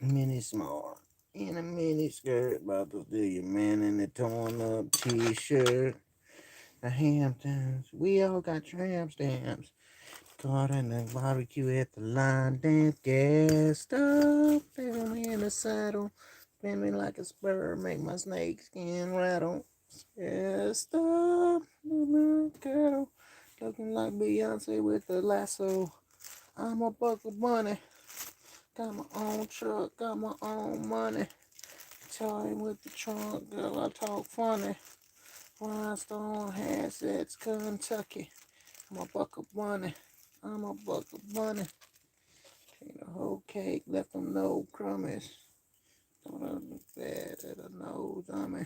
Mini small. In a mini skirt, about to do your man in the torn up t-shirt. The Hamptons, we all got tramp stamps. Caught in the barbecue at the line dance gas stop. Throw me in the saddle, spin me like a spur, make my snake skin rattle. Yeah, stop, little girl, looking like Beyonce with the lasso. I'm a buckle bunny, got my own truck, got my own money. Toy with the trunk, girl, I talk funny. Rhinestone handsets, Kentucky. I'm a buckle bunny. I'm a buckle bunny. Ate a whole cake, left them no crumbs. Thought I was bad at a nose dummy.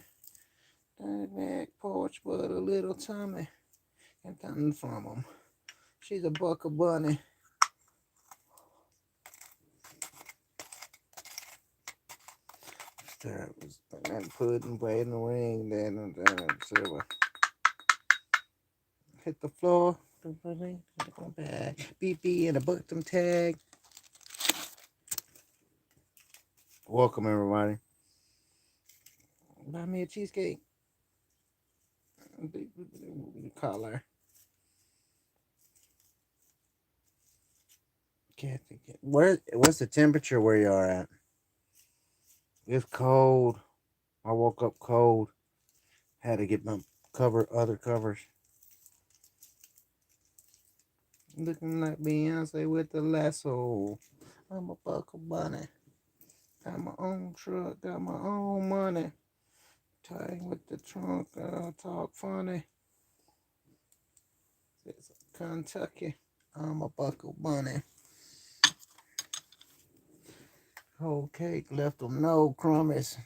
Dirty back porch, but a little tummy. Got nothing from them. She's a buckle bunny. That was that pudding, play in the ring, then silver. Hit the floor. Go back. BP and a bottom tag. Welcome everybody. Buy me a cheesecake. Collar. Can't think it. What's the temperature where you are at? It's cold. I woke up cold. Had to get my other covers. Looking like Beyonce with the lasso. I'm a buckle bunny. Got my own truck, got my own money. Tight with the trunk, talk funny. It's Kentucky. I'm a buckle bunny. Whole cake left them no crumbs.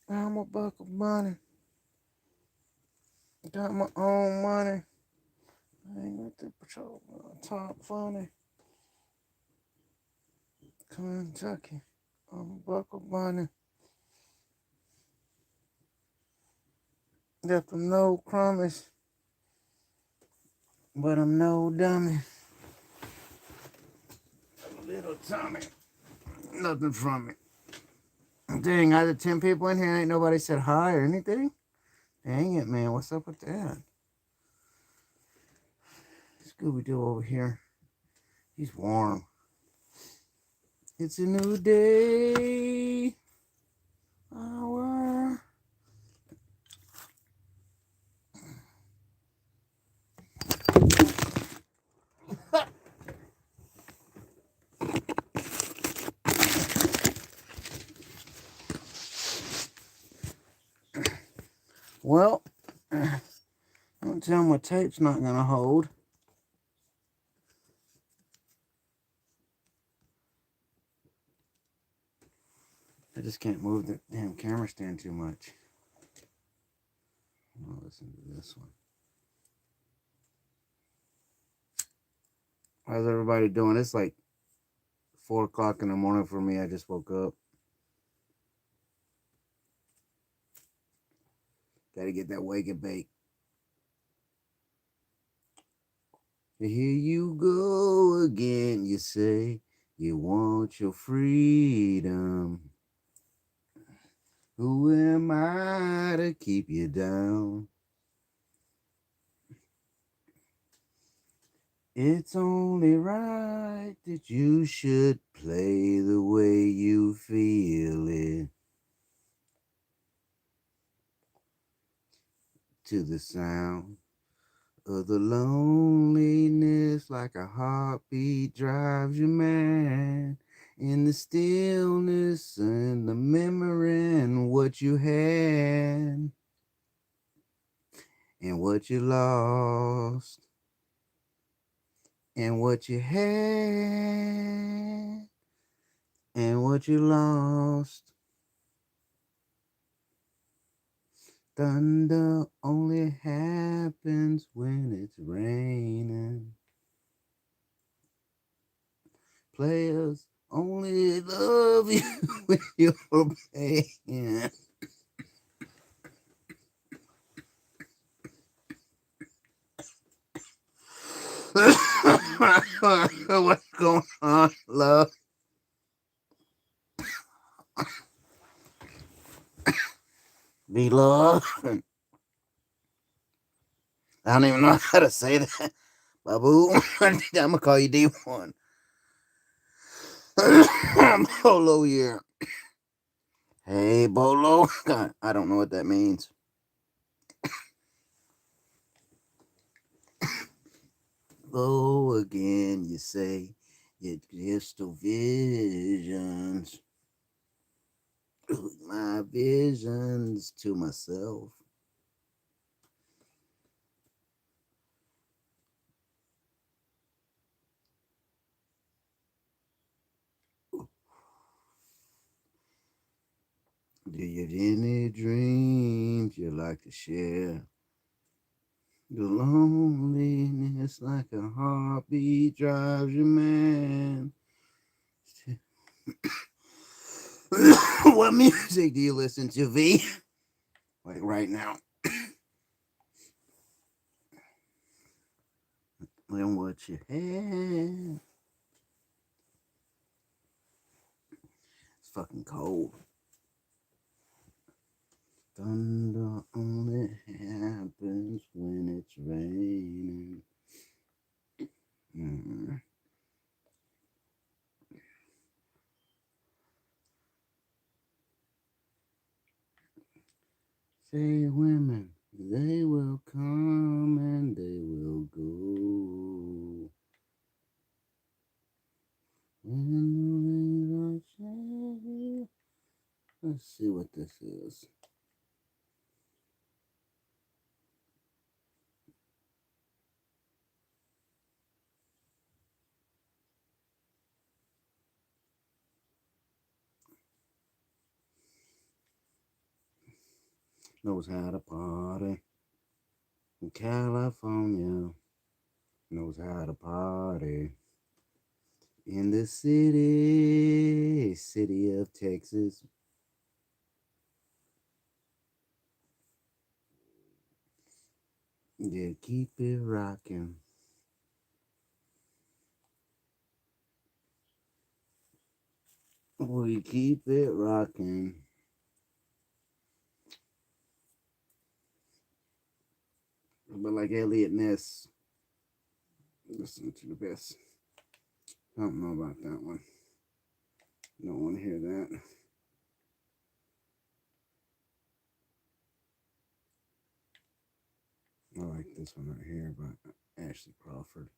I'm a buckle bunny. Got my own money. I ain't with the patrol. Talk funny. Kentucky. I'm a buckle bunny. Left them no crumbs. But I'm no dummy. A little Tommy. Nothing from it. Dang, out of 10 people in here, ain't nobody said hi or anything? Dang it, man. What's up with that? Scooby-Doo over here. He's warm. It's a new day. Hour. Well, don't tell me my tape's not going to hold. I just can't move the damn camera stand too much. I'll listen to this one. How's everybody doing? It's like 4 o'clock in the morning for me. I just woke up. Gotta get that wake and bake. Here you go again, you say you want your freedom. Who am I to keep you down? It's only right that you should play the way you feel it. To the sound of the loneliness, like a heartbeat drives you mad. In the stillness and the memory and what you had and what you lost and what you had and what you lost. Thunder only happens when it's raining. Players only love you when you're playing. What's going on, love? Be love. I don't even know how to say that. Babu, I'm gonna call you D1. Bolo here. Hey, Bolo. I don't know what that means. Oh, again, you say it's just visions. My visions to myself. Do you have any dreams you like to share? The loneliness like a heartbeat drives you mad. What music do you listen to, V? Like right now. Then what you have? It's fucking cold. Thunder only happens when it's raining. Mm. Say women, they will come and they will go. When the rain let's see what this is. Knows how to party. In California, knows how to party. In the city of Texas. Yeah, keep it rocking. We keep it rocking. But like Elliot Ness, listen to the best. I don't know about that one. Don't want to hear that. I like this one right here by Ashley Crawford.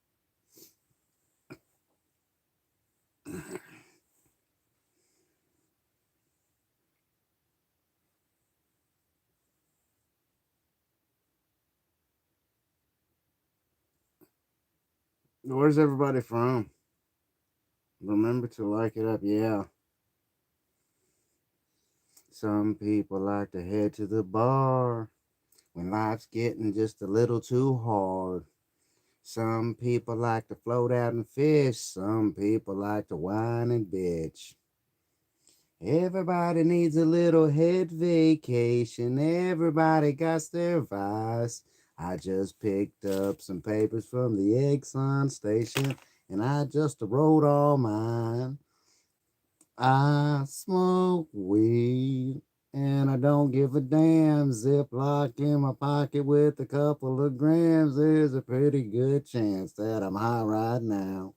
Where's everybody from? Remember to like it up, yeah. Some people like to head to the bar when life's getting just a little too hard. Some people like to float out and fish. Some people like to whine and bitch. Everybody needs a little head vacation. Everybody got their vice. I just picked up some papers from the Exxon station and I just wrote all mine. I smoke weed and I don't give a damn. Ziploc in my pocket with a couple of grams. There's a pretty good chance that I'm high right now.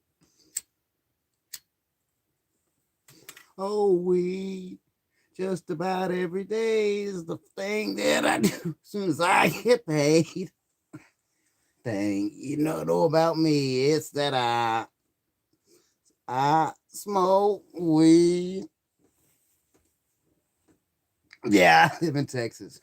Oh, weed. Just about every day is the thing that I do as soon as I get paid. Thing you know about me, it's that I smoke weed. Yeah, I live in Texas.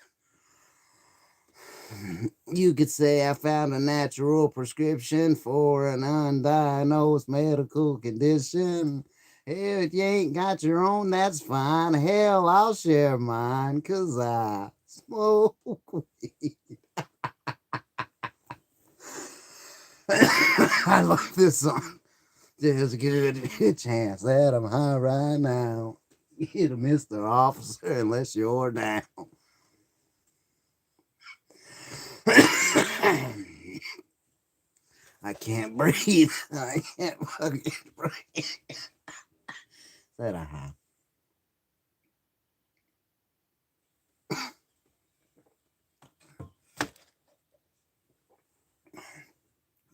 You could say I found a natural prescription for an undiagnosed medical condition. If you ain't got your own, that's fine. Hell, I'll share mine, 'cause I smoke weed. I love this song. There's a good chance that I'm high right now. You're Mr. Officer unless you're down. I can't breathe. I can't fucking breathe. Is that a high?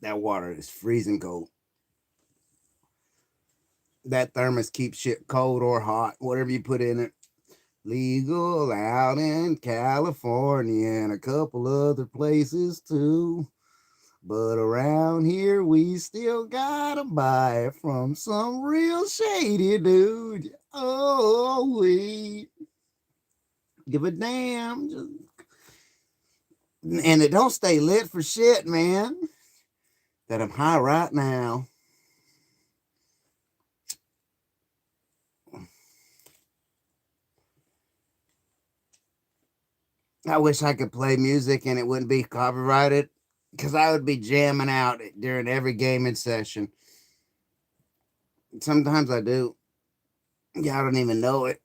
That water is freezing cold. That thermos keeps shit cold or hot, whatever you put in it. Legal out in California and a couple other places too. But around here, we still gotta buy it from some real shady dude. Oh, we give a damn. And it don't stay lit for shit, man. That I'm high right now. I wish I could play music and it wouldn't be copyrighted, because I would be jamming out during every gaming session. Sometimes I do. Yeah, I don't even know it.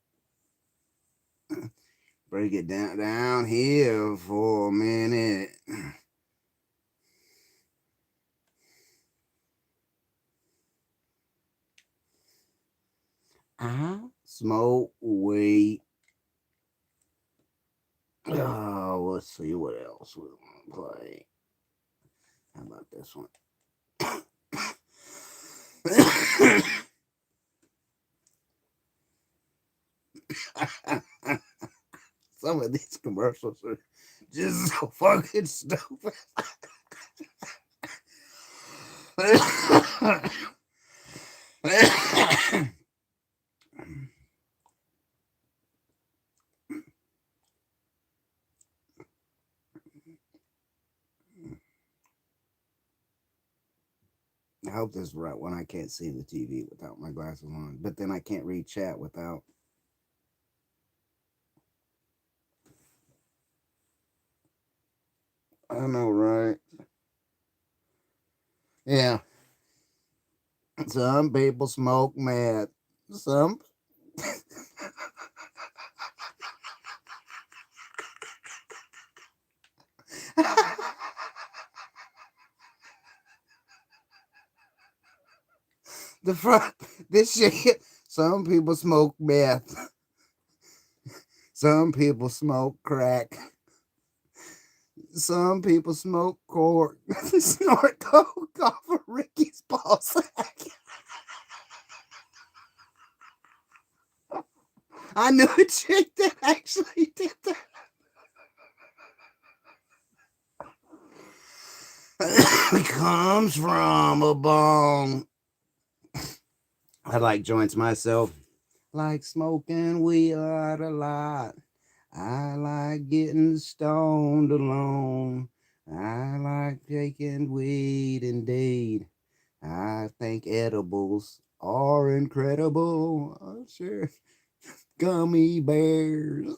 Break it down here for a minute. I smoke weed. Oh, let's see what else we want to play. How about this one? Some of these commercials are just so fucking stupid. I hope this is right when I can't see the TV without my glasses on, but then I can't read chat without. I know, right? Yeah. Some people smoke meth. Some. The front, this shit. Some people smoke meth. Some people smoke crack. Some people smoke cork. Snort coke off of Ricky's ball sack. I knew a chick that actually did that. Comes from a bone. I like joints myself. Like smoking weed a lot. I like getting stoned alone. I like taking weed indeed. I think edibles are incredible. Oh, sure. Gummy bears.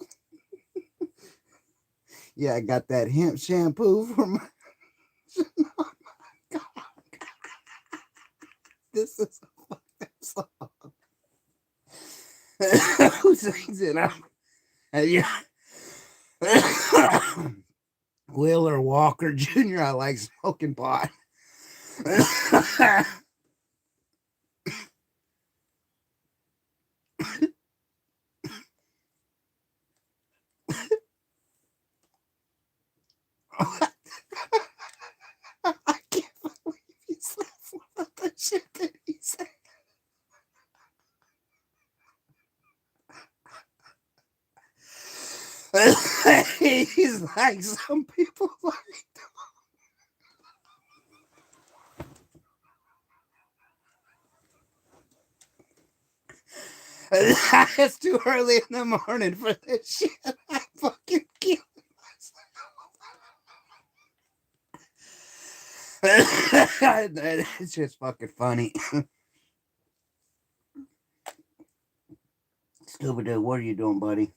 Yeah, I got that hemp shampoo for my. Oh my God. This is a fucking song. Who sings it? Yeah. Wheeler Walker Jr. I like smoking pot. I can't believe he said some of the shit that he said. He's like, some people like. It's too early in the morning for this shit. I fucking kill myself. It's just fucking funny. Stupid dude, what are you doing, buddy?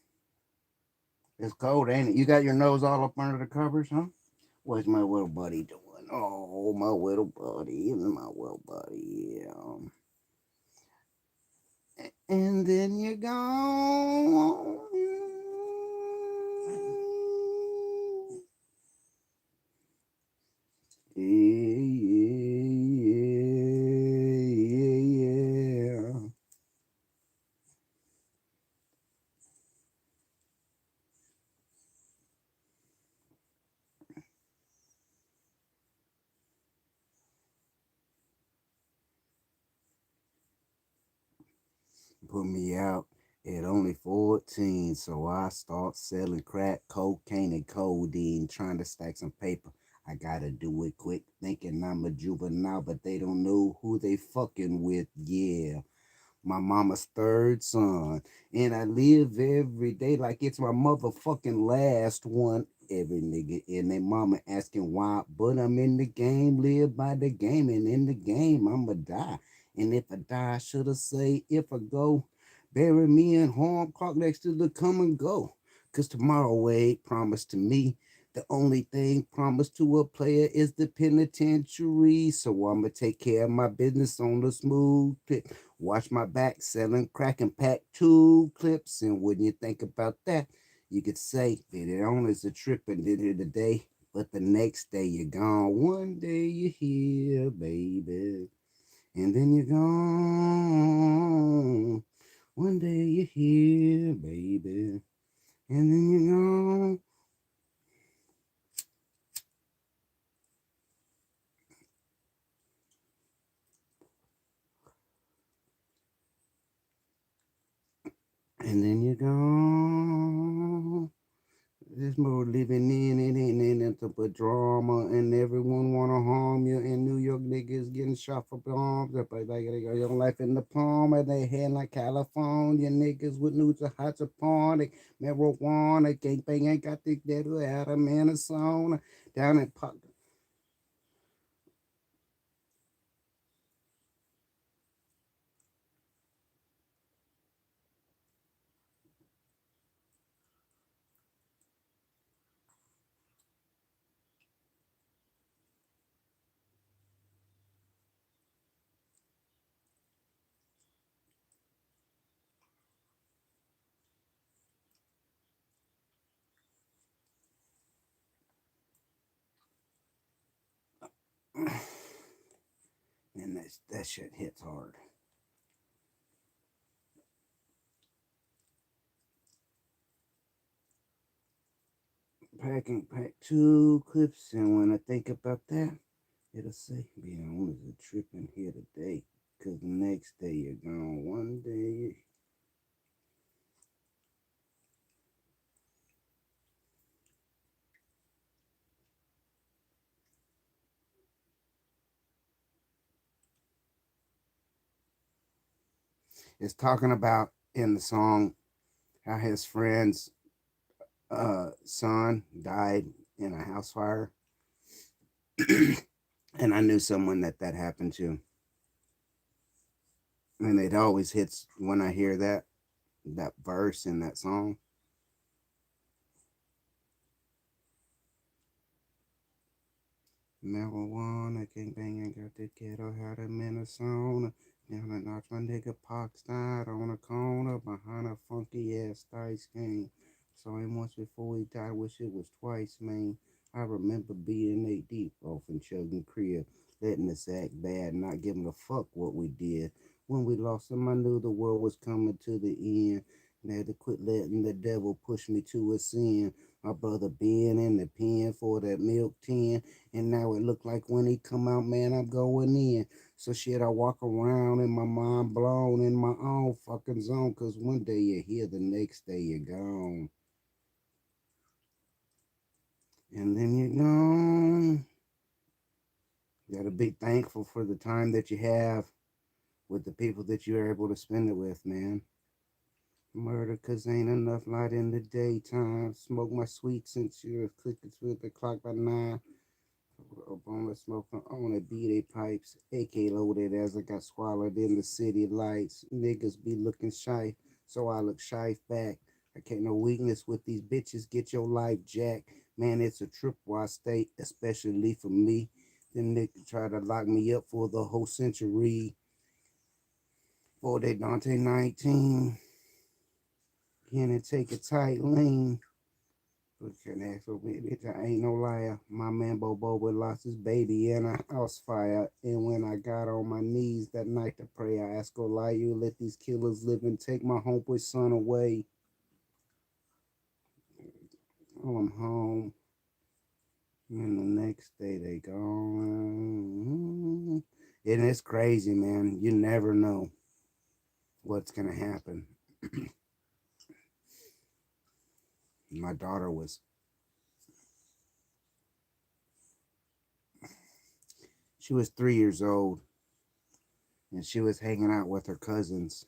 It's cold, ain't it? You got your nose all up under the covers, huh? What's my little buddy doing? Oh, my little buddy, my little buddy. Yeah. And then you go. Yeah, yeah, yeah. Put me out at only 14, so I start selling crack, cocaine, and codeine, trying to stack some paper. I gotta do it quick, thinking I'm a juvenile, but they don't know who they fucking with. Yeah, my mama's third son, and I live every day like it's my motherfucking last one. Every nigga and their mama asking why, but I'm in the game, live by the game, and in the game I'ma die. And if I die, should I say if I go, bury me in Horn Park next to the come and go. Cause tomorrow ain't promised to me. The only thing promised to a player is the penitentiary. So I'ma take care of my business on the smooth tip. Watch my back, selling crack and pack two clips. And when you think about that, you could say that it only is a trip and did it a day. But the next day you're gone. One day you're here, baby. And then you're gone. One day you're here, baby. And then you're gone. And then you're gone. There's more living in it, ain't nothing but drama, and everyone wanna harm you. And New York niggas getting shot for bombs. They got your life in the palm of their hand like California niggas with news of hot upon it. Marijuana, gangbang ain't got the dead out of Minnesota. Down in Park. And that shit hits hard. Pack two clips, and when I think about that, it'll say, being on is a tripping here today. Cause the next day you're gone. One day it's talking about in the song how his friend's son died in a house fire. And I knew someone that happened to. And it always hits when I hear that verse in that song. Marijuana, gangbang, and got the ghetto out of Minnesota. Down and knocked my nigga Pox died on a corner behind a funky ass dice game. Saw him once before he died, wish it was twice, man. I remember being 8 deep off in chugging crib, letting us act bad, not giving a fuck what we did. When we lost him, I knew the world was coming to the end. And I had to quit letting the devil push me to a sin. My brother being in the pen for that milk tin. And now it look like when he come out, man, I'm going in. So shit, I walk around in my mind blown in my own fucking zone. Cause one day you're here, the next day you're gone. And then you're gone. You gotta be thankful for the time that you have with the people that you're able to spend it with, man. Murder, cause ain't enough light in the daytime. Smoke my sweet since you're clicking with the clock by 9. Up on the smoking on the B-Day pipes, AK loaded as I got swallowed in the city lights. Niggas be looking shy, so I look shy back. I can't no weakness with these bitches. Get your life jacked. Man, it's a trip where I stay, especially for me. Them niggas try to lock me up for the whole century. For they Dante 19. Can it take a tight lean? Put your ass over it. Bitch, I ain't no liar. My man Bobo lost his baby in a house fire. And when I got on my knees that night to pray, I asked God, you let these killers live and take my homeboy son away. Oh, I'm home. And the next day they gone. And it's crazy, man. You never know what's gonna happen. My daughter she was 3 years old, and she was hanging out with her cousins.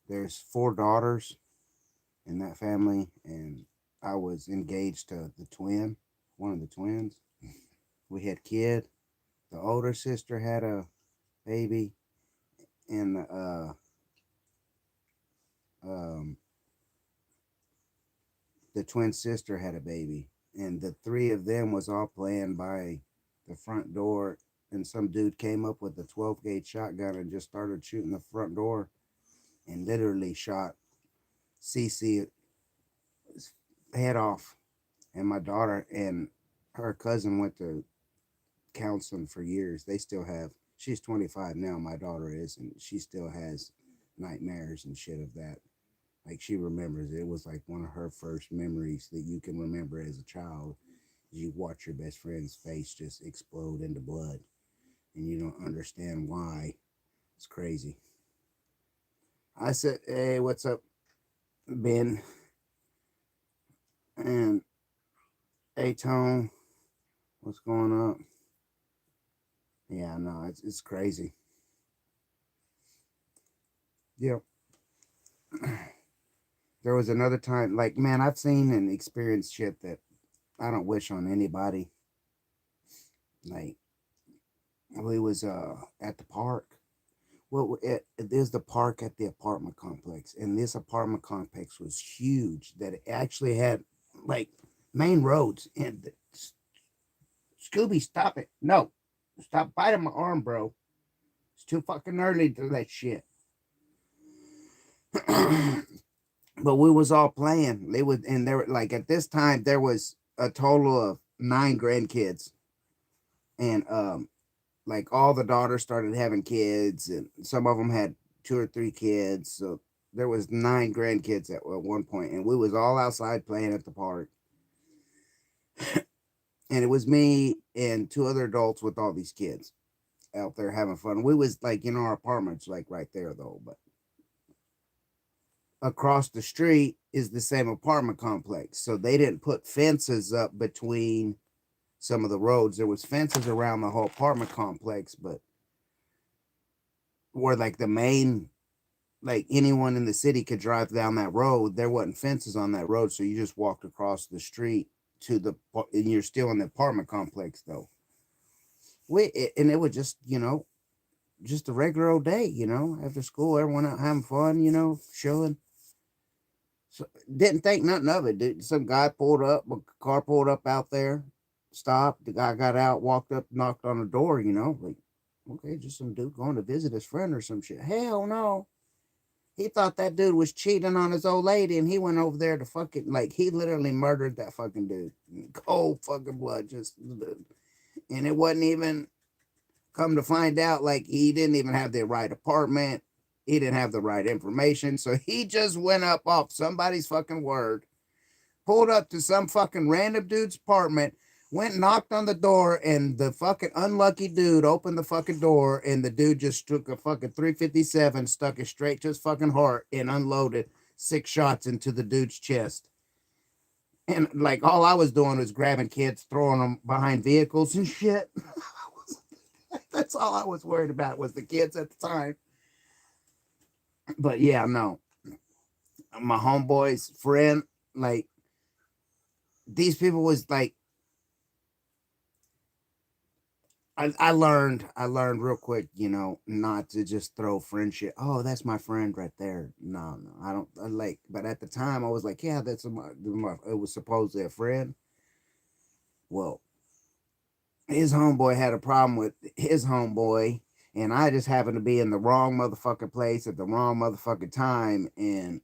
There's four daughters in that family, and I was engaged to the twin, one of the twins. We had kid. The older sister had a baby, and um, the twin sister had a baby, and the three of them was all playing by the front door, and some dude came up with a 12 gauge shotgun and just started shooting the front door, and literally shot Cece head off. And my daughter and her cousin went to counseling for years. They still have. She's 25 now. My daughter is, and she still has nightmares and shit of that. Like she remembers it. It was like one of her first memories that you can remember as a child. You watch your best friend's face just explode into blood, and you don't understand why. It's crazy. I said, "Hey, what's up, Ben?" And hey, Tone, what's going on? Yeah, no, it's crazy. Yeah, there was another time. Like, man, I've seen and experienced shit that I don't wish on anybody. Like, we was at the park. Well, there's the park at the apartment complex, and this apartment complex was huge. That it actually had like main roads. And Scooby, stop it! No, stop biting my arm, bro. It's too fucking early to that shit. But we was all playing. They would, and there like at this time there was a total of 9 grandkids, and like all the daughters started having kids, and some of them had 2 or 3 kids. So there was 9 grandkids at one point, and we was all outside playing at the park. And it was me and two other adults with all these kids out there having fun. We was like in our apartments, like right there though, but across the street is the same apartment complex. So they didn't put fences up between some of the roads. There was fences around the whole apartment complex, but where like the main, like anyone in the city could drive down that road, there wasn't fences on that road, so you just walked across the street to the, and you're still in the apartment complex though. And it was just, just a regular old day, after school, everyone out having fun, chilling. So didn't think nothing of it. Some guy pulled up, a car pulled up out there, stopped. The guy got out, walked up, knocked on the door. Like, okay, just some dude going to visit his friend or some shit. Hell no. He thought that dude was cheating on his old lady, and he went over there to fucking like he literally murdered that fucking dude, cold fucking blood, just, and it wasn't even. Come to find out, like he didn't even have the right apartment. He didn't have the right information. So he just went up off somebody's fucking word, pulled up to some fucking random dude's apartment, went knocked on the door, and the fucking unlucky dude opened the fucking door, and the dude just took a fucking 357, stuck it straight to his fucking heart, and unloaded 6 shots into the dude's chest. And like all I was doing was grabbing kids, throwing them behind vehicles and shit. That's all I was worried about was the kids at the time. But yeah, no, my homeboy's friend, like these people was like I learned real quick, not to just throw friendship. Oh, that's my friend right there. No, no, I don't like. But at the time, I was like, yeah, it was supposedly a friend. Well, his homeboy had a problem with his homeboy, and I just happened to be in the wrong motherfucking place at the wrong motherfucking time, and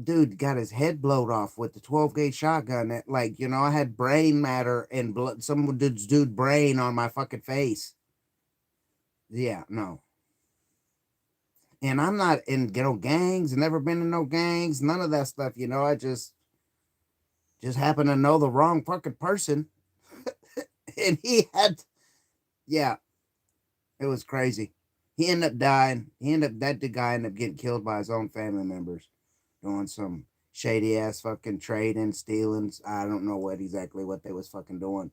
dude got his head blowed off with the 12 gauge shotgun. That, like, I had brain matter and blood, some dude brain on my fucking face. Yeah, no. And I'm not in gangs, never been in no gangs, none of that stuff. I just happened to know the wrong fucking person, and he had, yeah, it was crazy. He ended up dying. That the guy ended up getting killed by his own family members, doing some shady ass fucking trading, stealing. I don't know what they was fucking doing.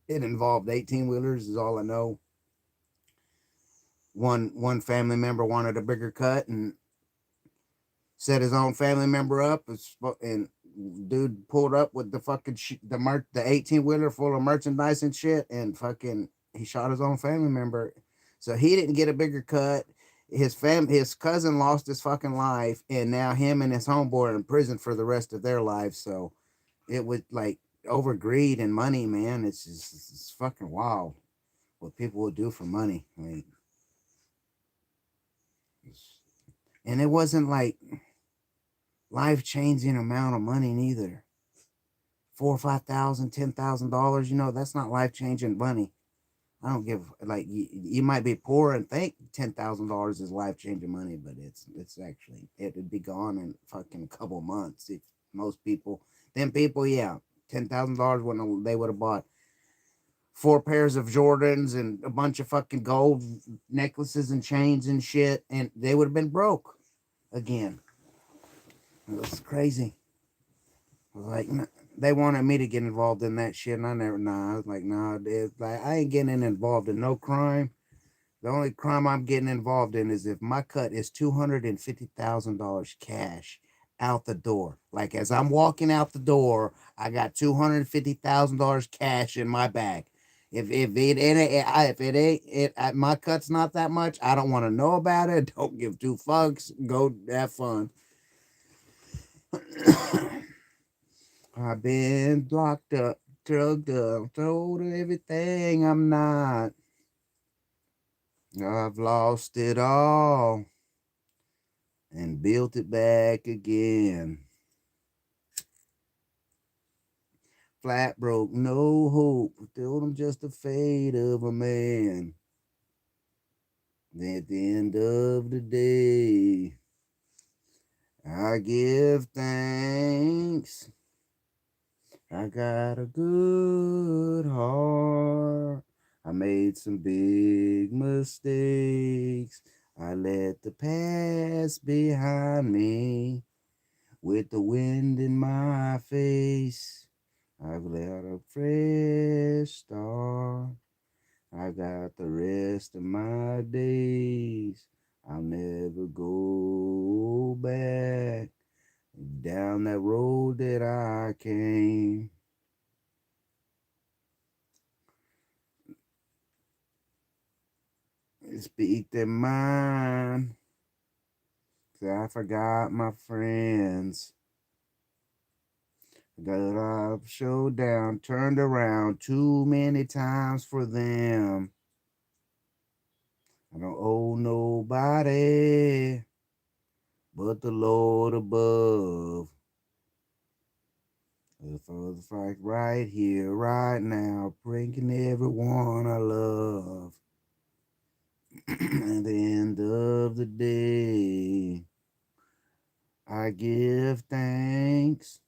It involved 18 wheelers, is all I know. One family member wanted a bigger cut and set his own family member up, and dude pulled up with the fucking the 18 wheeler full of merchandise and shit, and fucking he shot his own family member. So he didn't get a bigger cut. His cousin lost his fucking life, and now him and his homeboy are in prison for the rest of their lives. So it was like over greed and money, man. It's fucking wild what people will do for money. Like, and it wasn't like life changing amount of money neither. 4 or 5 thousand, $10,000. That's not life changing money. I don't give, like, you might be poor and think $10,000 is life changing money, but it's actually, it would be gone in fucking a couple months. If most people, them people, yeah, $10,000 when they would have bought 4 pairs of Jordans and a bunch of fucking gold necklaces and chains and shit, and they would have been broke again. It was crazy. I was like, they wanted me to get involved in that shit, and I never, nah. I was like, nah, it's like, I ain't getting involved in no crime. The only crime I'm getting involved in is if my cut is $250,000 cash out the door. Like, as I'm walking out the door, I got $250,000 cash in my bag. If my cut's not that much, I don't want to know about it. Don't give two fucks. Go have fun. I've been locked up, drugged up, told everything I'm not. I've lost it all and built it back again. Flat broke, no hope. Told him just the fate of a man. At the end of the day, I give thanks. I got a good heart. I made some big mistakes. I let the past behind me with the wind in my face. I've let a fresh start. I got the rest of my days. I'll never go back down that road that I came. Speak their mind, 'cause I forgot my friends. Got up, showed down, turned around too many times for them. I don't owe nobody but the Lord above. For the fight right here, right now, breaking everyone I love. At the end of the day, I give thanks.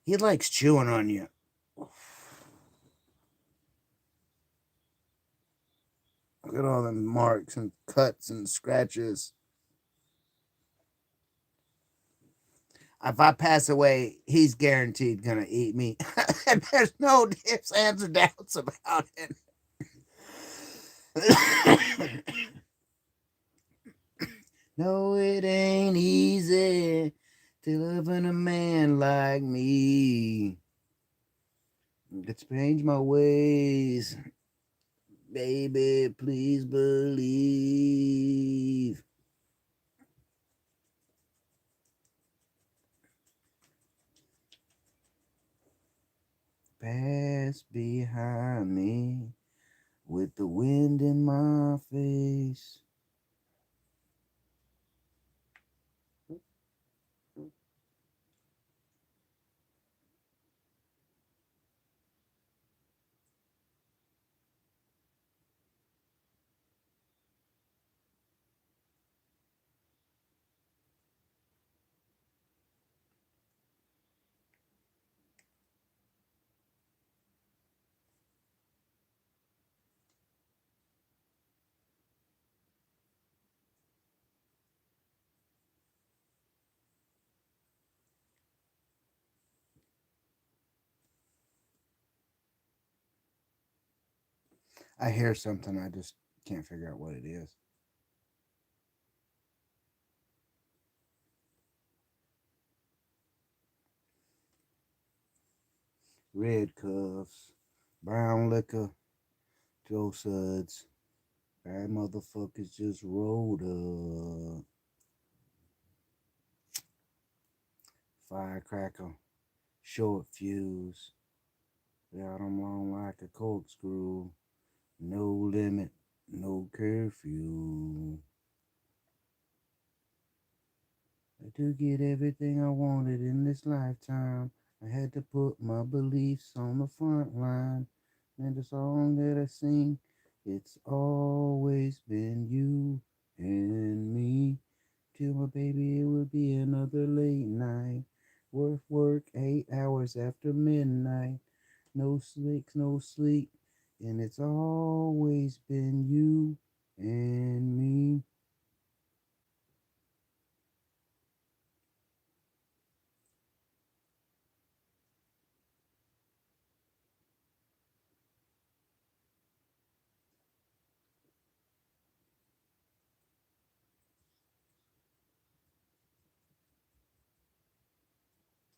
He likes chewing on you. Look at all the marks and cuts and scratches. If I pass away, he's guaranteed gonna eat me. There's no ifs, ands, or doubts about it. No, it ain't easy to loving a man like me. Let's change my ways. Baby, please believe. Pass behind me with the wind in my face. I hear something, I just can't figure out what it is. Red cuffs, brown liquor, Joe Suds. Bad motherfuckers just rolled up. Firecracker, short fuse. Got 'em long like a corkscrew. No limit, no curfew. To get everything I wanted in this lifetime, I had to put my beliefs on the front line. And the song that I sing, it's always been you and me. Till my baby, it would be another late night. Work 8 hours after midnight. No sleep, no sleep. And it's always been you and me.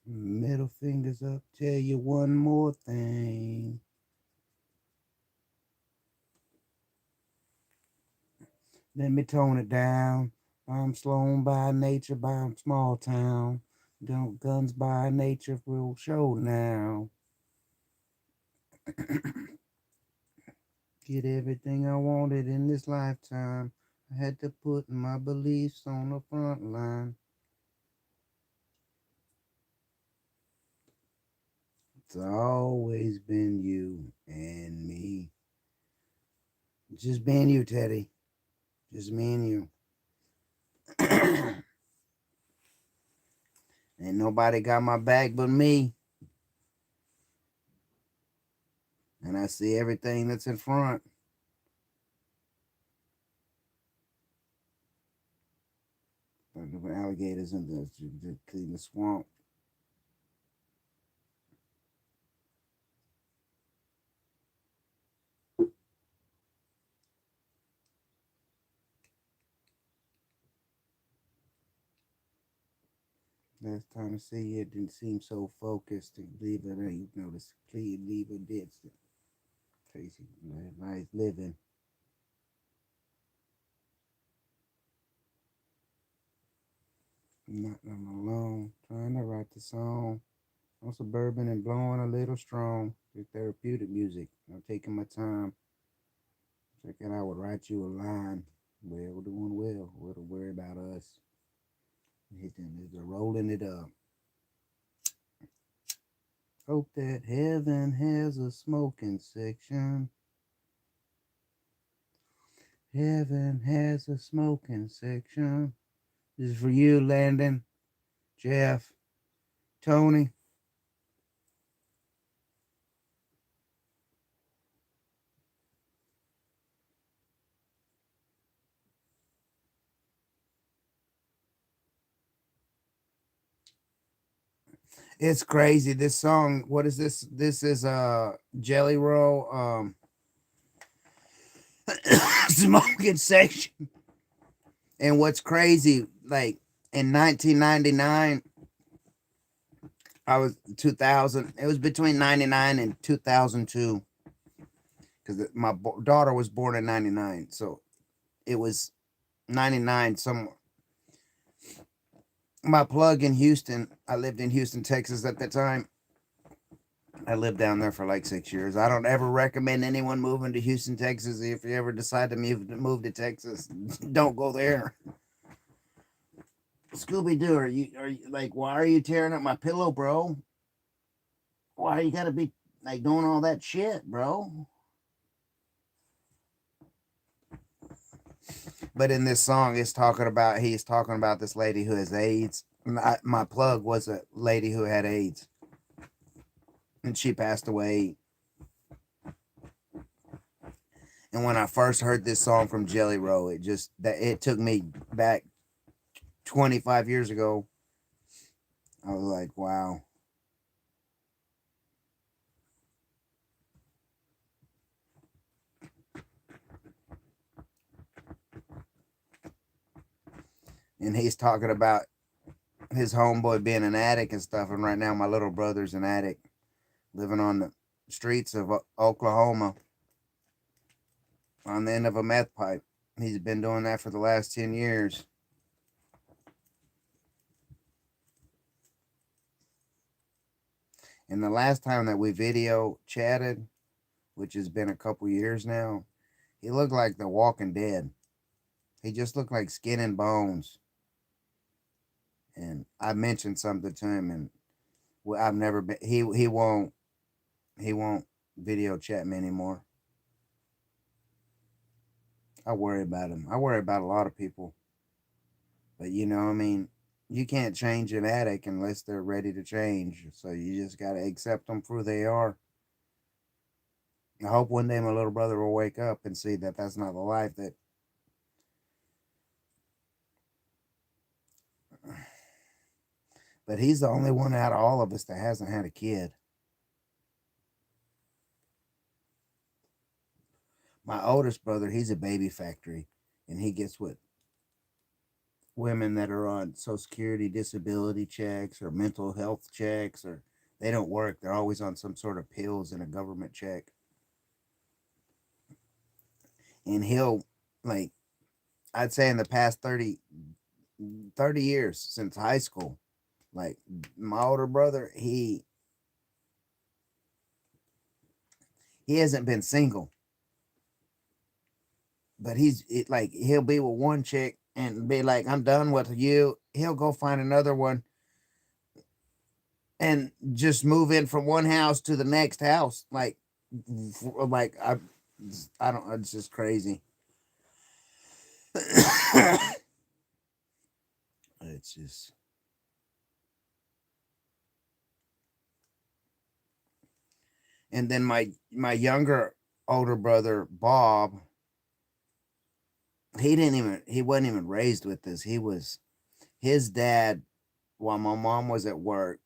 Middle fingers up, tell you one more thing. Let me tone it down. I'm Sloan by nature, by small town. Don't guns by nature will show now. Get everything I wanted in this lifetime. I had to put my beliefs on the front line. It's always been you and me. Just me and you, Teddy. Just me and you. Ain't nobody got my back but me. And I see everything that's in front. Like the alligators in the swamp. Last time I see you, it didn't seem so focused. To leave it, you know, the clean leave it dead. Crazy, nice living. Not I'm alone, trying to write the song. I'm suburban and blowing a little strong. The therapeutic music. I'm taking my time. Checking I would write you a line. Well, we're doing well. What to worry about us? They're rolling it up. Hope that heaven has a smoking section. Heaven has a smoking section. This is for you, Landon, Jeff, Tony. It's crazy. This song, what is this? This is Jelly Roll smoking section. And what's crazy, like in 1999, I was 2000. It was between 99 and 2002 because my daughter was born in 99, so it was 99 somewhere. My plug in Houston, I lived in Houston, Texas at the time. I lived down there for like 6 years. I don't ever recommend anyone moving to Houston, Texas. If you ever decide to move to Texas, don't go there. Scooby Doo, are you like, why are you tearing up my pillow, bro? Why you gotta be like doing all that shit, bro? But in this song, he's talking about this lady who has AIDS. My plug was a lady who had AIDS, and she passed away. And when I first heard this song from Jelly Roll, it took me back 25 years ago. I was like, wow. And he's talking about his homeboy being an addict and stuff. And right now, my little brother's an addict, living on the streets of Oklahoma on the end of a meth pipe. He's been doing that for the last 10 years. And the last time that we video chatted, which has been a couple years now, he looked like the Walking Dead. He just looked like skin and bones. And I mentioned something to him, and I've never been. He won't video chat me anymore. I worry about him. I worry about a lot of people. But I mean, you can't change an addict unless they're ready to change. So you just gotta accept them for who they are. I hope one day my little brother will wake up and see that that's not the life that. But he's the only one out of all of us that hasn't had a kid. My oldest brother, he's a baby factory, and he gets with women that are on Social Security disability checks or mental health checks, or they don't work. They're always on some sort of pills and a government check. And he'll, like, I'd say in the past 30 years since high school, like my older brother, he hasn't been single, but like he'll be with one chick and be like, I'm done with you. He'll go find another one and just move in from one house to the next house. Like I don't. It's just crazy. It's just. And then my younger older brother Bob, he wasn't even raised with this. He was his dad while my mom was at work,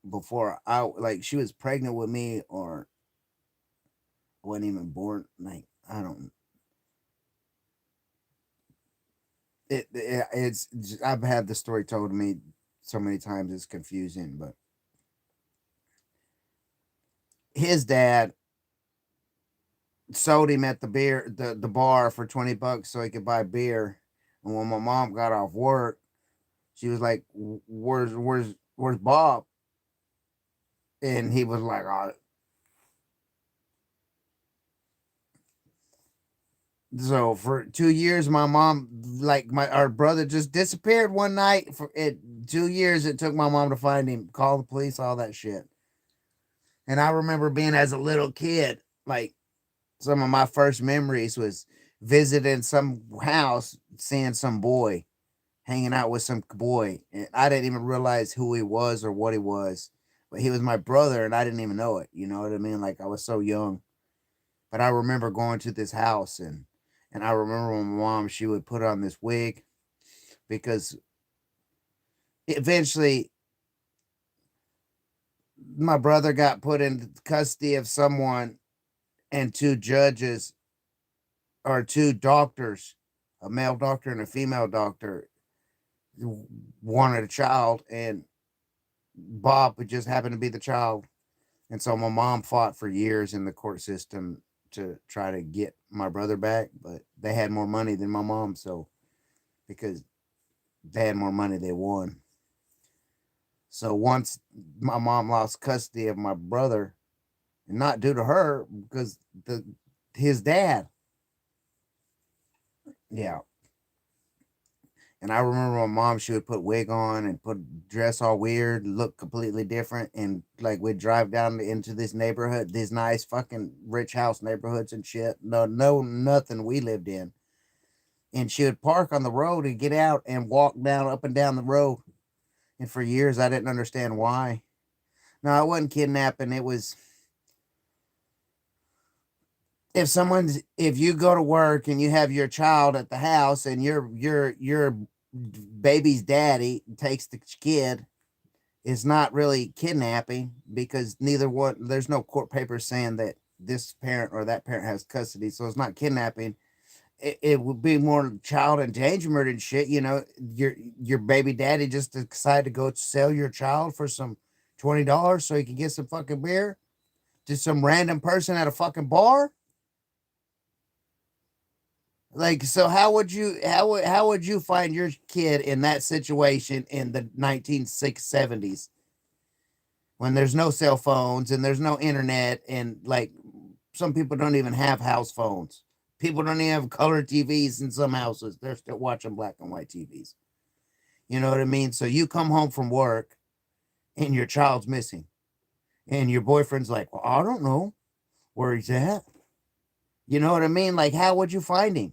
before I, like, she was pregnant with me or wasn't even born. Like, I don't. It's I've had the story told to me so many times it's confusing, but his dad sold him at the bar for 20 bucks so he could buy beer. And when my mom got off work, she was like, where's Bob? And he was like, oh. So for 2 years, my mom, like, our brother just disappeared one night. For it 2 years, it took my mom to find him, call the police, all that shit. And I remember being as a little kid, like, some of my first memories was visiting some house, seeing some boy, hanging out with some boy. And I didn't even realize who he was or what he was. But he was my brother and I didn't even know it. You know what I mean? Like, I was so young. But I remember going to this house, and I remember when my mom, she would put on this wig because eventually my brother got put in custody of someone, and two judges or two doctors a male doctor and a female doctor wanted a child, and Bob just happened to be the child. And so my mom fought for years in the court system to try to get my brother back, but they had more money than my mom, so because they had more money, they won. So once my mom lost custody of my brother, and not due to her, because the his dad, yeah. And I remember my mom, she would put wig on and put dress all weird, look completely different, and like we'd drive down into this neighborhood, these nice fucking rich house neighborhoods and shit. No, nothing we lived in. And she would park on the road and get out and walk down up and down the road. And for years, I didn't understand why. No, it wasn't kidnapping. It was if you go to work and you have your child at the house and your baby's daddy takes the kid, it's not really kidnapping because neither one there's no court papers saying that this parent or that parent has custody, so it's not kidnapping. It would be more child endangerment and shit. You know, your baby daddy just decided to go sell your child for some $20 so he can get some fucking beer to some random person at a fucking bar. Like, so how would you find your kid in that situation in the 1970s when there's no cell phones and there's no internet, and like some people don't even have house phones. People don't even have color TVs in some houses. They're still watching black and white TVs. You know what I mean? So you come home from work and your child's missing. And your boyfriend's like, well, I don't know where he's at. You know what I mean? Like, how would you find him?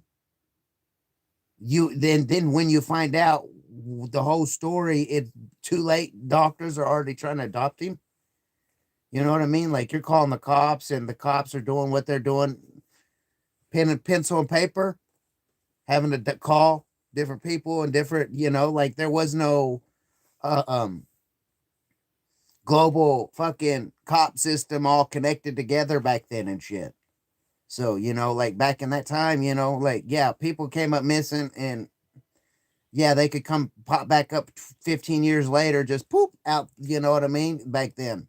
You then when you find out the whole story, it's too late. Doctors are already trying to adopt him. You know what I mean? Like you're calling the cops, and the cops are doing what they're doing, pen and pencil and paper, having to call different people and different. You know, like there was no uh, um global fucking cop system all connected together back then and shit. So, you know, like back in that time, you know, like, yeah, people came up missing, and yeah, they could come pop back up 15 years later, just poop out, you know what I mean? Back then.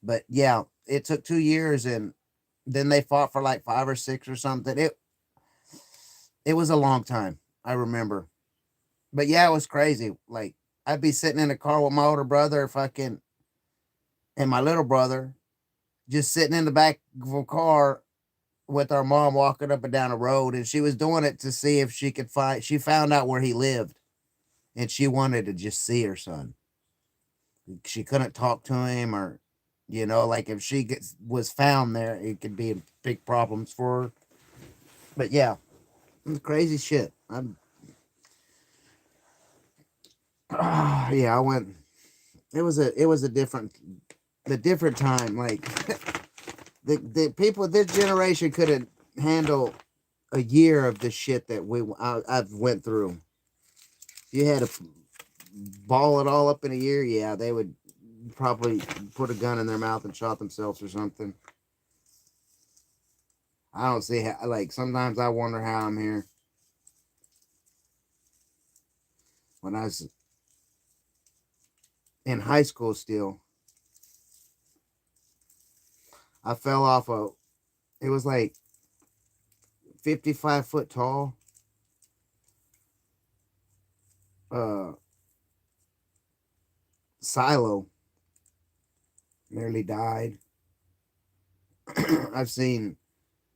But yeah, it took 2 years, and then they fought for like 5 or 6 or something. It was a long time. I remember. But yeah, it was crazy. Like I'd be sitting in a car with my older brother, fucking, and my little brother, just sitting in the back of a car with our mom walking up and down the road, and she was doing it to see if she could find. She found out where he lived, and she wanted to just see her son. She couldn't talk to him, or you know, like if she was found there, it could be big problems for her. But yeah, crazy shit. Yeah, I went. It was a different time. Like the people this generation couldn't handle a year of the shit that I've went through. You had to ball it all up in a year. Yeah, they would probably put a gun in their mouth and shot themselves or something. I don't see how. Like sometimes I wonder how I'm here. When I was in high school, still, I fell off a. It was like 55 foot tall. Uh, Silo. Nearly died. I've seen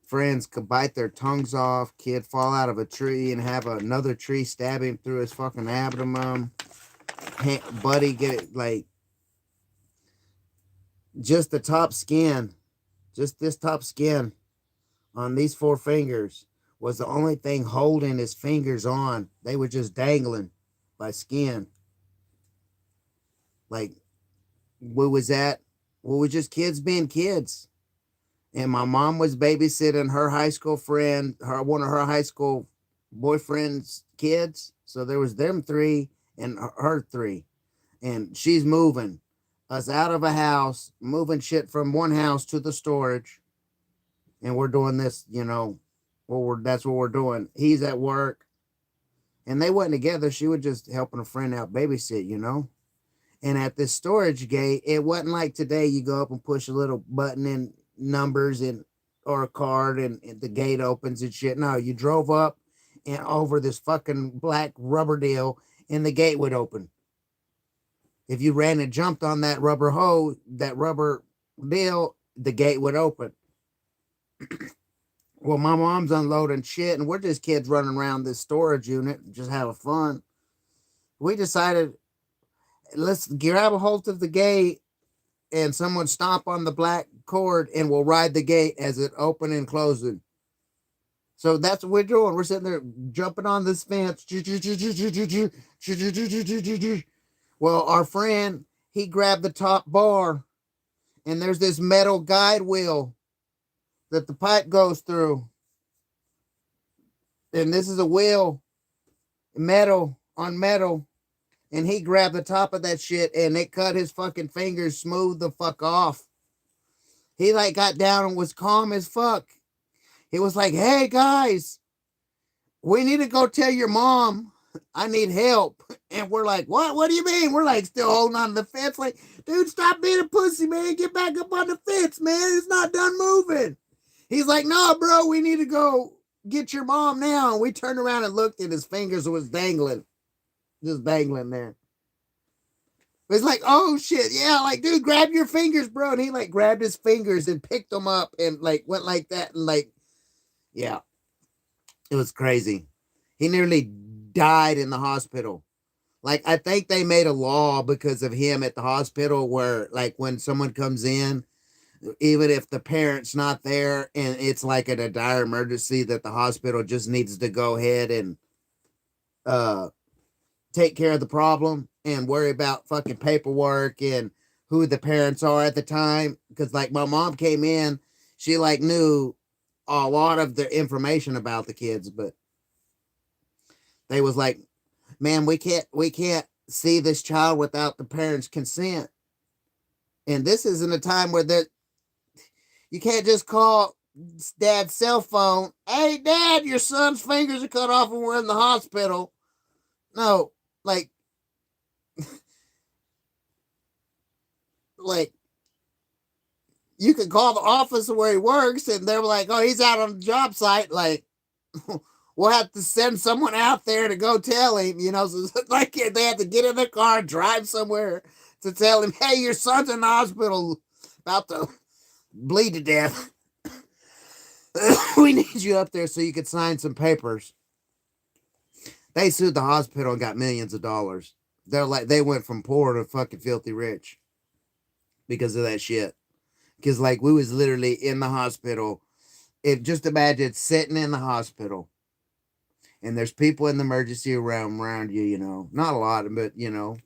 friends could bite their tongues off, kid fall out of a tree and have another tree stab him through his fucking abdomen. Buddy get it, like just the top skin, just this top skin on these 4 fingers was the only thing holding his fingers on. They were just dangling by skin. Like we were just kids being kids. And my mom was babysitting her high school friend, one of her high school boyfriend's kids. So there was them 3 and her 3. And she's moving us out of a house, moving shit from one house to the storage. And we're doing this, you know, That's what we're doing. He's at work, and they wasn't together. She was just helping a friend out babysit, you know. And at this storage gate, it wasn't like today. You go up and push a little button and numbers and or a card, and the gate opens and shit. No, you drove up and over this fucking black rubber deal, and the gate would open. If you ran and jumped on that rubber hose, that rubber deal, the gate would open. Well, my mom's unloading shit, and we're just kids running around this storage unit, just having fun. We decided, let's grab a hold of the gate and someone stomp on the black cord, and we'll ride the gate as it open and closing. So that's what we're doing. We're sitting there jumping on this fence. Well, our friend, he grabbed the top bar, and there's this metal guide wheel that the pipe goes through. And this is a wheel, metal on metal. And he grabbed the top of that shit, and it cut his fucking fingers smooth the fuck off. He like got down and was calm as fuck. He was like, hey guys, we need to go tell your mom I need help. And we're like, what? What do you mean? We're like still holding on to the fence. Like, dude, stop being a pussy, man. Get back up on the fence, man. It's not done moving. He's like, no, bro, we need to go get your mom now. And we turned around and looked, and his fingers was dangling. Just dangling there. It's like, oh shit, yeah, like, dude, grab your fingers, bro. And he like grabbed his fingers and picked them up and like went like that. And like, yeah, it was crazy. He nearly died in the hospital. Like, I think they made a law because of him at the hospital where, like, when someone comes in, even if the parent's not there and it's like a dire emergency, that the hospital just needs to go ahead and take care of the problem and worry about fucking paperwork and who the parents are at the time. Because, like, my mom came in, she, like, knew a lot of the information about the kids, but they was like, man, we can't see this child without the parents' consent. And this isn't a time where you can't just call dad's cell phone. Hey, dad, your son's fingers are cut off and we're in the hospital. No, like, like, you can call the office where he works and they're like, oh, he's out on the job site. Like, we'll have to send someone out there to go tell him, you know. So like, they have to get in their car, drive somewhere to tell him, hey, your son's in the hospital about to bleed to death. We need you up there so you could sign some papers. They sued the hospital and got millions of dollars. They're like, they went from poor to fucking filthy rich because of that shit. Because, like, we was literally in the hospital. Just imagine sitting in the hospital and there's people in the emergency room around you, you know, not a lot, but, you know,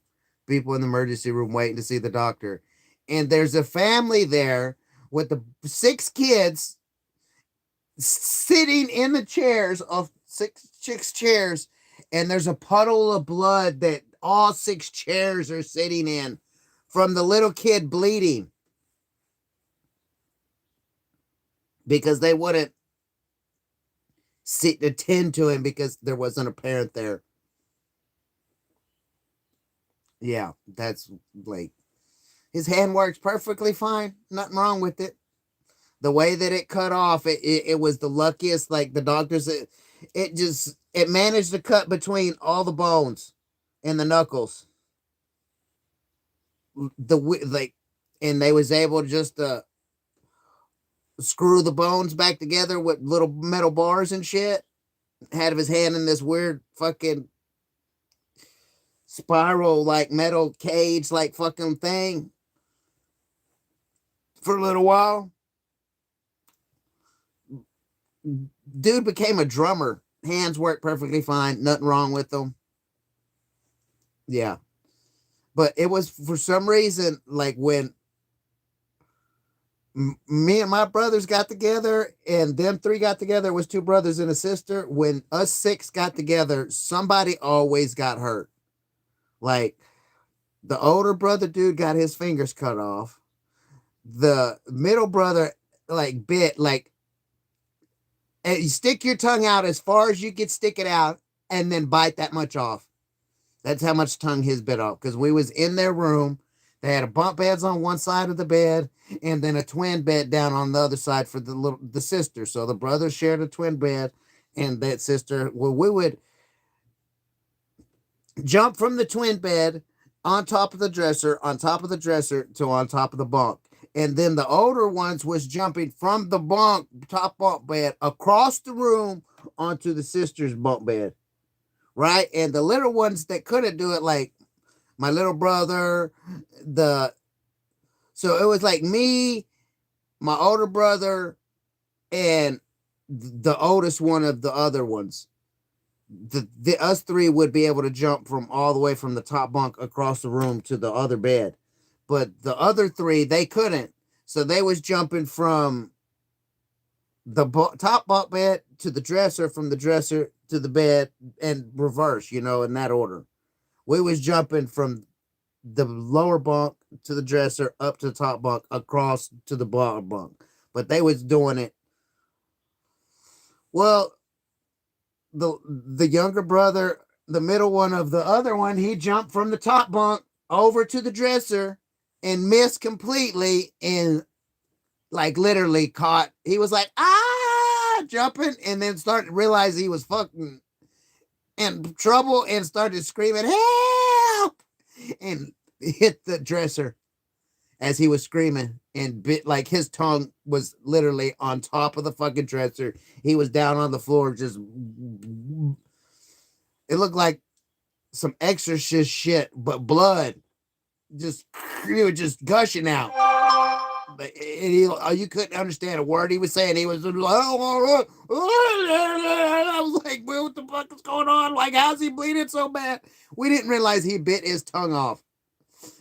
people in the emergency room waiting to see the doctor. And there's a family there with the 6 kids sitting in the chairs of six chairs. And there's a puddle of blood that all 6 chairs are sitting in from the little kid bleeding. Because they wouldn't attend to him because there wasn't a parent there. Yeah, that's like, his hand works perfectly fine. Nothing wrong with it. The way that it cut off, it was the luckiest. Like, the doctors, it managed to cut between all the bones and the knuckles. And they was able to just screw the bones back together with little metal bars and shit. Had his hand in this weird fucking spiral, like, metal cage, like, fucking thing for a little while. Dude became a drummer. Hands work perfectly fine. Nothing wrong with them. Yeah. But it was, for some reason, like, when me and my brothers got together and them 3 got together, it was 2 brothers and a sister. When us 6 got together, somebody always got hurt. Like, the older brother dude got his fingers cut off. The middle brother, like, bit, like, And you stick your tongue out as far as you can stick it out, and then bite that much off. That's how much tongue his bit off. Because we was in their room. They had a bunk beds on one side of the bed, and then a twin bed down on the other side for the sister. So the brothers shared a twin bed, and that sister. Well, we would jump from the twin bed on top of the dresser, on top of the dresser to on top of the bunk. And then the older ones was jumping from the top bunk bed across the room onto the sister's bunk bed. Right? And the little ones that couldn't do it, like my little brother, so it was like me, my older brother, and the oldest one of the other ones. The us three would be able to jump from all the way from the top bunk across the room to the other bed, but the other three they couldn't. So they was jumping from the top bunk bed to the dresser, from the dresser to the bed, and reverse, in that order. We was jumping from the lower bunk to the dresser, up to the top bunk, across to the bottom bunk. But they was doing it. Well, the younger brother, the middle one of the other one, he jumped from the top bunk over to the dresser and missed completely, and like literally caught. He was like, jumping, and then started to realize he was fucking in trouble and started screaming, help, and hit the dresser as he was screaming, and bit, like, his tongue was literally on top of the fucking dresser. He was down on the floor, just, it looked like some exorcist shit, but blood just, he was just gushing out. But you couldn't understand a word he was saying. He was I was like, what the fuck is going on? Like, how's he bleeding so bad? We didn't realize he bit his tongue off.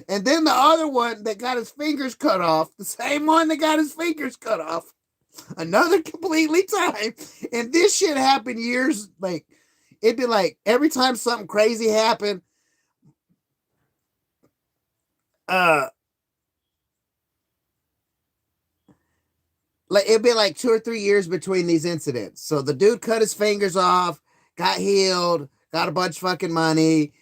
And then the other one that got his fingers cut off, the same one that got his fingers cut off, another completely time. And this shit happened years, like, it'd be like every time something crazy happened, like, it'd be like 2 or 3 years between these incidents. So the dude cut his fingers off, got healed, got a bunch of fucking money.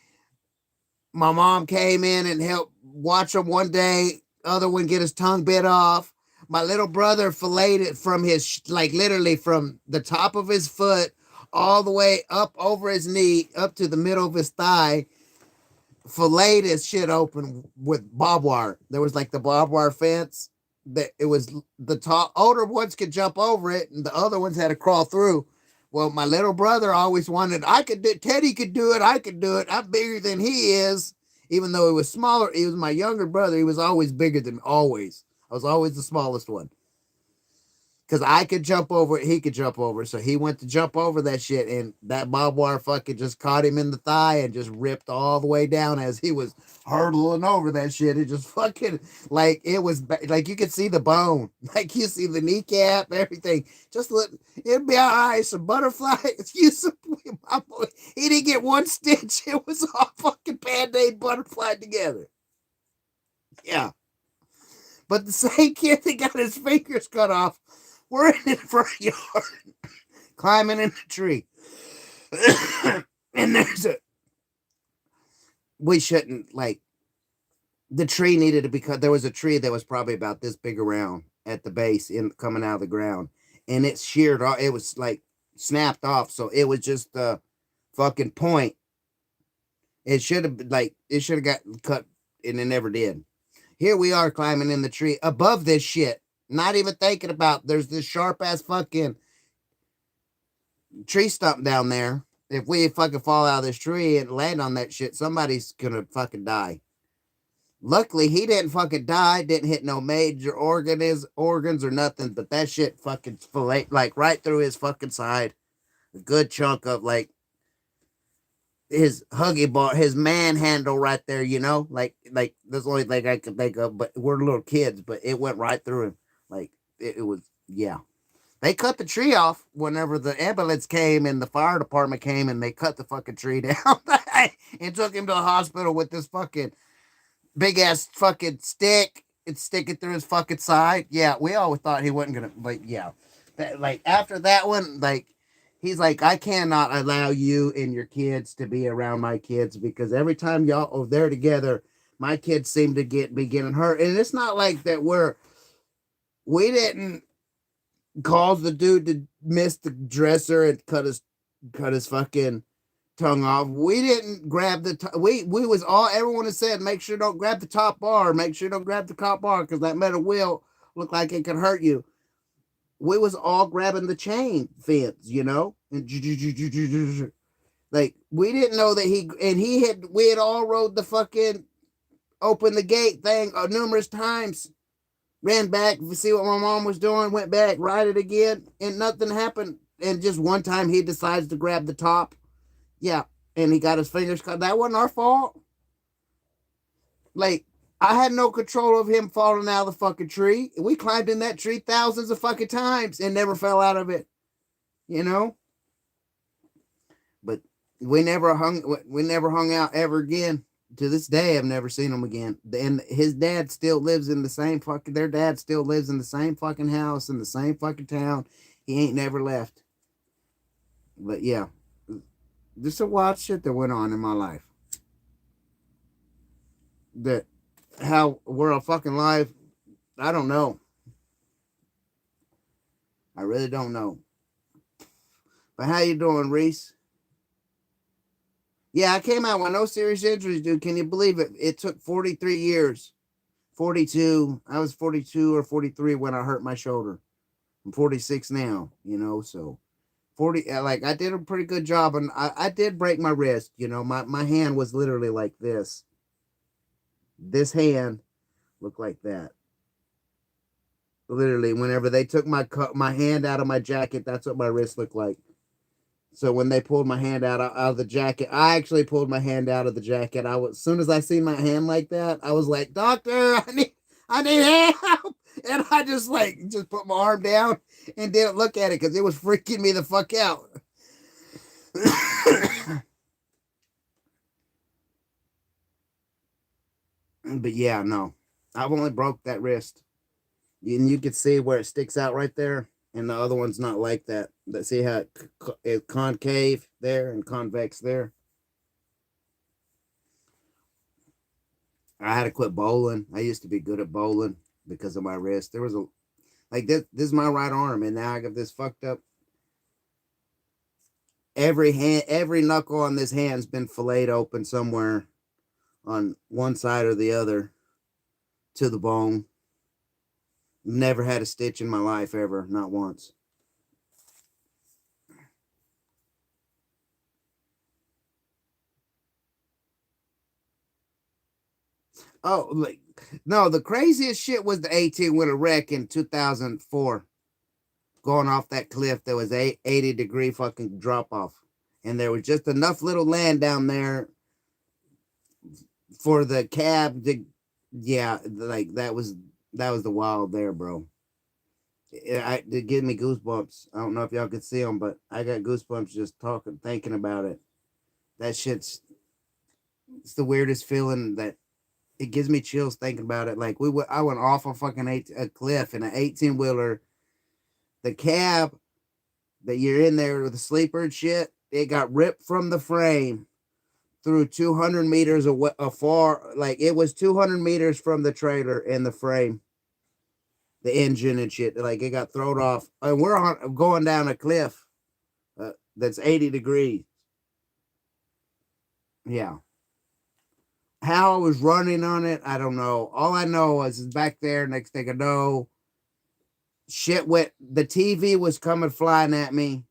My mom came in and helped watch him one day. Other one get his tongue bit off. My little brother filleted from his, like, literally from the top of his foot all the way up over his knee, up to the middle of his thigh. Filleted his shit open with barbed wire. There was like the barbed wire fence. That it was the older ones could jump over it, and the other ones had to crawl through. Well, my little brother always wanted, Teddy could do it, I could do it. I'm bigger than he is. Even though he was smaller, he was my younger brother. He was always bigger than always. I was always the smallest one. Because I could jump over it, he could jump over. So he went to jump over that shit, and that barbed wire fucking just caught him in the thigh and just ripped all the way down as he was hurdling over that shit. It just fucking, like, it was, like, you could see the bone. Like, you see the kneecap, everything. Just look, it'd be all right. Some butterflies. He didn't get one stitch. It was all fucking Band-Aid butterfly together. Yeah. But the same kid that got his fingers cut off, we're in the front yard, climbing in the tree. And we shouldn't, like, the tree needed to be cut. There was a tree that was probably about this big around at the base, coming out of the ground. And it sheared off. It was, like, snapped off. So it was just the fucking point. It should have got cut, and it never did. Here we are climbing in the tree above this shit. Not even thinking about there's this sharp ass fucking tree stump down there. If we fucking fall out of this tree and land on that shit, somebody's gonna fucking die. Luckily, he didn't fucking die, didn't hit no major organs or nothing, but that shit fucking fillet, like, right through his fucking side. A good chunk of, like, his huggy bar, his manhandle right there, like there's only thing I could think of, but we're little kids, but it went right through him. Like, it was, yeah. They cut the tree off whenever the ambulance came and the fire department came, and they cut the fucking tree down and took him to the hospital with this fucking big ass fucking stick and stick it through his fucking side. Yeah, we always thought he wasn't gonna, but yeah. That, like after that one, like he's like, I cannot allow you and your kids to be around my kids because every time y'all are there together, my kids seem to be getting hurt. And it's not like that we didn't cause the dude to miss the dresser and cut his fucking tongue off. We didn't grab we was all everyone has said, make sure don't grab the top bar, make sure don't grab the top bar because that metal wheel looked like it could hurt you. We was all grabbing the chain fence, and like we didn't know that we had all rode the fucking open the gate thing numerous times. Ran back to see what my mom was doing, went back, ride it again, and nothing happened. And just one time he decides to grab the top. Yeah, and he got his fingers cut. That wasn't our fault. Like, I had no control of him falling out of the fucking tree. We climbed in that tree thousands of fucking times and never fell out of it, you know? But we never hung out ever again. To this day, I've never seen him again. And his dad still lives in the same fucking, their dad still lives in the same fucking house in the same fucking town. He ain't never left. But yeah, just a wild shit that went on in my life. That how we're a fucking live, I don't know. I really don't know. But how you doing, Reese? Yeah, I came out with no serious injuries, dude. Can you believe it? It took 43 years. 42. I was 42 or 43 when I hurt my shoulder. I'm 46 now, so 40, like I did a pretty good job. And I did break my wrist, my hand was literally like this. This hand looked like that. Literally, whenever they took my hand out of my jacket, that's what my wrist looked like. So when they pulled my hand out of the jacket, I actually pulled my hand out of the jacket. As soon as I seen my hand like that, I was like, "Doctor, I need help!" And I just put my arm down and didn't look at it because it was freaking me the fuck out. But yeah, no, I've only broke that wrist, and you can see where it sticks out right there. And the other one's not like that. See how it's concave there and convex there? I had to quit bowling. I used to be good at bowling because of my wrist. There was this is my right arm, and now I got this fucked up. Every knuckle on this hand's been filleted open somewhere on one side or the other to the bone. Never had a stitch in my life ever, not once. Oh, no, the craziest shit was the 18 with a wreck in 2004. Going off that cliff, there was 80-degree fucking drop off. And there was just enough little land down there for the cab to, yeah, like that was the wild there, bro. It gave me goosebumps. I don't know if y'all could see them, but I got goosebumps just thinking about it. That it's the weirdest feeling that it gives me chills thinking about it. Like I went off a fucking a cliff in an 18-wheeler. The cab that you're in there with the sleeper and shit, it got ripped from the frame through 200 meters afar. Like it was 200 meters from the trailer in the frame, the engine and shit. Like it got thrown off, and we're going down a cliff that's 80 degrees. Yeah. How I was running on it, I don't know. All I know is back there. Next thing I know, shit went. The TV was coming flying at me.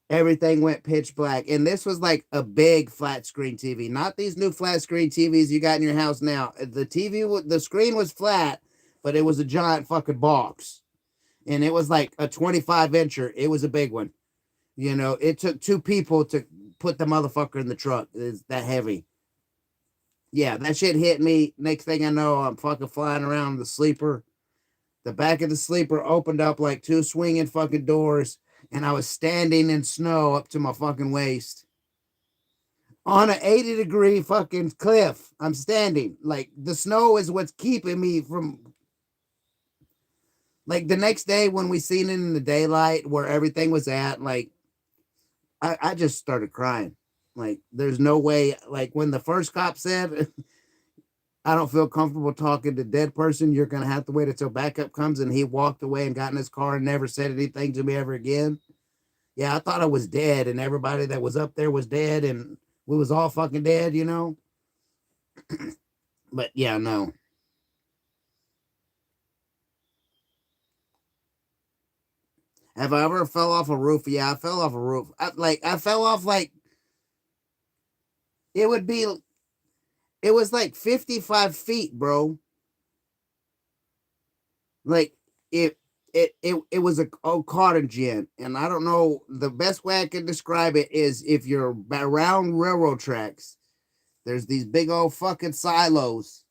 Everything went pitch black, and this was like a big flat screen TV, not these new flat screen TVs you got in your house now. The screen was flat, but it was a giant fucking box, and it was like a 25-incher. It was a big one. It took two people to put the motherfucker in the truck. It's that heavy. Yeah, that shit hit me. Next thing I know, I'm fucking flying around the sleeper. The back of the sleeper opened up like two swinging fucking doors, and I was standing in snow up to my fucking waist on an 80-degree fucking cliff. I'm standing. Like, the snow is what's keeping me from. Like the next day when we seen it in the daylight where everything was at, like I just started crying. Like there's no way. Like when the first cop said, "I don't feel comfortable talking to dead person. You're gonna have to wait until backup comes," and he walked away and got in his car and never said anything to me ever again. Yeah, I thought I was dead, and everybody that was up there was dead, and we was all fucking dead, you know. But yeah, no. Have I ever fell off a roof? Yeah, I fell off a roof. I fell off like it would be. It was like 55 feet, bro. Like it. It was a cotton gin, and I don't know the best way I can describe it is if you're around railroad tracks, there's these big old fucking silos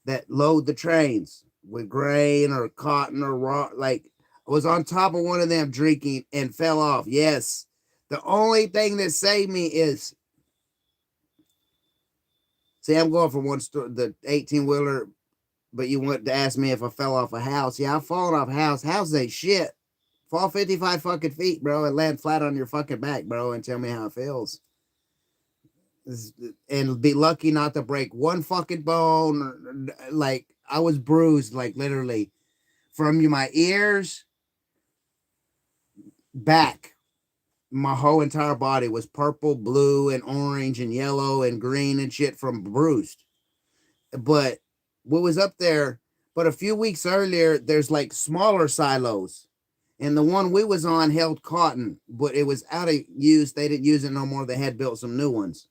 that load the trains with grain or cotton or raw. Like I was on top of one of them drinking and fell off. Yes, the only thing that saved me is see, I'm going from one store, the 18-wheeler, but you want to ask me if I fell off a house. Yeah, I've fallen off a house. Houses ain't shit. Fall 55 fucking feet, bro, and land flat on your fucking back, bro, and tell me how it feels. And be lucky not to break one fucking bone. Like I was bruised, like literally from my ears back. My whole entire body was purple, blue, and orange, and yellow, and green, and shit from bruised. But what was up there? But a few weeks earlier, there's like smaller silos, and the one we was on held cotton, but it was out of use. They didn't use it no more. They had built some new ones,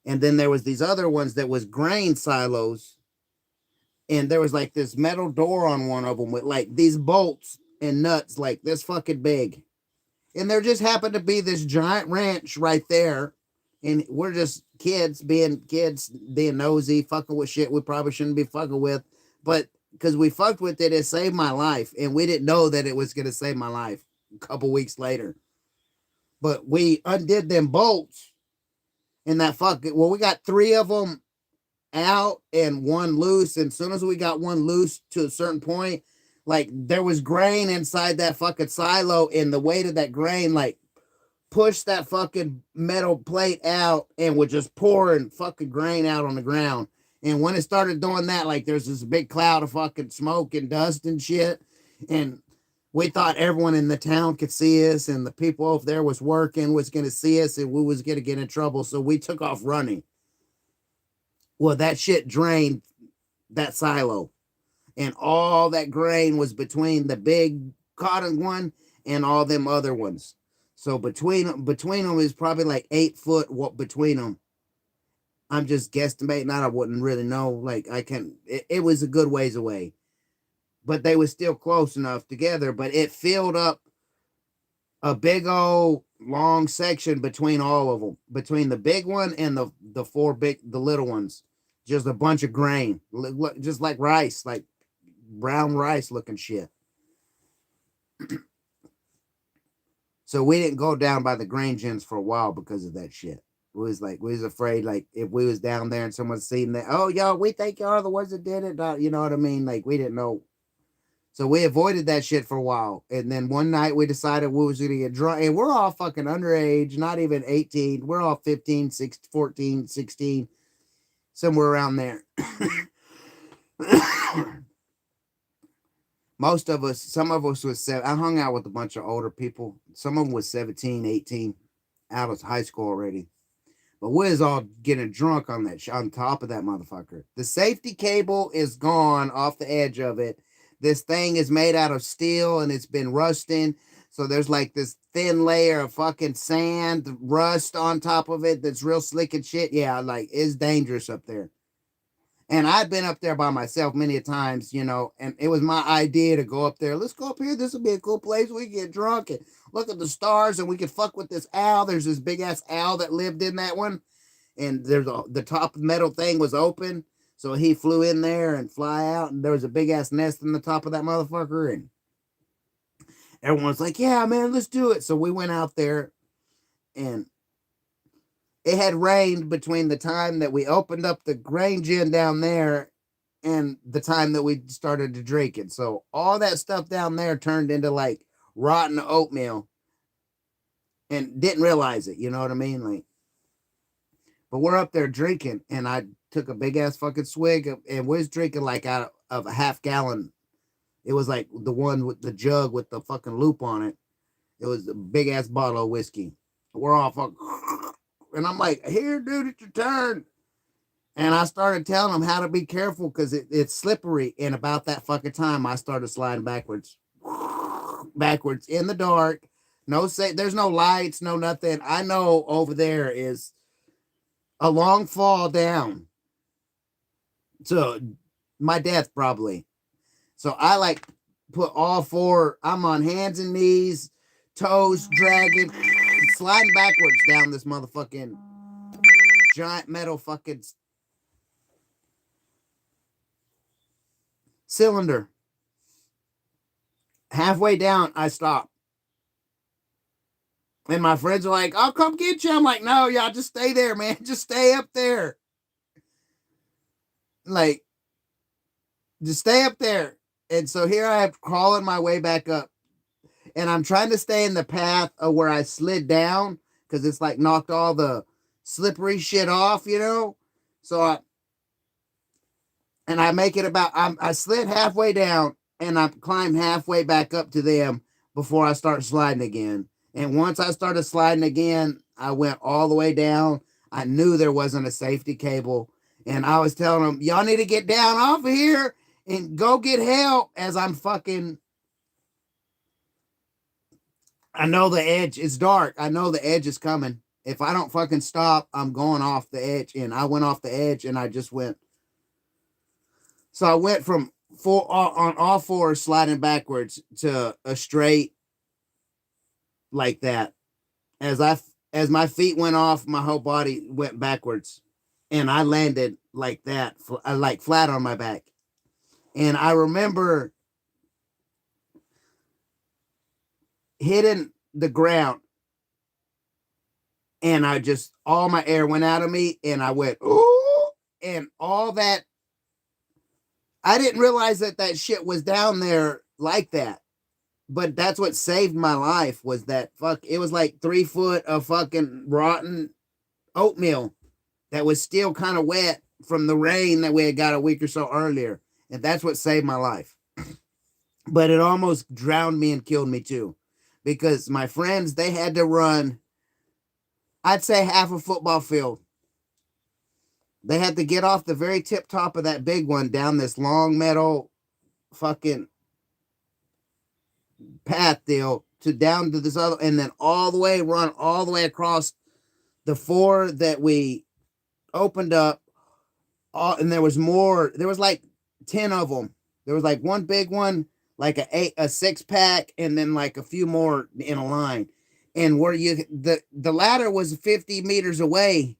and then there was these other ones that was grain silos, and there was like this metal door on one of them with like these bolts and nuts like this fucking big. And there just happened to be this giant ranch right there. And we're just kids, being nosy, fucking with shit we probably shouldn't be fucking with. But because we fucked with it, it saved my life. And we didn't know that it was going to save my life a couple weeks later. But we undid them bolts and that fucking, well, we got three of them out and one loose. And as soon as we got one loose to a certain point, like there was grain inside that fucking silo, and the weight of that grain like pushed that fucking metal plate out and was just pouring fucking grain out on the ground. And when it started doing that, like there's this big cloud of fucking smoke and dust and shit. And we thought everyone in the town could see us, and the people over there was working was going to see us, and we was going to get in trouble. So we took off running. Well, that shit drained that silo, and all that grain was between the big cotton one and all them other ones. So between them is probably like 8 foot what between them. I'm just guesstimating. I wouldn't really know. Like I can, it was a good ways away, but they were still close enough together. But it filled up a big old long section between all of them, between the big one and the little ones. Just a bunch of grain, just like rice, like brown rice looking shit. So we didn't go down by the grain gins for a while because of that shit. We was afraid like if we was down there and someone seen that, oh y'all, we think y'all are the ones that did it. You know what I mean? Like we didn't know. So we avoided that shit for a while. And then one night we decided we was gonna get drunk. And we're all fucking underage, not even 18. We're all 15, 16, 14, 16, somewhere around there. Most of us, some of us was I hung out with a bunch of older people. Some of them was 17, 18, out of high school already. But we was all getting drunk on that on top of that motherfucker. The safety cable is gone off the edge of it. This thing is made out of steel and it's been rusting. So there's like this thin layer of fucking sand, rust on top of it that's real slick and shit. Yeah, like it's dangerous up there. And I'd been up there by myself many times, you know, and it was my idea to go up there. Let's go up here. This will be a cool place. We can get drunk and look at the stars, and we could fuck with this owl. There's this big ass owl that lived in that one, and the top metal thing was open, so he flew in there and fly out, and there was a big ass nest in the top of that motherfucker, and everyone's like, "Yeah, man, let's do it." So we went out there, and it had rained between the time that we opened up the grain gin down there and the time that we started to drink it. So all that stuff down there turned into like rotten oatmeal and didn't realize it. You know what I mean? Like, but we're up there drinking, and I took a big ass fucking swig and was drinking like out of a half gallon. It was like the one with the jug with the fucking loop on it. It was a big ass bottle of whiskey. We're all fucking, and I'm like, here, dude, it's your turn. And I started telling them how to be careful because it's slippery. And about that fucking time, I started sliding backwards, backwards in the dark. No, there's no lights, no nothing. I know over there is a long fall down to my death, probably. So I like put all four, I'm on hands and knees, toes dragging, sliding backwards down this motherfucking giant metal fucking cylinder. Halfway down, I stop. And my friends are like, I'll come get you. I'm like, no, y'all just stay there, man. Just stay up there. Like, just stay up there. And so here I am crawling my way back up. And I'm trying to stay in the path of where I slid down because it's like knocked all the slippery shit off, you know? So I make it about, I slid halfway down and I climbed halfway back up to them before I start sliding again. And once I started sliding again, I went all the way down. I knew there wasn't a safety cable. And I was telling them, y'all need to get down off of here and go get help as I'm fucking. I know the edge. It's dark. I know the edge is coming. If I don't fucking stop, I'm going off the edge. And I went off the edge and I just went. So I went from on all fours sliding backwards to a straight like that. As my feet went off, my whole body went backwards, and I landed like that, like flat on my back. And I remember hitting the ground, and I just all my air went out of me, and I went ooh, and all that. I didn't realize that shit was down there like that. But that's what saved my life was that it was like 3 foot of fucking rotten oatmeal that was still kind of wet from the rain that we had got a week or so earlier. And that's what saved my life. But it almost drowned me and killed me too. Because my friends, they had to run, I'd say half a football field. They had to get off the very tip top of that big one down this long metal fucking path deal to down to this other, and then run all the way across the 4 that we opened up. And there was more. There was like 10 of them. There was like one big one, like a 6-pack, and then like a few more in a line. And where the ladder was 50 meters away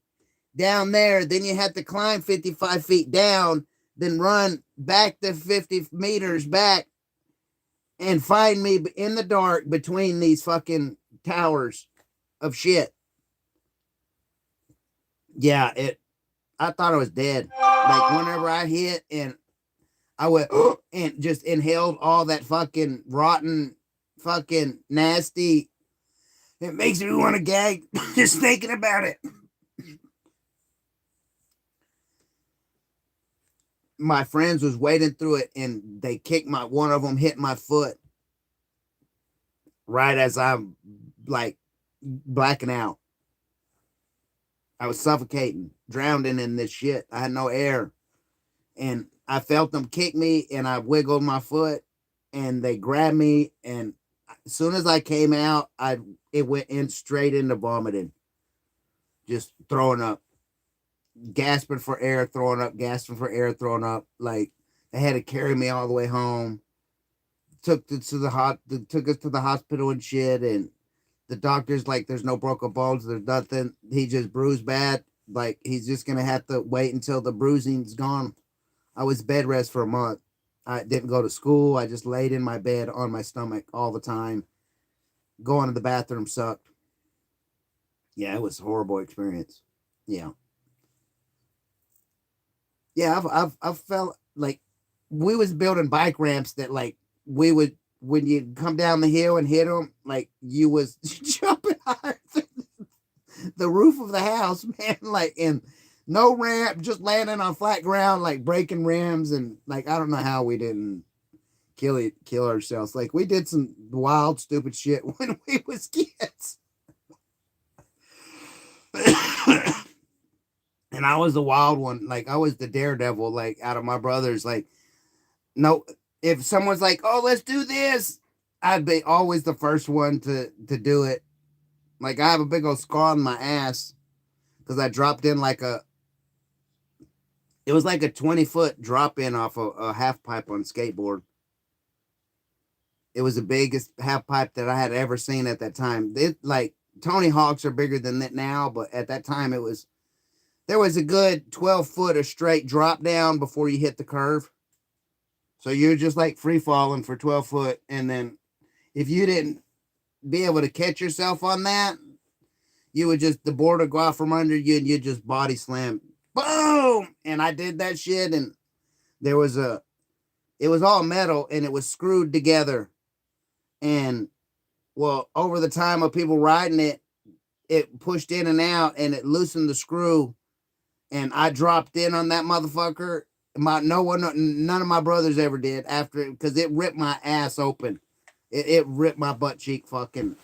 down there, then you had to climb 55 feet down, then run back the 50 meters back and find me in the dark between these fucking towers of shit. Yeah, I thought I was dead. Like whenever I hit and I went and just inhaled all that fucking rotten, fucking nasty. It makes me want to gag just thinking about it. My friends was wading through it and they kicked one of them hit my foot right as I'm like blacking out. I was suffocating, drowning in this shit. I had no air. And I felt them kick me and I wiggled my foot and they grabbed me. And as soon as I came out, it went in straight into vomiting. Just throwing up, gasping for air, throwing up, gasping for air, throwing up. Like they had to carry me all the way home. Took us to the hospital and shit. And the doctor's like, there's no broken bones, there's nothing. He just bruised bad. Like he's just gonna have to wait until the bruising's gone. I was bed rest for a month. I didn't go to school. I just laid in my bed on my stomach all the time. Going to the bathroom sucked. Yeah, it was a horrible experience. Yeah. Yeah, I've felt like we was building bike ramps that like we would when you come down the hill and hit them, like you was jumping higher than the roof of the house, man. Like and no ramp, just landing on flat ground, like breaking rims and like I don't know how we didn't kill ourselves. Like we did some wild, stupid shit when we was kids. And I was the wild one. Like I was the daredevil. Like out of my brothers. Like no, if someone's like, "Oh, let's do this," I'd be always the first one to do it. Like I have a big old scar on my ass because I dropped in like a. It was like a 20-foot drop in off a half pipe on skateboard. It was the biggest half pipe that I had ever seen at that time. It like Tony Hawks are bigger than that now, but at that time it was there was a good 12 foot of straight drop down before you hit the curve. So you're just like free falling for 12 foot, and then if you didn't be able to catch yourself on that, you would just the board would go out from under you and you just body slam, boom. And I did that shit, and there was a it was all metal and it was screwed together, and well, over the time of people riding it, it pushed in and out and it loosened the screw, and I dropped in on that motherfucker. My no one, none of my brothers ever did after because it ripped my ass open. It ripped my butt cheek fucking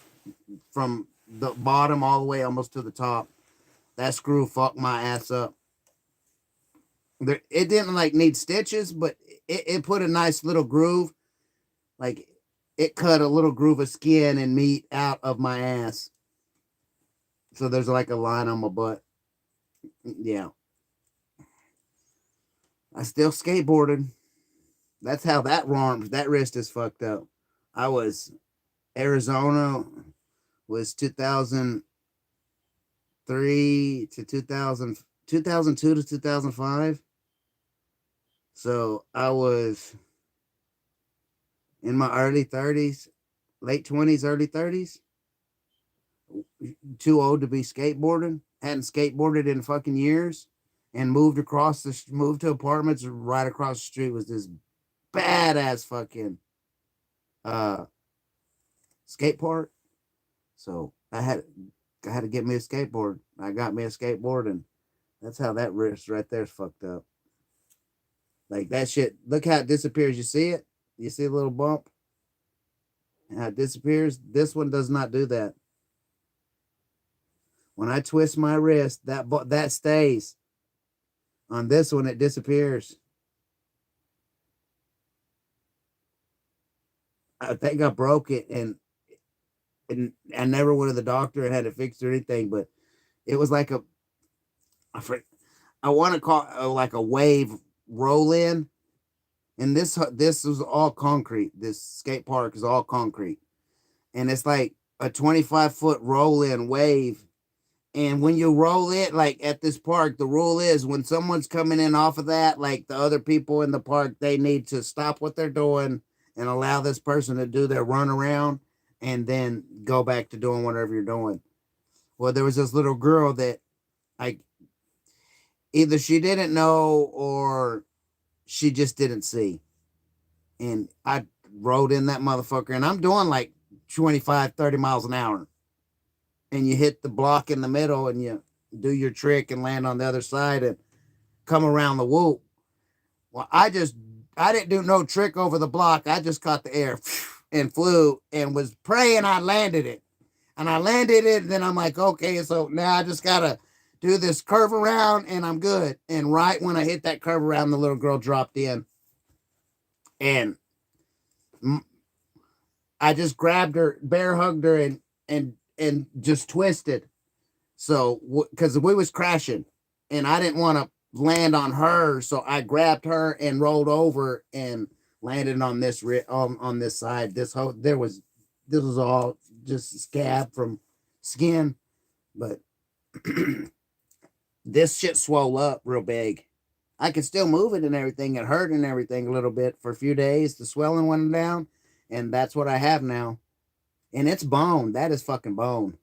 from the bottom all the way almost to the top. That screw fucked my ass up. It didn't like need stitches, but it put a nice little groove. Like it cut a little groove of skin and meat out of my ass. So there's like a line on my butt. Yeah. I still skateboarded. That's how that wrist is fucked up. I was Arizona was 2003 to 2000, 2002 to 2005. So I was in my early 30s, late 20s, early 30s. Too old to be skateboarding. Hadn't skateboarded in fucking years, and moved to apartments right across the street was this badass fucking uh skate park. So I had to get me a skateboard. I got me a skateboard, and that's how that wrist right there is fucked up. Like that shit. Look how it disappears. You see it? You see a little bump? How it disappears? This one does not do that. When I twist my wrist, that stays. On this one, it disappears. I think I broke it, and I never went to the doctor and had it fixed or anything. But it was like I, I want to call it like a wave roll in, and this was all concrete. This skate park is all concrete, and it's like a 25-foot roll in wave. And when you roll it, like at this park, the rule is when someone's coming in off of that, like the other people in the park, they need to stop what they're doing and allow this person to do their run around and then go back to doing whatever you're doing. Well, there was this little girl that like either she didn't know or she just didn't see. And I rode in that motherfucker, and I'm doing like 25, 30 miles an hour. And you hit the block in the middle and you do your trick and land on the other side and come around the whoop. Well, I didn't do no trick over the block. I just caught the air and flew and was praying I landed it. And I landed it, and then I'm like, okay, so now I just gotta do this curve around and I'm good. And right when I hit that curve around, the little girl dropped in. And I just grabbed her, bear hugged her, and just twisted. So because we was crashing, and I didn't want to land on her, so I grabbed her and rolled over and landed on on this side. This was all just scab from skin, but this shit swole up real big. I could still move it and everything. It hurt and everything a little bit for a few days. The swelling went down, and that's what I have now. And it's bone. That is fucking bone.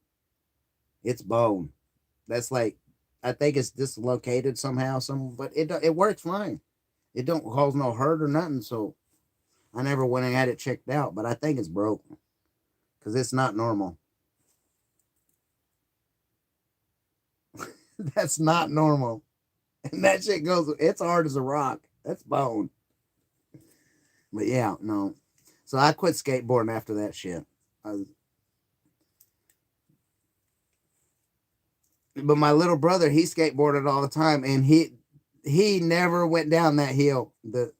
It's bone. That's like I think it's dislocated somehow. But it works fine. It don't cause no hurt or nothing. So I never went and had it checked out. But I think it's broke because it's not normal. That's not normal. And that shit goes. It's hard as a rock. That's bone. But yeah, no. So I quit skateboarding after that shit. But my little brother, he skateboarded all the time, and he never went down that hill, the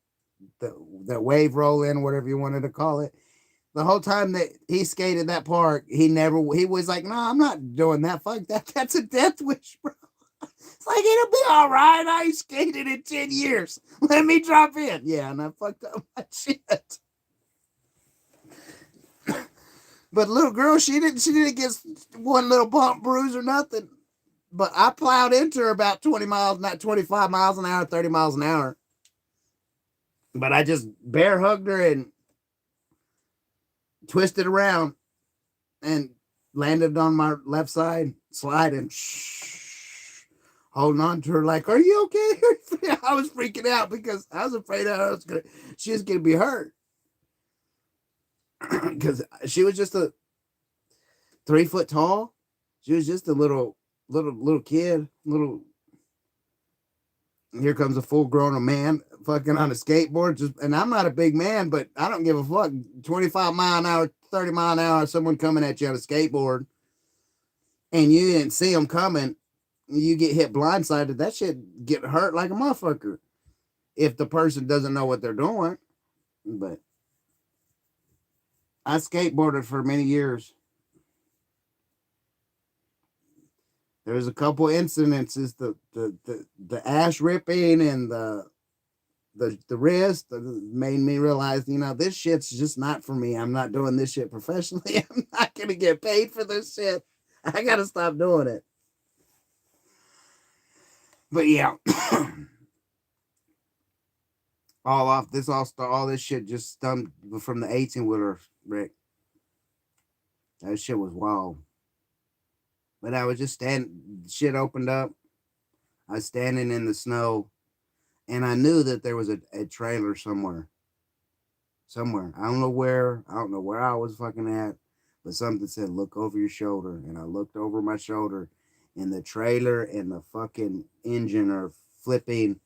wave roll in, whatever you wanted to call it. The whole time that he skated that park, he was like, "No, I'm not doing that. Fuck that. That's a death wish, bro." It's like it'll be all right. I ain't skated in 10 years. Let me drop in. Yeah, and I fucked up my shit. But little girl, she didn't get one little bump, bruise, or nothing. But I plowed into her about 20 miles, not 25 miles an hour, 30 miles an hour. But I just bear hugged her and twisted around and landed on my left side, sliding, holding on to her like, "Are you okay?" I was freaking out because I was afraid she was gonna be hurt because she was just a 3 foot tall. She was just a little kid, little. Here comes a full grown man fucking on a skateboard. And I'm not a big man, but I don't give a fuck. 25 mile an hour, 30 mile an hour, someone coming at you on a skateboard, and you didn't see them coming. You get hit blindsided. That shit get hurt like a motherfucker if the person doesn't know what they're doing. But I skateboarded for many years. There was a couple incidences, the ash ripping and the wrist made me realize, this shit's just not for me. I'm not doing this shit professionally. I'm not gonna get paid for this shit. I gotta stop doing it. But yeah, all this shit just stemmed from the 18-wheeler, Rick. That shit was wild. But I was just shit opened up. I was standing in the snow, and I knew that there was a trailer somewhere. Somewhere. I don't know where. I don't know where I was fucking at, but something said, "Look over your shoulder." And I looked over my shoulder, and the trailer and the fucking engine are flipping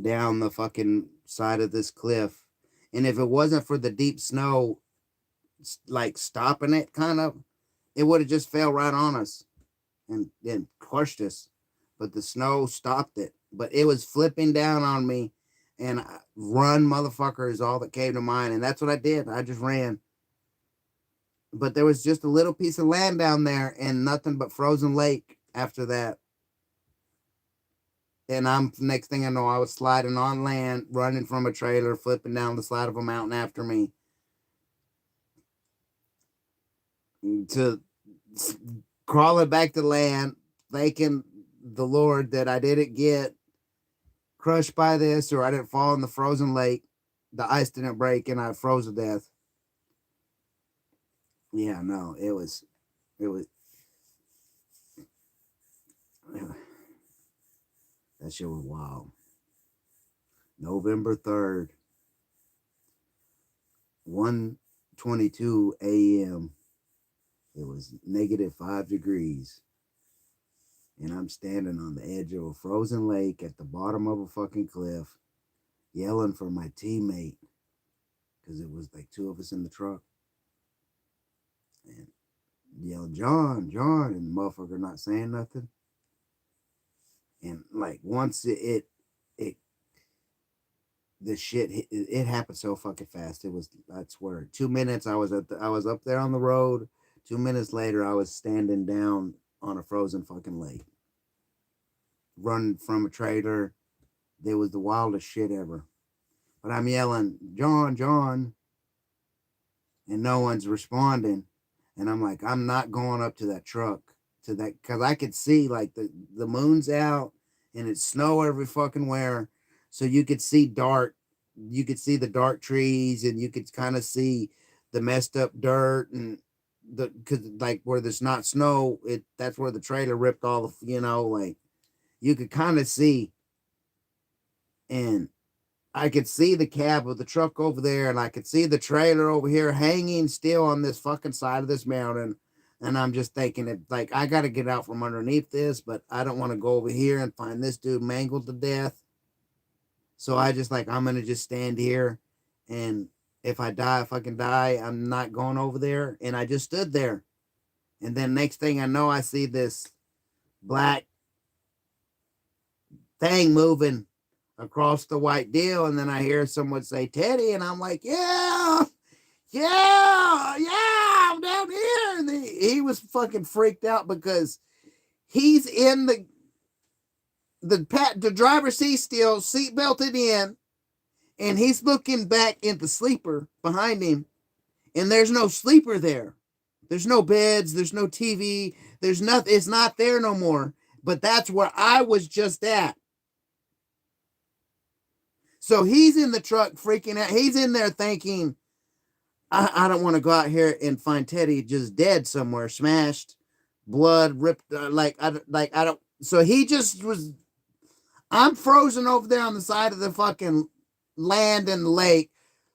down the fucking side of this cliff. And if it wasn't for the deep snow, like stopping it, kind of, it would have just fell right on us and crushed us. But the snow stopped it. But it was flipping down on me, and run, motherfucker, is all that came to mind. And that's what I did. I just ran. But there was just a little piece of land down there and nothing but frozen lake after that. And next thing I know, I was sliding on land, running from a trailer, flipping down the side of a mountain after me, to crawling back to land, thanking the Lord that I didn't get crushed by this, or I didn't fall in the frozen lake. The ice didn't break and I froze to death. Yeah, no, it was that shit was wild. November 3rd, 1:22 a.m. It was -5 degrees. And I'm standing on the edge of a frozen lake at the bottom of a fucking cliff, yelling for my teammate, because it was like two of us in the truck, and yelling, "John, John," and the motherfucker not saying nothing. And like once it the shit it happened so fucking fast. It was, I swear, 2 minutes I was up there on the road. 2 minutes later, I was standing down on a frozen fucking lake, running from a trailer. It was the wildest shit ever. But I'm yelling, "John, John," and no one's responding. And I'm like, I'm not going up to that truck, because I could see like the moon's out and it's snow every fucking where. So you could see dark. You could see the dark trees, and you could kind of see the messed up dirt, and because like where there's not snow, that's where the trailer ripped all the, like, you could kind of see, and I could see the cab of the truck over there, and I could see the trailer over here hanging still on this fucking side of this mountain. And I'm just thinking, it like, I got to get out from underneath this, but I don't want to go over here and find this dude mangled to death. So I just like, I'm gonna just stand here, and if I die, if I can die, I'm not going over there. And I just stood there, and then next thing I know, I see this black thing moving across the white deal, and then I hear someone say Teddy, and I'm like, yeah, yeah, I'm down here. And he was fucking freaked out because he's in the driver's seat still, seat belted in, and he's looking back in the sleeper behind him, and there's no sleeper there. There's no beds, there's no TV, there's nothing, it's not there no more. But that's where I was just at. So he's in the truck freaking out. He's in there thinking, I don't want to go out here and find Teddy just dead somewhere, smashed, blood ripped, I don't. So he just was. I'm frozen over there on the side of the fucking land and the lake,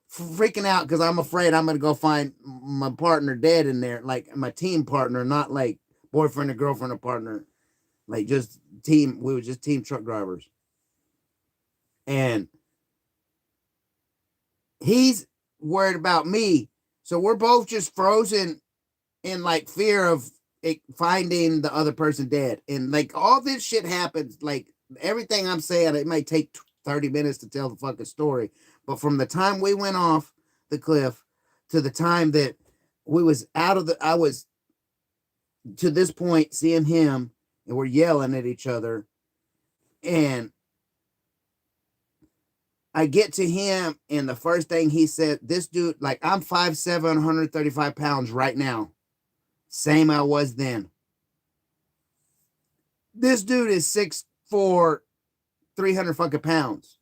freaking out because I'm afraid I'm gonna go find my partner dead in there, like my team partner, not like boyfriend or girlfriend or partner, like just team. We were just team truck drivers, and he's worried about me. So we're both just frozen in like fear of finding the other person dead. And like all this shit happens, like everything I'm saying, it might take 30 minutes to tell the fucking story. But from the time we went off the cliff to the time that we was out of I was to this point seeing him, and we're yelling at each other. And I get to him, and the first thing he said, this dude, like I'm 5'7", 135 pounds right now. Same I was then. This dude is 6'4", 300 fucking pounds.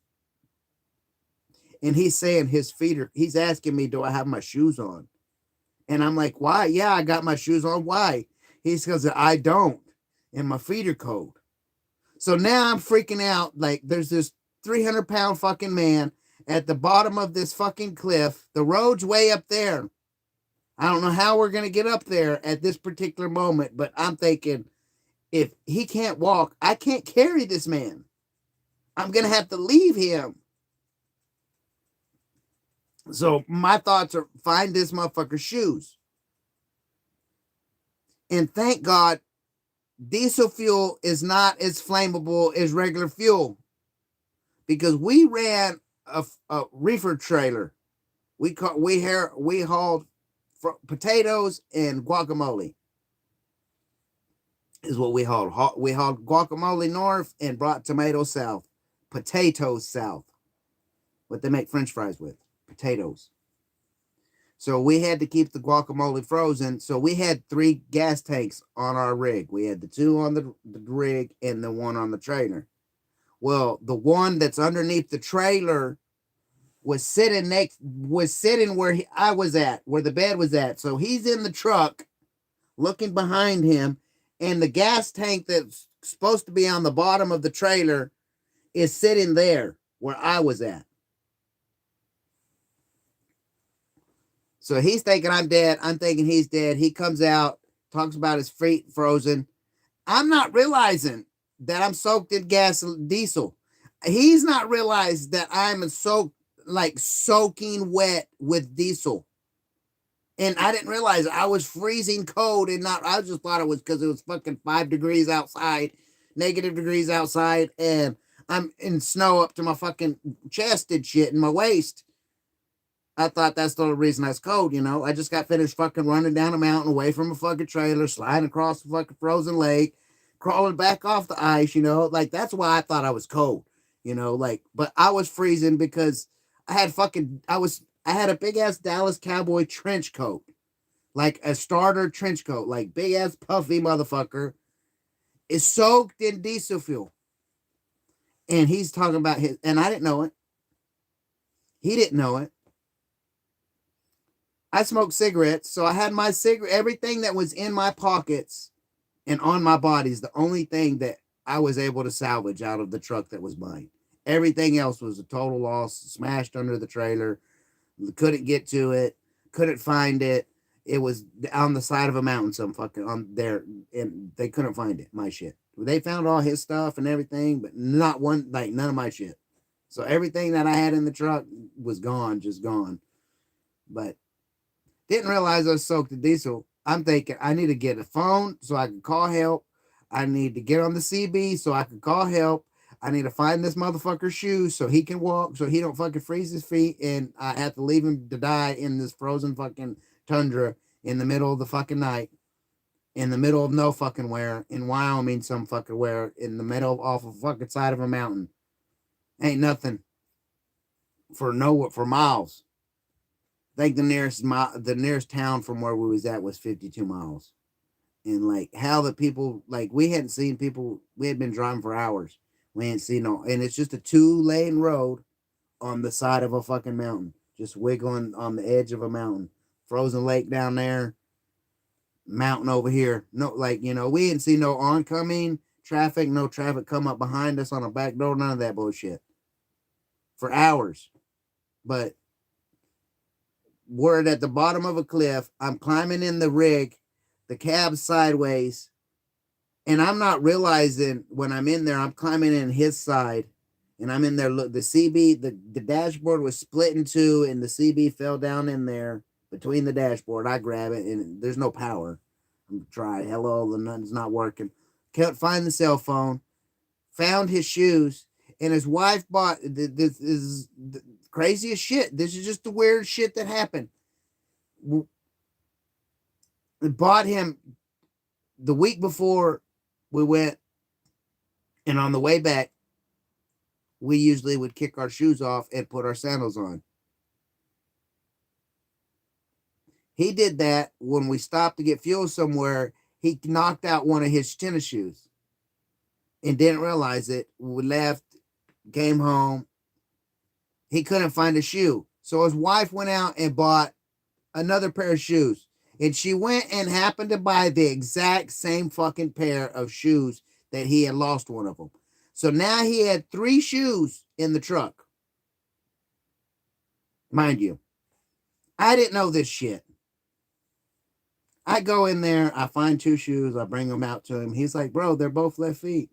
And he's saying his feet are, he's asking me, do I have my shoes on? And I'm like, why? Yeah, I got my shoes on. Why? He says, I don't. And my feet are cold. So now I'm freaking out. Like there's this 300-pound fucking man at the bottom of this fucking cliff. The road's way up there. I don't know how we're going to get up there at this particular moment, but I'm thinking, if he can't walk, I can't carry this man. I'm going to have to leave him. So my thoughts are, find this motherfucker's shoes. And thank God, diesel fuel is not as flammable as regular fuel. Because we ran a reefer trailer. We hauled potatoes and guacamole. Is what we hauled. We hauled guacamole north and brought tomatoes south. Potatoes south. What they make French fries with. Potatoes. So we had to keep the guacamole frozen. So we had 3 gas tanks on our rig. We had the 2 on the rig and the 1 on the trailer. Well, the one that's underneath the trailer was sitting where I was at, where the bed was at. So he's in the truck looking behind him, and the gas tank that's supposed to be on the bottom of the trailer is sitting there where I was at. So he's thinking I'm dead. I'm thinking he's dead. He comes out, talks about his feet frozen. I'm not realizing that I'm soaked in diesel. He's not realized that I'm soaking wet with diesel. And I didn't realize I was freezing cold, and I just thought it was because it was fucking 5 degrees outside, negative degrees outside, and I'm in snow up to my fucking chest and shit and my waist. I thought that's the only reason I was cold, you know. I just got finished fucking running down a mountain away from a fucking trailer, sliding across the fucking frozen lake, crawling back off the ice, you know. Like, that's why I thought I was cold, you know. Like, but I was freezing because I had a big ass Dallas Cowboy trench coat, like a starter trench coat, like big ass puffy motherfucker, is soaked in diesel fuel. And he's talking about and I didn't know it. He didn't know it. I smoked cigarettes, so I had my everything that was in my pockets and on my body is the only thing that I was able to salvage out of the truck that was mine. Everything else was a total loss, smashed under the trailer. Couldn't get to it, couldn't find it. It was on the side of a mountain, some fucking on there, and they couldn't find it. My shit. They found all his stuff and everything, but not one, like none of my shit. So everything that I had in the truck was gone, just gone. But didn't realize I was soaked in diesel. I'm thinking I need to get a phone so I can call help. I need to get on the CB so I can call help. I need to find this motherfucker's shoes so he can walk, so he don't fucking freeze his feet, and I have to leave him to die in this frozen fucking tundra in the middle of the fucking night, in the middle of no fucking where, in Wyoming, some fucking where, in the middle off of fucking side of a mountain. Ain't nothing for miles. I think the nearest town from where we was at was 52 miles. And like how the people, like we hadn't seen people, we had been driving for hours. We ain't seen no, and it's just a 2-lane road on the side of a fucking mountain, just wiggling on the edge of a mountain. Frozen lake down there, mountain over here. No, like, we didn't see no oncoming traffic, no traffic come up behind us on a back door, none of that bullshit for hours. But we're at the bottom of a cliff. I'm climbing in the rig, the cab's sideways, and I'm not realizing when I'm in there, I'm climbing in his side, and I'm in there. Look, the CB, the dashboard was split in two, and the CB fell down in there between the dashboard. I grab it, and there's no power. I'm trying. Hello, the nothing's not working. Can't find the cell phone. Found his shoes, and his wife bought. This is the craziest shit. This is just the weird shit that happened. Bought him the week before we went, and on the way back, we usually would kick our shoes off and put our sandals on. He did that when we stopped to get fuel somewhere. He knocked out one of his tennis shoes and didn't realize it. We left, came home. He couldn't find a shoe. So his wife went out and bought another pair of shoes. And she went and happened to buy the exact same fucking pair of shoes that he had lost one of them. So now he had 3 shoes in the truck. Mind you, I didn't know this shit. I go in there, I find 2 shoes, I bring them out to him. He's like, bro, they're both left feet.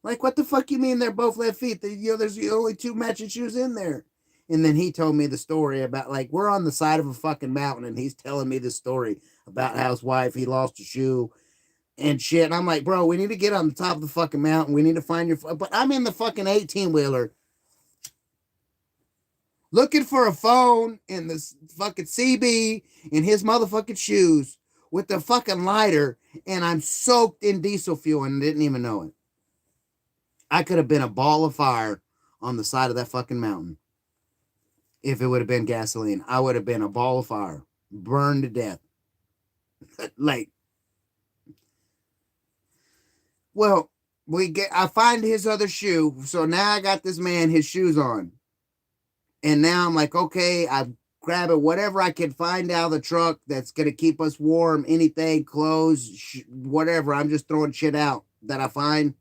Like, what the fuck you mean they're both left feet? There's only 2 matching shoes in there. And then he told me the story about, like, we're on the side of a fucking mountain, and he's telling me the story about how his wife, he lost a shoe and shit. And I'm like, bro, we need to get on the top of the fucking mountain. We need to find your, but I'm in the fucking 18-wheeler looking for a phone in this fucking CB in his motherfucking shoes with the fucking lighter, and I'm soaked in diesel fuel and didn't even know it. I could have been a ball of fire on the side of that fucking mountain. If it would have been gasoline, I would have been a ball of fire, burned to death. Like, well, I find his other shoe. So now I got this man, his shoes on. And now I'm like, okay, I grab it, whatever I can find out of the truck that's going to keep us warm, anything, clothes, whatever. I'm just throwing shit out that I find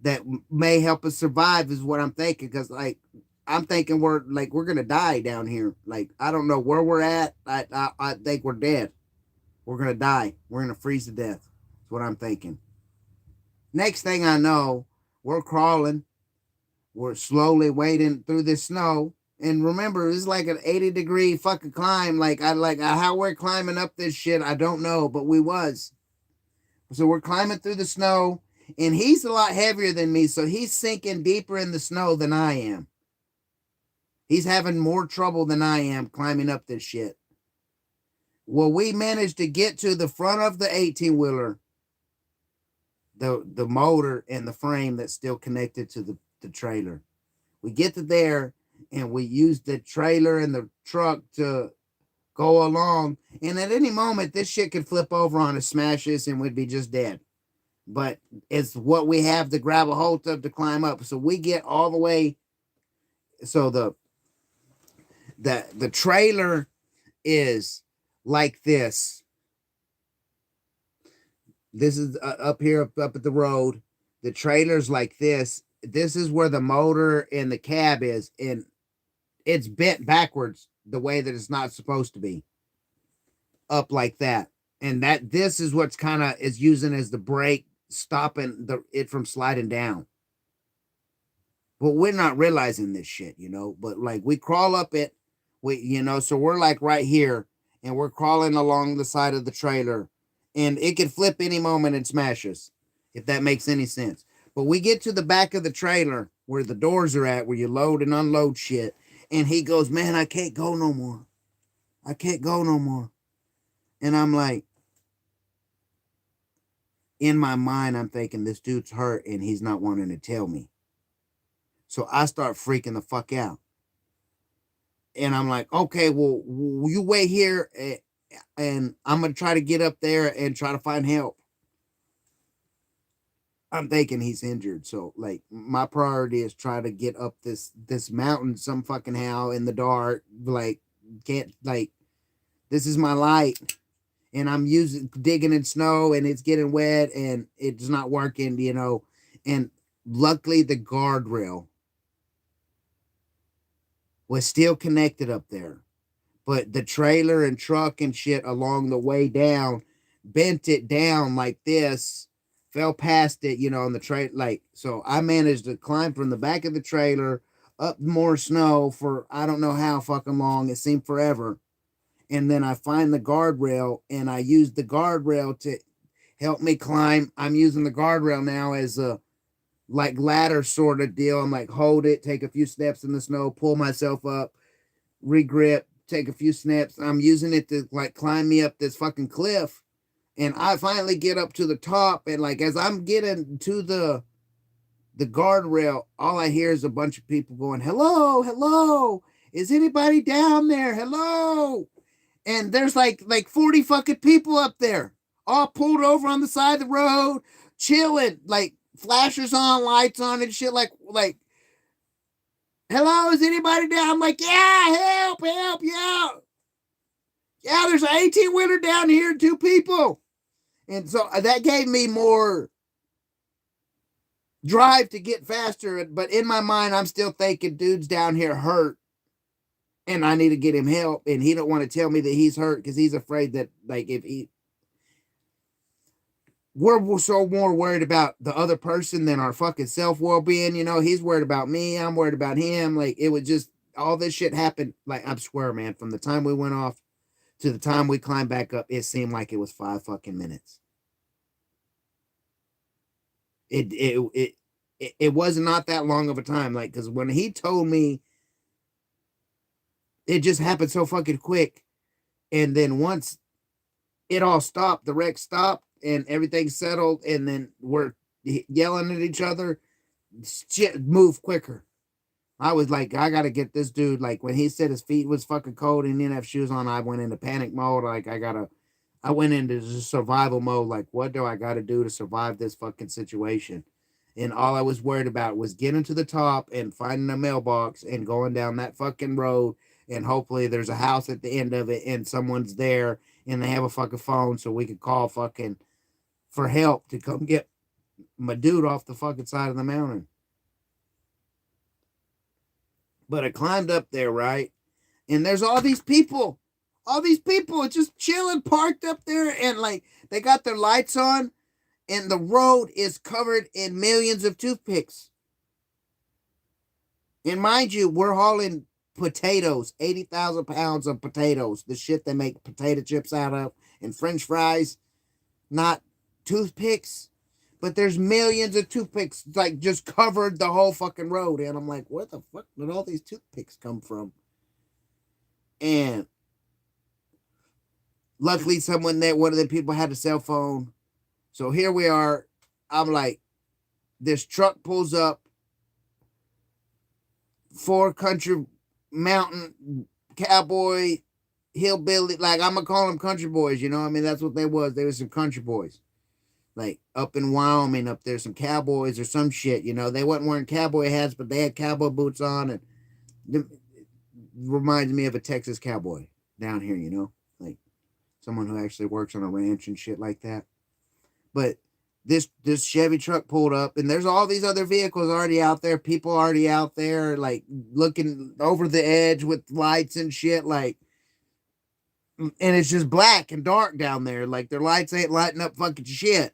that may help us survive is what I'm thinking. Because, like, I'm thinking we're going to die down here. Like, I don't know where we're at. I think we're dead. We're going to die. We're going to freeze to death. That's what I'm thinking. Next thing I know, we're crawling. We're slowly wading through this snow. And remember, it's like an 80-degree fucking climb. Like how we're climbing up this shit, I don't know, but we was. So we're climbing through the snow, and he's a lot heavier than me, so he's sinking deeper in the snow than I am. He's having more trouble than I am climbing up this shit. Well, we managed to get to the front of the 18-wheeler, the motor and the frame that's still connected to the trailer. We get to there, and we use the trailer and the truck to go along. And at any moment, this shit could flip over on us, smash us, and we'd be just dead. But it's what we have to grab a hold of to climb up. So we get all the way. So the trailer is like this. This is up here, up at the road. The trailer's like this. This is where the motor and the cab is, and it's bent backwards the way that it's not supposed to be, up like that. And that this is what's kind of is using as the brake, stopping it from sliding down. But we're not realizing this shit, you know. But like we crawl up it, so we're like right here, and we're crawling along the side of the trailer, and it could flip any moment and smash us, if that makes any sense. But we get to the back of the trailer where the doors are at, where you load and unload shit, and he goes, "Man, I can't go no more. I can't go no more." And I'm like, in my mind, I'm thinking this dude's hurt and he's not wanting to tell me. So I start freaking the fuck out. And I'm like, okay, well, you wait here and I'm going to try to get up there and try to find help. I'm thinking he's injured. So like my priority is try to get up this mountain some fucking how in the dark. Like can't like this is my light. And I'm digging in snow and it's getting wet and it's not working, And luckily the guardrail was still connected up there. But the trailer and truck and shit along the way down bent it down like this, fell past it, on the trailer. Like, so I managed to climb from the back of the trailer up more snow for I don't know how fucking long. It seemed forever. And then I find the guardrail and I use the guardrail to help me climb. I'm using the guardrail now as a like ladder sort of deal. I'm like, hold it, take a few steps in the snow, pull myself up, regrip, take a few snaps. I'm using it to like climb me up this fucking cliff. And I finally get up to the top. And like as I'm getting to the guardrail, all I hear is a bunch of people going, "Hello, hello. Is anybody down there? Hello." And there's like 40 fucking people up there, all pulled over on the side of the road, chilling, like flashers on, lights on and shit, like "Hello, is anybody down?" I'm like, "Yeah, help, help, yeah. Yeah, there's an 18-wheeler down here, 2 people." And so that gave me more drive to get faster. But in my mind, I'm still thinking, dude's down here hurt. And I need to get him help. And he don't want to tell me that he's hurt because he's afraid that, like, we're so more worried about the other person than our fucking self well-being. He's worried about me. I'm worried about him. Like, it would just, all this shit happened. Like, I swear, man, from the time we went off to the time we climbed back up, it seemed like it was 5 fucking minutes. It was not that long of a time. Like, because when he told me, it just happened so fucking quick. And then once it all stopped, the wreck stopped and everything settled, and then we're yelling at each other, shit moved quicker. I was like, I gotta get this dude. Like when he said his feet was fucking cold and he didn't have shoes on, I went into panic mode. Like I went into survival mode. Like, what do I gotta do to survive this fucking situation? And all I was worried about was getting to the top and finding a mailbox and going down that fucking road. And hopefully there's a house at the end of it and someone's there and they have a fucking phone so we could call fucking for help to come get my dude off the fucking side of the mountain. But I climbed up there, right? And there's all these people just chilling, parked up there, and like they got their lights on, and the road is covered in millions of toothpicks. And mind you, we're hauling potatoes, 80,000 pounds of potatoes, the shit they make potato chips out of, and French fries, not toothpicks. But there's millions of toothpicks, like, just covered the whole fucking road. And I'm like, where the fuck did all these toothpicks come from? And luckily, one of the people had a cell phone. So here we are. I'm like, this truck pulls up, 4 country mountain cowboy hillbilly. Like, I'm gonna call them country boys. I mean, that's what they was. They were some country boys. Like up in Wyoming, up there, some cowboys or some shit. They wasn't wearing cowboy hats, but they had cowboy boots on, and it reminds me of a Texas cowboy down here. Like someone who actually works on a ranch and shit like that. But This Chevy truck pulled up, and there's all these other vehicles already out there, people already out there, like looking over the edge with lights and shit, like, and it's just black and dark down there, like their lights ain't lighting up fucking shit.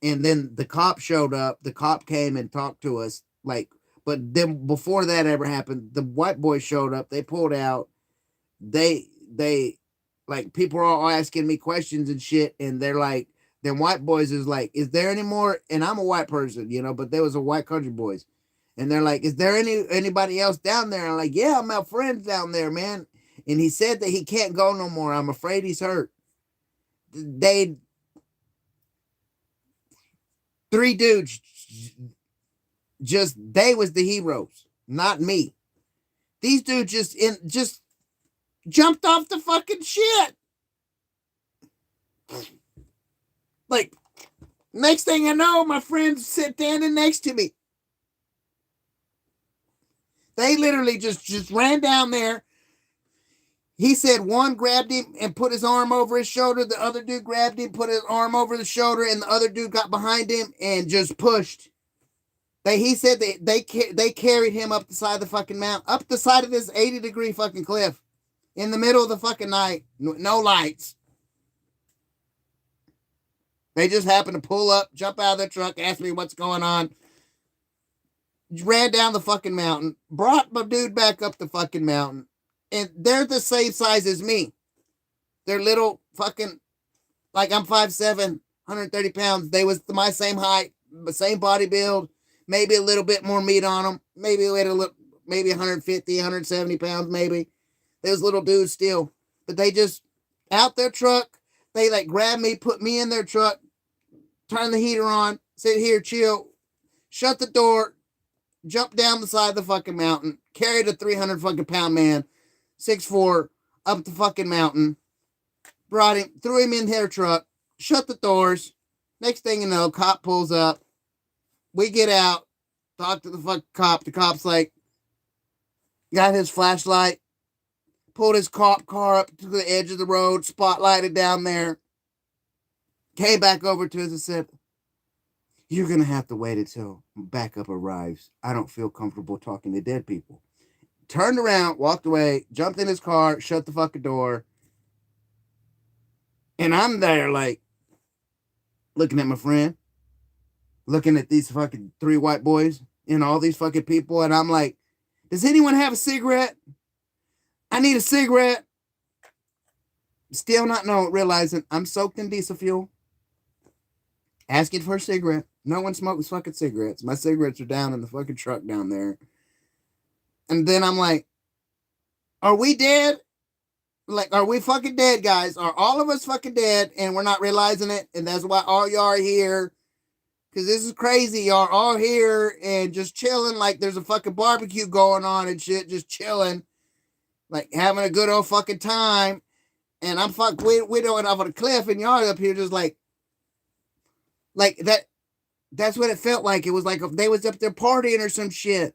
And then the cop showed up. The cop came and talked to us, like, but then before that ever happened, the white boys showed up. They pulled out. They like, people are all asking me questions and shit, and they're like, then white boys is like, is there any more? And I'm a white person, but there was a white country boys, and they're like, is there anybody else down there? I'm like, yeah, my friend's down there, man. And he said that he can't go no more. I'm afraid he's hurt. They three dudes, just they was the heroes, not me. These dudes just jumped off the fucking shit. Like, next thing I know, my friends sit standing next to me. They literally just ran down there. He said one grabbed him and put his arm over his shoulder. The other dude grabbed him, put his arm over the shoulder, and the other dude got behind him and just pushed. He said they carried him up the side of the fucking mountain, up the side of this 80-degree fucking cliff, in the middle of the fucking night, no lights. They just happened to pull up, jump out of the truck, ask me what's going on. Ran down the fucking mountain, brought my dude back up the fucking mountain. And they're the same size as me. They're little fucking, like, I'm 5'7", 130 pounds. They was my same height, the same body build, maybe a little bit more meat on them. Maybe we had a little, maybe 150, 170 pounds, maybe. They was little dudes still. But they just, out their truck, they like grabbed me, put me in their truck, turn the heater on, sit here, chill, shut the door, jump down the side of the fucking mountain, carried a 300 fucking pound man, 6'4", up the fucking mountain, brought him, threw him in their truck, shut the doors. Next thing you know, cop pulls up. We get out, talk to the fucking cop. The cop's like, got his flashlight, pulled his cop car up to the edge of the road, spotlighted down there, came back over to us and said, you're going to have to wait until backup arrives. I don't feel comfortable talking to dead people. Turned around, walked away, jumped in his car, shut the fucking door. And I'm there, like, looking at my friend, looking at these fucking three white boys and all these fucking people. And I'm like, does anyone have a cigarette? I need a cigarette. Still not realizing I'm soaked in diesel fuel. Asking for a cigarette. No one smokes fucking cigarettes. My cigarettes are down in the fucking truck down there. And then I'm like, are we dead? Like, are we fucking dead, guys? Are all of us fucking dead and we're not realizing it? And that's why all y'all are here. Because this is crazy. Y'all are all here and just chilling like there's a fucking barbecue going on and shit. Just chilling. Like, having a good old fucking time. And I'm we doing off on a cliff and y'all up here just like that. That's what it felt like. It was like they was up there partying or some shit.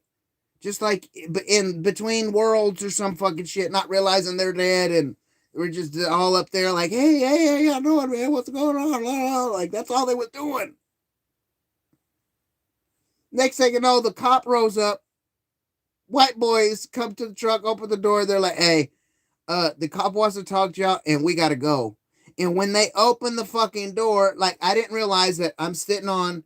Just like in between worlds or some fucking shit, not realizing they're dead, and we're just all up there like, hey, I know it, man. What's going on? Like, that's all they were doing. Next thing you know, the cop rose up. White boys come to the truck, open the door. They're like, hey, the cop wants to talk to y'all, and we got to go. And when they open the fucking door, like, I didn't realize that I'm sitting on,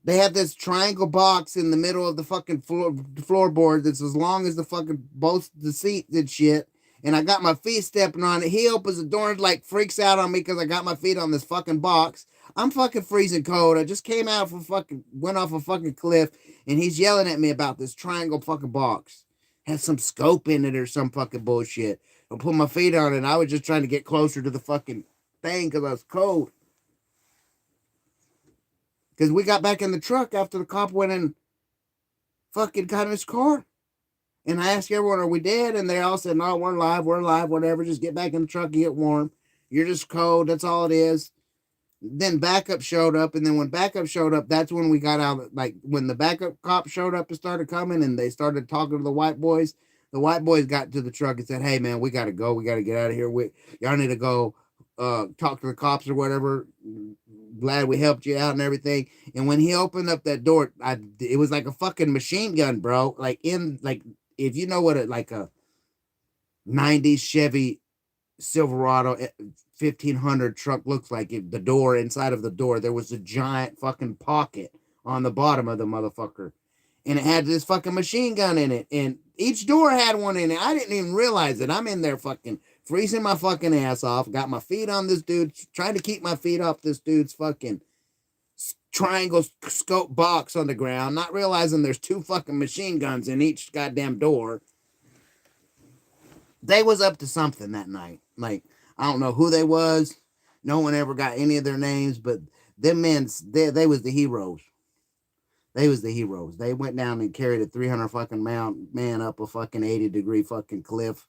they have this triangle box in the middle of the fucking floorboard that's as long as the fucking both the seats and shit. And I got my feet stepping on it. He opens the door and like freaks out on me because I got my feet on this fucking box. I'm fucking freezing cold. I just came out from went off a fucking cliff, and he's yelling at me about this triangle fucking box. Has some scope in it or some fucking bullshit. I put my feet on it, and I was just trying to get closer to the fucking thing because I was cold. Because we got back in the truck after the cop went and fucking got in his car. And I asked everyone, are we dead? And they all said, no, we're alive, whatever. Just get back in the truck and get warm. You're just cold. That's all it is. Then backup showed up. And then when backup showed up, that's when we got out. Like, when the backup cop showed up and started coming and they started talking to the white boys got to the truck and said, hey, man, we got to go. We got to get out of here. Y'all need to go talk to the cops or whatever. Glad we helped you out and everything. And when he opened up that door, it was like a fucking machine gun, bro. Like in like if you know what like a '90s Chevy Silverado 1500 truck looks like, the door inside of the door, there was a giant fucking pocket on the bottom of the motherfucker, and it had this fucking machine gun in it, and each door had one in it. I didn't even realize it. I'm in there fucking freezing my fucking ass off, got my feet on this dude, trying to keep my feet off this dude's fucking triangle scope box on the ground, not realizing there's two fucking machine guns in each goddamn door. They was up to something that night. Like, I don't know who they was. No one ever got any of their names, but them men, they was the heroes. They was the heroes. They went down and carried a 300 fucking man up a fucking 80-degree fucking cliff.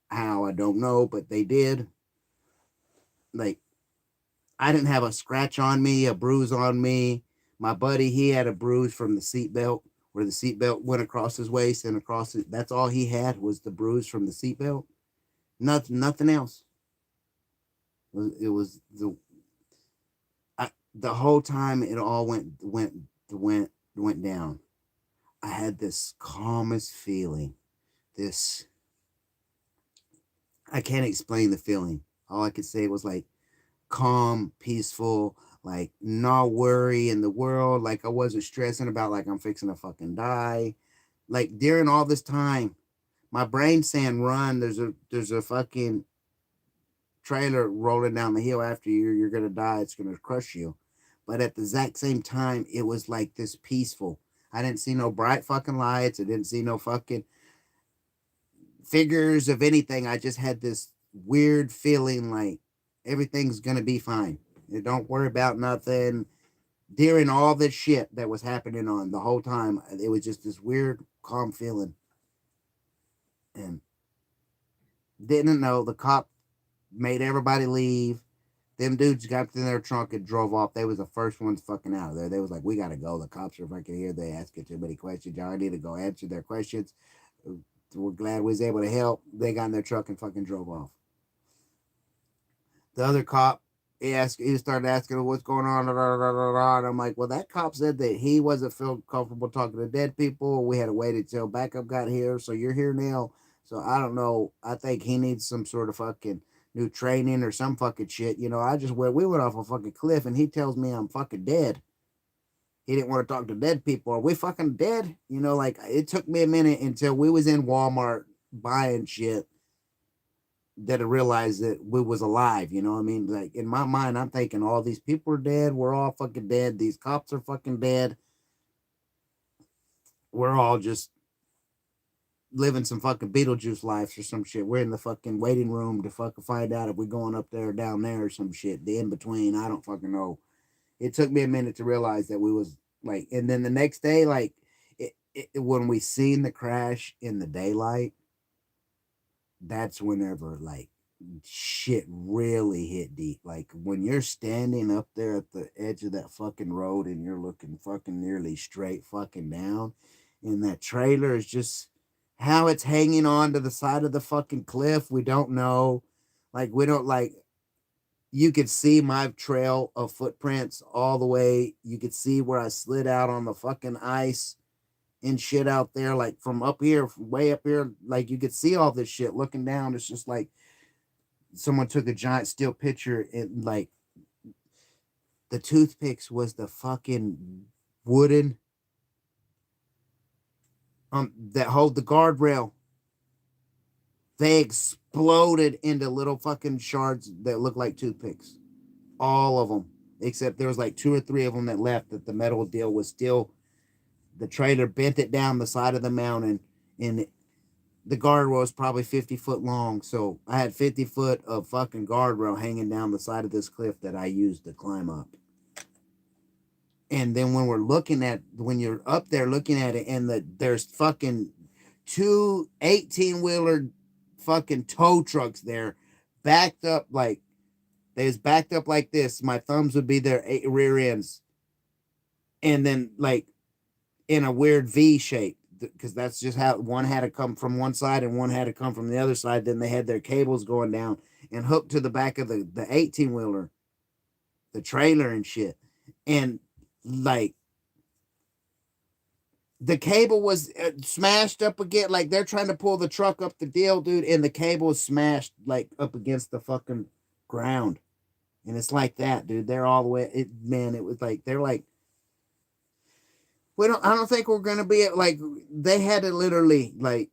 How, I don't know, but they did. Like, I didn't have a scratch on me, a bruise on me. My buddy, he had a bruise from the seatbelt, where the seatbelt went across his waist and across it. That's all he had was the bruise from the seatbelt. Nothing else. It was the whole time it all went down. I had this calmest feeling. This, I can't explain the feeling. All I could say was like calm, peaceful, like no worry in the world. Like I wasn't stressing about like I'm fixing to fucking die. Like during all this time, my brain saying run. There's a fucking trailer rolling down the hill after you. You're gonna die. It's gonna crush you. But at the exact same time, it was like this peaceful. I didn't see no bright fucking lights. I didn't see no fucking figures of anything. I just had this weird feeling like everything's gonna be fine. Don't worry about nothing. During all this shit that was happening on the whole time, it was just this weird calm feeling. And didn't know the cop made everybody leave. Them dudes got in their trunk and drove off. They was the first ones fucking out of there. They was like, we gotta go. The cops are fucking here. They asking too many questions. Y'all need to go answer their questions. We're glad we was able to help. They got in their truck and fucking drove off. The other cop, he started asking what's going on, and I'm like, well, that cop said that he wasn't feel comfortable talking to dead people. We had to wait until backup got here, so you're here now. So I don't know. I think he needs some sort of fucking new training or some fucking shit. You know, we went off a fucking cliff, and he tells me I'm fucking dead. He didn't want to talk to dead people. Are we fucking dead? You know, like it took me a minute until we was in Walmart buying shit that I realized that we was alive. You know what I mean? Like in my mind, I'm thinking all these people are dead. We're all fucking dead. These cops are fucking dead. We're all just living some fucking Beetlejuice lives or some shit. We're in the fucking waiting room to fucking find out if we're going up there or down there or some shit. The in between, I don't fucking know. It took me a minute to realize that we was like, and then the next day, like when we seen the crash in the daylight, that's whenever like shit really hit deep. Like when you're standing up there at the edge of that fucking road and you're looking fucking nearly straight fucking down, and that trailer is just how it's hanging on to the side of the fucking cliff. We don't know. Like we don't like you could see my trail of footprints all the way. You could see where I slid out on the fucking ice and shit out there, like from up here, from way up here. Like you could see all this shit looking down. It's just like someone took a giant still picture and like the toothpicks was the fucking wooden that hold the guardrail. They exploded into little fucking shards that look like toothpicks. All of them. Except there was like 2 or 3 of them that left, that the metal deal was still, the trailer bent it down the side of the mountain, and the guardrail was probably 50 foot long. So I had 50 foot of fucking guardrail hanging down the side of this cliff that I used to climb up. And then when you're up there looking at it, and there's fucking 2 18-wheeler fucking tow trucks there, backed up like, they was backed up like this. My thumbs would be their rear ends. And then like in a weird V shape, because that's just how one had to come from one side and one had to come from the other side. Then they had their cables going down, and hooked to the back of the 18-wheeler, the trailer and shit. And like the cable was smashed up again. Like they're trying to pull the truck up the deal, dude, and the cable is smashed like up against the fucking ground. And it's like that, dude. They're all the way. Man, it was like they're like, we don't. I don't think we're gonna be like. They had to literally like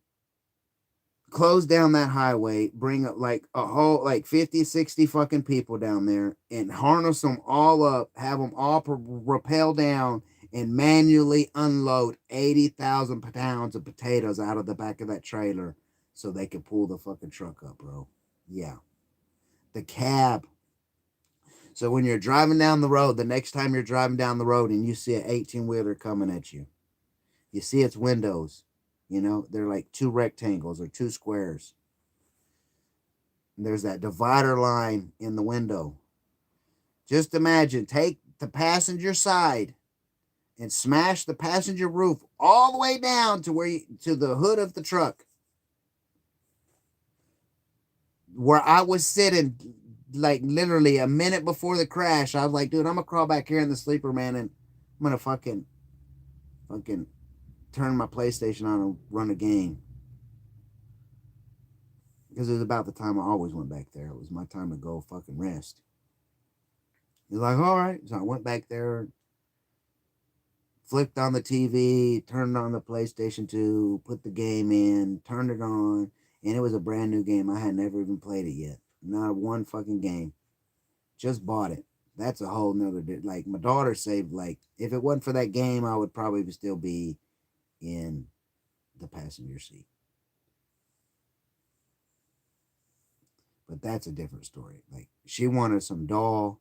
close down that highway, bring up like a whole like 50, 60 fucking people down there, and harness them all up, have them all rappel down, and manually unload 80,000 pounds of potatoes out of the back of that trailer so they could pull the fucking truck up, bro. Yeah. The cab. So when you're driving down the road, the next time you're driving down the road and you see an 18-wheeler coming at you, you see its windows. You know, they're like two rectangles or two squares. And there's that divider line in the window. Just imagine, take the passenger side and smash the passenger roof all the way down to to the hood of the truck. Where I was sitting, like literally a minute before the crash, I was like, dude, I'm gonna crawl back here in the sleeper, man, and I'm gonna fucking turn my PlayStation on and run a game. Because it was about the time I always went back there. It was my time to go fucking rest. He's like, all right. So I went back there, flicked on the TV, turned on the PlayStation 2, put the game in, turned it on, and it was a brand new game. I had never even played it yet. Not one fucking game. Just bought it. That's a whole nother, like my daughter saved, like, if it wasn't for that game, I would probably still be in the passenger seat. But that's a different story. Like, she wanted some doll.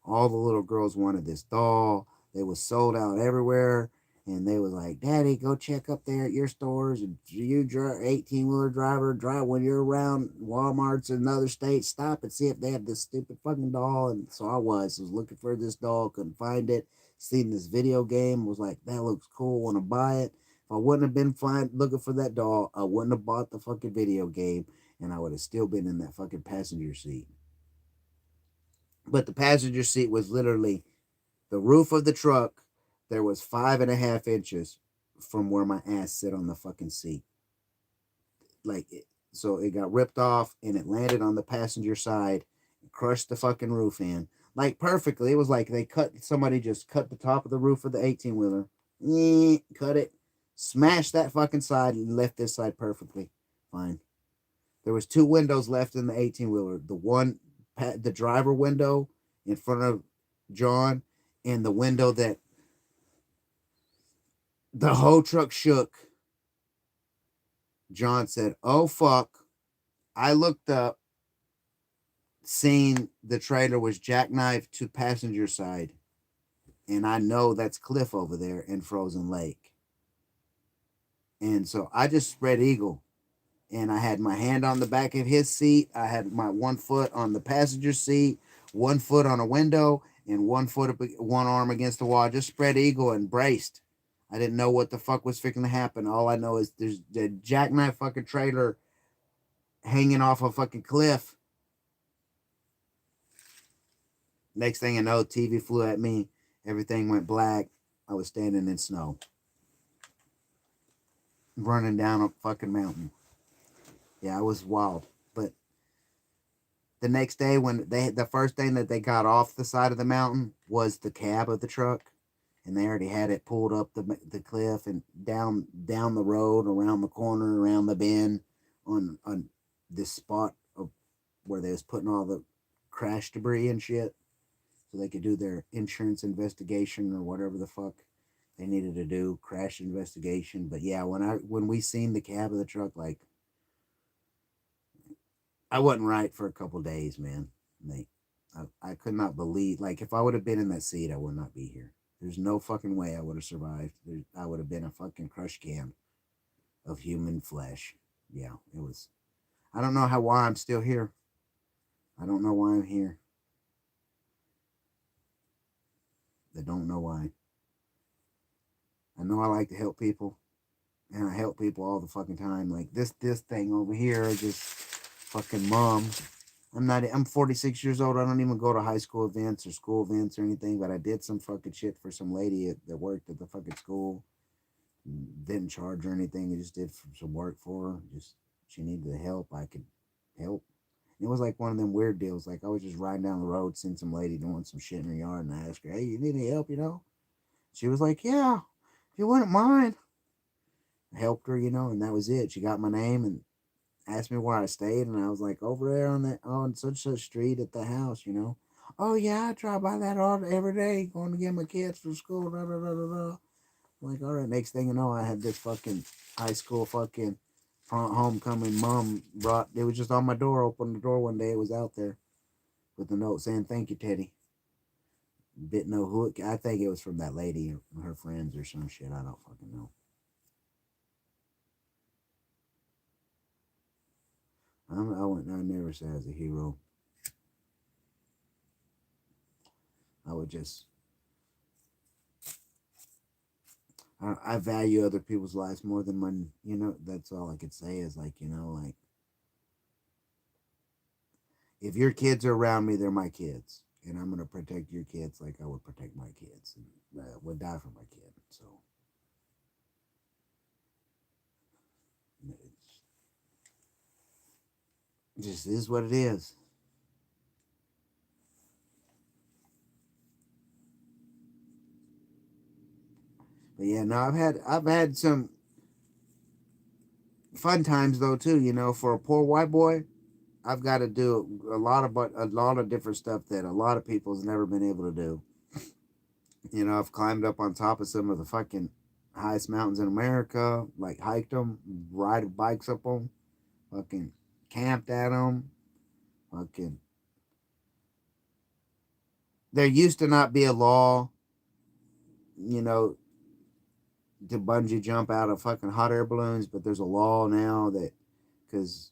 All the little girls wanted this doll. They was sold out everywhere. And they was like, Daddy, go check up there at your stores. And you 18-wheeler driver, drive when you're around Walmarts in other states, stop and see if they have this stupid fucking doll. And so I was looking for this doll, couldn't find it. Seen this video game, was like, that looks cool, want to buy it. If I wouldn't have been looking for that doll, I wouldn't have bought the fucking video game, and I would have still been in that fucking passenger seat. But the passenger seat was literally the roof of the truck. There was 5.5 inches from where my ass sit on the fucking seat. Like, so it got ripped off and it landed on the passenger side and crushed the fucking roof in. Like, perfectly. It was like somebody just cut the top of the roof of the 18-wheeler, cut it, smashed that fucking side, and left this side perfectly fine. There was 2 windows left in the 18-wheeler. The driver window in front of John, and the window that the whole truck shook. John said, oh fuck. I looked up, seen the trailer was jackknifed to passenger side, and I know that's Cliff over there in Frozen Lake. And so I just spread eagle, and I had my hand on the back of his seat. I had my 1 foot on the passenger seat, 1 foot on a window, and 1 foot, one arm against the wall. Just spread eagle and braced. I didn't know what the fuck was freaking to happen. All I know is there's the jackknife fucking trailer hanging off a fucking cliff. Next thing I know, TV flew at me. Everything went black. I was standing in snow, running down a fucking mountain. Yeah, it was wild. But the next day, the first thing that they got off the side of the mountain was the cab of the truck, and they already had it pulled up the cliff and down the road, around the corner, around the bend, on this spot of where they was putting all the crash debris and shit, so they could do their insurance investigation or whatever the fuck they needed to do, crash investigation. But yeah, when we seen the cab of the truck, like, I wasn't right for a couple days, man. Mate, I could not believe, like, if I would have been in that seat, I would not be here. There's no fucking way I would have survived. I would have been a fucking crush can of human flesh. Yeah, it was. I don't know why I'm still here. I don't know why I'm here. I don't know why. I know I like to help people, and I help people all the fucking time. Like this thing over here, this fucking mom. I'm 46 years old. I don't even go to high school events or school events or anything, but I did some fucking shit for some lady that worked at the fucking school. Didn't charge her anything. I just did some work for her. Just she needed the help. I could help. It was like one of them weird deals. Like I was just riding down the road, seeing some lady doing some shit in her yard, and I asked her, "Hey, you need any help? You know?" She was like, "Yeah, if you wouldn't mind." I helped her, and that was it. She got my name and asked me where I stayed, and I was like, over there on such and such street at the house. Oh yeah, I drive by that all every day, going to get my kids from school. Da, da, da, da, da. I'm like, all right. Next thing you know, I had this fucking high school fucking homecoming mom brought. It was just on my door. Opened the door one day. It was out there with a note saying, "Thank you, Teddy." Didn't know who it. I think it was from that lady or her friends or some shit. I don't fucking know. I never say I was a hero. I would just I value other people's lives more than money. That's all I could say is like, like if your kids are around me, they're my kids. And I'm going to protect your kids like I would protect my kids and would die for my kid. So it just is what it is. But yeah, no, I've had some fun times though too. For a poor white boy, I've got to do a lot of different stuff that a lot of people's never been able to do. I've climbed up on top of some of the fucking highest mountains in America, like hiked them, ride bikes up them, fucking camped at them, fucking. There used to not be a law, you know, to bungee jump out of fucking hot air balloons, but there's a law now that because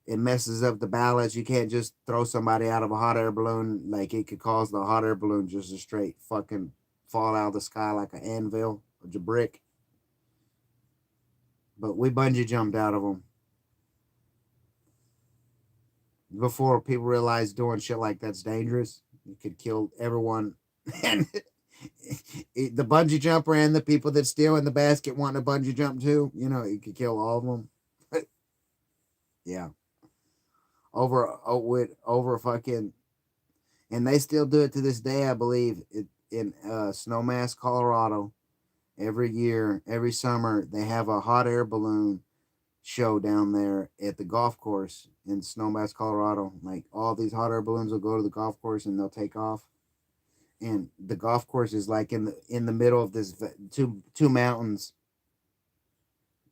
it messes up the balance. You can't just throw somebody out of a hot air balloon. Like it could cause the hot air balloon just to straight fucking fall out of the sky like an anvil or a brick. But we bungee jumped out of them before people realized doing shit like that's dangerous. You could kill everyone. And the bungee jumper and the people that steal in the basket want to bungee jump too. You could kill all of them. Yeah, over fucking, and they still do it to this day. I believe in Snowmass, Colorado. Every year, every summer, they have a hot air balloon show down there at the golf course in Snowmass, Colorado. Like all these hot air balloons will go to the golf course and they'll take off. And the golf course is like in the middle of this two mountains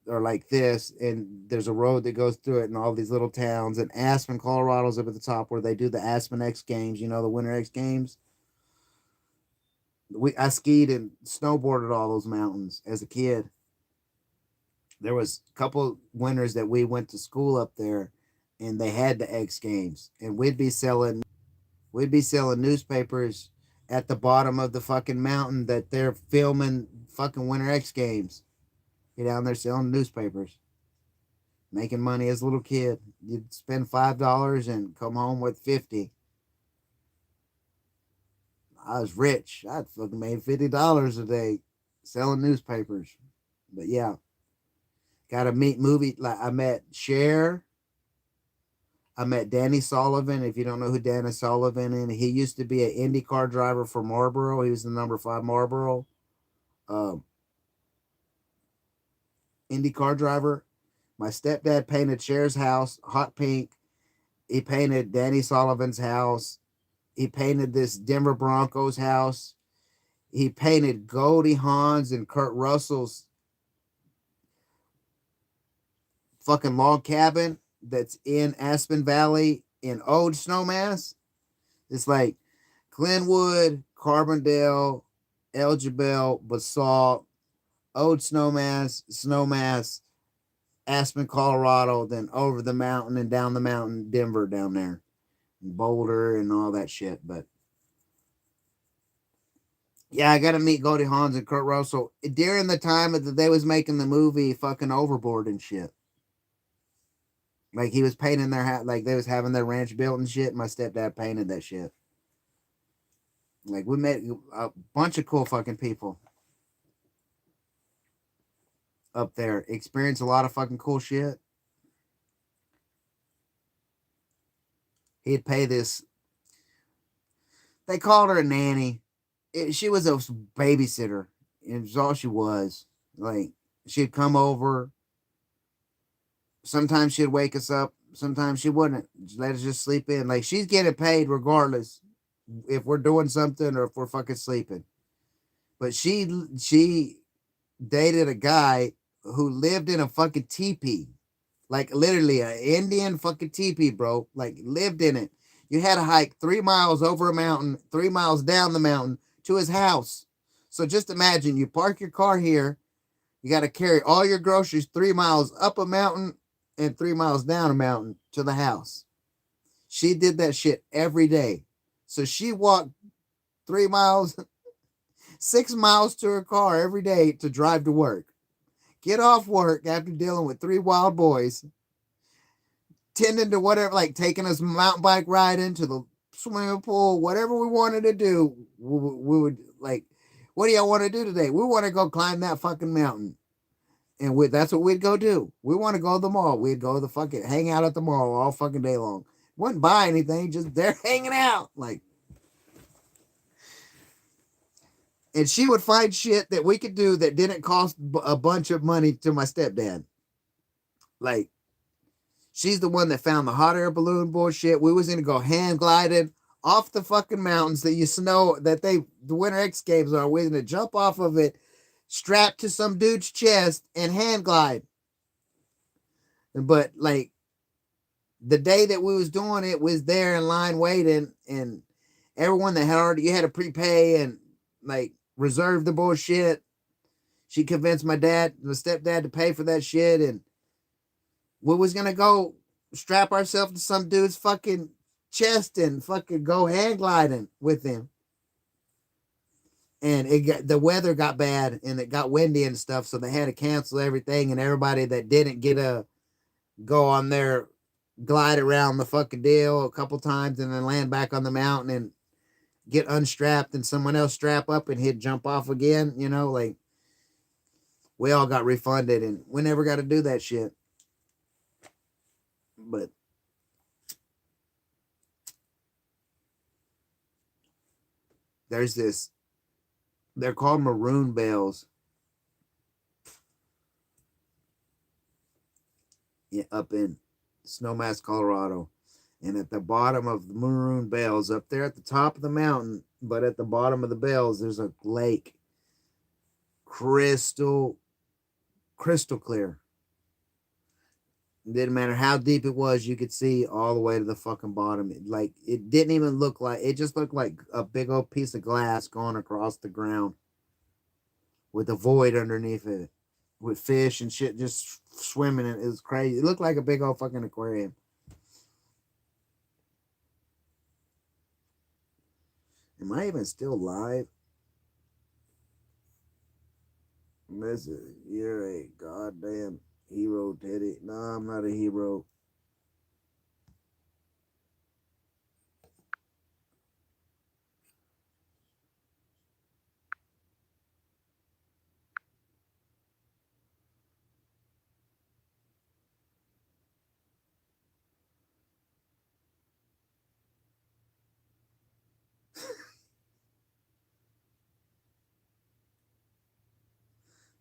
or like this, and there's a road that goes through it and all these little towns. And Aspen, Colorado's up at the top where they do the Aspen X Games, the Winter X Games. I skied and snowboarded all those mountains as a kid. There was a couple winters that we went to school up there and they had the X Games, and we'd be selling newspapers at the bottom of the fucking mountain that they're filming fucking Winter X Games. You're down there selling newspapers, making money as a little kid. You'd spend $5 and come home with 50. I was rich. I'd fucking made $50 a day selling newspapers. But yeah, got to meet movie. Like I met Cher. I met Danny Sullivan. If you don't know who Danny Sullivan is, he used to be an IndyCar driver for Marlboro. He was the number 5 Marlboro um, IndyCar driver. My stepdad painted Cher's house hot pink. He painted Danny Sullivan's house. He painted this Denver Broncos house. He painted Goldie Hawn's and Kurt Russell's fucking log cabin that's in Aspen Valley in Old Snowmass. It's like Glenwood, Carbondale, Elgibel, Basalt, Old Snowmass, Aspen, Colorado, then over the mountain and down the mountain, Denver down there, and Boulder and all that shit. But yeah, I got to meet Goldie Hawn and Kurt Russell during the time that they was making the movie fucking Overboard and shit. Like he was painting their hat, like they was having their ranch built and shit. My stepdad painted that shit. Like we met a bunch of cool fucking people up there. Experienced a lot of fucking cool shit. He'd pay this. They called her a nanny. She was a babysitter. It was all she was. Like she'd come over. Sometimes she'd wake us up. Sometimes she wouldn't. Let us just sleep in. Like she's getting paid regardless if we're doing something or if we're fucking sleeping. But she dated a guy who lived in a fucking teepee. Like literally an Indian fucking teepee, bro. Like lived in it. You had to hike 3 miles over a mountain, 3 miles down the mountain to his house. So just imagine you park your car here. You got to carry all your groceries 3 miles up a mountain and 3 miles down a mountain to the house. She did that shit every day. So she walked 3 miles, 6 miles to her car every day to drive to work. Get off work after dealing with three wild boys, tending to whatever, like taking us mountain bike riding to the swimming pool, whatever we wanted to do. We would like, what do y'all want to do today? We want to go climb that fucking mountain. And that's what we'd go do. We want to go to the mall. We'd go to the fucking hang out at the mall all fucking day long. Wouldn't buy anything, just there hanging out. Like, and she would find shit that we could do that didn't cost a bunch of money to my stepdad. Like, she's the one that found the hot air balloon bullshit. We was gonna go hand gliding off the fucking mountains that you snow that the Winter X Games are. We're gonna jump off of it, strapped to some dude's chest, and hand glide. But like the day that we was doing it was there in line waiting, and everyone that had already, you had to prepay and like reserve the bullshit. She convinced my stepdad to pay for that shit, and we was gonna go strap ourselves to some dude's fucking chest and fucking go hang gliding with him. And the weather got bad and it got windy and stuff, so they had to cancel everything. And everybody that didn't get a go on there glide around the fucking deal a couple times and then land back on the mountain and get unstrapped and someone else strap up and he'd jump off again. Like we all got refunded and we never got to do that shit. But there's this, they're called maroon bells, up in Snowmass, Colorado. And at the bottom of the maroon bells, up there at the top of the mountain, but at the bottom of the bells, there's a lake. Crystal clear. It didn't matter how deep it was, you could see all the way to the fucking bottom. It didn't even look like, it just looked like a big old piece of glass going across the ground with a void underneath it, with fish and shit just swimming in it. It was crazy. It looked like a big old fucking aquarium. Am I even still live? Listen, you're a goddamn hero, Teddy. No, I'm not a hero.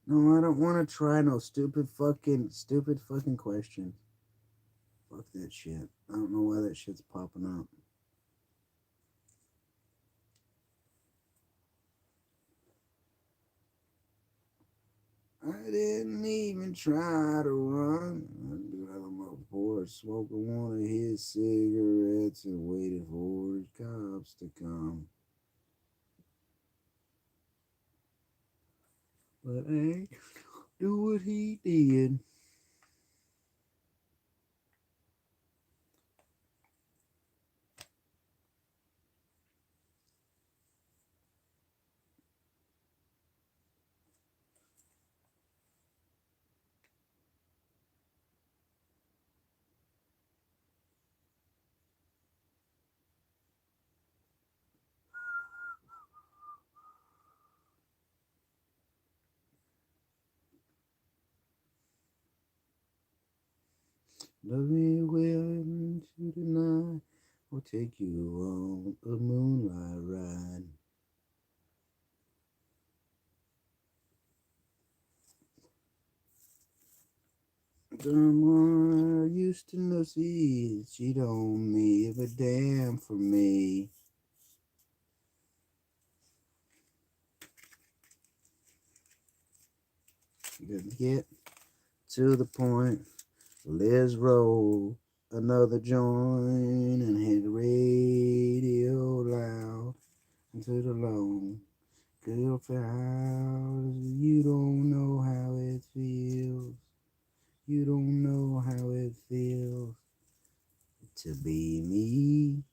No, I don't want to try no stupid fucking question. Fuck that shit. I don't know why that shit's popping up. I didn't even try to run. I got on my porch, smoking one of his cigarettes and waited for his cops to come. But I ain't do what he did. Love me well into the night. We'll take you on a moonlight ride. Someone I used to know, see, she don't give a damn for me. Get to the point. Let's roll another joint and hit the radio loud into the lone. Girl, you don't know how it feels. You don't know how it feels to be me.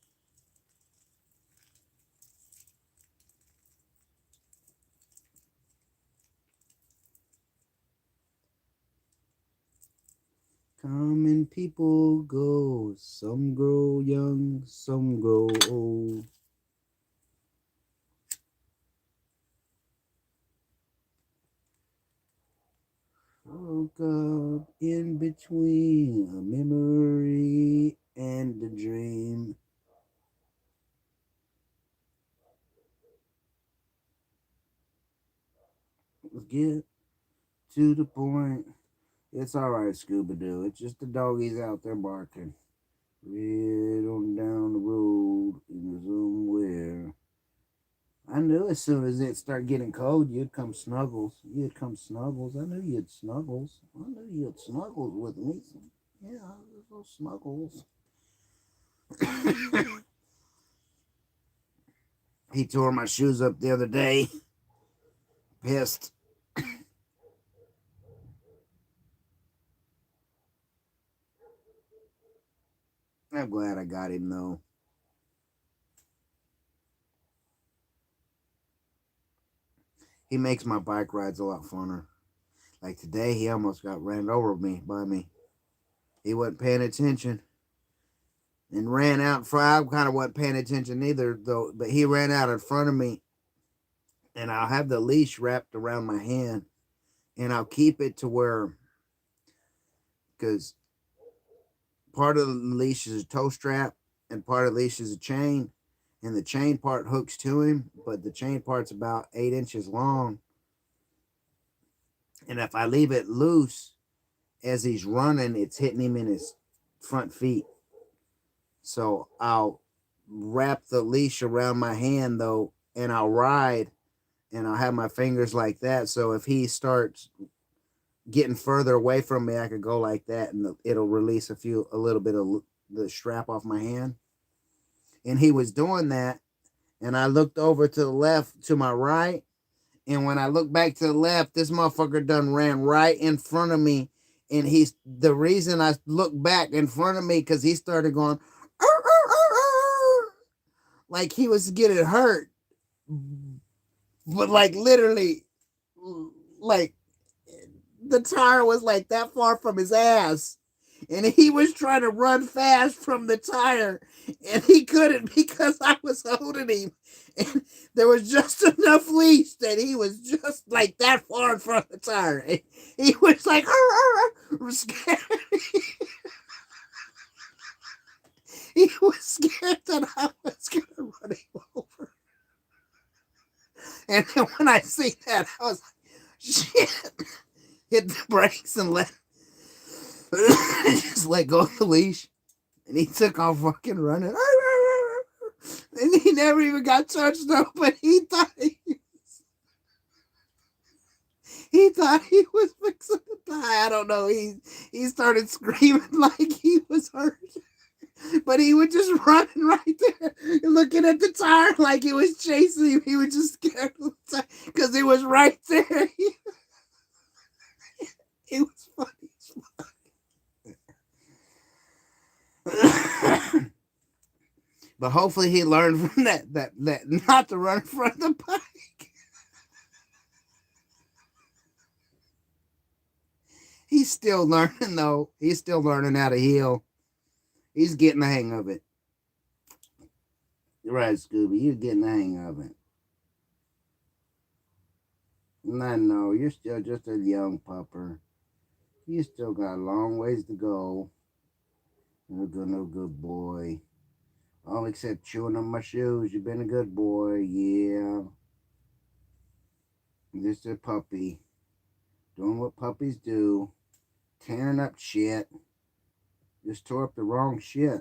Come and people go. Some grow young, some grow old. Woke up in between a memory and a dream. Let's get to the point. It's alright, Scooby Doo. It's just the doggies out there barking. Right on down the road in somewhere. I knew as soon as it started getting cold, you'd come snuggles. You'd come snuggles. I knew you'd snuggles. I knew you'd snuggles with me. Yeah, little snuggles. He tore my shoes up the other day. Pissed. I'm glad I got him though. He makes my bike rides a lot funner. Like today, he almost got ran over by me. He wasn't paying attention and ran out in front. I kind of wasn't paying attention either, though. But he ran out in front of me, and I'll have the leash wrapped around my hand, and I'll keep it to where, because part of the leash is a toe strap, and part of the leash is a chain, and the chain part hooks to him, but the chain part's about 8 inches long. And if I leave it loose as he's running, it's hitting him in his front feet. So I'll wrap the leash around my hand though, and I'll ride, and I'll have my fingers like that. So if he starts getting further away from me, I could go like that, and it'll release a little bit of the strap off my hand. And he was doing that, and I looked over to the left, to my right, and when I looked back to the left, this motherfucker done ran right in front of me. And he's the reason I looked back in front of me because he started going, "Arr, arr, arr, arr," like he was getting hurt, but like literally, like the tire was like that far from his ass, and he was trying to run fast from the tire, and he couldn't because I was holding him, and there was just enough leash that he was just like that far in front of the tire. And he was like, scared. He was scared that I was gonna run him over. And then when I see that, I was like, shit. Hit the brakes and just let go of the leash. And he took off fucking running. And he never even got touched up, but he thought he was fixing to die. I don't know. He started screaming like he was hurt. But he would just run right there, looking at the tire like it was chasing him. He was just scared of the tire because it was right there. It was funny as fuck. But hopefully he learned from that not to run in front of the bike. He's still learning though. He's still learning how to heel. He's getting the hang of it. You're right, Scooby. You're getting the hang of it. No, you're still just a young pupper. You still got a long ways to go. No good boy. All except chewing on my shoes. You've been a good boy. Yeah. Just a puppy. Doing what puppies do. Tearing up shit. Just tore up the wrong shit.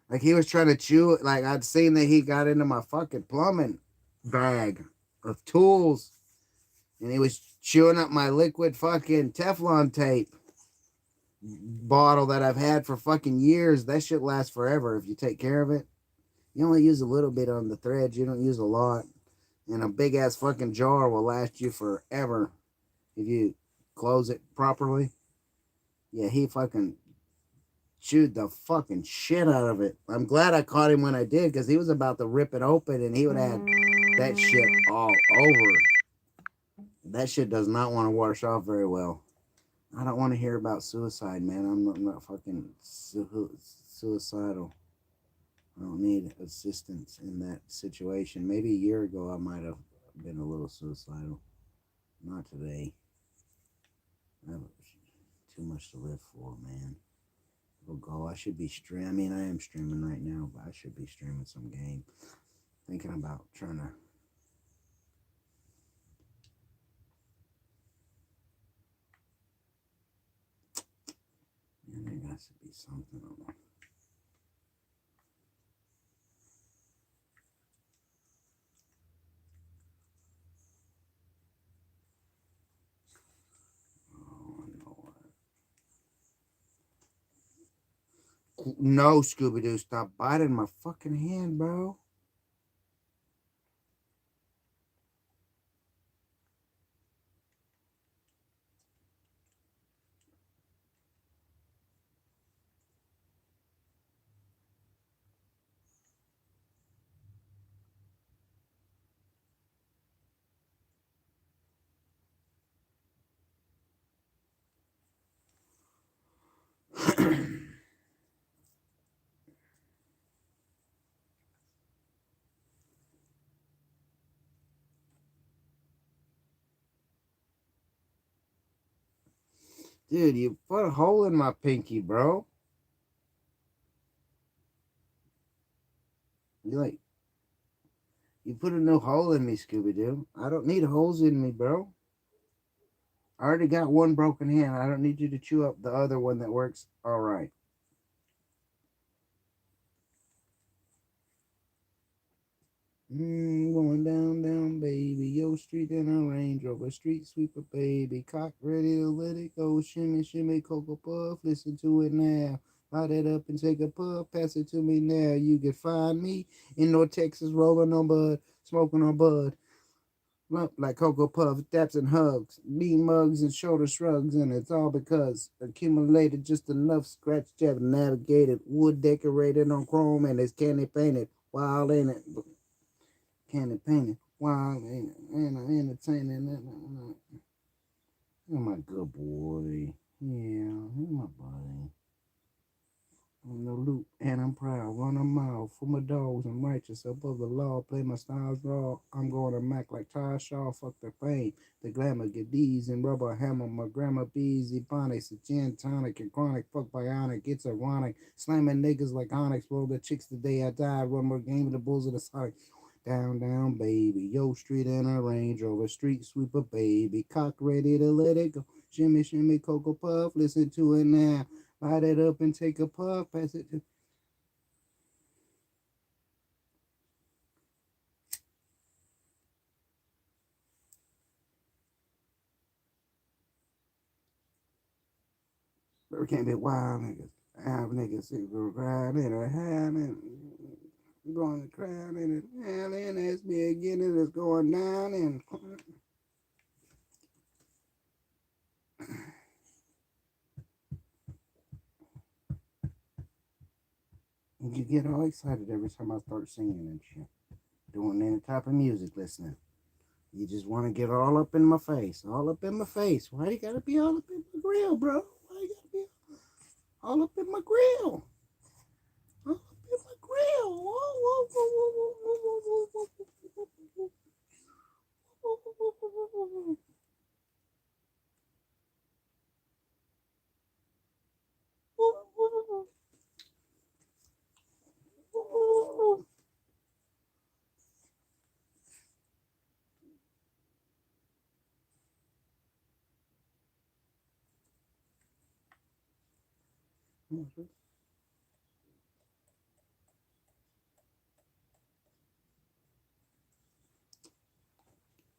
Like he was trying to chew it. Like I'd seen that he got into my fucking plumbing bag of tools. And he was chewing up my liquid fucking Teflon tape bottle that I've had for fucking years. That shit lasts forever if you take care of it. You only use a little bit on the threads. You don't use a lot. And a big ass fucking jar will last you forever if you close it properly. Yeah, he fucking chewed the fucking shit out of it. I'm glad I caught him when I did because he was about to rip it open and he would have had that shit all over. That shit does not want to wash off very well. I don't want to hear about suicide, man. I'm not fucking suicidal. I don't need assistance in that situation. Maybe a year ago I might have been a little suicidal. Not today. I have too much to live for, man. It'll go. I should be streaming. I mean, I am streaming right now, but I should be streaming some game. Thinking about trying to. Man, there has to be something on there. No, Scooby Doo, stop biting my fucking hand, bro. Dude, you put a hole in my pinky, bro. You put a new hole in me, Scooby Doo. I don't need holes in me, bro. I already got one broken hand. I don't need you to chew up the other one that works all right. Going down, baby. Yo, street in a Range Rover, street sweeper, baby. Cock ready to let it go. Shimmy, Cocoa Puff. Listen to it now. Light it up and take a puff. Pass it to me now. You can find me in North Texas, rolling on bud, smoking on bud. Lump like Cocoa Puff, daps and hugs, knee mugs and shoulder shrugs, and it's all because accumulated just enough scratch jab navigated, wood decorated on chrome, and it's candy painted. Wild ain't it? Candy painted. Wild ain't it? And entertaining. You're my good boy. Yeah, you're my buddy. I'm no loop, and I'm proud. Run a mile for my dogs. I'm righteous above the law. Play my styles raw. I'm going to Mac like Ty Shaw. Fuck the fame. The glamour, get these and rubber hammer. My grandma bees, ebonics, a gin tonic and chronic. Fuck bionic. It's ironic. Slamming niggas like Onyx. Roll the chicks the day I die. Run more game of the bulls of the Sonic. Down, baby. Yo, street in a Range Rover. Street sweeper, baby. Cock ready to let it go. Shimmy, Cocoa Puff. Listen to it now. Light it up and take a puff. Pass it to. There can't be wild niggas. Have niggas super crowd in a hand and going to crowd in it. And then it's me again and it's going down and you get all excited every time I start singing and shit. Doing any type of music listening. You just want to get all up in my face. All up in my face. Why you gotta be all up in my grill, bro? Why you gotta be all up in my grill? All up in my grill.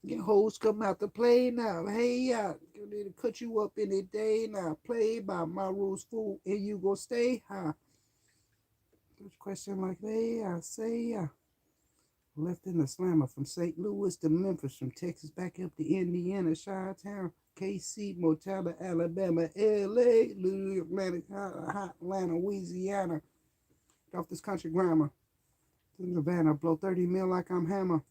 Your hoes come out to play now. Hey, yeah, need to cut you up any day now. Play by my rules, fool, and you go stay high. First question like they, I say, yeah. Left in the slammer from St. Louis to Memphis, from Texas back up to Indiana, Chi-Town, KC, Motella, Alabama, LA, Little Atlantic, Atlanta, Louisiana. Off this country grammar. To Nevada, blow 30 mil like I'm Hammer.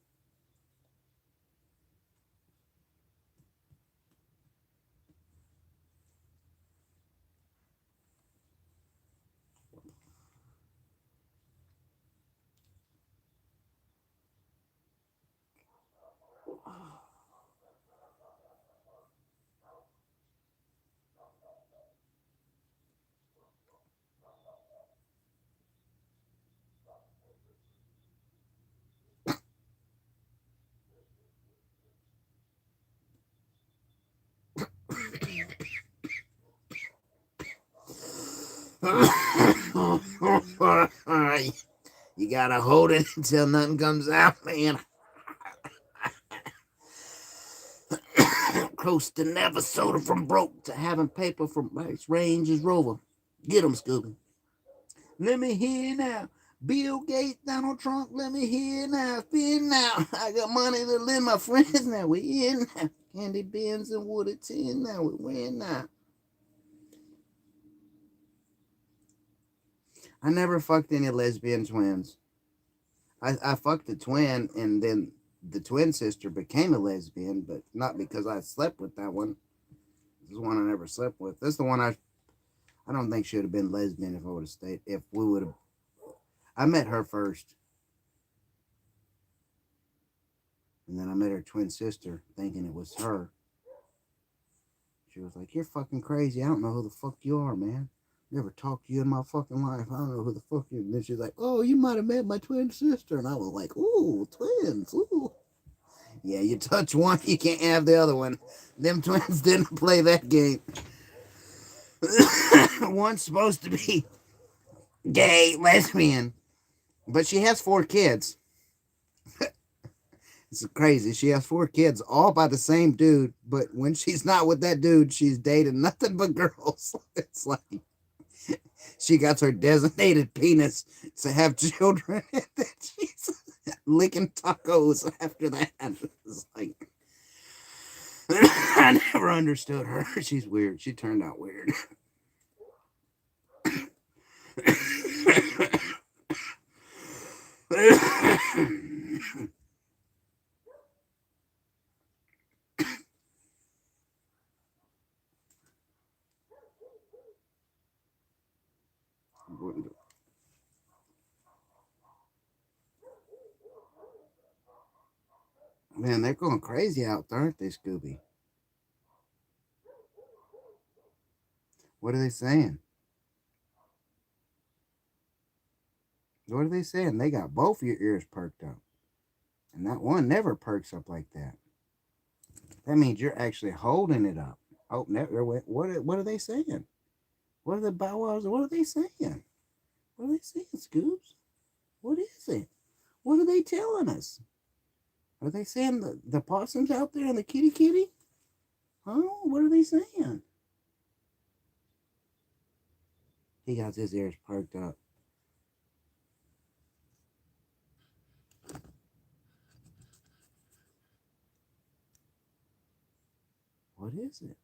You gotta hold it until nothing comes out, man. Close to never soda from broke to having paper from Range's Rover. Get 'em, Scooby. Let me hear now. Bill Gates, Donald Trump, let me hear now. Spin now. I got money to lend my friends now. We in now. Candy bins and wooded tin now. We win now. I never fucked any lesbian twins. I fucked a twin, and then the twin sister became a lesbian, but not because I slept with that one. This is one I never slept with. This is the one I don't think she would have been lesbian if I would have stayed. If we would have, I met her first, and then I met her twin sister, thinking it was her. She was like, "You're fucking crazy. I don't know who the fuck you are, man. Never talked to you in my fucking life. I don't know who the fuck you." And then she's like, "Oh, you might have met my twin sister," and I was like, "Ooh, twins, ooh." Yeah, you touch one, you can't have the other one. Them twins didn't play that game. One's supposed to be gay, lesbian, but she has 4 kids. It's crazy. She has 4 kids, all by the same dude, but when she's not with that dude, she's dating nothing but girls. It's like she got her designated penis to have children, and then she's licking tacos after that. It's like, I never understood her. She's weird. She turned out weird. Man, they're going crazy out there, aren't they, Scooby? What are they saying? What are they saying? They got both your ears perked up. And that one never perks up like that. That means you're actually holding it up. Oh, never. What are they saying? What are the bow wows? What are they saying? What are they saying, Scoops? What is it? What are they telling us? Are they saying the possums out there and the kitty kitty? Huh? What are they saying? He got his ears perked up. What is it?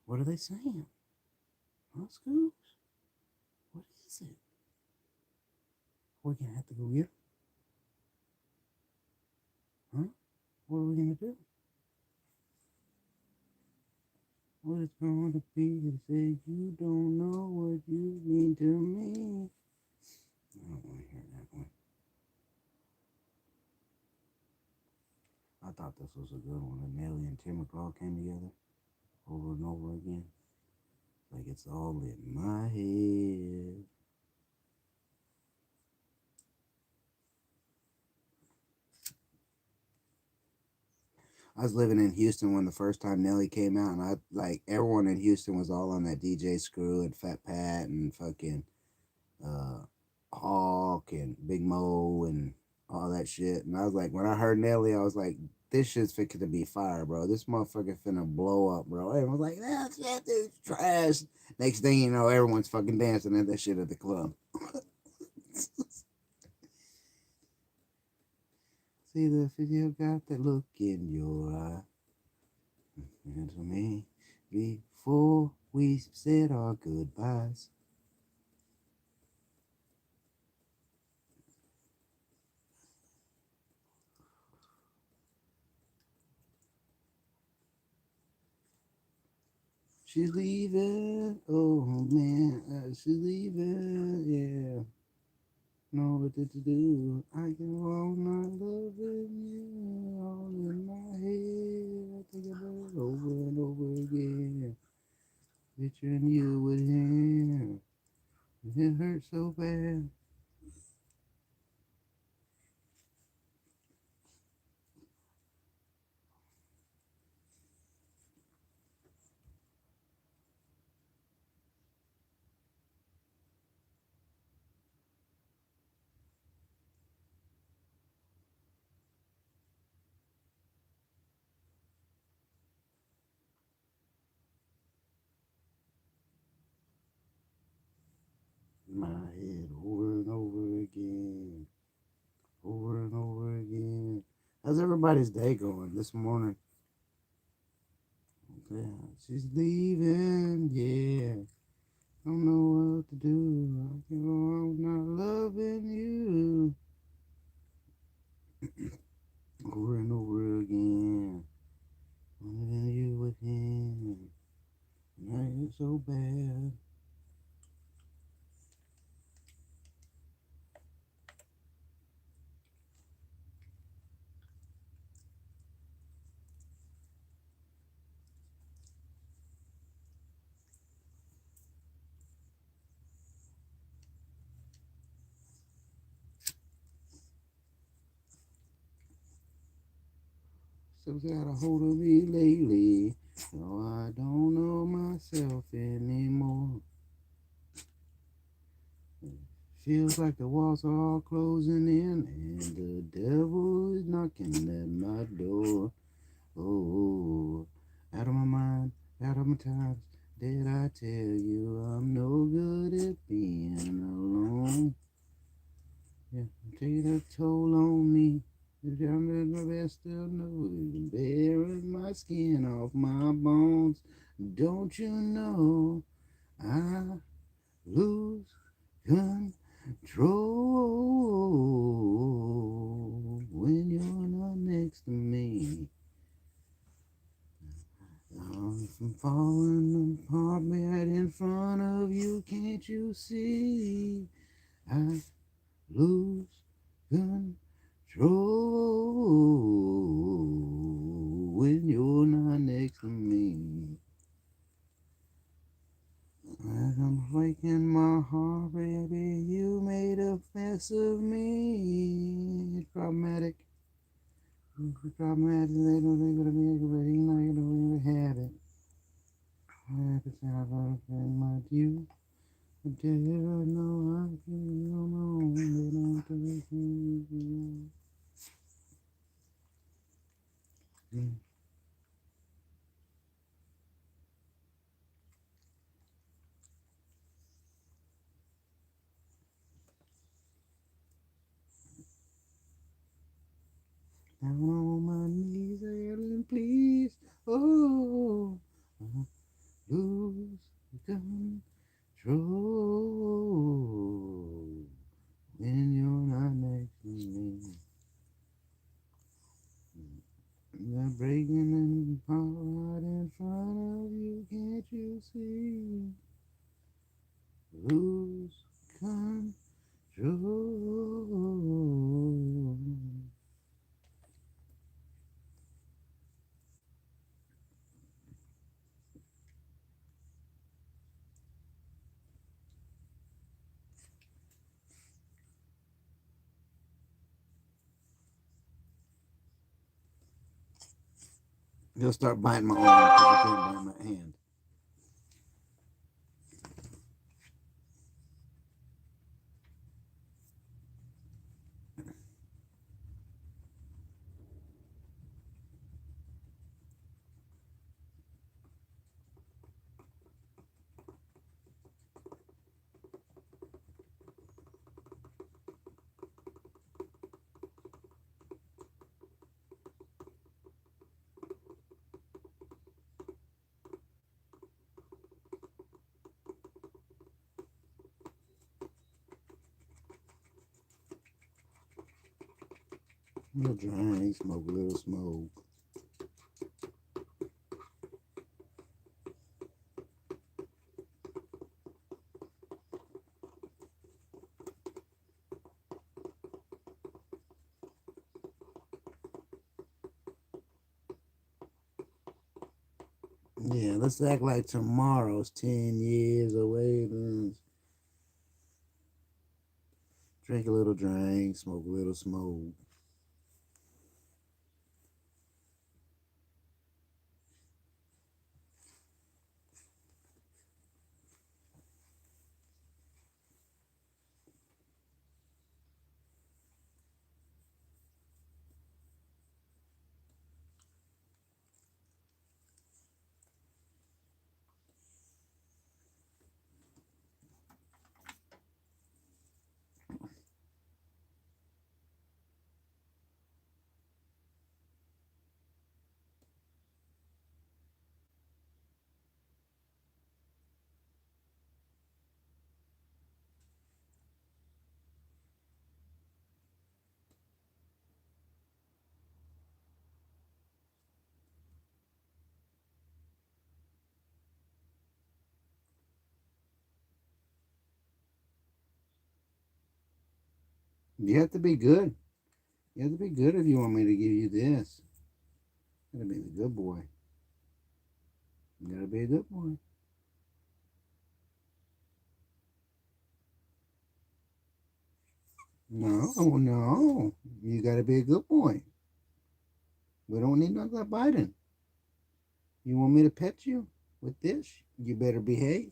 What are they saying? Huh, Scoops? What is it? We're gonna have to go get them. Huh? What are we gonna do? What it's gonna be to say you don't know what you mean to me. I don't want to hear that one. I thought this was a good one. And Nelly and Tim McGraw came together over and over again. Like it's all in my head. I was living in Houston when the first time Nelly came out, and I like everyone in Houston was all on that DJ Screw and Fat Pat and fucking uh, Hawk and Big Mo and all that shit. And I was like, when I heard Nelly, I was like, this shit's fit to be fire, bro. This motherfucker finna blow up, bro. Everyone was like, that shit is trash. Next thing you know, everyone's fucking dancing at that shit at the club. See the you got that look in your eye. And to me, before we said our goodbyes. She's leaving, oh man, she's leaving, yeah. Know what to do. I can roll my loving you all in my head. I think about it over and over again. Picturing you with him. It hurts so bad. In my head over and over again. Over and over again. How's everybody's day going this morning? Yeah, she's leaving, yeah. Don't know what to do. I can go on not loving you. Over and over again. Wanting you with him. And it's so bad. So got a hold of me lately. No, I don't know myself anymore. Feels like the walls are all closing in and the devil is knocking at my door. Oh, out of my mind, out of my times. Did I tell you I'm no good at being alone? Yeah, take a toll on me. I'm doing my best to know it, bearing my skin off my bones. Don't you know I lose control when you're not next to me? I'm falling apart right in front of you. Can't you see? I lose control when you're not next to me. As I'm breaking my heart, baby, you made a mess of me. It's problematic. It's problematic. They don't think it'll be but he's not gonna have it. I have to say I love very much you. I tell you right now, I can go on. They don't think you. Down on my knees, Ellen, please. Oh, lose control when you're not next to me. They're breaking apart right in front of you. Can't you see? Lose control. He'll start biting my arm because he can't bite my hand. Little dry, smoke, little smoke. Yeah, let's act like tomorrow's 10 years away. Then drink a little drink, smoke a little smoke. You have to be good. You have to be good if you want me to give you this. You gotta be a good boy. You gotta be a good boy. No, no. You gotta be a good boy. We don't need none of that biting. You want me to pet you with this? You better behave.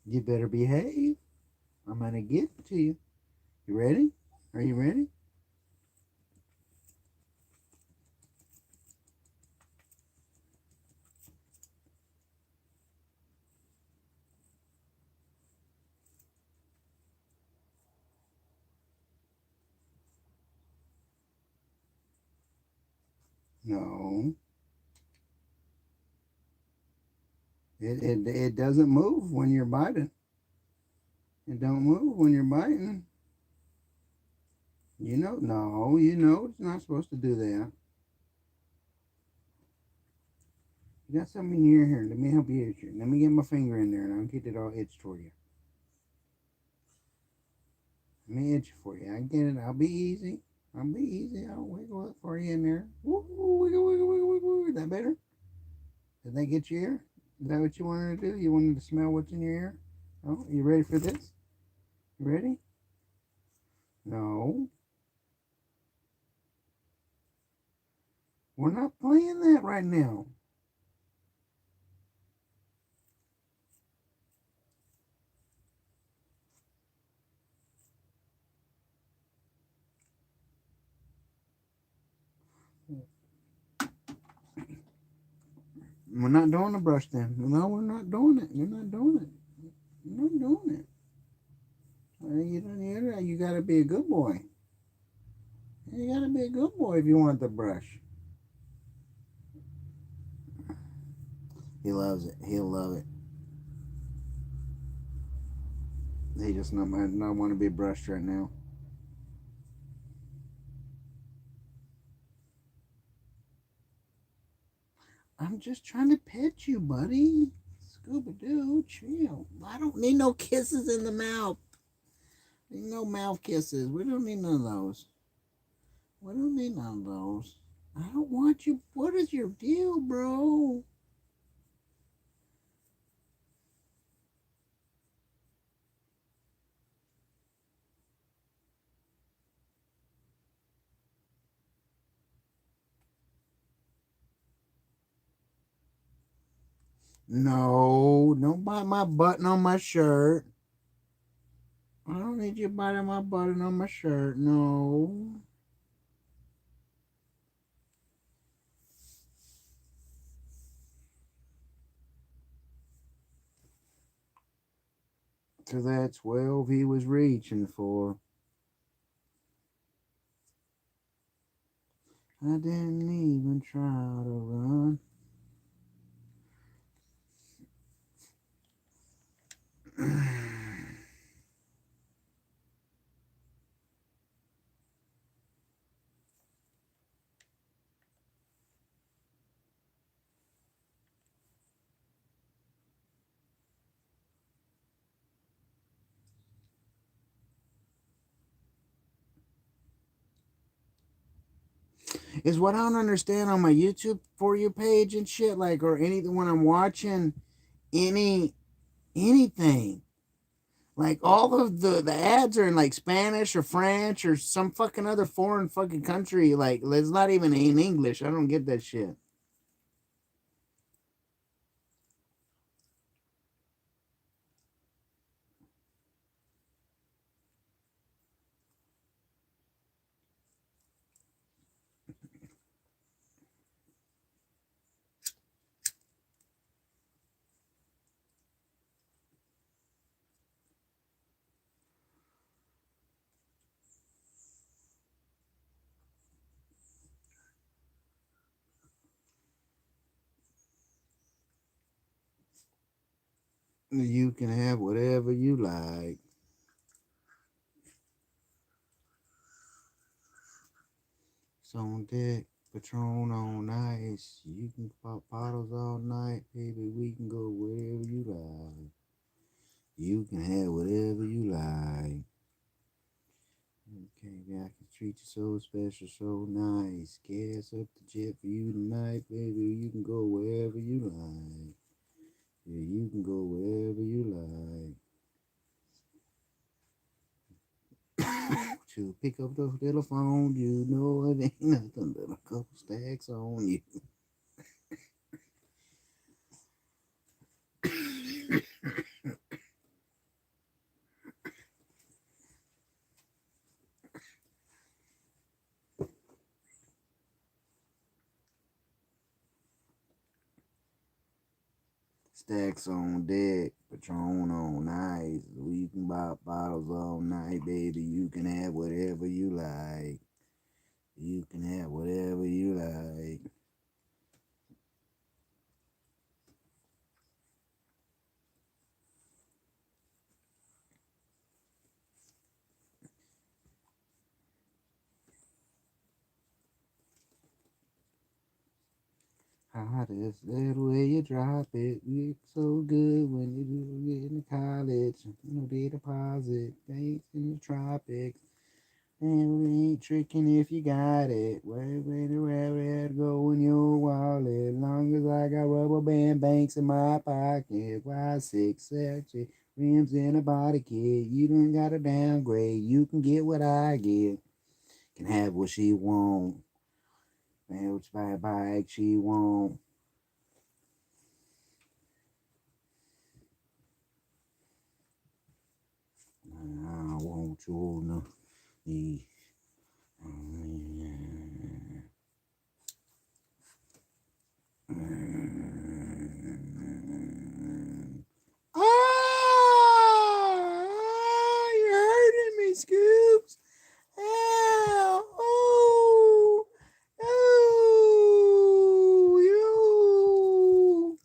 You better behave. I'm gonna get to you. You ready? Are you ready? No. It doesn't move when you're biting. It don't move when you're biting. No, it's not supposed to do that. You got something in your ear here. Let me help you itch it. Let me get my finger in there and I'll get it all itched for you. Let me itch it for you. I get it. I'll be easy. I'll be easy. I'll wiggle it for you in there. Woo, wiggle, wiggle, wiggle, wiggle. Is that better? Did that get your ear? Is that what you wanted to do? You wanted to smell what's in your ear? Oh, you ready for this? You ready? No. We're not playing that right now. We're not doing the brush then. No, we're not doing it. You're not doing it. You're not doing it. You gotta be a good boy. You gotta be a good boy if you want the brush. He loves it. He'll love it. He just might not want to be brushed right now. I'm just trying to pet you, buddy. Scooby-Doo, chill. I don't need no kisses in the mouth. No mouth kisses. We don't need none of those. We don't need none of those. I don't want you. What is your deal, bro? No, don't bite my button on my shirt. I don't need you biting my button on my shirt. No. To that 12 he was reaching for. I didn't even try to run. Is what I don't understand on my YouTube For You page and shit, like, or anything when I'm watching anything. Like all of the ads are in like Spanish or French or some fucking other foreign fucking country. Like it's not even in English. I don't get that shit. You can have whatever you like. It's on deck, Patron on ice. You can pop bottles all night, baby. We can go wherever you like. You can have whatever you like. Okay, yeah, I can treat you so special, so nice. Gas up the jet for you tonight, baby. You can go wherever you like. Yeah, you can go wherever you like. To pick up the telephone, you know it ain't nothing but a couple stacks on you. Stacks on deck, Patron on ice. We can buy bottles all night, baby. You can have whatever you like. You can have whatever you like. Hottest little way you drop it. You so good when you do get in college. No day deposit, banks in the tropics. And we ain't tricking if you got it. Where to go in your wallet? Long as I got rubber band banks in my pocket. Y6 sexy rims in a body kit. You don't gotta downgrade. You can get what I get. Can have what she want. Man, which buy a bike she want. I want you to be. Oh, you're hurting me, Scoops. Ow. Oh, oh, you.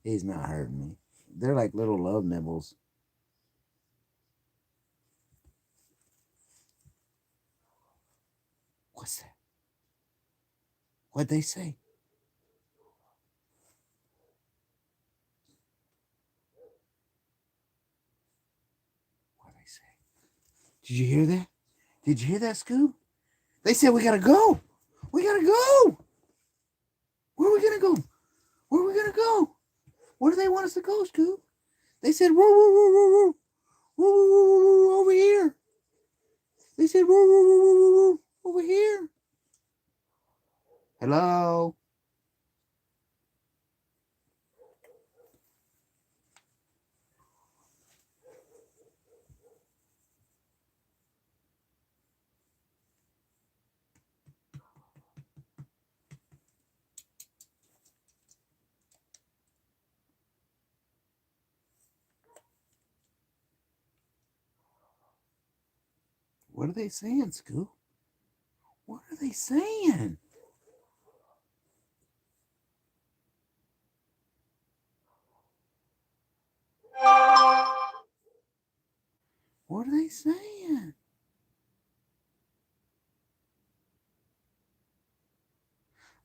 He's not hurting me. They're like little love nibbles. What's that? What'd they say? What'd they say? Did you hear that? Did you hear that, Scoop? They said we gotta go. We gotta go. Where are we gonna go? Where are we gonna go? Where do they want us to go, Scoop? They said, woo, woo, woo, woo, woo, woo, woo, woo, woo, over here. They said, woo, woo, woo, woo, woo, woo, over here. Hello? What are they saying, Scoop? What are they saying? What are they saying?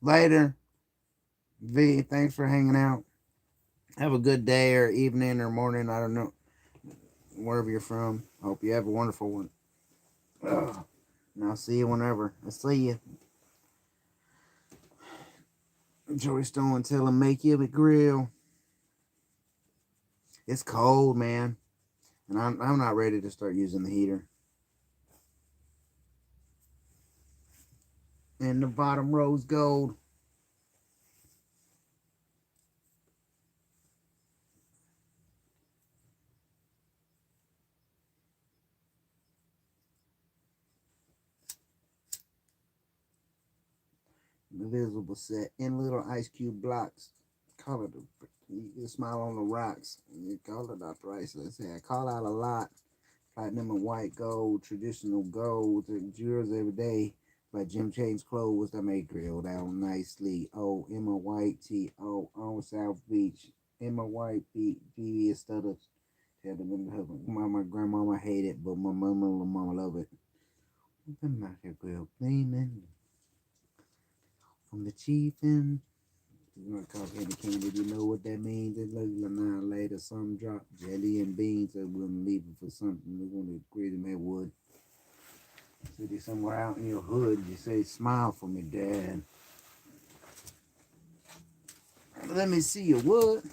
Later. V, thanks for hanging out. Have a good day or evening or morning. I don't know. Wherever you're from. Hope you have a wonderful one. Ugh. And I'll see you whenever. I'll see you. Joey Stone, tell him make you a grill. It's cold, man. And I'm not ready to start using the heater. And the bottom rose gold. Invisible set in little ice cube blocks. Call it you can smile on the rocks. You call it out price. Let's say I call out a lot. Platinum and white gold, traditional gold, jewels every day. Like Jim Chain's clothes that made grilled out nicely. Oh, Emma White T. Oh, on South Beach. Emma White Beat. GV is stutter. Tell them my grandmama hate it, but my mama love it. Open my grill gleaming from the chiefin'. You're gonna call candy. You know what that means? It looks like now later some drop jelly and beans. So we're gonna leave it for something. We're gonna create them at wood. City somewhere out in your hood. You say smile for me, Dad. Let me see your wood.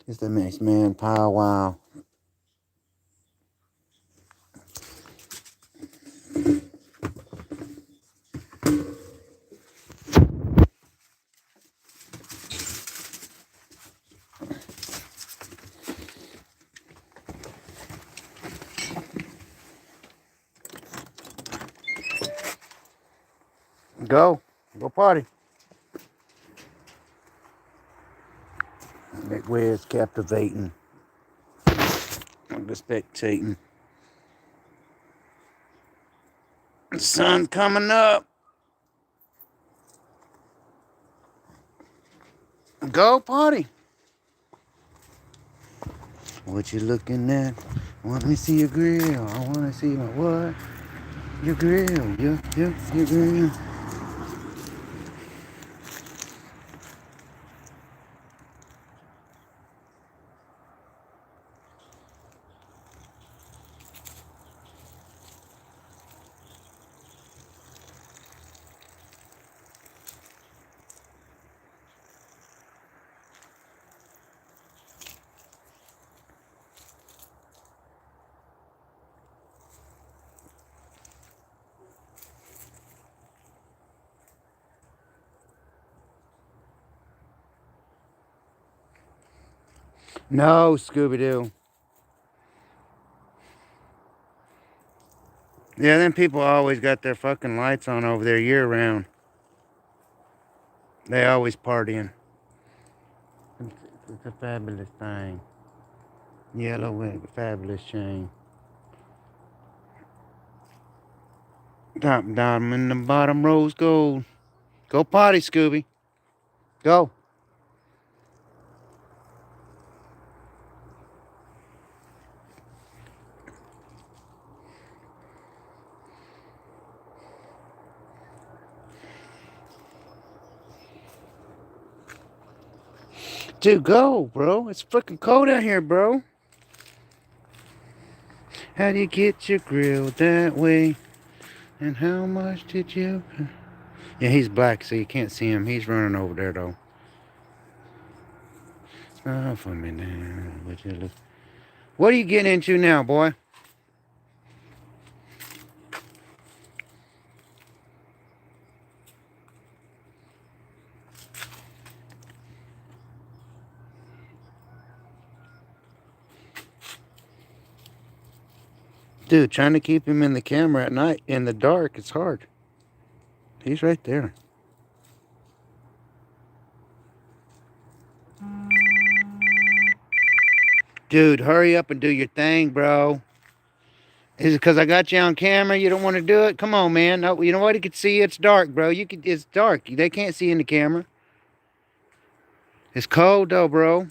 It's the next man powwow. Go party. That way it's captivating. I'm spectating. The sun's coming up. Go party. What you looking at? Want me to see your grill? I want to see my what? Your grill. Your grill. No, Scooby-Doo. Yeah, then people always got their fucking lights on over there year round. They always partying. It's a fabulous thing. Yellow with a fabulous chain. Top diamond and the bottom rose gold. Go potty, Scooby. Go. Dude, go, bro. It's freaking cold out here, bro. How do you get your grill that way? And how much did you... Yeah, he's black, so you can't see him. He's running over there, though. Smile for me now. What are you getting into now, boy? Dude, trying to keep him in the camera at night in the dark, it's hard. He's right there. Dude, hurry up and do your thing, bro. Is it because I got you on camera? You don't want to do it? Come on, man. No, you know what? He could see. It's dark, bro. You could. It's dark. They can't see in the camera. It's cold though, bro.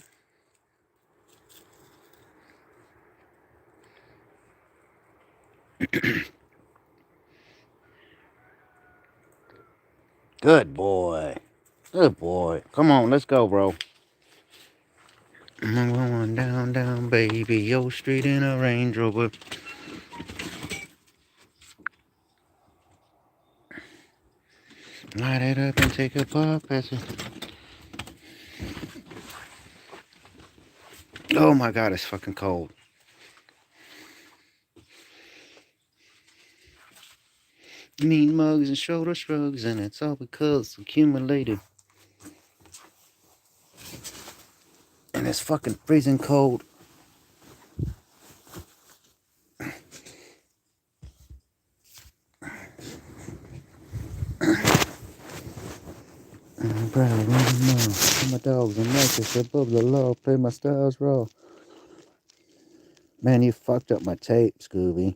Good boy. Good boy. Come on, let's go, bro. I'm going down, down, baby, yo street in a Range Rover. Light it up and take a puff. Oh my God, it's fucking cold. Mean mugs and shoulder shrugs, and it's all because accumulated. And it's fucking freezing cold. I'm proud of my dogs and righteous above the law. Play my styles raw. Man, you fucked up my tape, Scooby.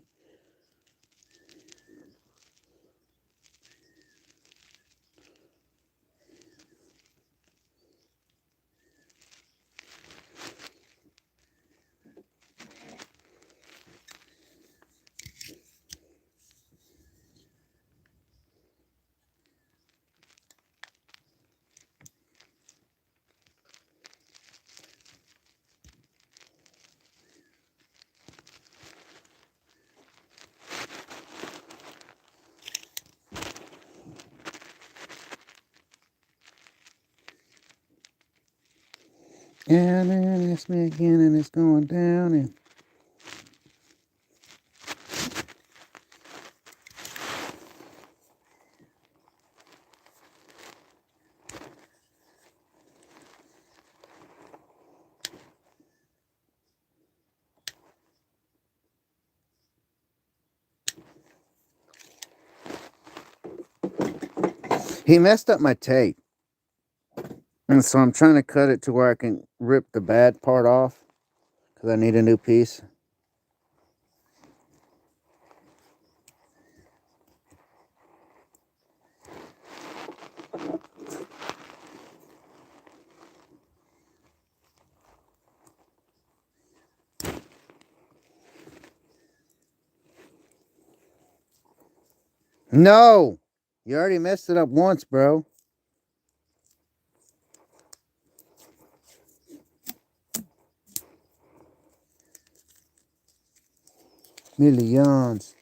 And then it's me again, and it's going down. And he messed up my tape. And so I'm trying to cut it to where I can rip the bad part off. Because I need a new piece. No! You already messed it up once, bro. Millions.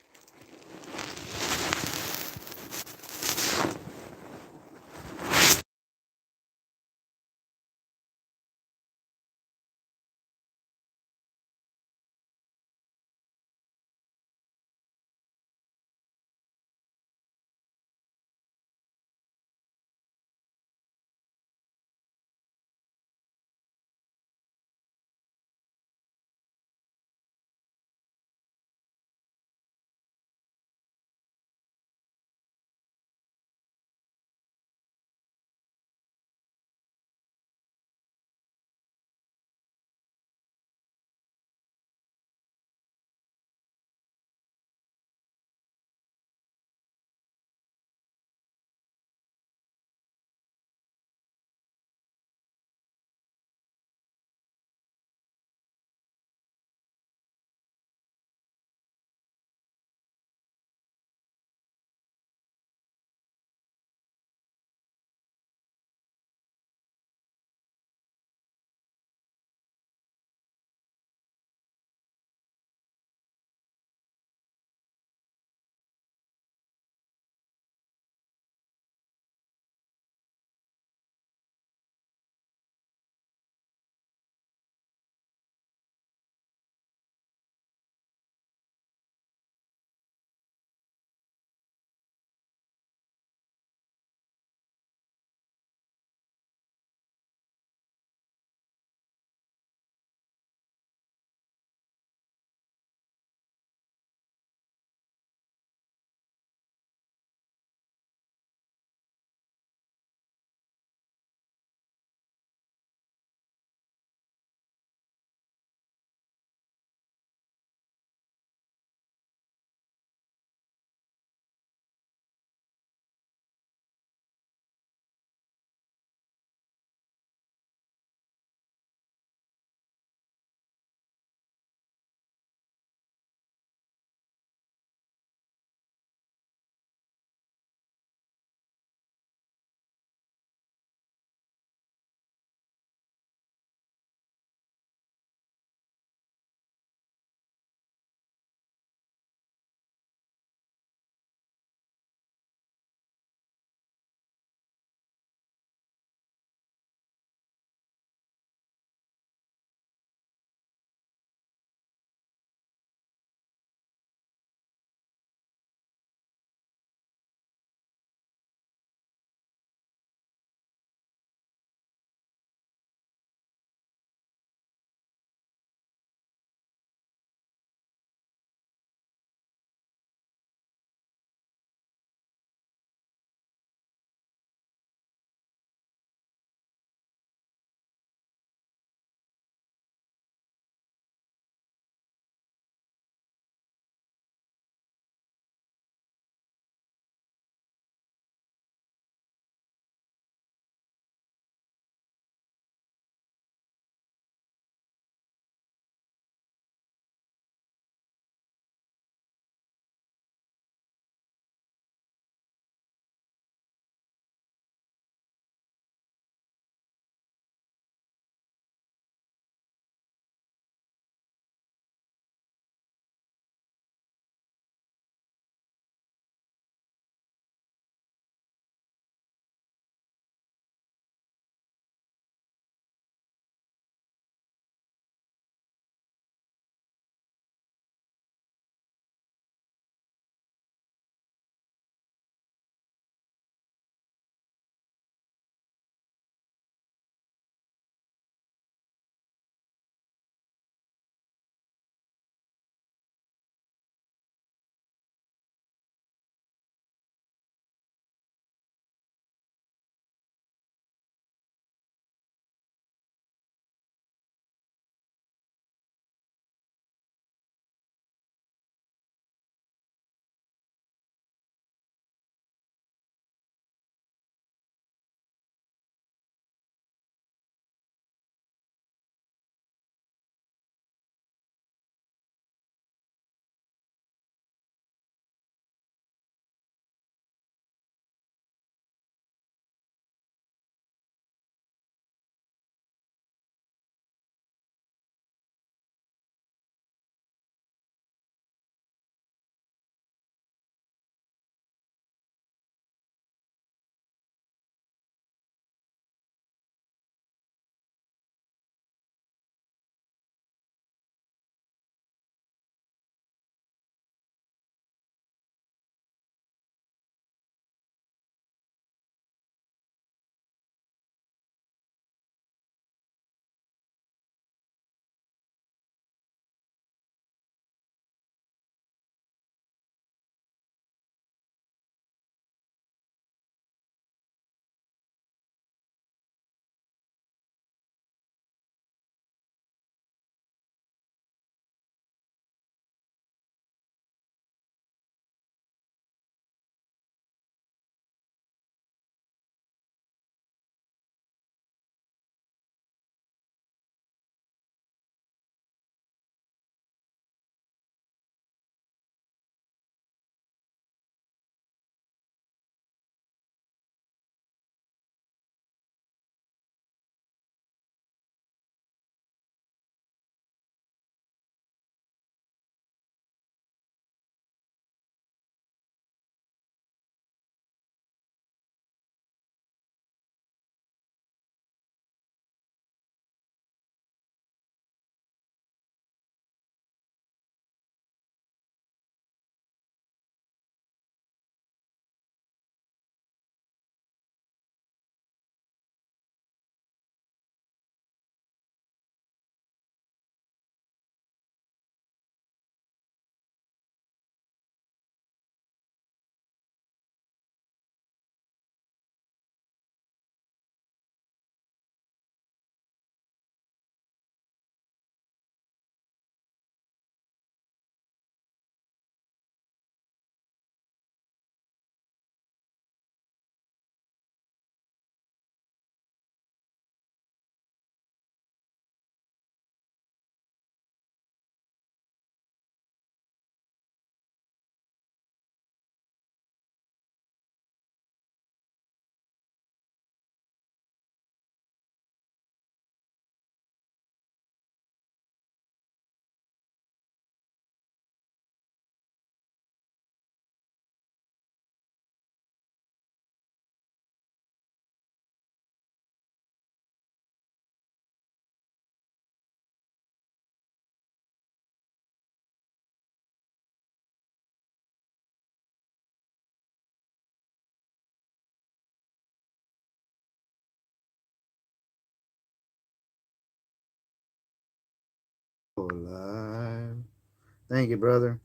Thank you, brother.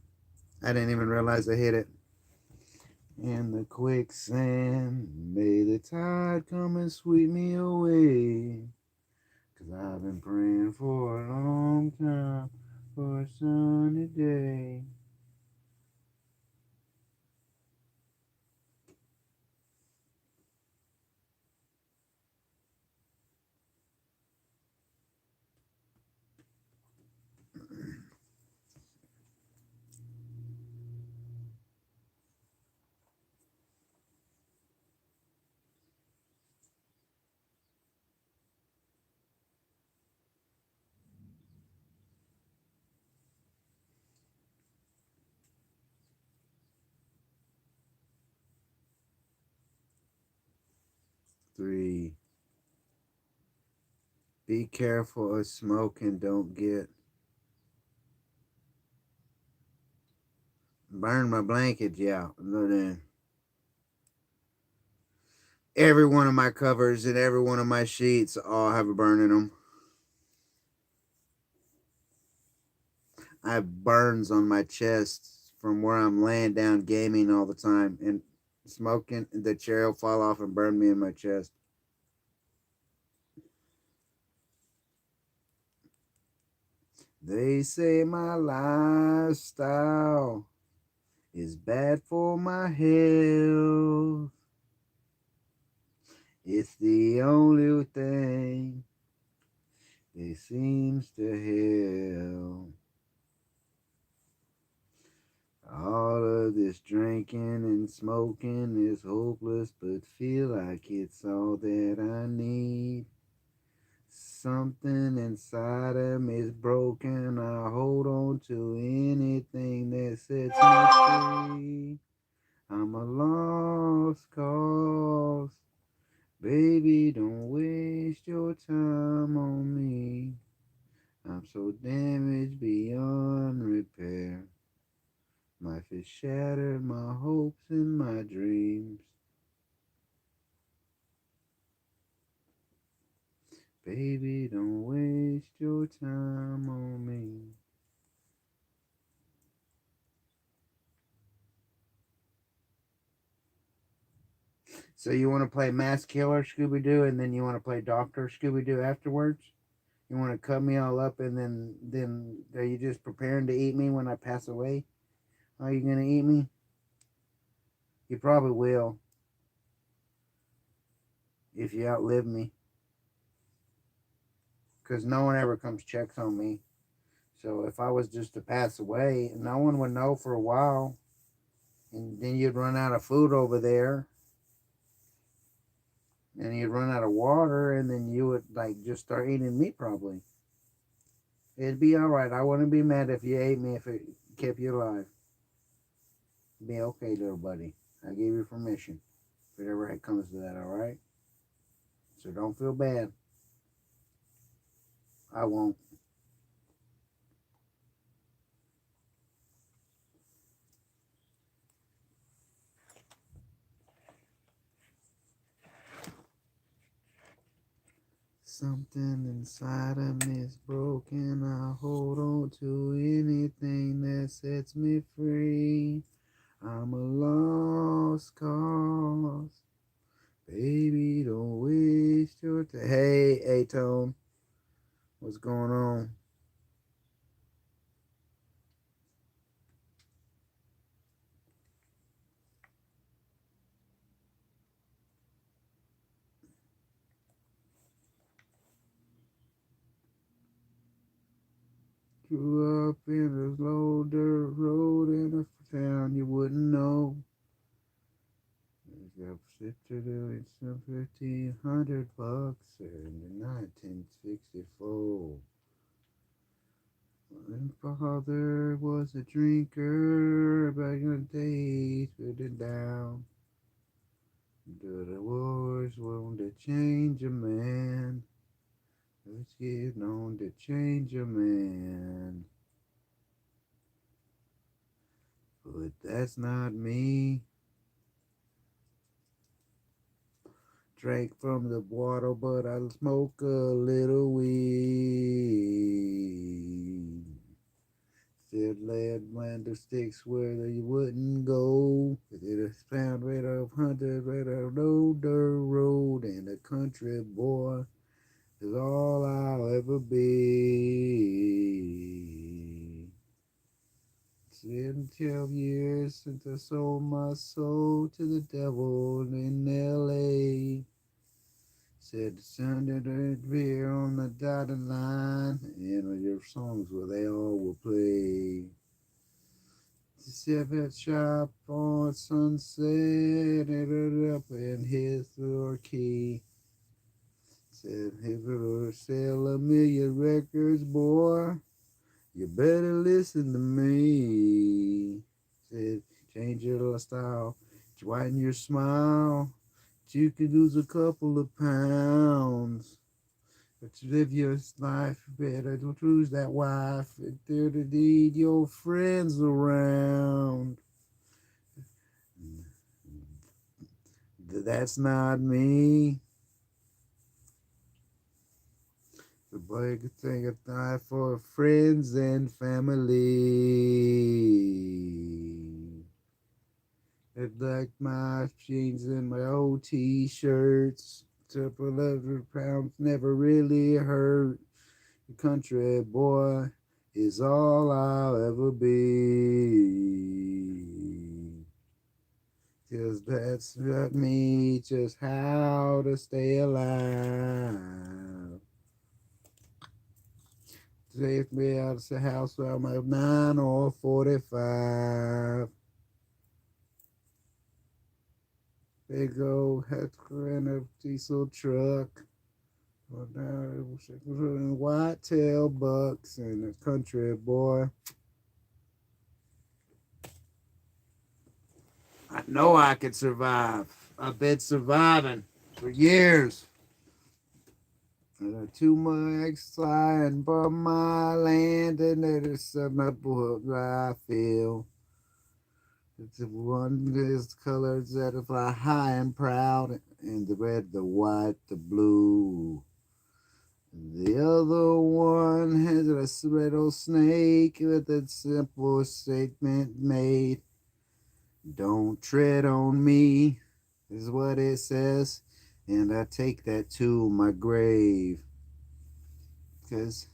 I didn't even realize I hit it. In the quicksand, may the tide come and sweep me away. 'Cause I've been praying for a long time for a sunny day. 3. Be careful of smoke and don't get burn my blankets. Yeah, every one of my covers and every one of my sheets all have a burn in them. I have burns on my chest from where I'm laying down gaming all the time and smoking. The chair will fall off and burn me in my chest. They say my lifestyle is bad for my health. It's the only thing that seems to help. All of this drinking and smoking is hopeless, but feel like it's all that I need. Something inside of me is broken. I hold on to anything that sets me free. I'm a lost cause. Baby, don't waste your time on me. I'm so damaged beyond repair. Life has shattered my hopes and my dreams. Baby, don't waste your time on me. So you want to play Mass Killer Scooby Doo, and then you want to play Doctor Scooby Doo afterwards? You want to cut me all up, and then are you just preparing to eat me when I pass away? Are you gonna eat me? You probably will if you outlive me, because no one ever comes checks on me. So if I was just to pass away, no one would know for a while, and then you'd run out of food over there, and you'd run out of water, and then you would like just start eating me probably. It'd be all right. I wouldn't be mad if you ate me if it kept you alive. It'd be okay, little buddy. I gave you permission. If it ever comes to that, all right? So don't feel bad. I won't. Something inside of me is broken. I hold on to anything that sets me free. I'm a lost cause. Baby, don't waste your time. Hey, A-Tone. What's going on? Grew up in a low dirt road in a town you wouldn't know. Got shipped to do some $1,500 in 1964. My father was a drinker back in the days, put it down. The wars won't change a man. Let's get known to change a man. But that's not me. Drank from the bottle, but I smoke a little weed. Still led when the sticks where you wouldn't go. It is found right up hunted right up no dirt road, and a country boy is all I'll ever be. It's been 12 years since I sold my soul to the devil in L.A. Said the sun that appear on the dotted line, and your songs where they all will play. The seventh shop on Sunset, ended up in his door key. Said, if it'll sell a million records, boy, you better listen to me. Said, change your style, whiten your smile. You could lose a couple of pounds. But to live your life better, don't lose that wife. If there to need your friends around. That's not me. The boy could think of time for friends and family. It like my jeans and my old t-shirts. Couple 100 pounds never really hurt. The country boy is all I'll ever be. 'Cause that's what me just how to stay alive. Take me out of the house while I'm at 9 or 45. Big old headquarters in a diesel truck. White tail bucks and a country boy. I know I could survive. I've been surviving for years. Too much flying from my land, and there's some up what I feel. It's the one is colors that fly high and proud, and the red, the white, the blue. The other one has a little snake with a simple statement made. Don't tread on me, is what it says, and I take that to my grave. 'Cause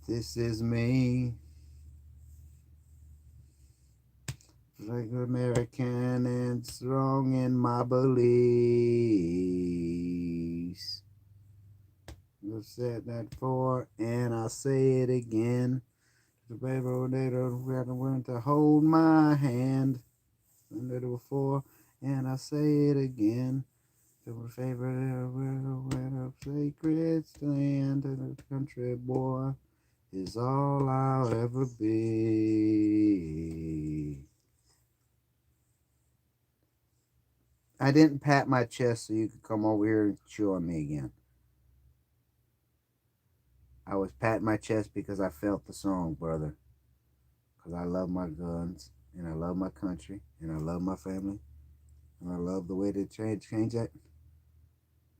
this is me, like American and strong in my beliefs. I've said that before, and I'll say it again. The baby they don't want to hold my hand. And it before, and I say it again. My favorite where sacred land and the country boy is all I'll ever be. I didn't pat my chest so you could come over here and chew on me again. I was patting my chest because I felt the song, brother. Because I love my guns, and I love my country, and I love my family, and I love the way they change that.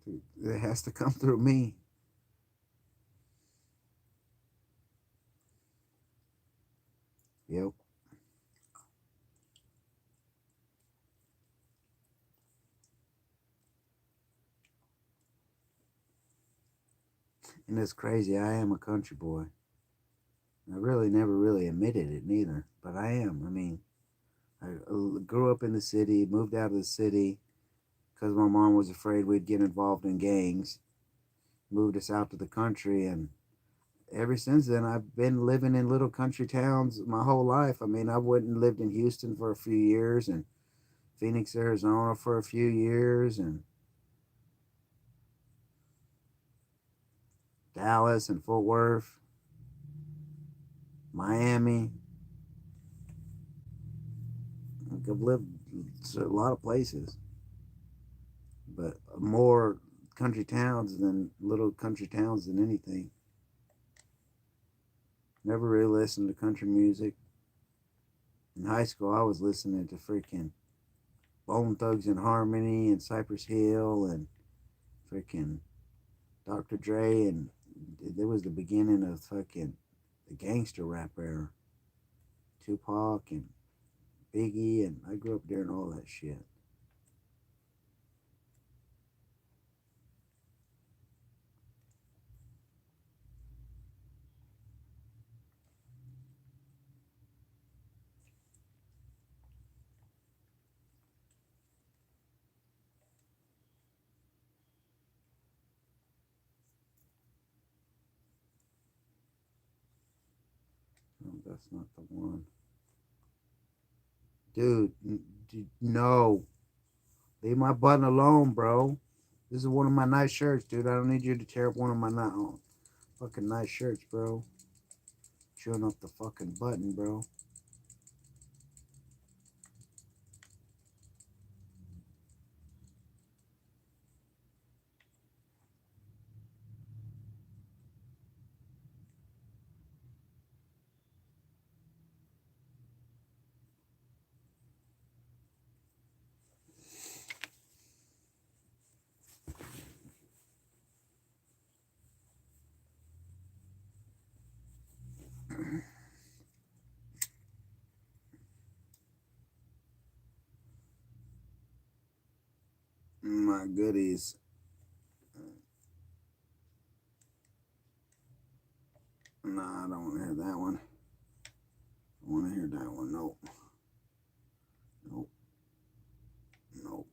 It has to come through me. Yep. And it's crazy. I am a country boy. I really never really admitted it neither, but I am. I mean, I grew up in the city, moved out of the city because my mom was afraid we'd get involved in gangs. Moved us out to the country, and ever since then, I've been living in little country towns my whole life. I mean, I went and lived in Houston for a few years, and Phoenix, Arizona for a few years, and Dallas and Fort Worth, Miami. I've lived a lot of places, but more country towns than little country towns than anything. Never really listened to country music. In high school, I was listening to freaking Bone Thugs and Harmony and Cypress Hill and freaking Dr. Dre, and it was the beginning of fucking the gangster rap era. Tupac and Biggie, and I grew up during all that shit. No, that's not the one. Dude, no. Leave my button alone, bro. This is one of my nice shirts, dude. I don't need you to tear up one of my fucking nice shirts, bro. Chewing up the fucking button, bro. My goodies. Nah, I don't want to hear that one. I want to hear that one. Nope. Nope. Nope.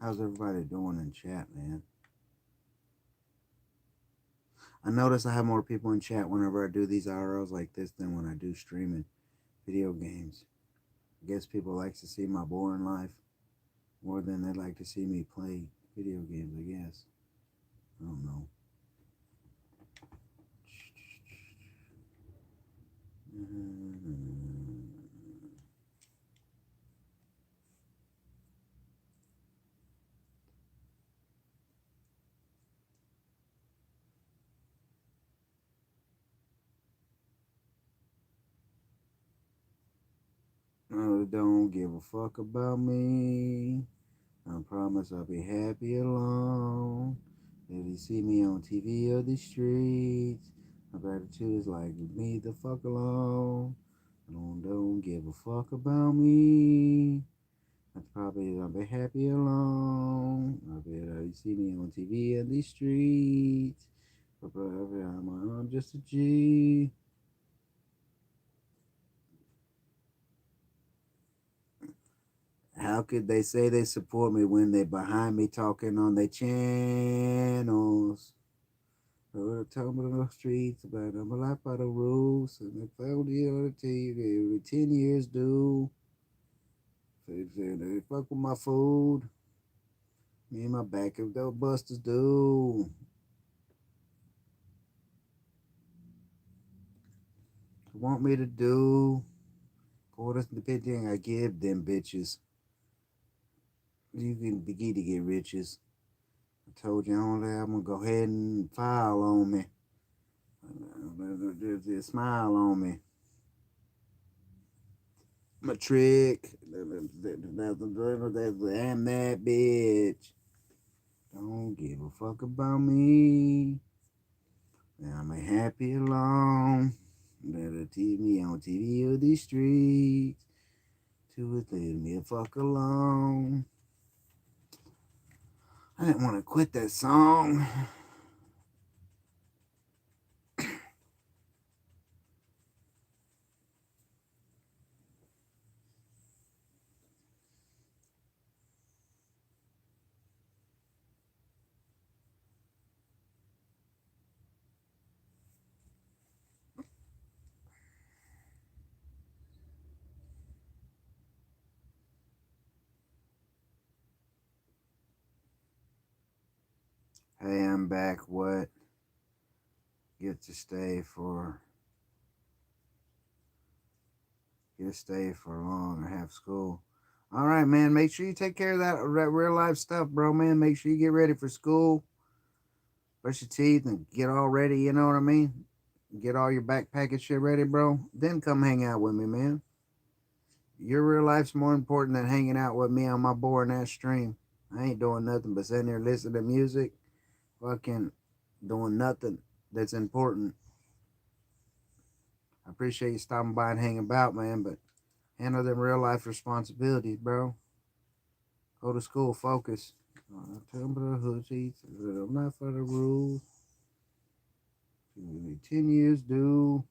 How's everybody doing in chat, man? I notice I have more people in chat whenever I do these IRLs like this than when I do streaming video games. I guess people like to see my boring life more than they like to see me play video games, I guess. I don't know. Oh, don't give a fuck about me. I promise I'll be happy alone. If you see me on TV or the streets, my gratitude is like, me the fuck alone. Don't give a fuck about me. I probably I'll be happy alone. I bet you see me on TV or the streets. But I'm just a G. How could they say they support me when they behind me talking on their channels? Or talking on the streets about I'm a life by the rules, and they found it on the TV every 10 years do. They fuck with my food. Me and my back of those busters do. Want me to do? Boy, that's the big thing I give them bitches. You can begin to get riches. I told you on there, I'm gonna go ahead and file on me. Just smile on me. My trick. And that bitch. Don't give a fuck about me. I'm happy alone. Better tease me on TV or the streets. To leave me the fuck alone. I didn't want to quit that song. Hey, I'm back. What? Get to stay for long or have school. All right, man. Make sure you take care of that real life stuff, bro, man. Make sure you get ready for school. Brush your teeth and get all ready. You know what I mean? Get all your backpacking shit ready, bro. Then come hang out with me, man. Your real life's more important than hanging out with me on my boring ass stream. I ain't doing nothing but sitting there listening to music, fucking doing nothing that's important. I appreciate you stopping by and hanging about, man, but handle them real life responsibilities, bro. Go to school, focus. Tell them the hood teeth, I'm not for the rules. 10 years due.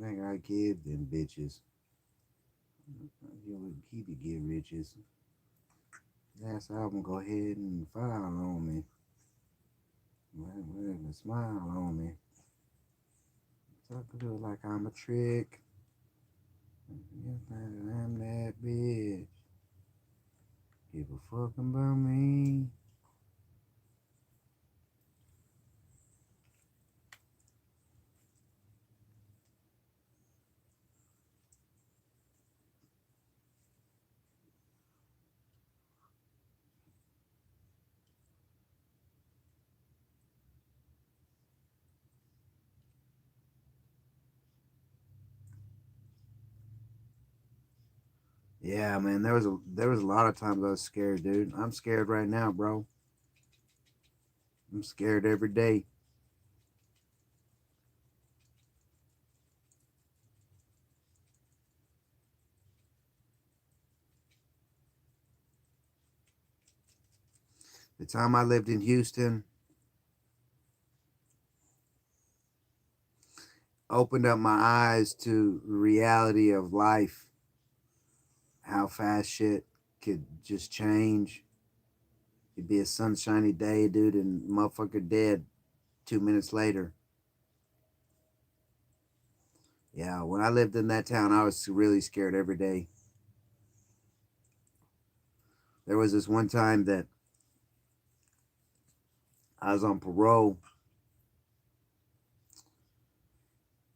I got kids and bitches. You would keep it, get riches. Last album, go ahead and file on me. Whatever, smile on me. Talk to it like I'm a trick. I'm that bitch. Give a fuck about me. Yeah, man, there was a lot of times I was scared, dude. I'm scared right now, bro. I'm scared every day. The time I lived in Houston opened up my eyes to the reality of life, how fast shit could just change. It'd be a sunshiny day, dude, and motherfucker dead 2 minutes later. Yeah, when I lived in that town, I was really scared every day. There was this one time that I was on parole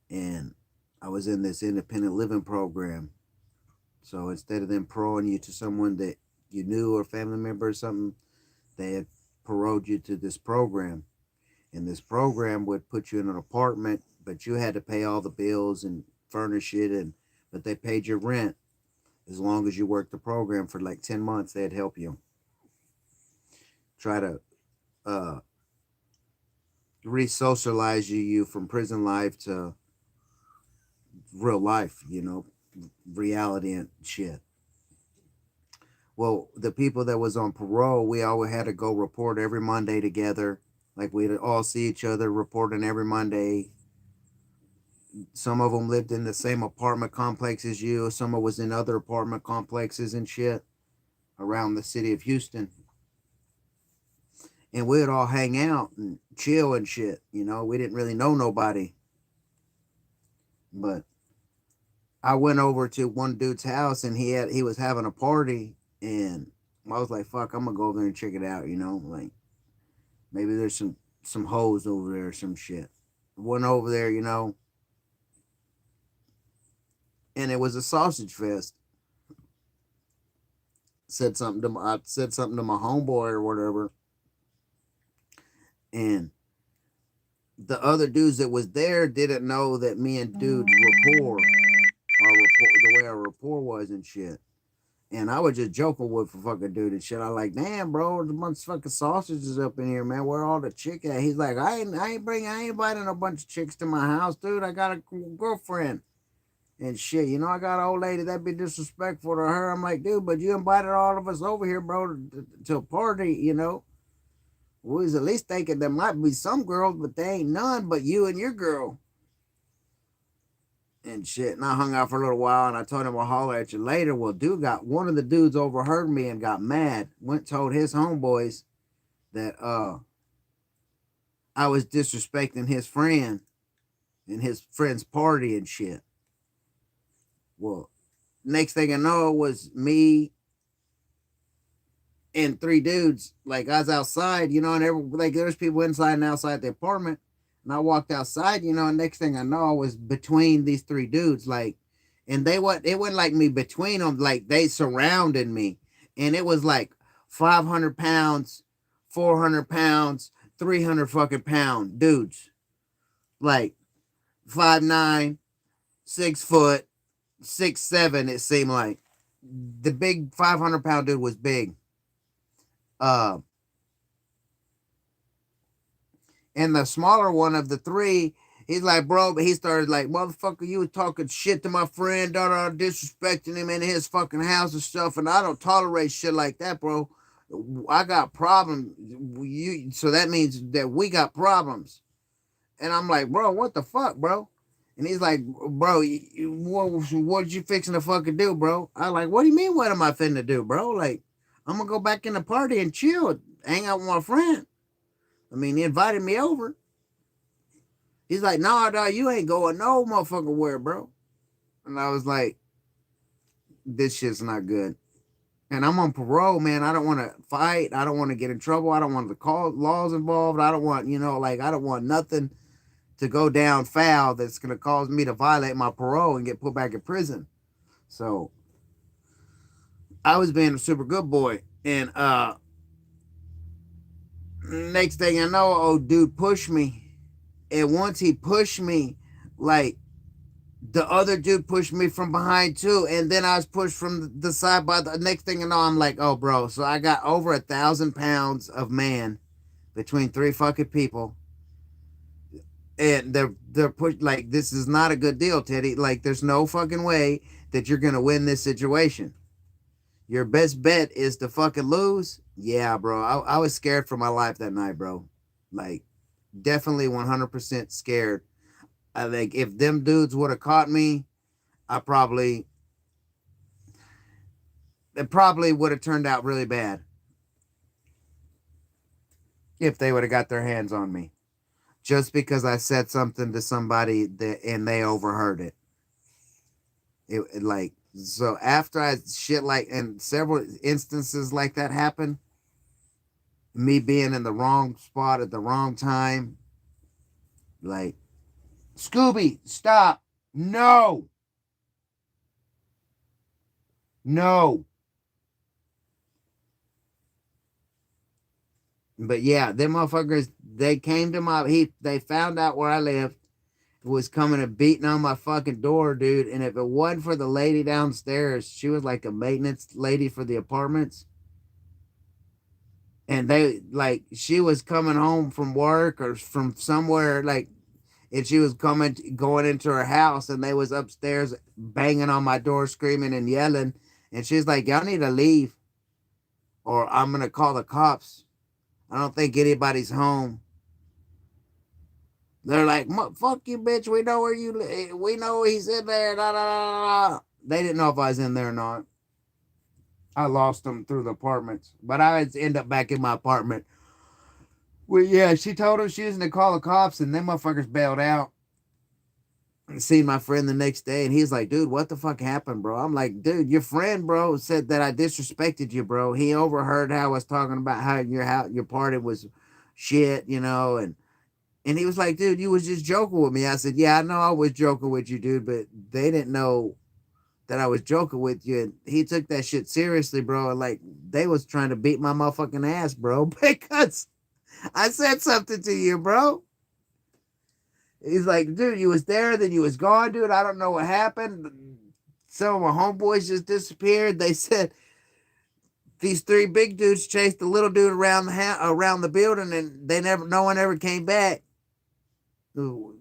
and I was in this independent living program. So instead of them paroling you to someone that you knew or family member or something, they had paroled you to this program. And this program would put you in an apartment, but you had to pay all the bills and furnish it, and but they paid your rent as long as you worked the program for like 10 months. They'd help you try to uh, re-socialize you from prison life to real life, reality and shit. Well, the people that was on parole, we always had to go report every Monday together. Like we'd all see each other reporting every Monday. Some of them lived in the same apartment complex as you. Some of was in other apartment complexes and shit around the city of Houston. And we'd all hang out and chill and shit. We didn't really know nobody. But I went over to one dude's house and he was having a party, and I was like, fuck, I'm gonna go over there and check it out, like maybe there's some hoes over there or some shit. Went over there, and it was a sausage fest. I said something to my homeboy or whatever, and the other dudes that was there didn't know that me and dude rapport, the way our rapport was and shit. And I was just joking with the fucking dude and shit. I like, damn, bro, there's a bunch of fucking sausages up in here, man. Where all the chick at? He's like, I ain't inviting a bunch of chicks to my house, dude. I got a girlfriend and shit. I got an old lady that'd be disrespectful to her. I'm like, dude, but you invited all of us over here, bro, to a party. We was at least thinking there might be some girls, but they ain't none but you and your girl. And shit. And I hung out for a little while and I told him I'll holler at you later. Well, one of the dudes overheard me and got mad. Went told his homeboys that I was disrespecting his friend and his friend's party and shit. Well, next thing I know, it was me and three dudes. Like I was outside, and like there's people inside and outside the apartment. And I walked outside, and next thing I know, I was between these three dudes, like, and it wasn't like me between them, like they surrounded me, and it was like 500 pounds, 400 pounds, 300 fucking pound dudes, like 5'9", 6 foot, 6'7". It seemed like the big 500-pound dude was big. Uh, And the smaller one of the three, he's like, bro, but he started like, motherfucker, you was talking shit to my friend, disrespecting him in his fucking house and stuff, and I don't tolerate shit like that, bro. I got problems. So that means that we got problems. And I'm like, bro, what the fuck, bro? And he's like, bro, what you fixing to fucking do, bro? I like, what do you mean, what am I finna do, bro? Like, I'm gonna go back in the party and chill, hang out with my friend. I mean, he invited me over. He's like, nah, dog, you ain't going no motherfucking where, bro. And I was like, this shit's not good. And I'm on parole, man. I don't want to fight. I don't want to get in trouble. I don't want the call laws involved. I don't want, I don't want nothing to go down foul that's going to cause me to violate my parole and get put back in prison. So I was being a super good boy. And next thing I know, old dude pushed me. And once he pushed me, like, the other dude pushed me from behind too, and then I was pushed from the side by the next thing you know, I'm like, oh bro, so I got over 1,000 pounds of man between three fucking people, and they're pushed like this is not a good deal, Teddy. Like there's no fucking way that you're gonna win this situation. Your best bet is to fucking lose. Yeah, bro. I was scared for my life that night, bro. Like definitely 100% scared. I think if them dudes would have caught me, I probably it probably would have turned out really bad if they would have got their hands on me just because I said something to somebody that and they overheard it. It like so after I shit like and several instances like that happened, me being in the wrong spot at the wrong time, like Scooby, stop, no, no. But yeah, them motherfuckers, they came to they found out where I lived, was coming and beating on my fucking door, dude. And if it wasn't for the lady downstairs, she was like a maintenance lady for the apartments. And they like she was coming home from work or from somewhere, like, and she was going into her house, and they was upstairs banging on my door, screaming and yelling. And she's like, y'all need to leave or I'm gonna call the cops. I don't think anybody's home. They're like, fuck you, bitch. We know where you live. We know he's in there. Da, da, da, da. They didn't know if I was in there or not. I lost them through the apartments, but I had to end up back in my apartment. Well, yeah, she told him she was going to call the cops, and them motherfuckers bailed out. And seen my friend the next day, and he's like, dude, what the fuck happened, bro? I'm like, dude, your friend, bro, said that I disrespected you, bro. He overheard how I was talking about how your party was shit, and he was like, dude, you was just joking with me. I said, yeah, I know I was joking with you, dude, but they didn't know that I was joking with you. And he took that shit seriously, bro. And like, they was trying to beat my motherfucking ass, bro, because I said something to you, bro. He's like, dude, you was there, then you was gone, dude. I don't know what happened. Some of my homeboys just disappeared. They said these three big dudes chased the little dude around around the building, and no one ever came back. So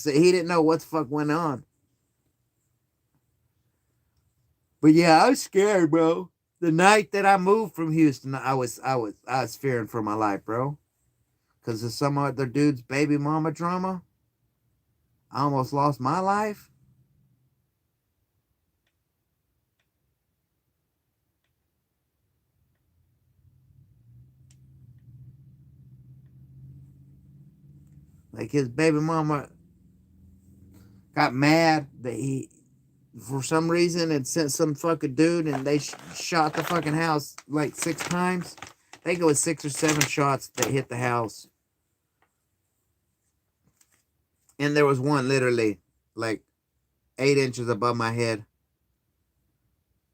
he didn't know what the fuck went on. But yeah, I was scared, bro. The night that I moved from Houston, I was fearing for my life, bro. Because of some other dude's baby mama drama. I almost lost my life. Like his baby mama got mad that he, for some reason, had sent some fucking dude and they shot the fucking house like 6 times. I think it was 6 or 7 shots that hit the house. And there was one literally like 8 inches above my head.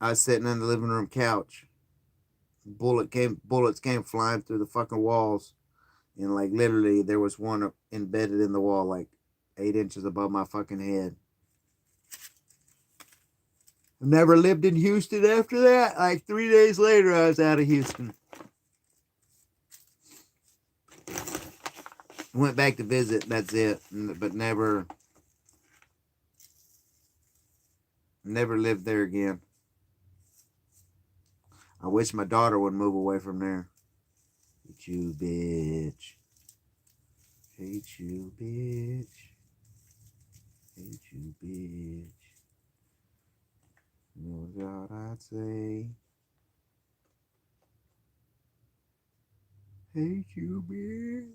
I was sitting on the living room couch. Bullets came flying through the fucking walls, and like literally there was one embedded in the wall, like 8 inches above my fucking head. Never lived in Houston after that. Like 3 days later, I was out of Houston. Went back to visit. That's it. But never lived there again. I wish my daughter would move away from there. Hate you, bitch. Hate you, bitch. Hate you, bitch. You know what I'd say? Hate you, bitch.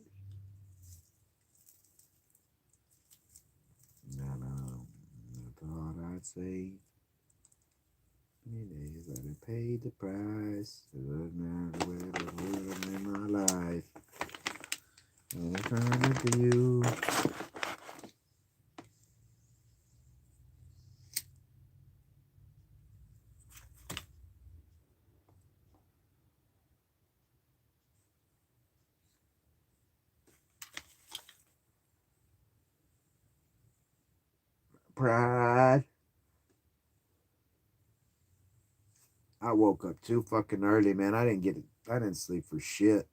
No. I thought I'd say. Many days I done paid the price. It doesn't matter where the world in my life. I'm trying to you. Pride. I woke up too fucking early, man. I didn't sleep for shit.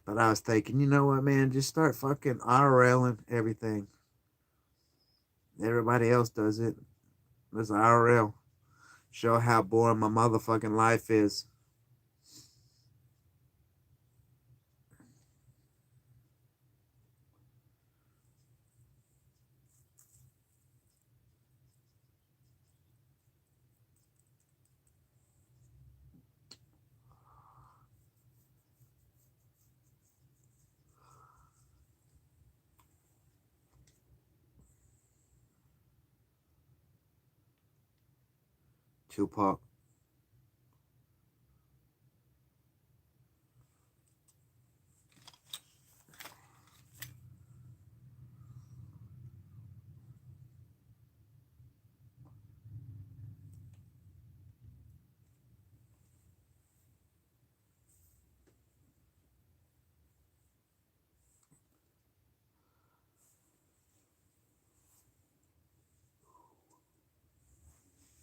But I was thinking, you know what, man? Just start fucking IRLing everything. Everybody else does it. Let's IRL. Show how boring my motherfucking life is. Tupac.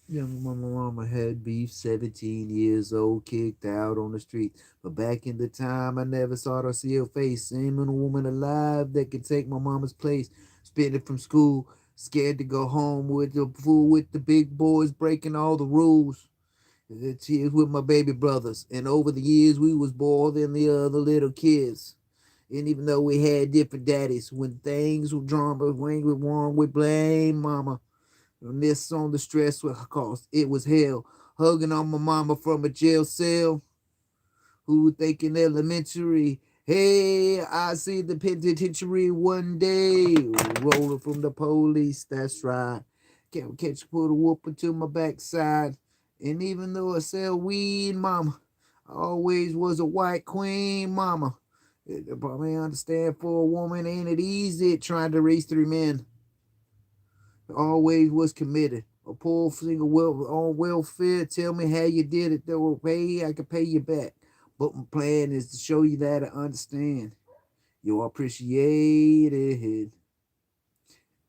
Young mama had beef, 17 years old, kicked out on the street. But back in the time, I never saw her see her face. Same woman alive that could take my mama's place. Spitting from school, scared to go home with the fool with the big boys breaking all the rules. The tears with my baby brothers. And over the years, we was more than the other little kids. And even though we had different daddies, when things were drawn, but when we wrong, we blame mama. And this on the stress cause it was hell. Hugging on my mama from a jail cell. Who thinking elementary? Hey, I see the penitentiary one day. Rolling from the police, that's right. Can't catch put a whoop into my backside. And even though I sell weed, mama, I always was a white queen, mama. It probably understand for a woman ain't it easy trying to raise three men. Always was committed. A poor single on welfare. Tell me how you did it. Though pay, I can pay you back. But my plan is to show you that I understand. You appreciate it.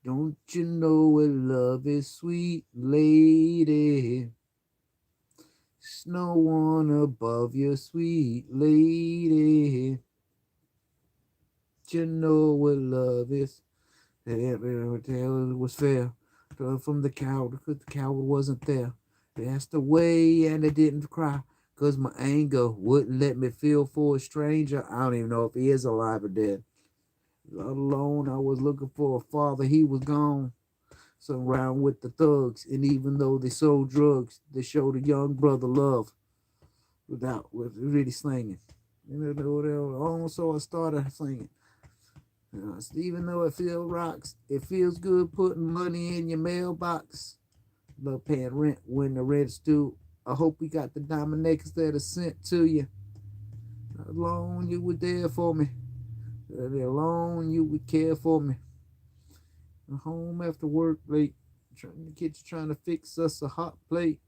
Don't you know what love is, sweet lady? There's no one above you, sweet lady. Don't you know what love is? It was fair. From the coward, because the coward wasn't there. Passed away and I didn't cry, because my anger wouldn't let me feel for a stranger. I don't even know if he is alive or dead. Alone, I was looking for a father, he was gone. So around with the thugs, and even though they sold drugs, they showed a young brother love with really slinging. You know, so I started singing. Even though it feels good putting money in your mailbox. Love paying rent when the rent's due. I hope we got the diamond necklace that are sent to you. How long you were there for me. Early alone, you would care for me. I'm home after work late. The kitchen trying to fix us a hot plate.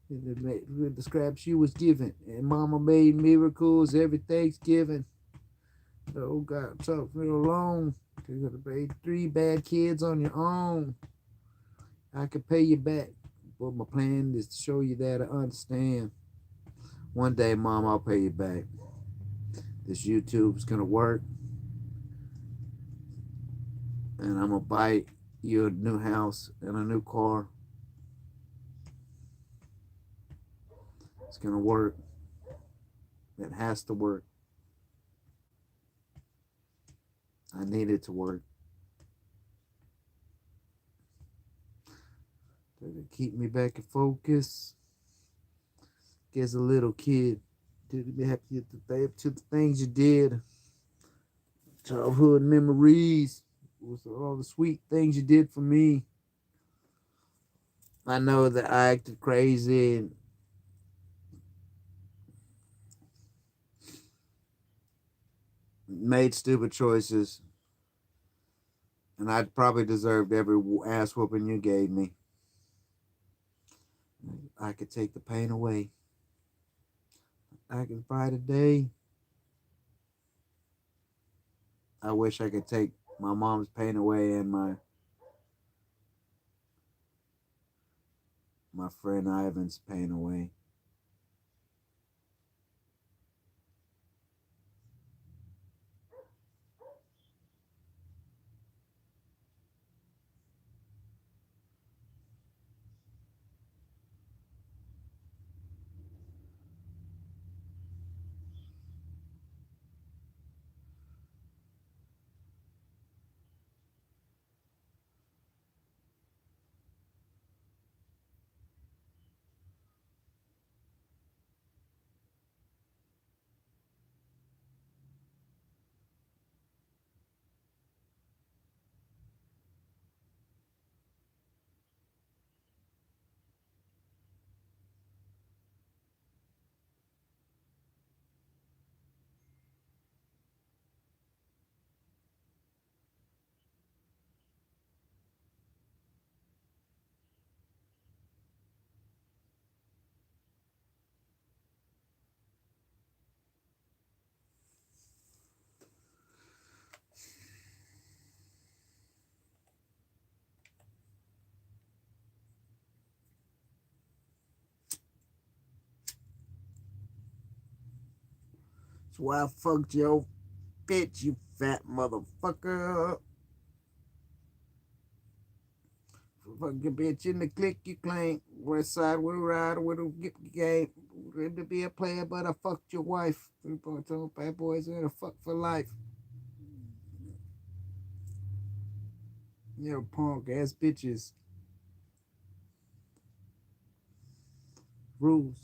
The scraps she was given. And mama made miracles every Thanksgiving. Oh God, tough real alone. You gotta raise 3 bad kids on your own. I could pay you back. But my plan is to show you that I understand. One day, Mom, I'll pay you back. This YouTube's gonna work, and I'm gonna buy you a new house and a new car. It's gonna work. It has to work. I need it to work. To keep me back in focus. As a little kid, to be happy to the things you did. Childhood memories. With all the sweet things you did for me. I know that I acted crazy and made stupid choices, and I probably deserved every ass whooping you gave me. I could take the pain away. I could fight a day. I wish I could take my mom's pain away and my friend Ivan's pain away. That's why I fucked your bitch, you fat motherfucker. Fuck your bitch in the click you claim. West side with a rider with a get game. Ready to be a player, but I fucked your wife. 3.2 bad boys in a fuck for life. You know, punk ass bitches. Rules.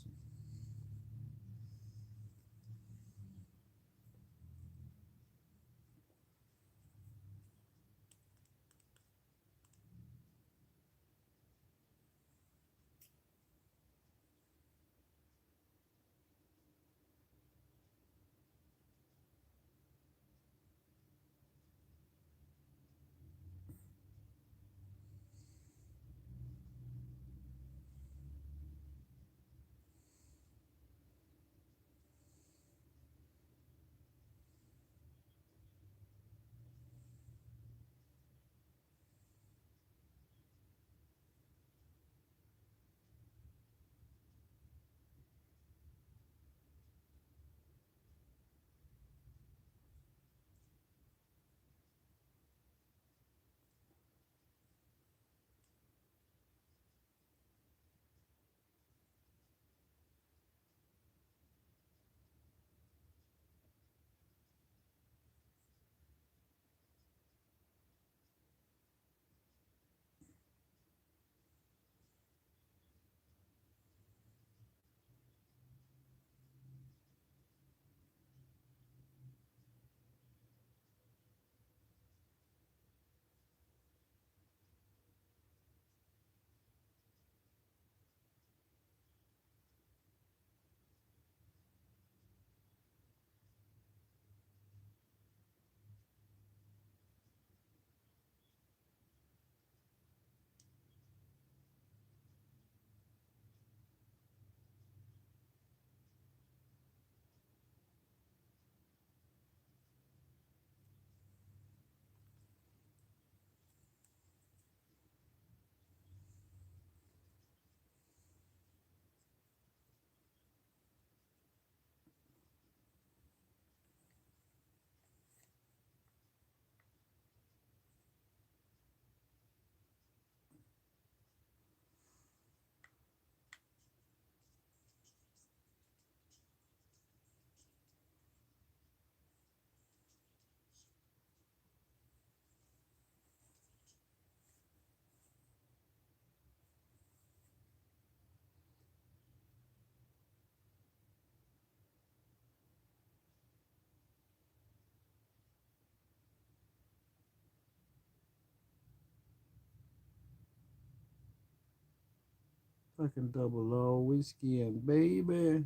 Fucking double O whiskey and baby.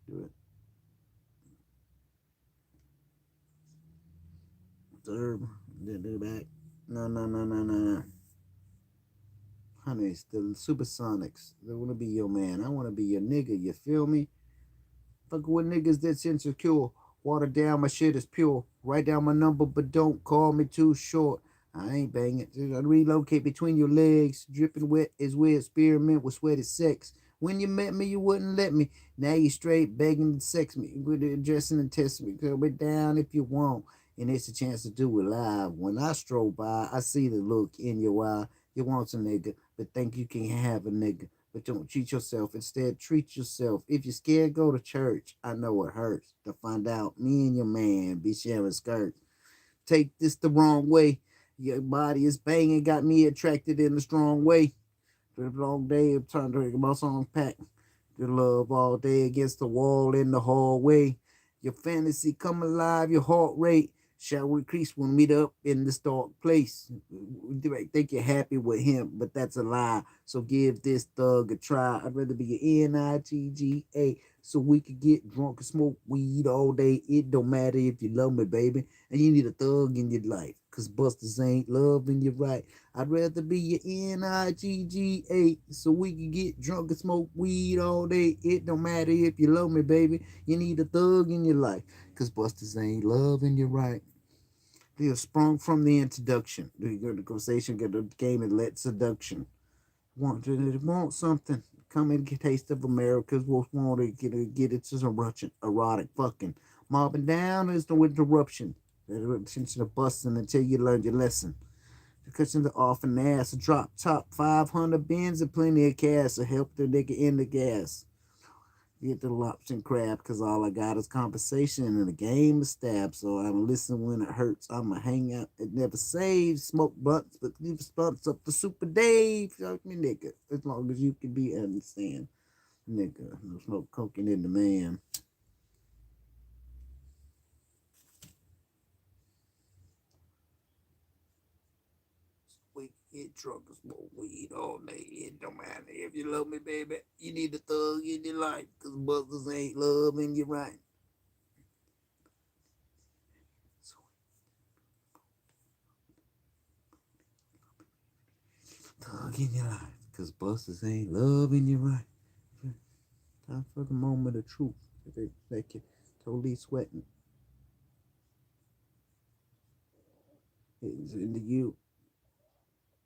Do it. Third. Then do back. No, no, no, no, no, no. Honey, it's the Supersonics. They want to be your man. I want to be your nigga. You feel me? Fuck with niggas that's insecure. Water down, my shit is pure. Write down my number, but don't call me too short. I ain't banging. I relocate between your legs. Dripping wet is we experiment with sweaty sex. When you met me, you wouldn't let me. Now you straight begging to sex me. With addressing and test me. Girl, be down if you want. And it's a chance to do it live. When I stroll by, I see the look in your eye. You want a nigga, but think you can have a nigga. But don't cheat yourself. Instead, treat yourself. If you're scared, go to church. I know it hurts to find out me and your man be sharing skirts. Take this the wrong way. Your body is banging, got me attracted in a strong way. The long day, I'm trying to make my song pack. The love all day against the wall in the hallway. Your fantasy come alive, your heart rate shall increase when we meet up in this dark place. You might think you're happy with him, but that's a lie. So give this thug a try. I'd rather be an NITGA so we could get drunk and smoke weed all day. It don't matter if you love me, baby, and you need a thug in your life. Cause busters ain't loving you right. I'd rather be your NIGGA so we can get drunk and smoke weed all day. It don't matter if you love me, baby. You need a thug in your life. Cause busters ain't loving you right. They are sprung from the introduction. The conversation, get the game, and let seduction. Want something. Come and get a taste of America's most wanted. Get it to some erotic fucking. Mobbing down is no interruption. Attention to busting until you learn your lesson. The cushion the off and ass, a drop top 500 bins and plenty of cash to help the nigga in the gas. Get the lobster and crab because all I got is compensation and the game is stab. So I'm listen when it hurts. I'ma hang out. It never saves. Smoke blunts, but leave blunts up to Super Dave. Fuck me, nigga. As long as you can be understand. Nigga, no smoke coking in the man. We get drunk and smoke weed all day. It don't matter if you love me, baby. You need a thug in your life, cause brothers ain't loving you right. So, thug in your life, cause busters ain't loving you right. Time for the moment of truth. They can totally sweating. It's into you.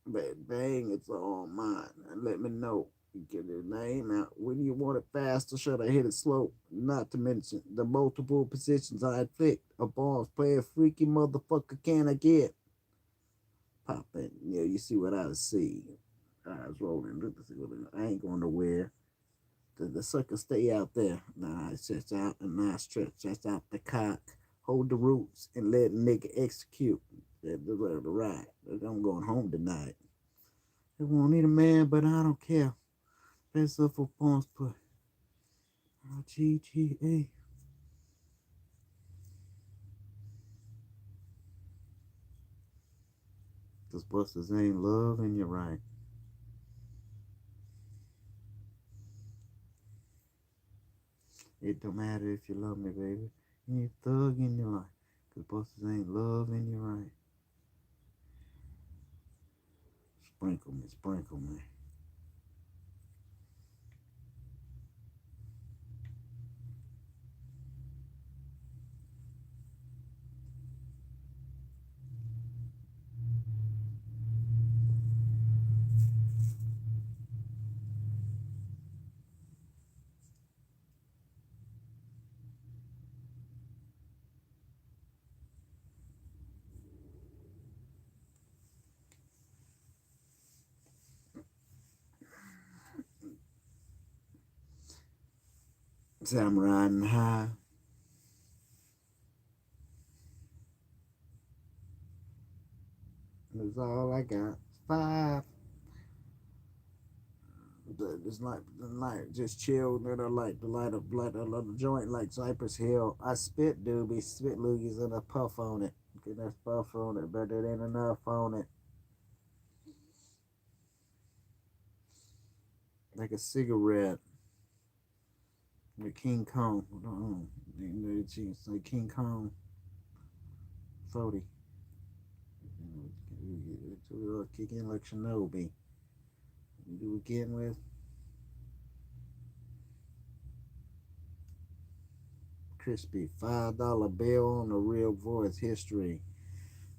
Bang, bang, it's all mine. And let me know. You get the name out. When you want it fast or should I hit it slow? Not to mention the multiple positions I inflict. A boss player, freaky motherfucker can I get? Pop in. Yeah, you see what I see. Eyes rolling. I ain't going nowhere. The sucker stay out there. Nah, it stretch out and I stretch out the cock. Hold the roots and let a nigga execute. The right. I'm going home tonight. They won't need a man, but I don't care. Best up for pawns, but GGA. Cause busters ain't love and you're right. It don't matter if you love me, baby. You need a thug in your life. Cause busters ain't love and you're right. Sprinkle me, sprinkle me. So I'm riding high. That's all I got. Five. Just like just chill. Then I like the light of the joint like Cypress Hill. I spit doobies, spit loogies, and I puff on it. Get that puff on it, but it ain't enough on it. like a cigarette. Like King Kong. It's like King Kong 40. We'll kick in like Shinobi. We do again with crispy $5 bill on the real voice history.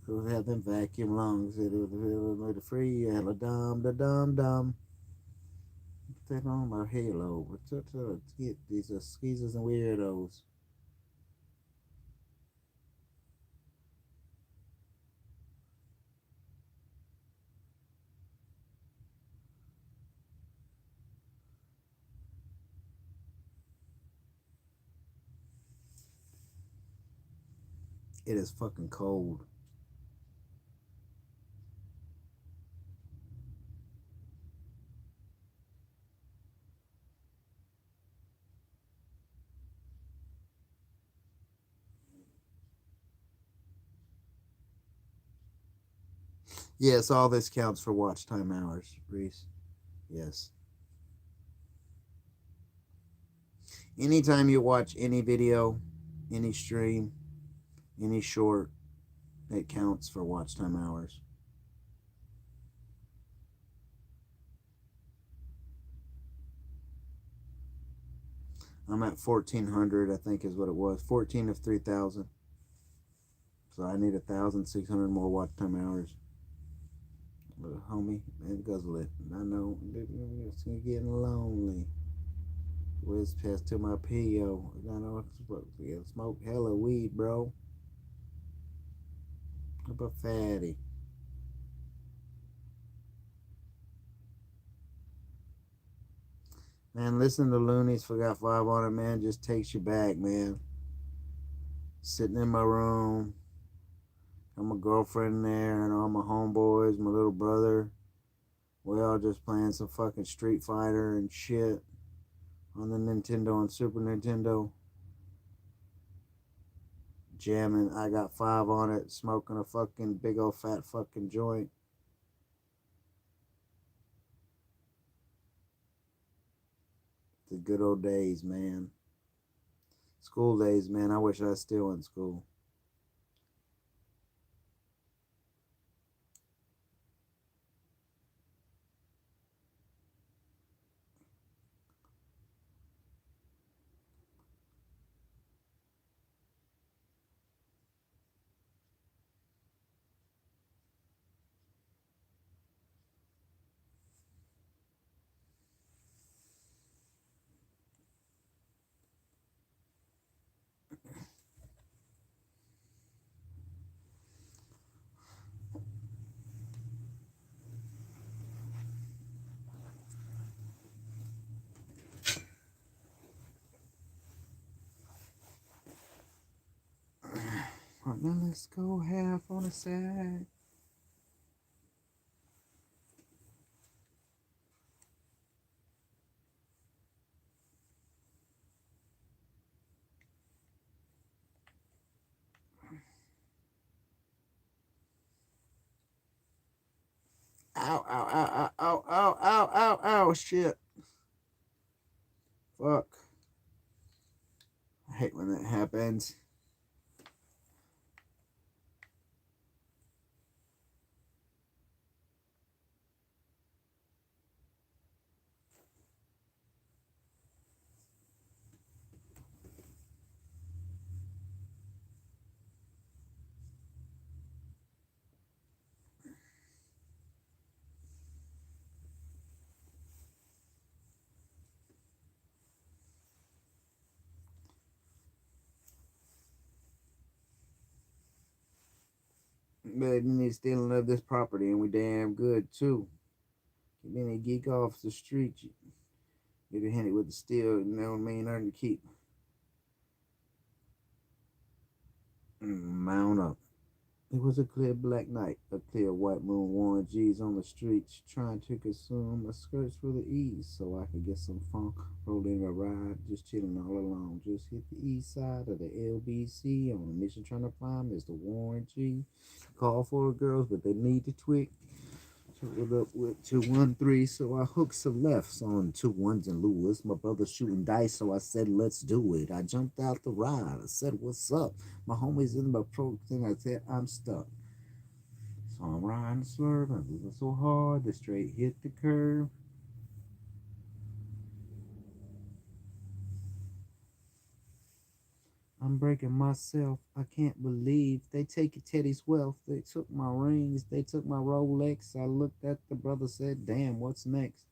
Who have them vacuum lungs? It free, hella dum da dum dum. Put that on my halo. Get these skeezers and weirdos. It is fucking cold. Yes, all this counts for watch time hours, Reese. Yes. Anytime you watch any video, any stream, any short, it counts for watch time hours. I'm at 1,400, I think is what it was. 14 of 3,000. So I need 1,600 more watch time hours. But homie, man, guzzle it. I know it's getting lonely. Whiz past to my PO. I know it's smoke hella weed, bro. How about fatty? Man, listen to Looney's Forgot 5 on it, man. Just takes you back, man. Sitting in my room. Got my girlfriend there and all my homeboys, my little brother. We all just playing some fucking Street Fighter and shit on the Nintendo and Super Nintendo. Jamming. I got 5 on it, smoking a fucking big old fat fucking joint. The good old days, man. School days, man. I wish I was still in school. Right, now let's go half on a side. Ow, ow, ow, ow, ow, ow, ow, ow, shit. Fuck. I hate when that happens. But then they stealing of this property, and we damn good too. Then they geek off the street. Get it handed with the steel, you know what I mean? Earn to keep. Mount up. It was a clear black night, a clear white moon. Warren G's on the streets, trying to consume my skirts for the ease, so I could get some funk. Rolling a ride, just chilling all alone. Just hit the east side of the LBC on a mission trying to find Mr. Warren G. Call for the girls, but they need to tweak. Totaled up with 213, so I hooked some lefts on two ones and Lewis. My brother shooting dice, so I said, let's do it. I jumped out the ride. I said, what's up? My homies in my pro thing. I said, I'm stuck. So I'm riding swerve. I'm moving so hard, the straight hit the curve. I'm breaking myself. I can't believe they take Teddy's wealth. They took my rings. They took my Rolex. I looked at the brother, said, damn, what's next?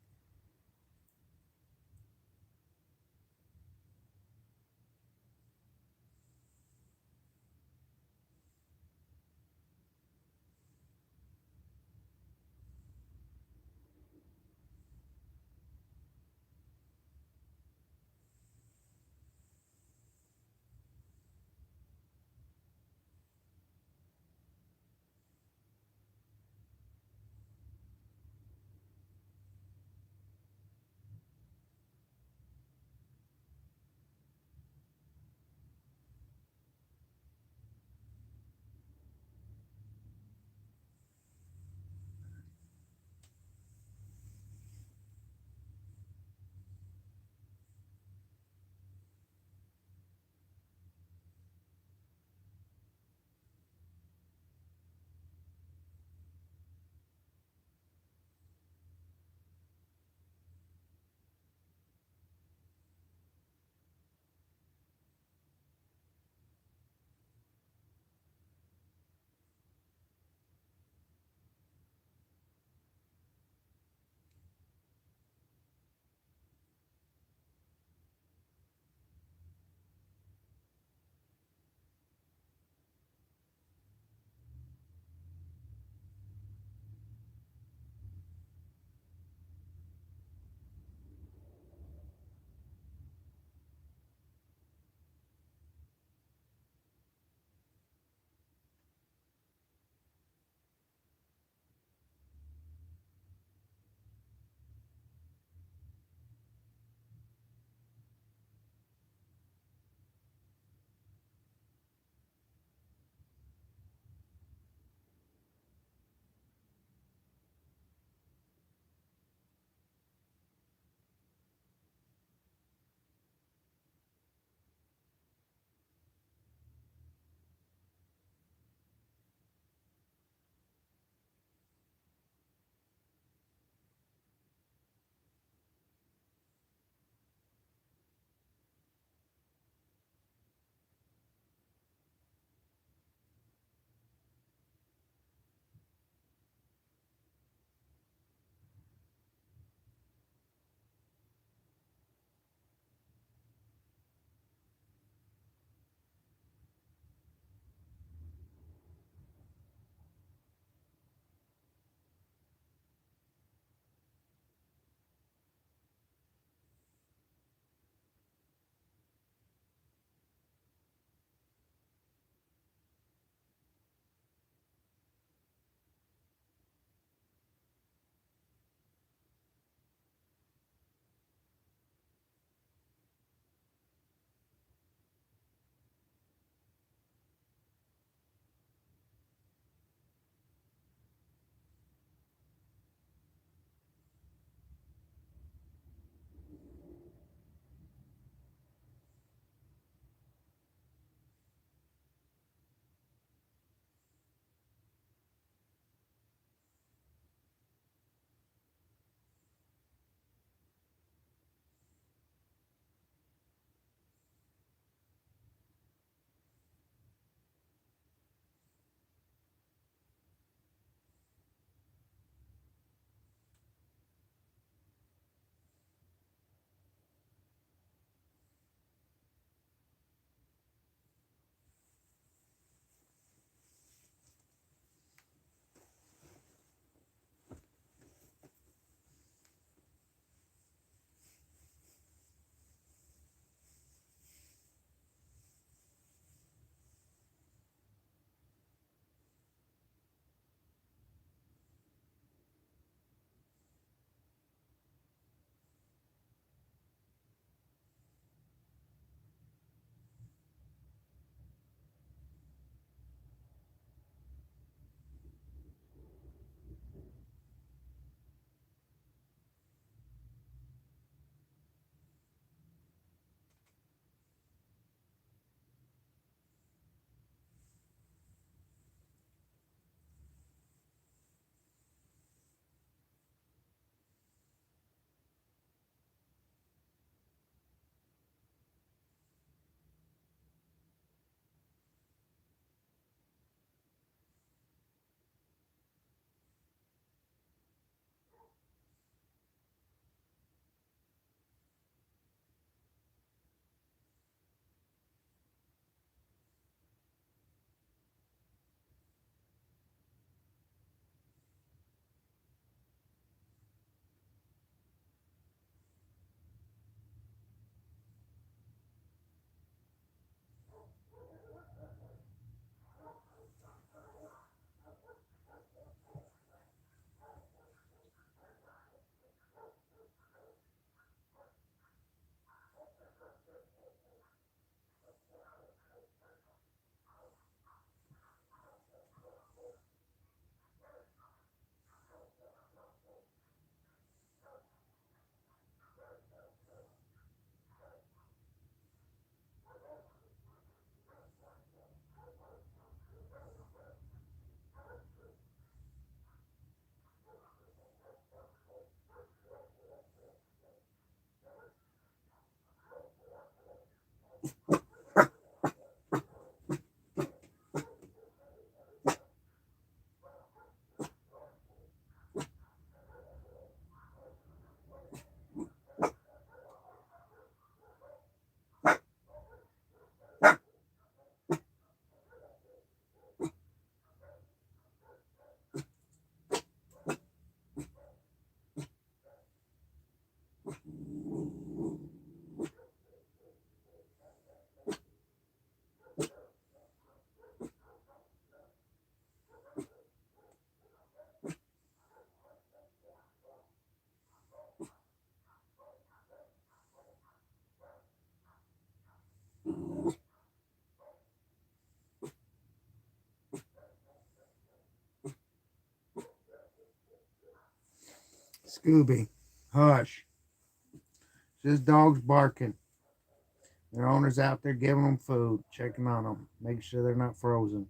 Scooby, hush. It's just dogs barking. Their owner's out there giving them food, checking on them, making sure they're not frozen.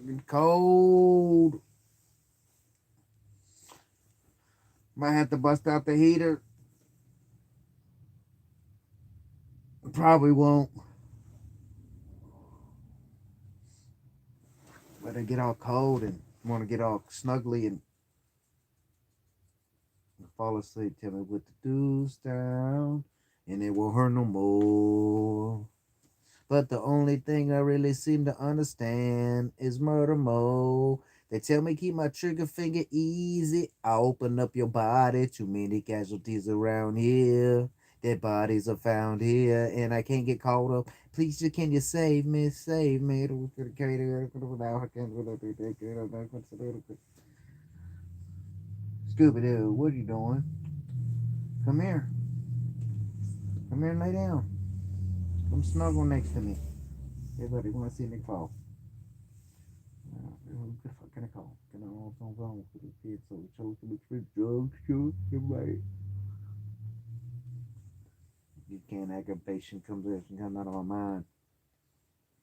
Fucking cold. Might have to bust out the heater. Probably won't. But I get all cold and want to get all snuggly and fall asleep. Tell me what to do, down, and it won't hurt no more. But the only thing I really seem to understand is murder mode. They tell me keep my trigger finger easy. I open up your body. Too many casualties around here. Dead bodies are found here, and I can't get caught up. Please, can you save me? Save me. Scooby Doo, what are you doing? Come here. Come here and lay down. Come snuggle next to me. Hey, buddy, want to see me fall? Can I call? Can I also wrong for the kids so we chose to be free drugs? Sure, you're right. You can't aggravation comes out of my mind.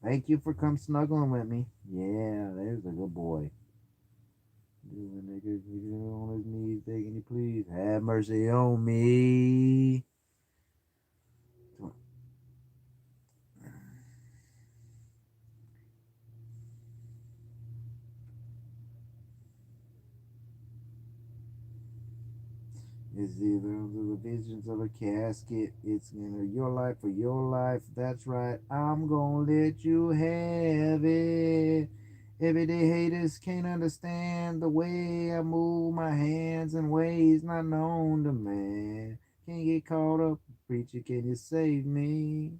Thank you for come snuggling with me. Yeah, there's a good boy. Doing niggas on his knees, begging you please have mercy on me. It's either the visions of a casket. It's your life for your life. That's right. I'm gonna let you have it. Everyday haters can't understand the way I move my hands in ways not known to man. Can't get caught up. Preacher, can you save me?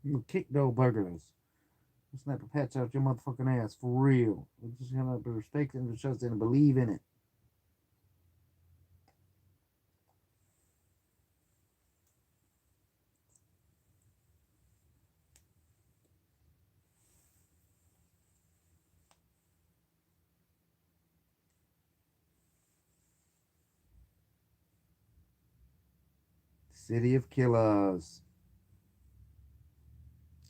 I'm gonna kick those burglars. Snap a patch out your motherfucking ass for real. We're just gonna respect and trust and believe in it. City of Killers.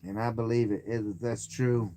And I believe it. That's true.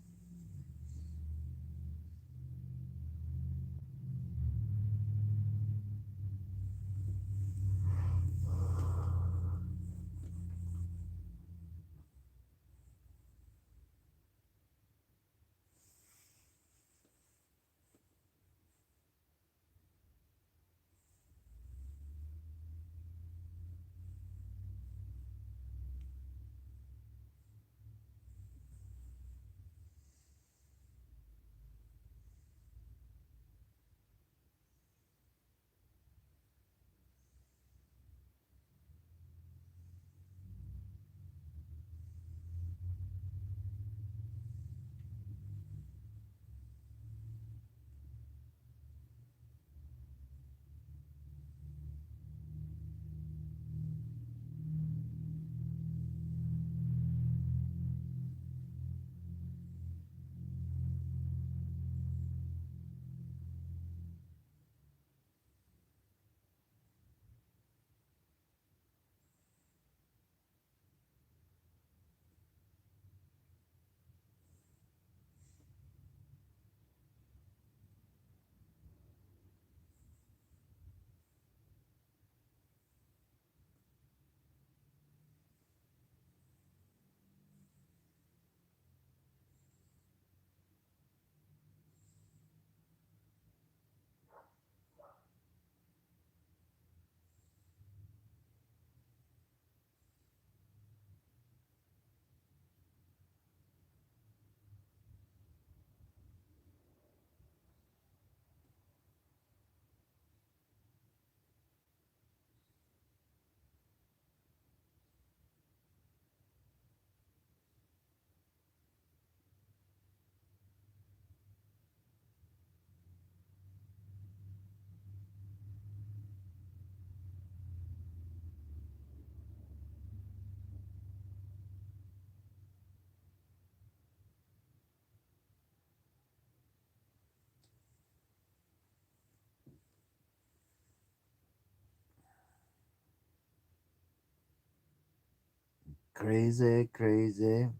Crazy, crazy.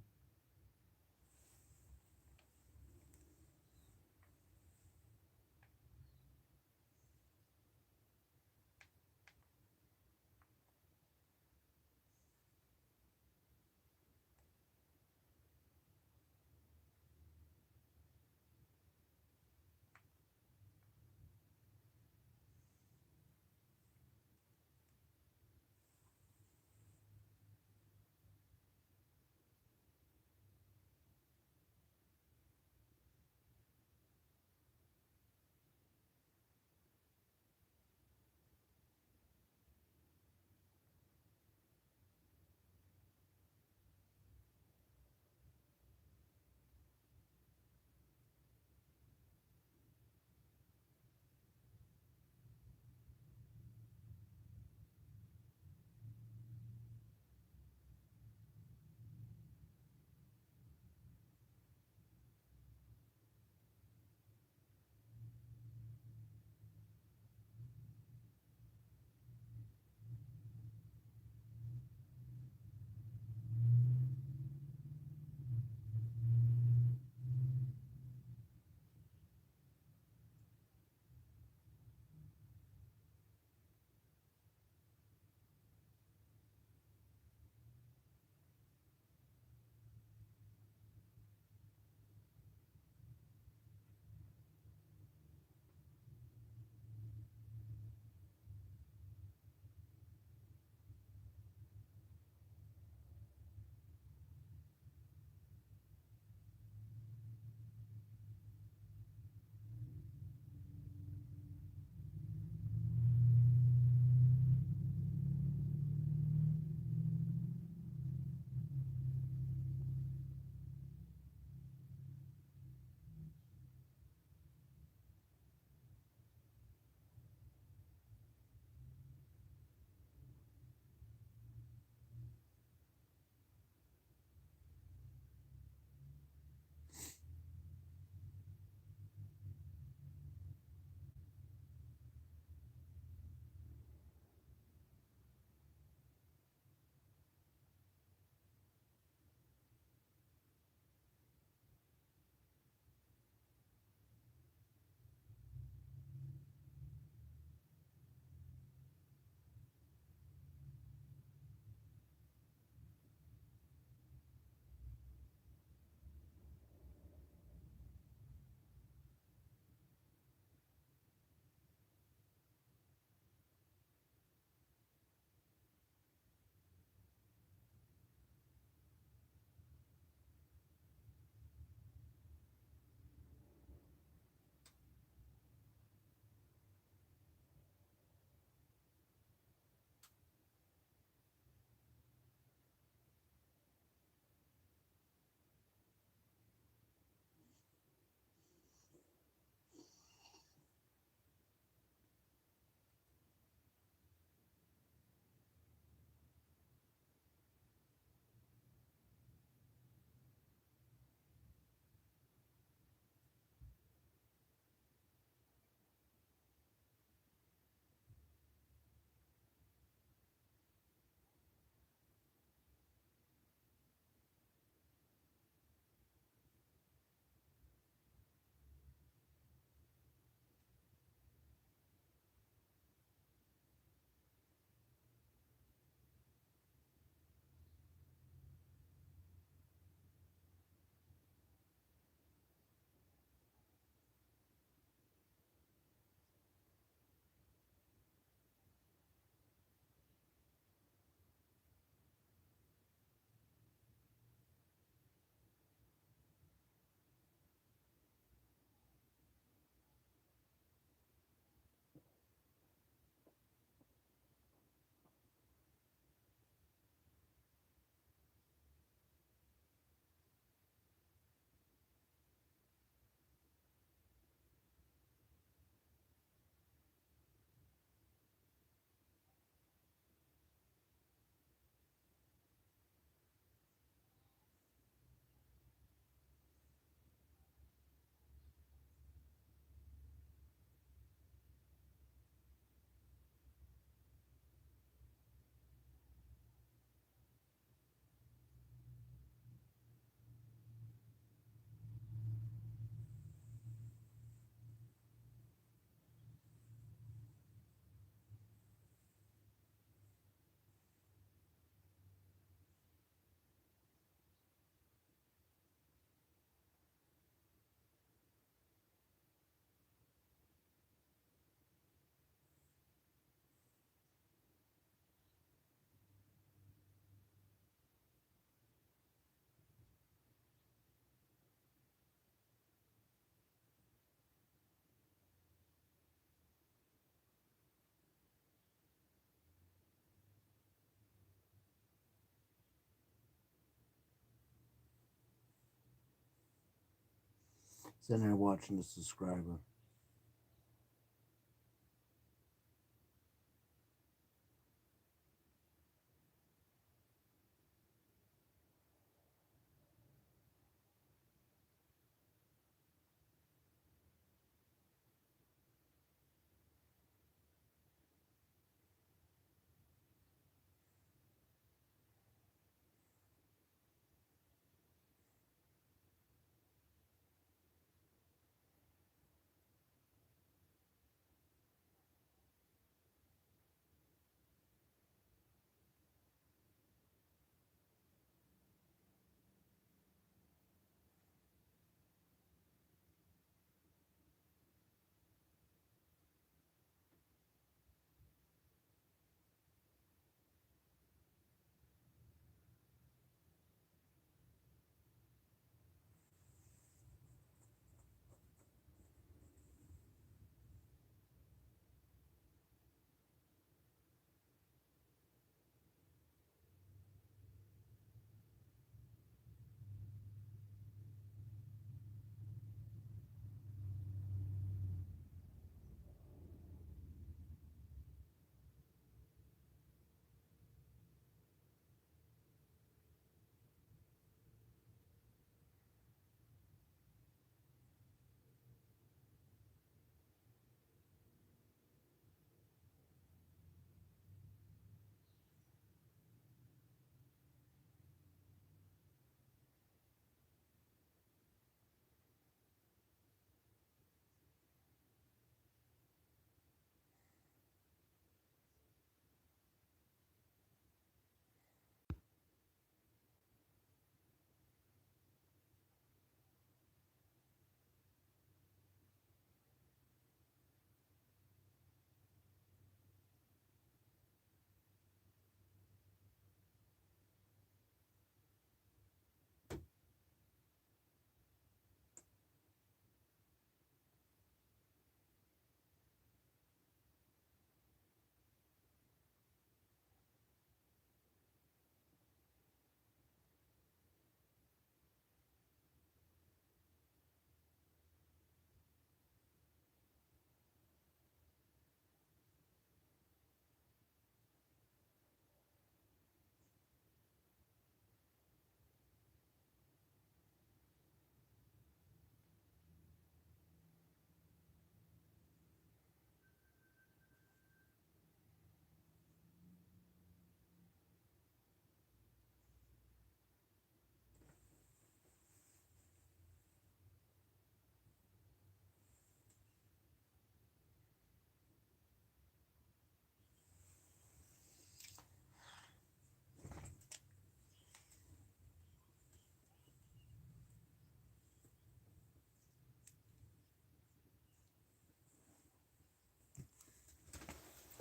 Sitting there watching the subscriber.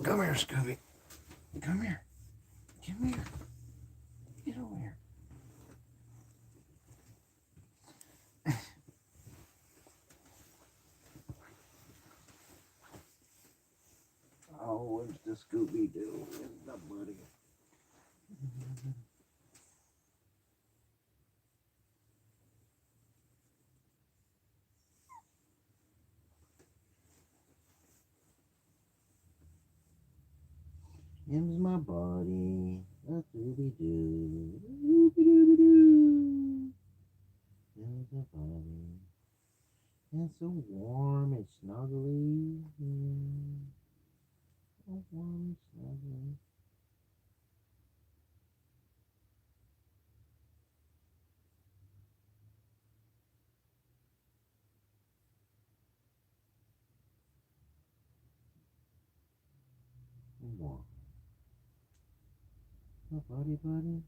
Come here, Scooby. Come here. Come here. Get over here. Oh, where's the Scooby Doo? Where's the buddy? Him's my buddy. A Scooby Doo. Scooby Doo Doo. Him's a buddy. It's so warm and snuggly. So warm and snuggly. Warm. A buddy, buddy.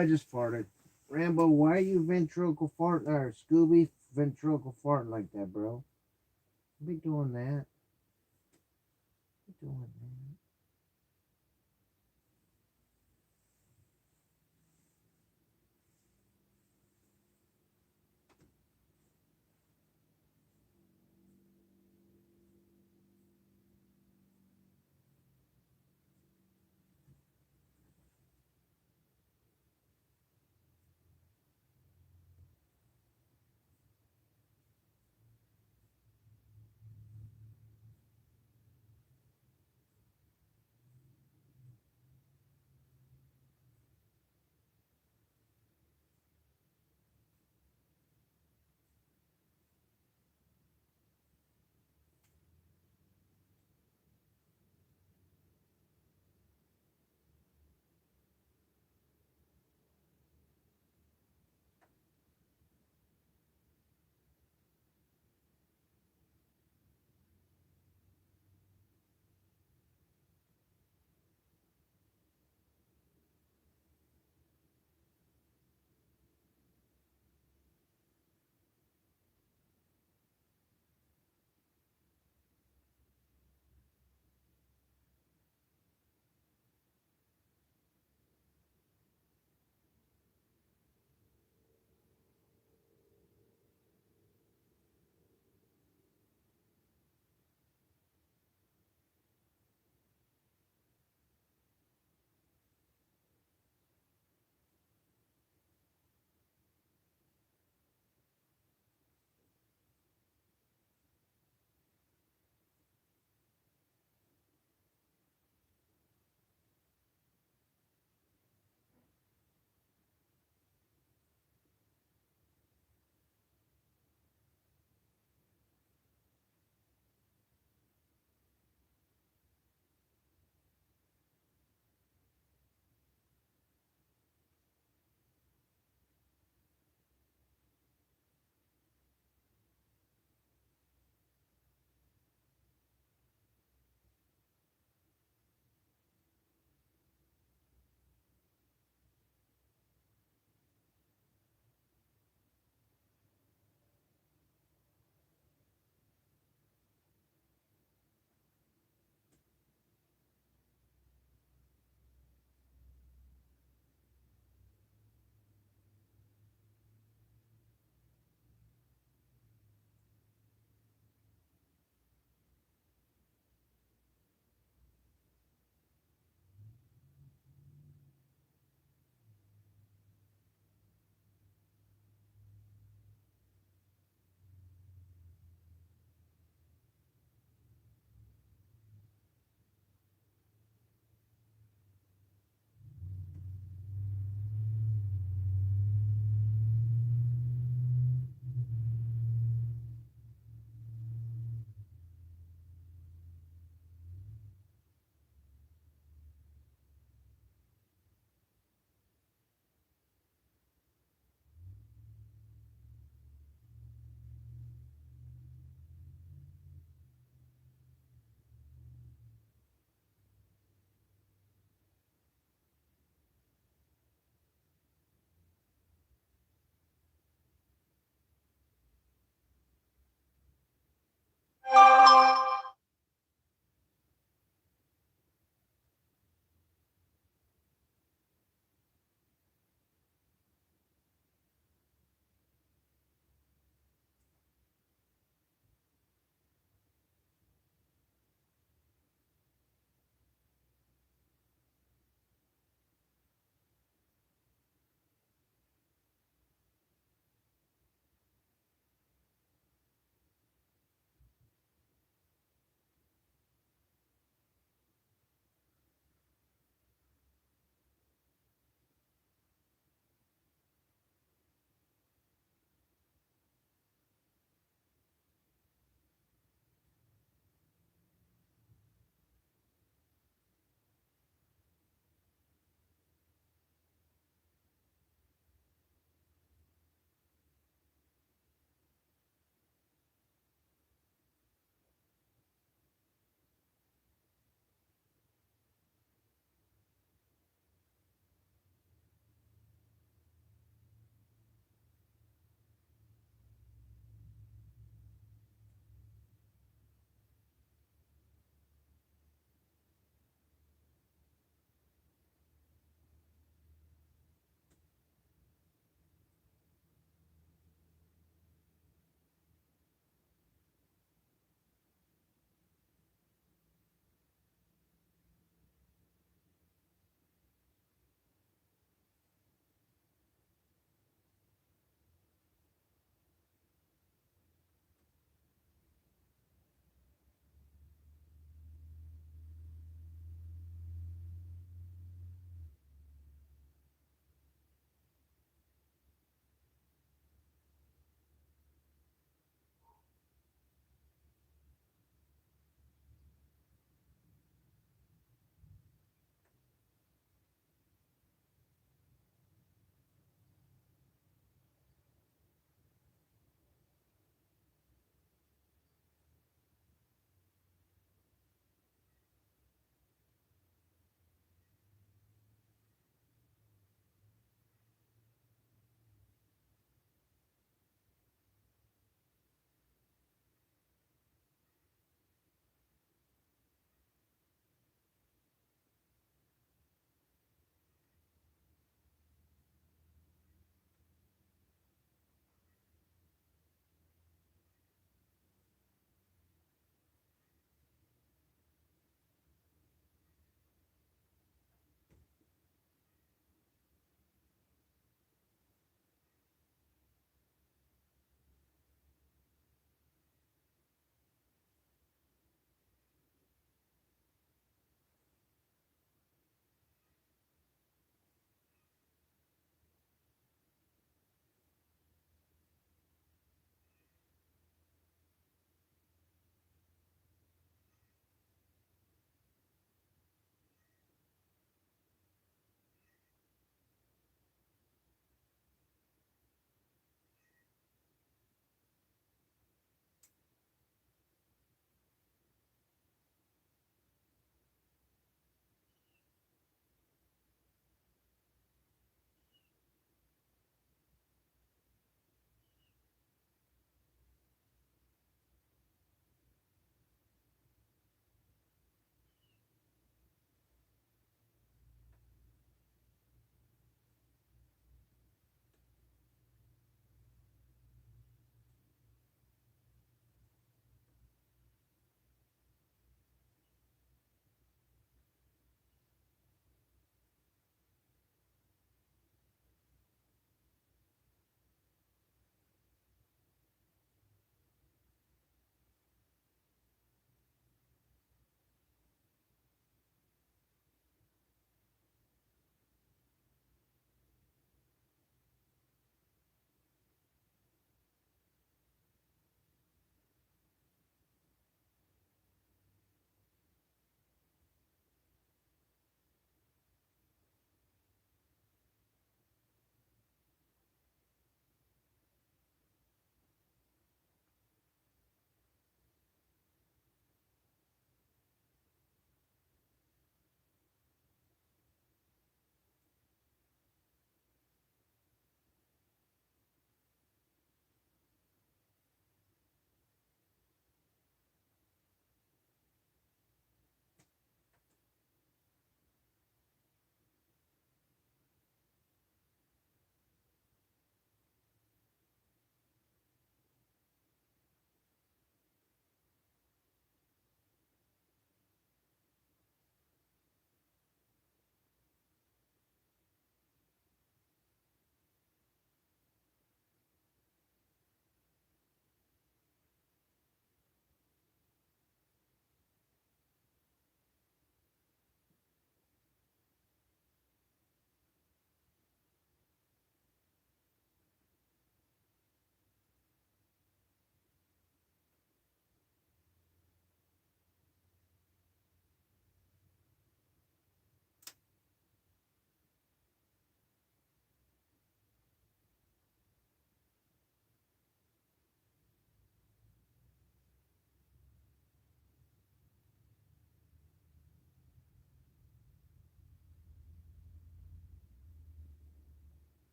I just farted. Rambo, why are you ventriloquial farting or Scooby ventriloquial farting like that, bro? Don't be doing that. Be doing that.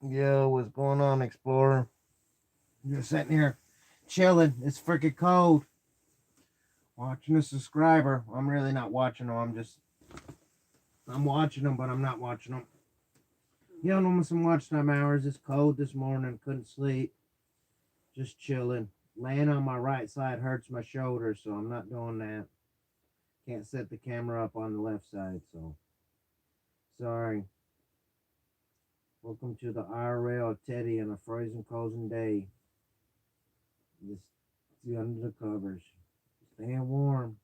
Yo, what's going on, Explorer? Just sitting here chilling. It's freaking cold. Watching a subscriber. I'm really not watching them. I'm watching them, but I'm not watching them. You know, some watch time hours. It's cold this morning. Couldn't sleep. Just chilling. Laying on my right side hurts my shoulder, so I'm not doing that. Can't set the camera up on the left side, so sorry. Welcome to the IRL of Teddy on a freezing cold day. Just under the covers. Staying warm.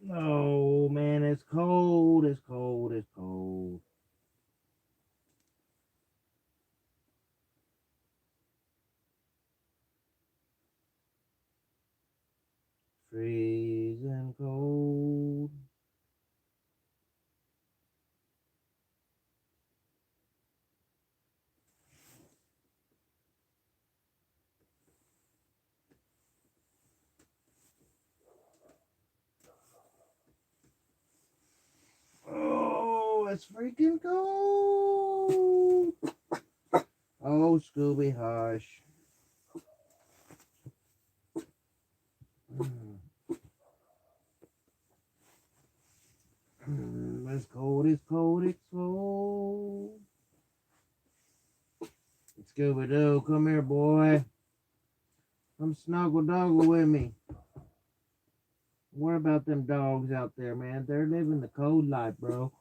Oh man, it's cold. It's cold. It's cold. Freezing cold. Oh, it's freaking cold. Oh, Scooby, hush. It's cold. It's cold. It's cold. Scooby Doo, come here, boy. Come snuggle doggle with me. What about them dogs out there, man? They're living the cold life, bro.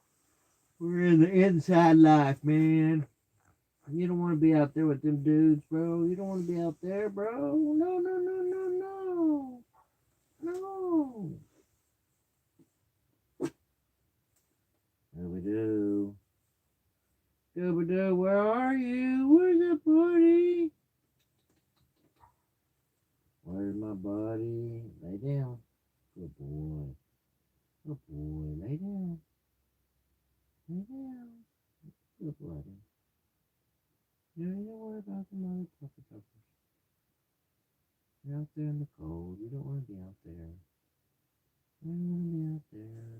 We're in the inside life, man. You don't want to be out there with them dudes, bro. You don't want to be out there, bro. No, no, no, no, no. No. Scooby Doo. Scooby Doo, where are you? Where's the party? Where's my buddy? Lay down. Good boy. Good boy. Lay down. Lay down. Good buddy. You don't worry about the mother puppy puppers. You're out there in the cold. You don't want to be out there. You don't want to be out there.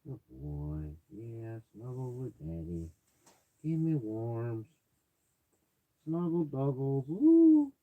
Good boy. Yeah, snuggle with daddy. Give me warms. Snuggle doggles. Woo.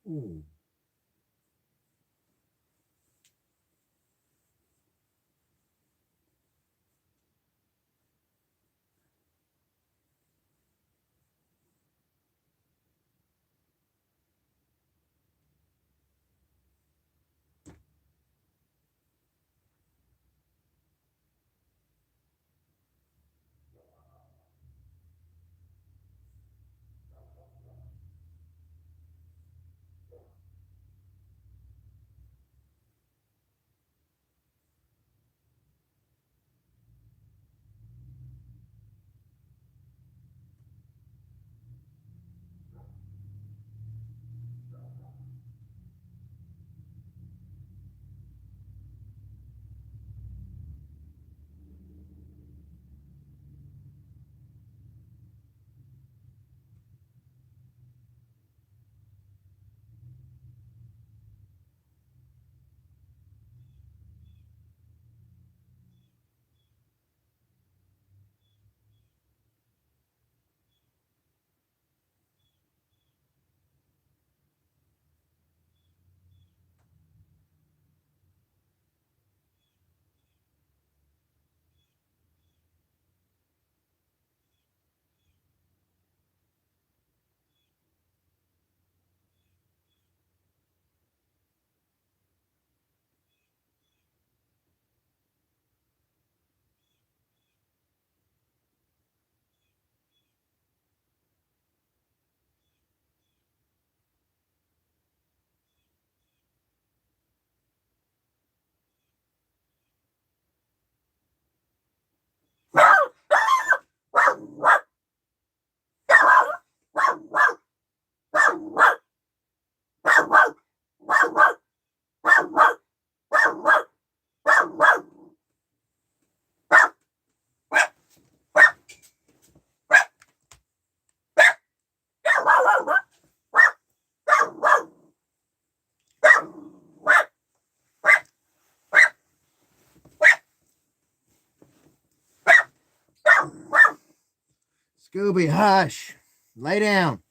Scooby, hush. Lay down.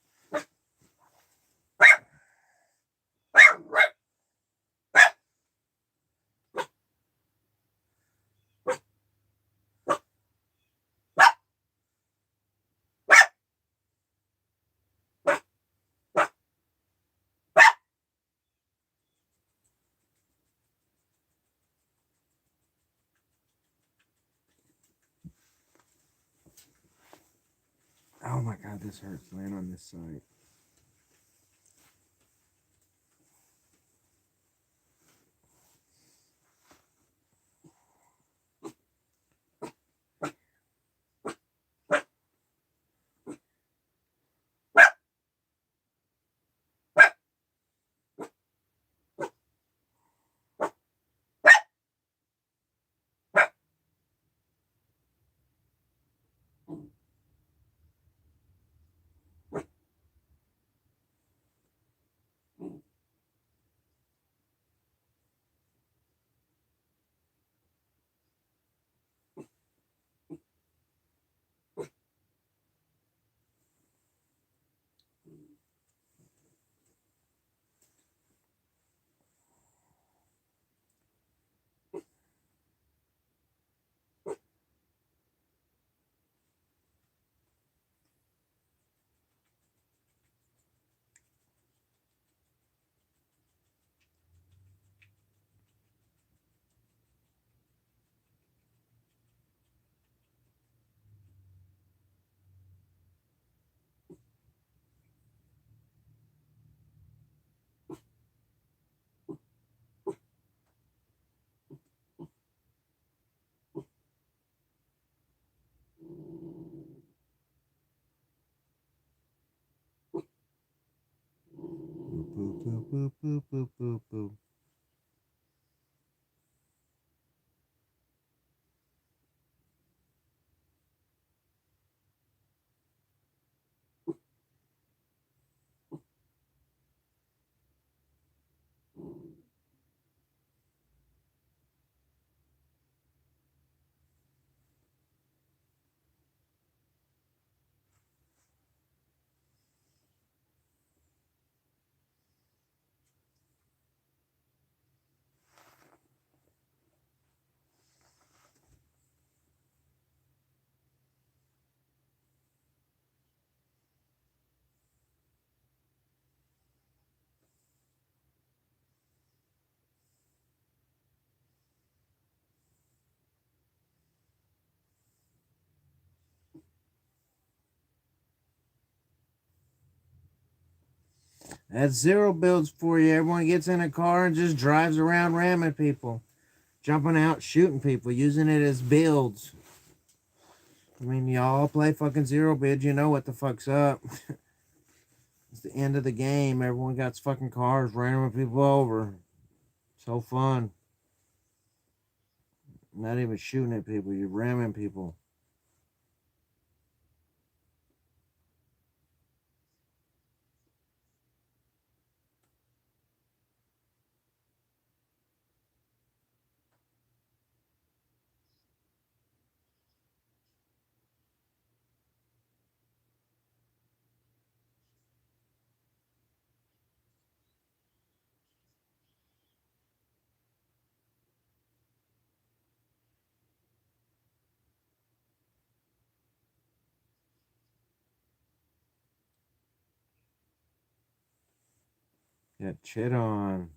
Oh my God, this hurts laying on this side. Boo, boo, boo, boo, boo, boo, boo. That's zero builds for you. Everyone gets in a car and just drives around ramming people, jumping out, shooting people, using it as builds. I mean, y'all play fucking zero build, you know what the fuck's up. It's the end of the game. Everyone got fucking cars ramming people over. So fun. Not even shooting at people, you're ramming people. Got shit on.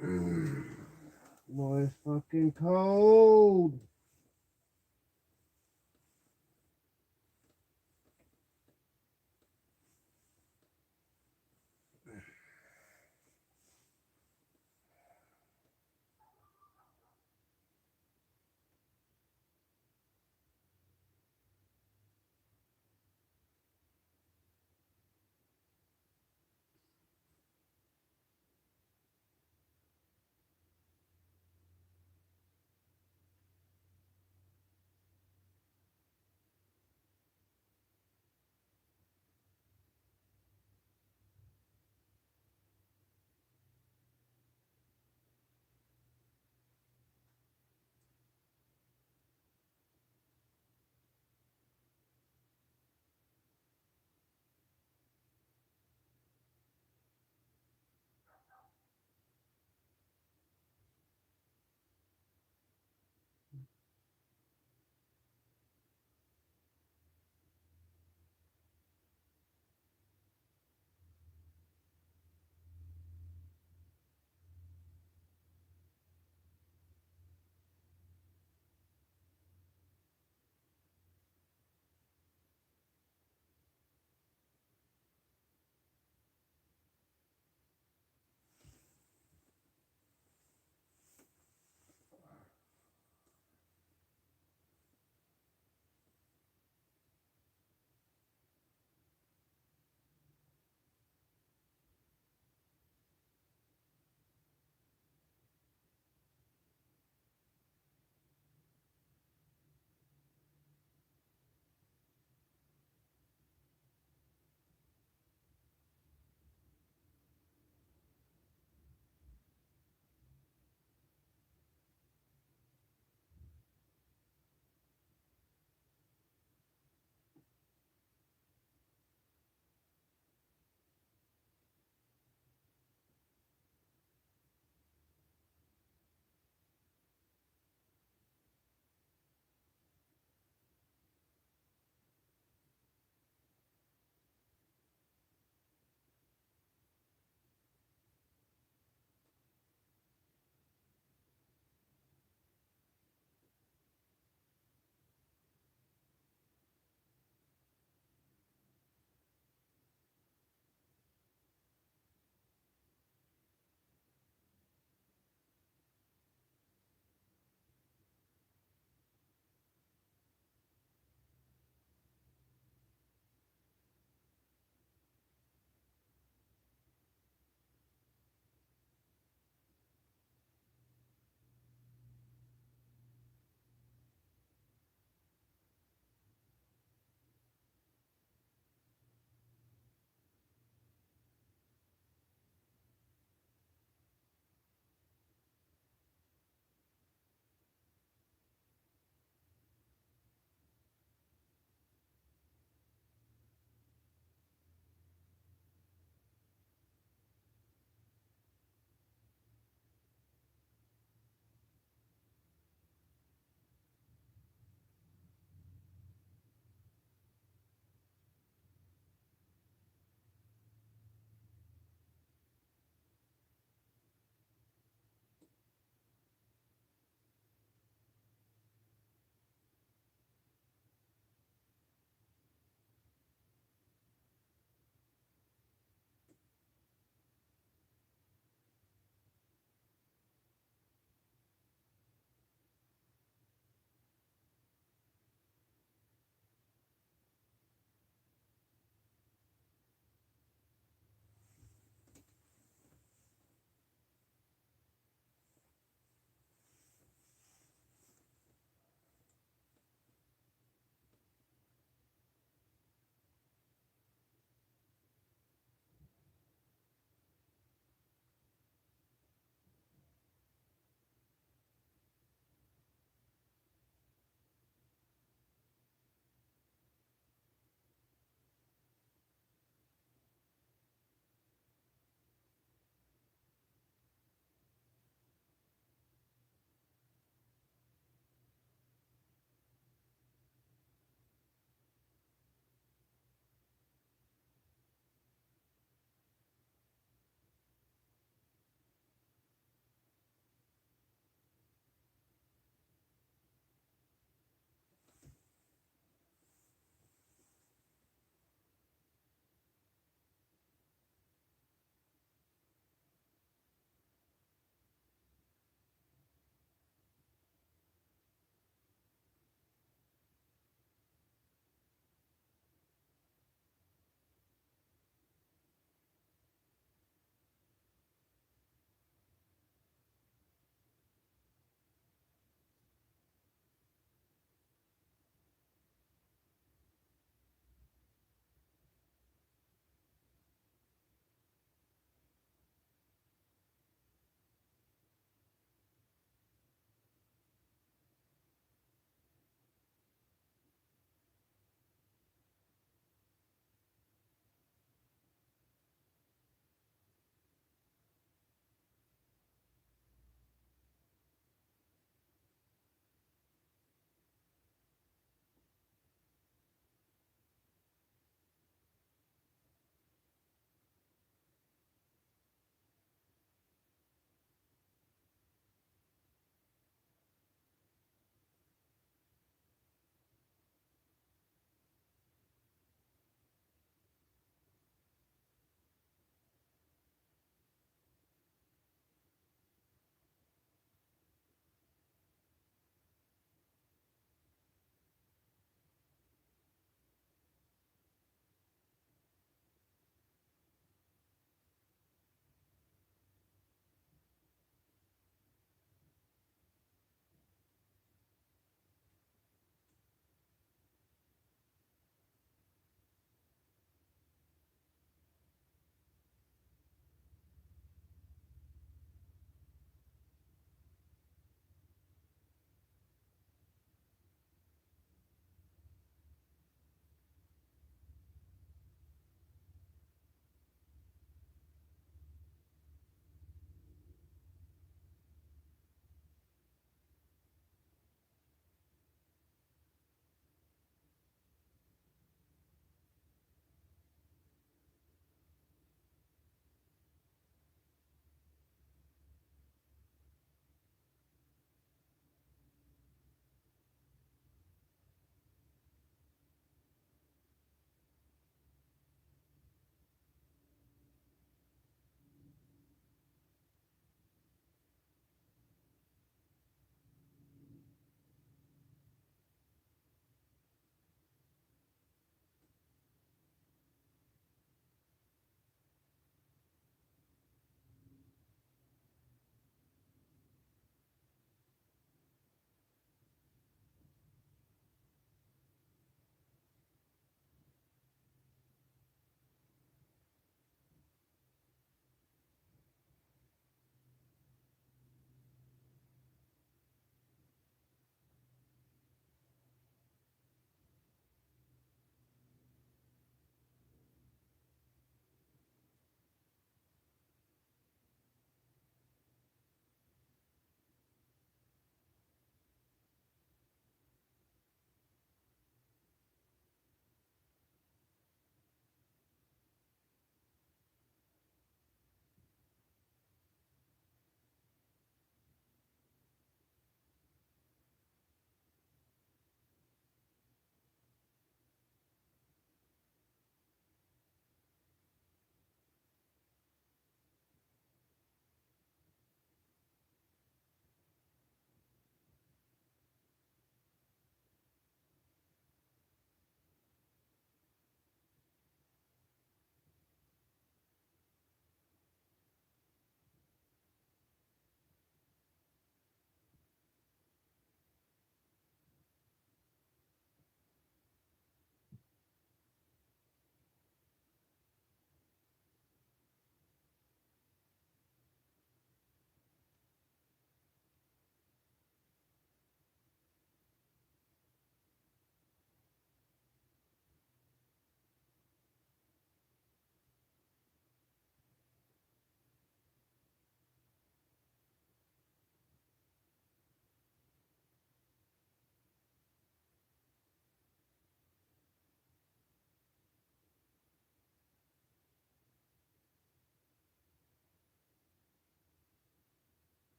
Boy, it's fucking cold.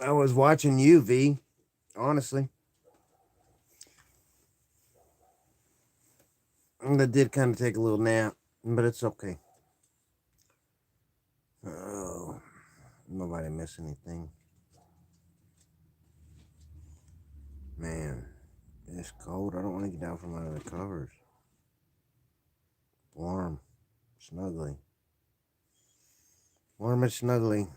I was watching you, V. Honestly, I did kind of take a little nap, but it's okay. Oh, nobody miss anything. Man, it's cold. I don't want to get down from under the covers. Warm, snuggly. Warm and snuggly.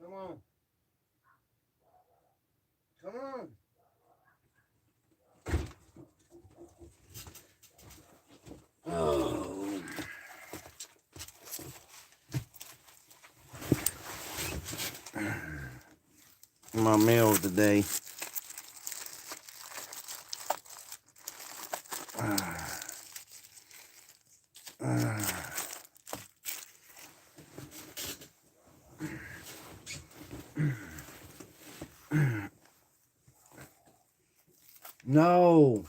Come on. Come on. my meals today. No.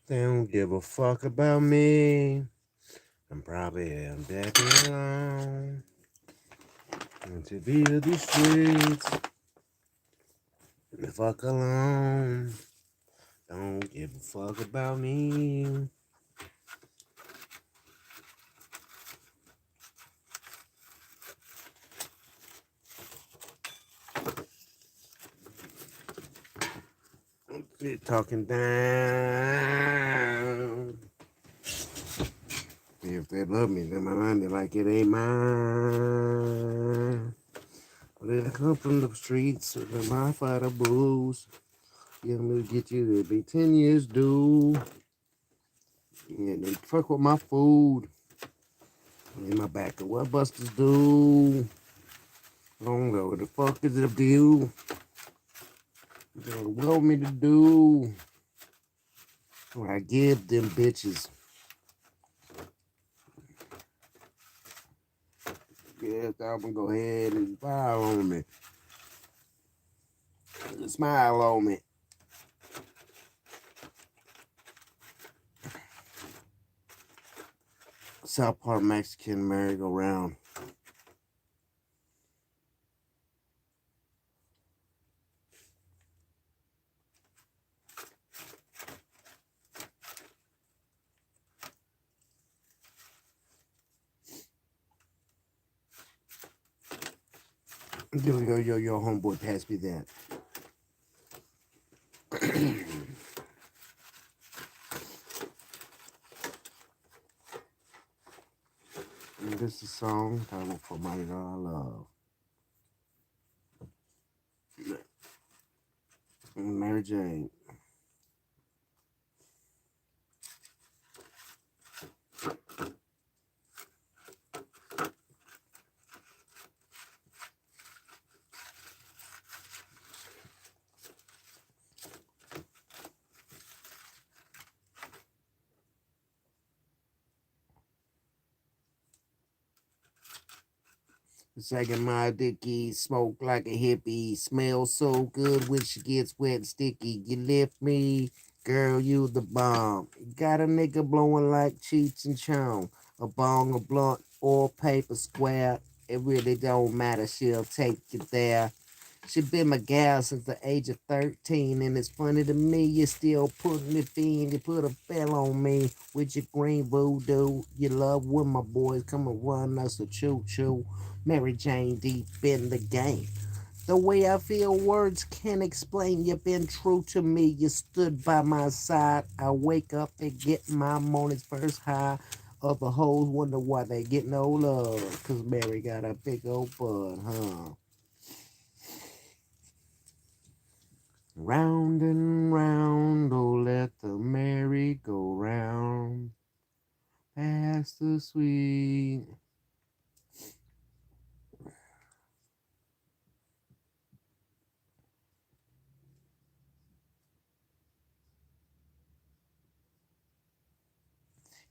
They don't give a fuck about me. I'm probably back alone. And to be to the streets. The fuck alone. Don't give a fuck about me. Quit talking down. If they love me, then my mind like it ain't mine. Let it come from the streets with my fighter booze. Yeah, I'm gonna get you to be 10 years due. And they fuck with my food. In my back of what busters do. I don't know what the fuck is it do. What they want me to do. What I give them bitches. Yes, I'm gonna go ahead and smile on me. Smile on me. South Park Mexican merry-go-round. Yo, homeboy, pass me that. And this is a song titled For My Girl I Love. Mary Jane. Second my dicky, smoke like a hippie, smell so good when she gets wet and sticky. You lift me, girl, you the bomb. Got a nigga blowing like Cheech and Chong. A bong, a blunt, or paper square. It really don't matter, she'll take you there. She been my gal since the age of 13, and it's funny to me you still putting it in. You put a spell on me with your green voodoo. You love when my boys come and run us a choo-choo. Mary Jane deep in the game. The way I feel words can't explain. You've been true to me. You stood by my side. I wake up and get my morning's first high. Other hoes wonder why they get no love. Cause Mary got a big old butt, huh? Round and round, oh let the merry go round. Pass the sweet.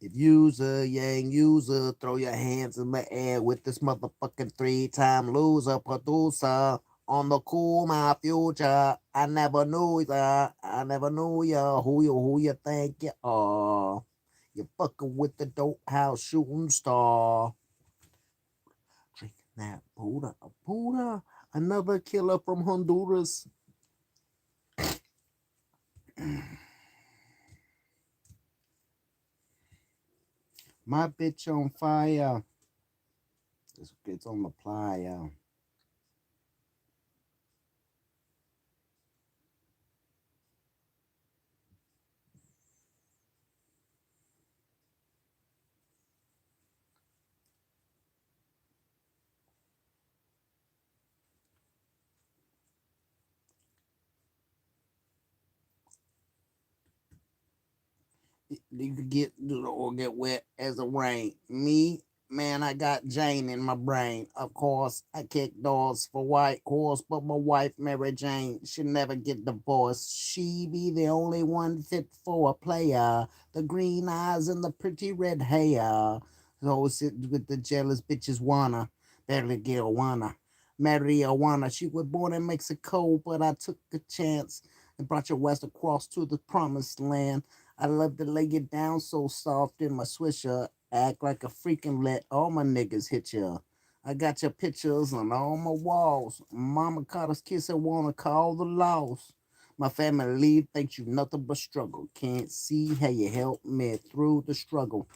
If you's a yang user, throw your hands in the air with this motherfucking three-time loser producer on the cool my future. I never knew ya. I never knew ya. Who you think you are? You fucking with the dope house shooting star. Drinking that Buddha, another killer from Honduras. My bitch on fire. It's on the playa. You could get or get wet as a rain. Me, man, I got Jane in my brain. Of course, I kick doors for white horse, but my wife, Mary Jane, she never get divorced. She be the only one fit for a player. The green eyes and the pretty red hair. So sit with the jealous bitches wanna, barely get wanna. Marijuana. She was born in Mexico, but I took a chance and brought your west across to the promised land. I love to lay it down so soft in my swisher. Act like a freaking let all my niggas hit ya. I got your pictures on all my walls. Mama caught us kissing, wanna call the laws. My family thinks you nothing but struggle. Can't see how you help me through the struggle.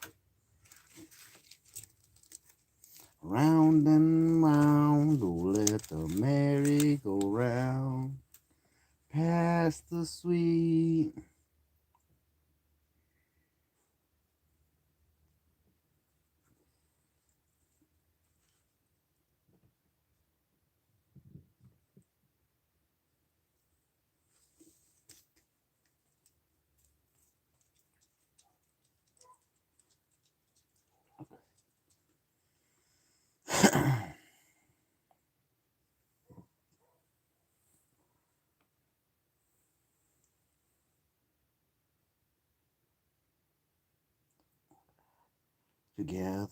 Round and round, oh, let the merry go round. Pass the sweet. Together.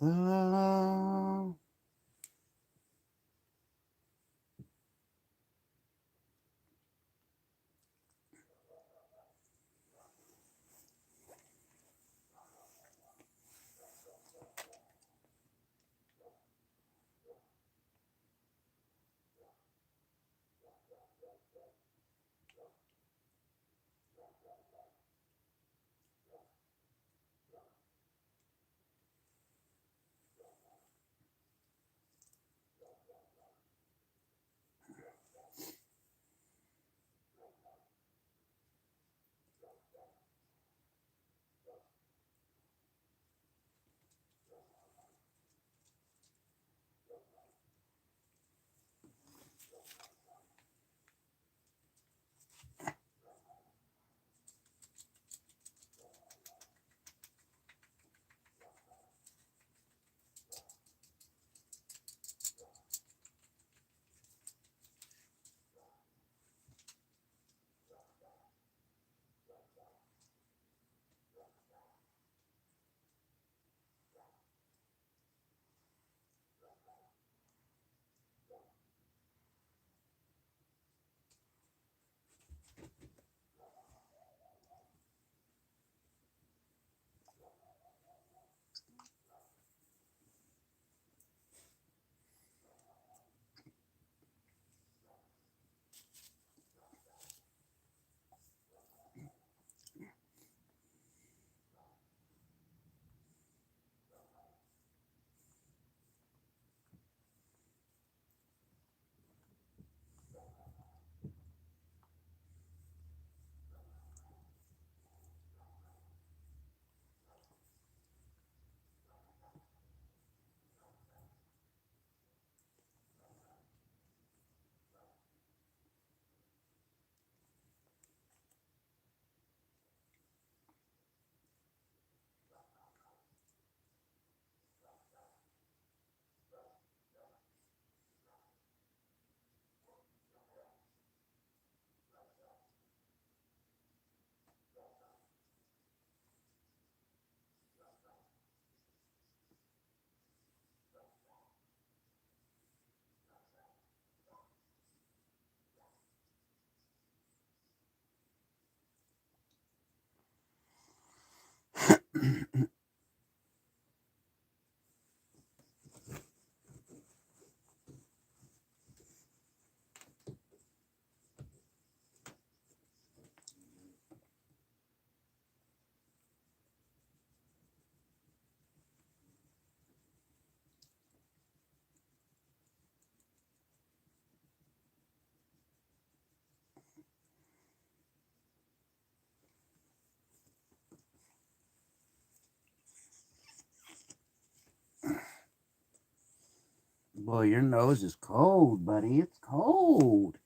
Boy, your nose is cold, buddy. It's cold.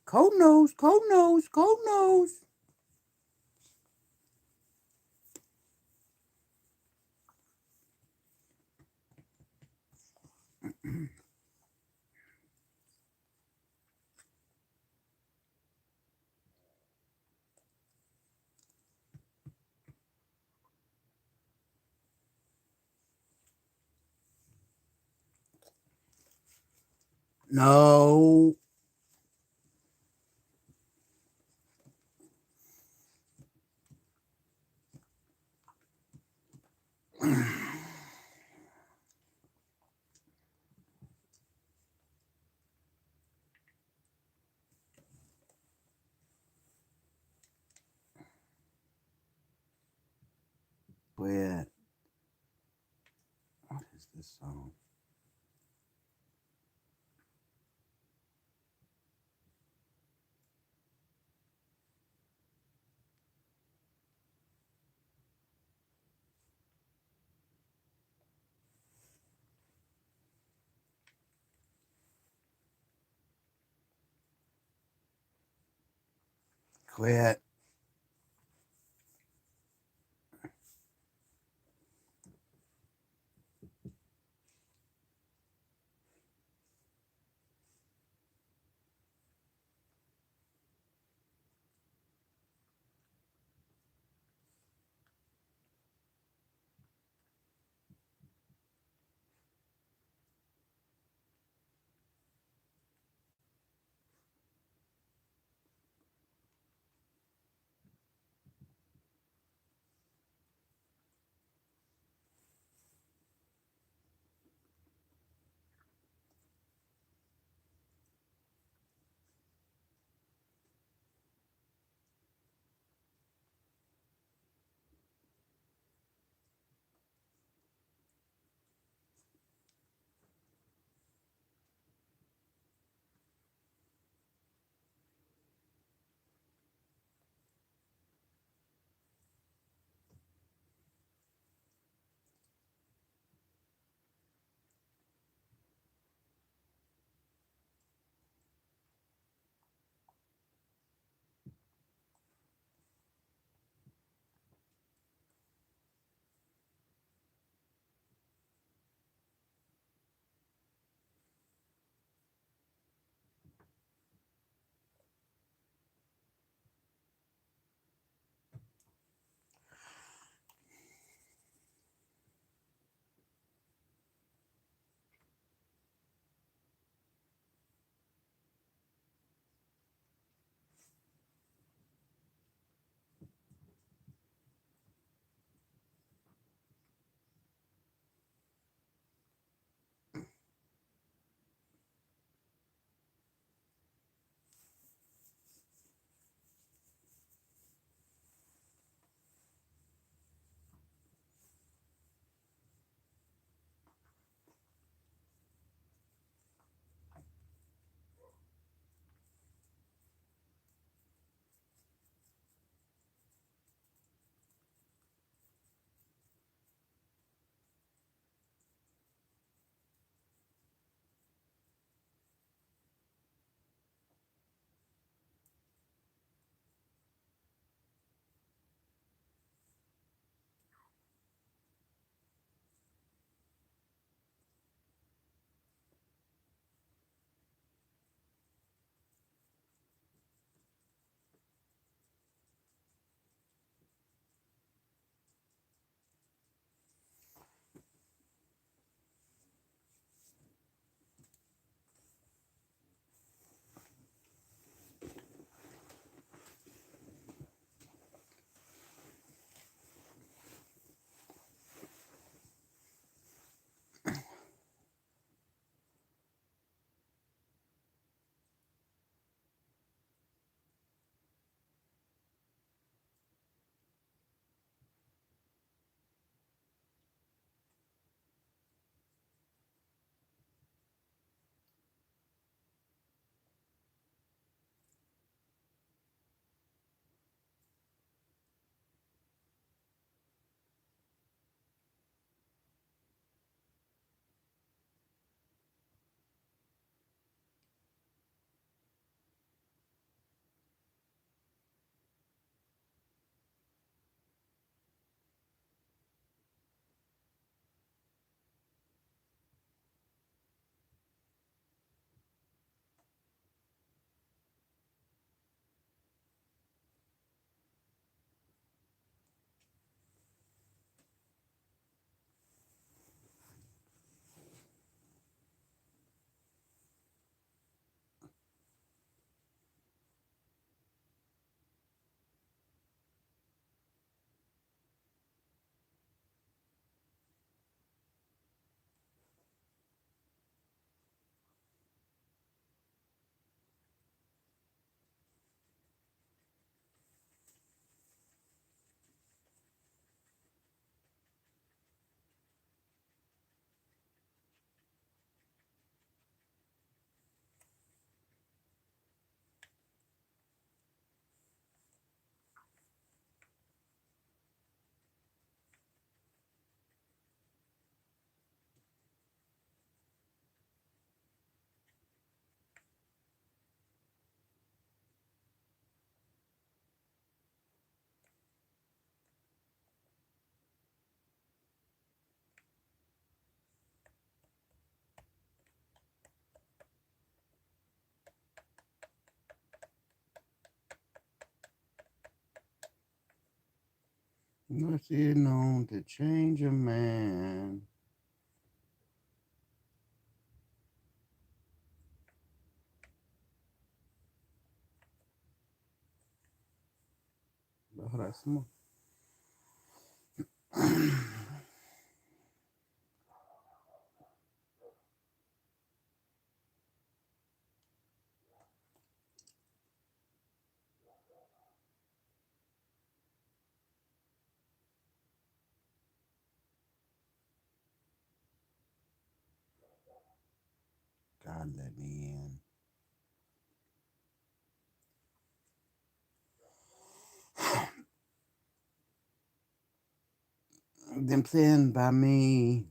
Cold nose, cold nose, cold nose. No. Quit. What is this song? Quit. What's it known to change a man? Ahora hacemos. God let me in. Them thin by me.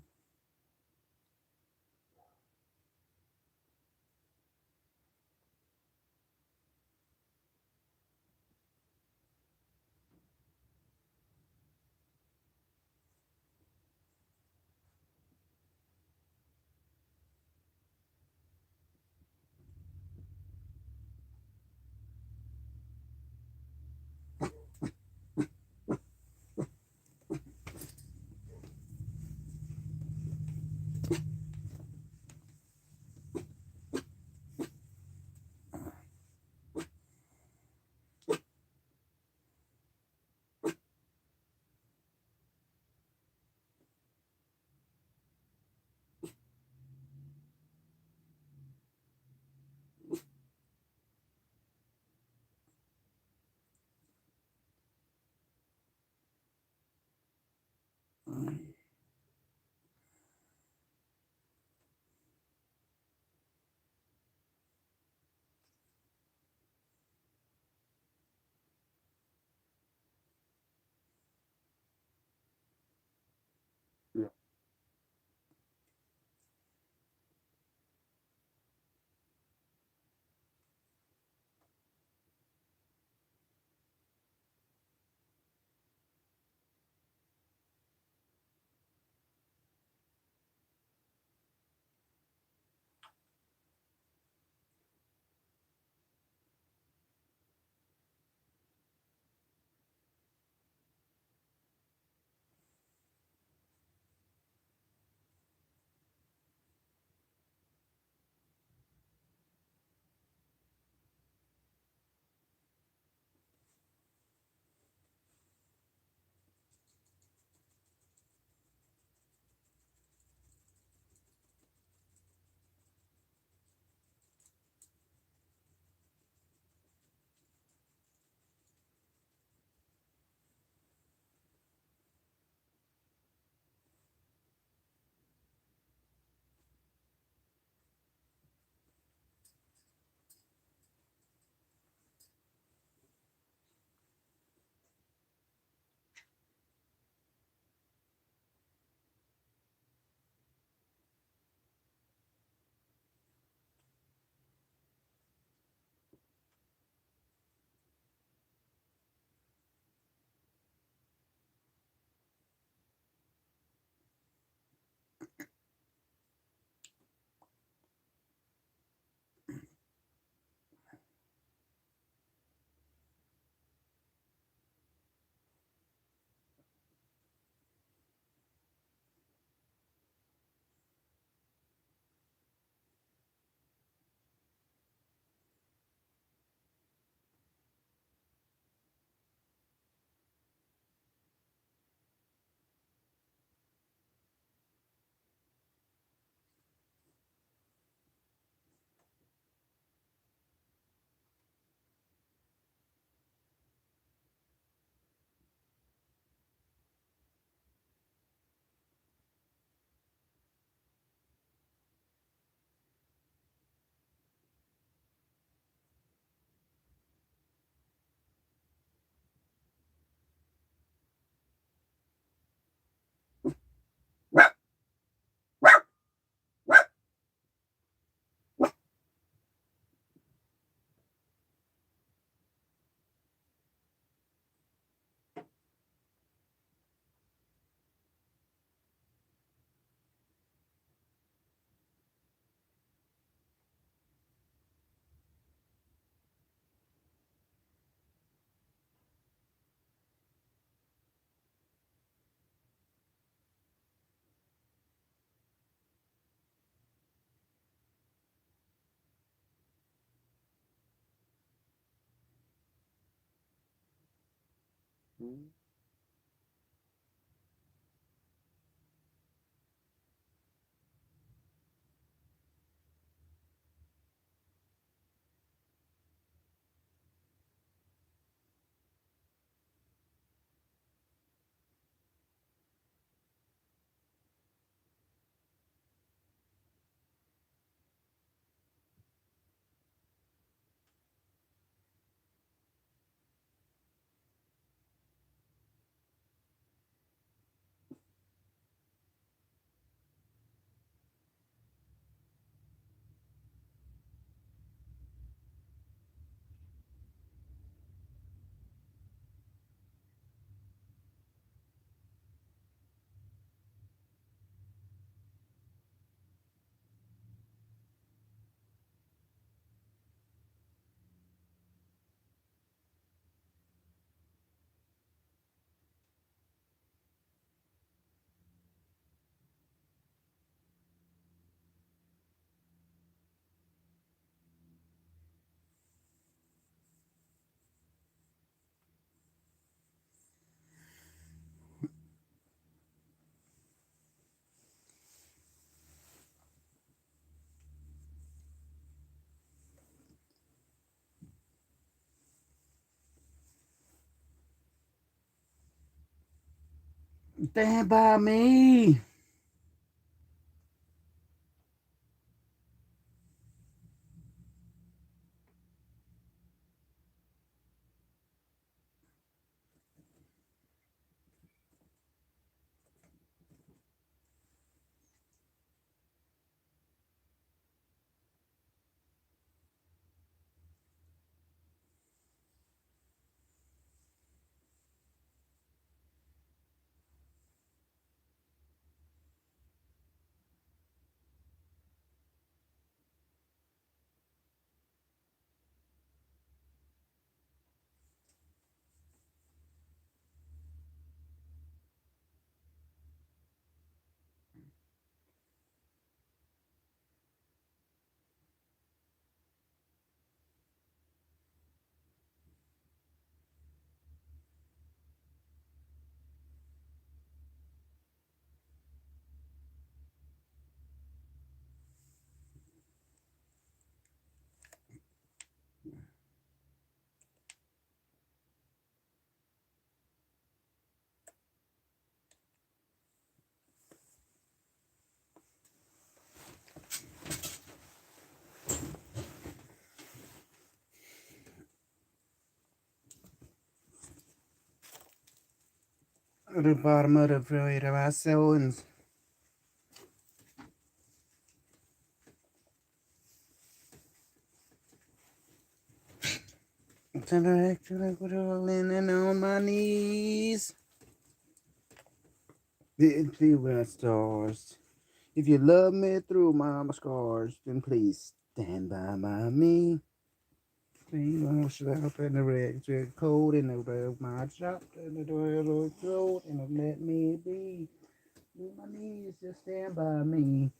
Stand by me. At the bottom of the void of our souls. Leaning on my knees. See where stars. If you love me through my scars, then please stand by me. Please wash it up in the red, cold in the road. My shop in the door, cold, and let me be. On my knees, just stand by me.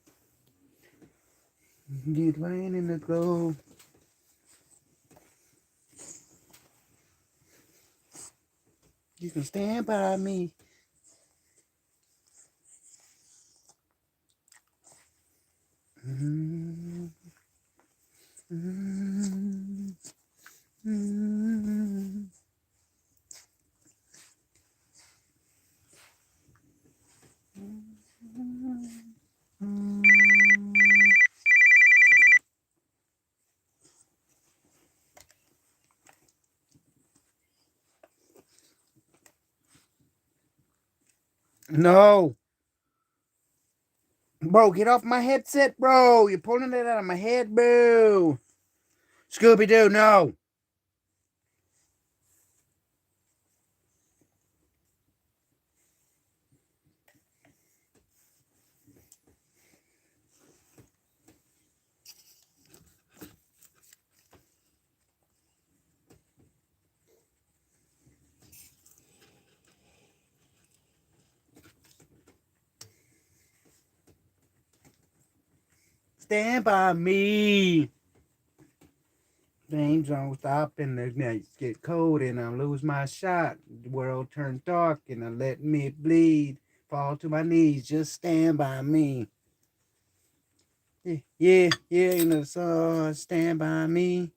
Get laying in the glow. You can stand by me. Mm-hmm. Mm-hmm. Mm-hmm. No. Bro, get off my headset, bro. You're pulling it out of my head, bro. Scooby-Doo, no. Stand by me. Things don't stop and the nights get cold and I lose my shot. The world turns dark and I let me bleed. Fall to my knees, just stand by me. Yeah, in the sun, stand by me.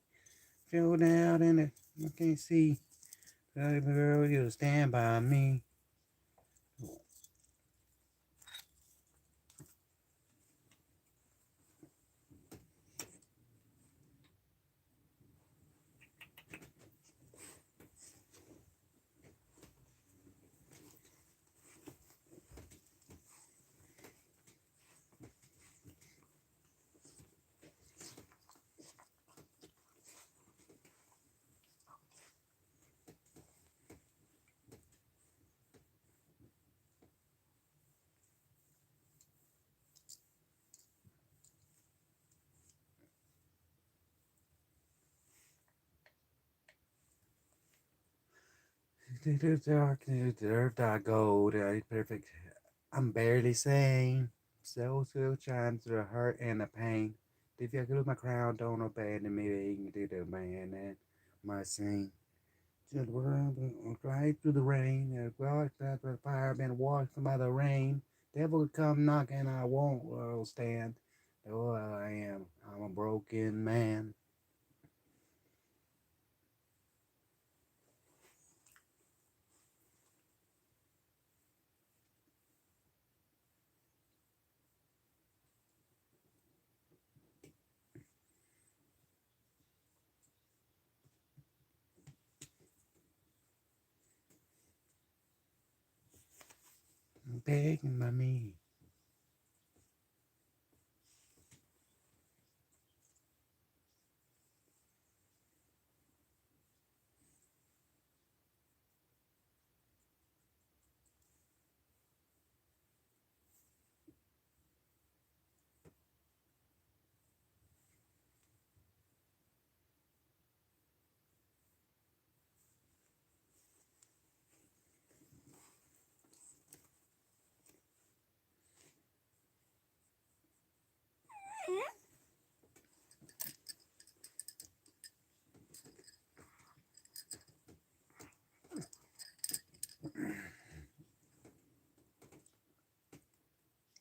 Feel down in it, I can't see. Girl, you stand by me. The dark, the earth I go, the perfect. I'm barely sane. So still shines through the hurt and the pain. If I lose my crown, don't abandon me. You can do the man and my sing. To the world, right through the rain. Well, that the fire been washed by the rain. Devil come knocking, I won't stand. Oh, I am. I'm a broken man. I'm begging by me.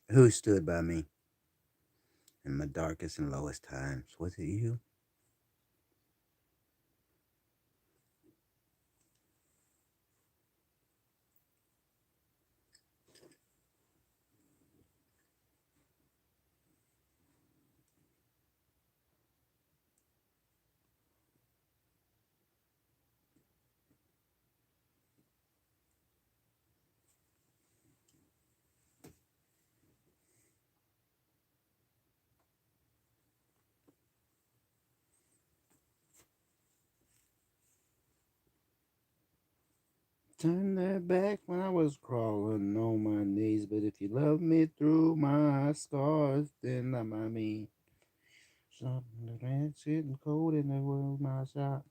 Who stood by me in my darkest and lowest times? Was it you? Turn that back when I was crawling on my knees. But if you love me through my scars, then I mean something that ain't sitting cold in the world, my shot.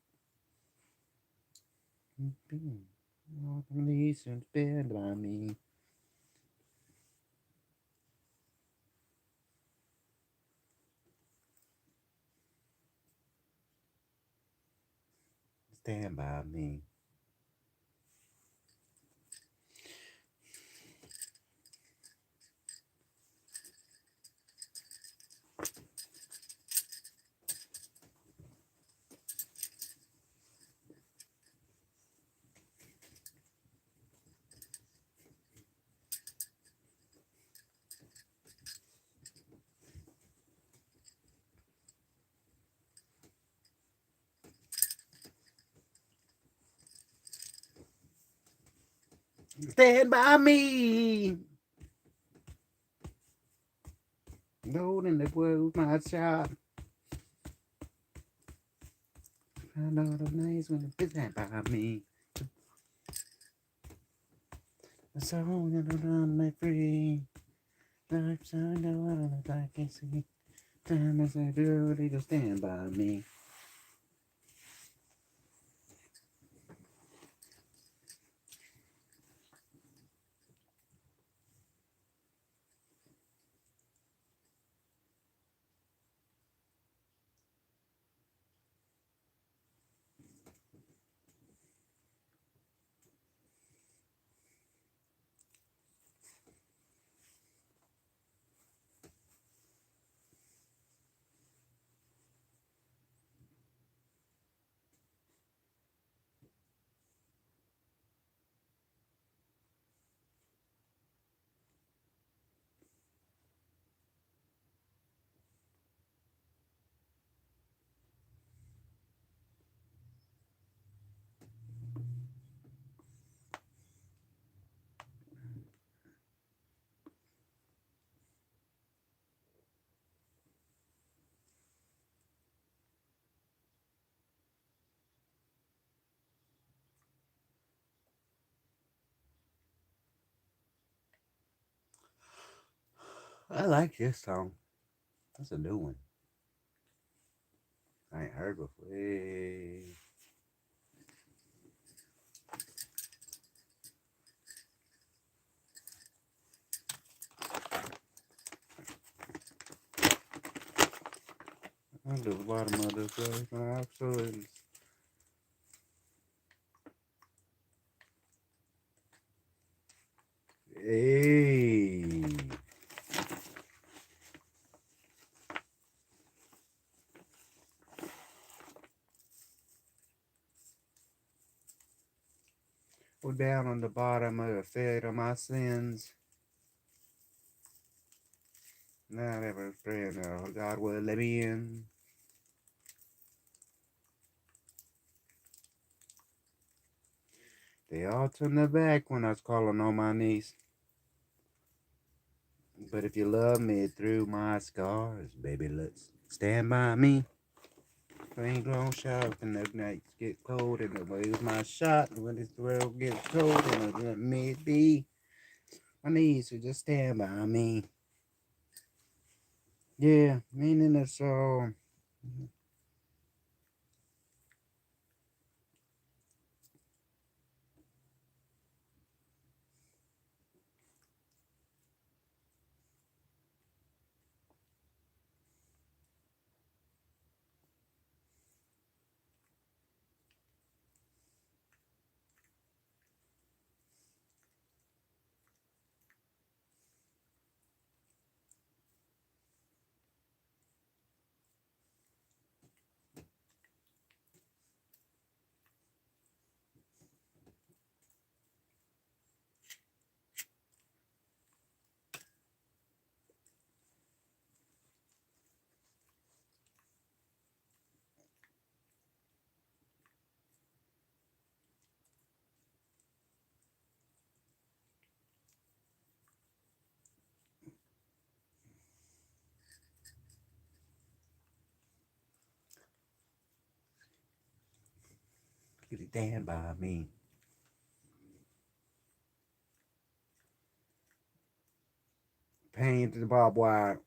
On my knees and stand by me. Stand by me. Stand by me. Gold in the world, my shot. I know the names when it's stand by me. The song that run me free. Life's underwater that I can see. Time is a duty to stand by me. I like this song. That's a new one. I ain't heard before. Hey. I do the bottom of this place. So hey. We're down on the bottom of the fate of my sins. Not ever praying, oh God will let me in. They all turned their back when I was calling on my knees. But if you love me through my scars, baby, let's stand by me. I ain't gonna shout when the nights get cold and the waves my shot. And when this world gets cold and let me be. My knees, so just stand by me. Yeah, meaning the song. Stand by me. Pain to the barbed wire.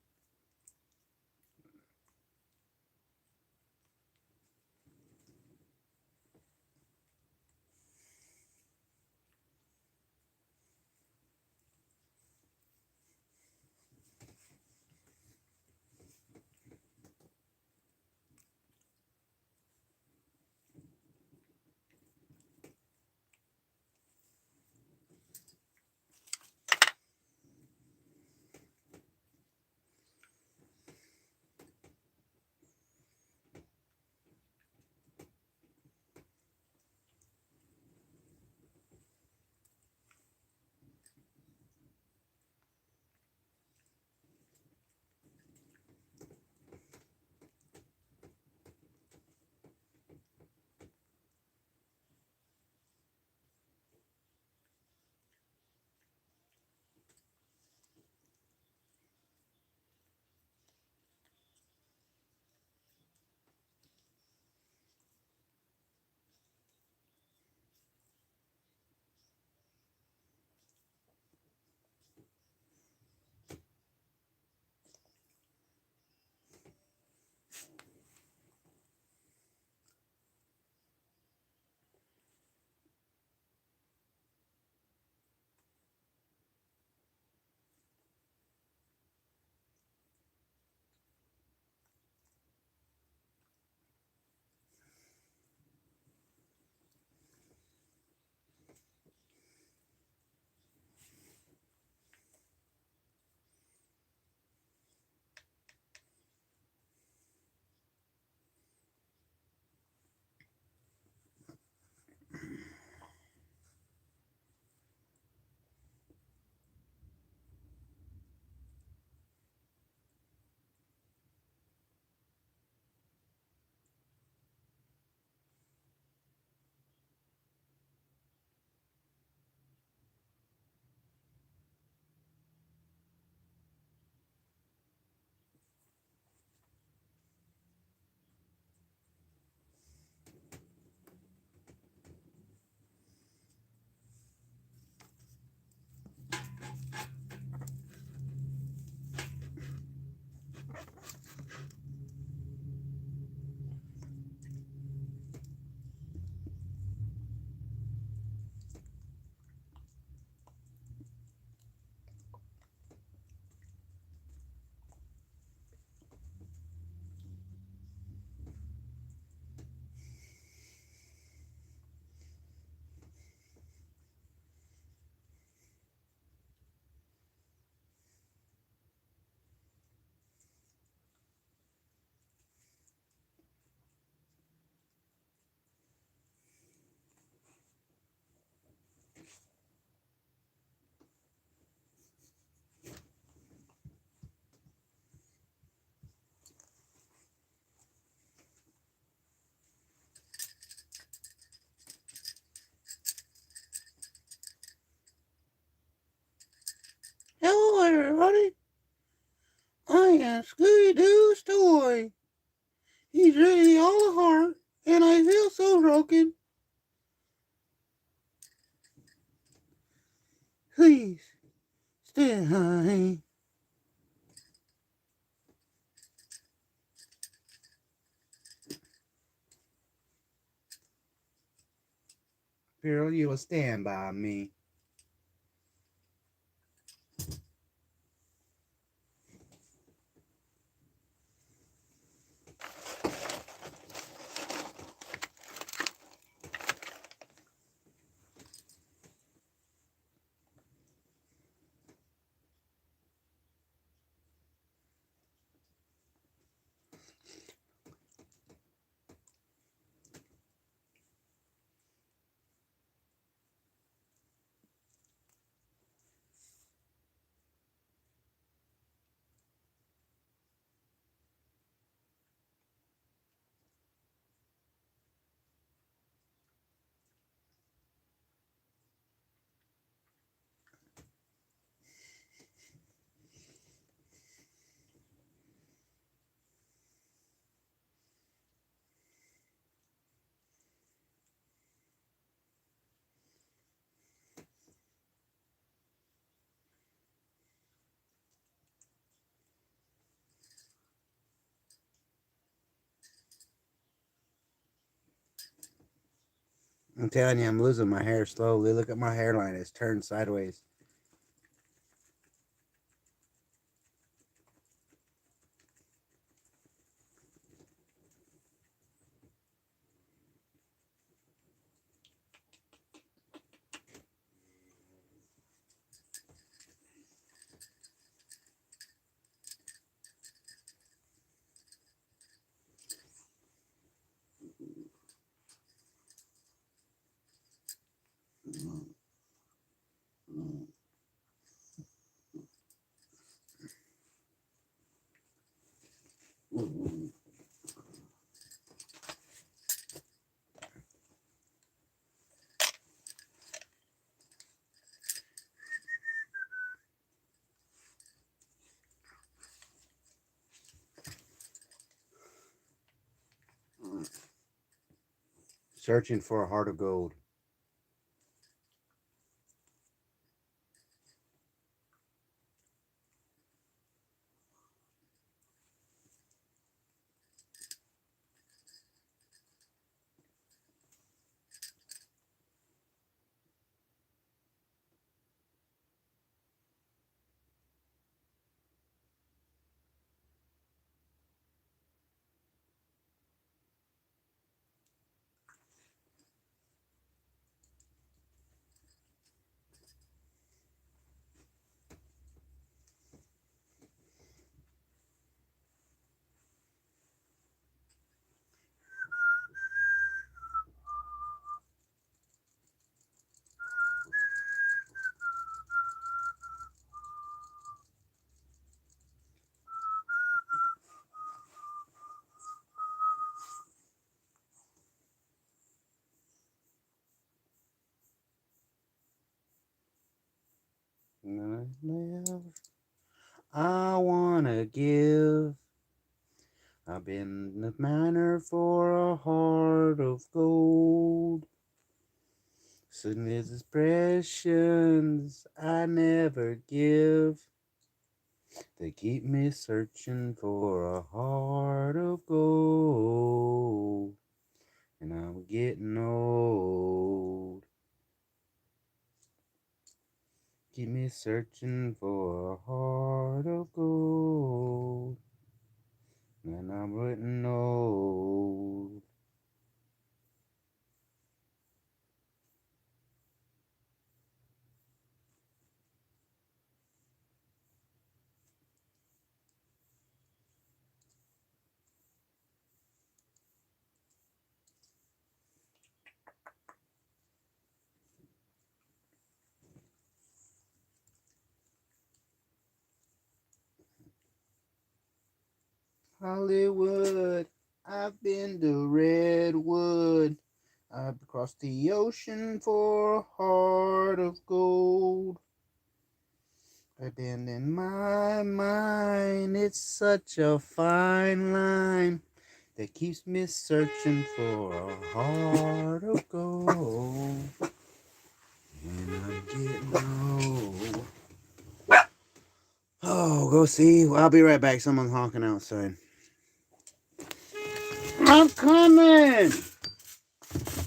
everybody. I am Scooby Doo's toy. He's really all a heart, and I feel so broken. Please, stay high. Girl, you will stand by me. I'm telling you, I'm losing my hair slowly. Look at my hairline. It's turned sideways. Searching for a heart of gold. I wanna give. I've been a miner for a heart of gold. Sin is expressions I never give. They keep me searching for a heart of gold. And I'm getting old. Keep me searching for a heart of gold. And I'm getting old. Hollywood, I've been to Redwood. I've crossed the ocean for a heart of gold. But then in my mind, it's such a fine line that keeps me searching for a heart of gold. And I'm getting old. Oh, go see. I'll be right back. Someone's honking outside. I'm coming!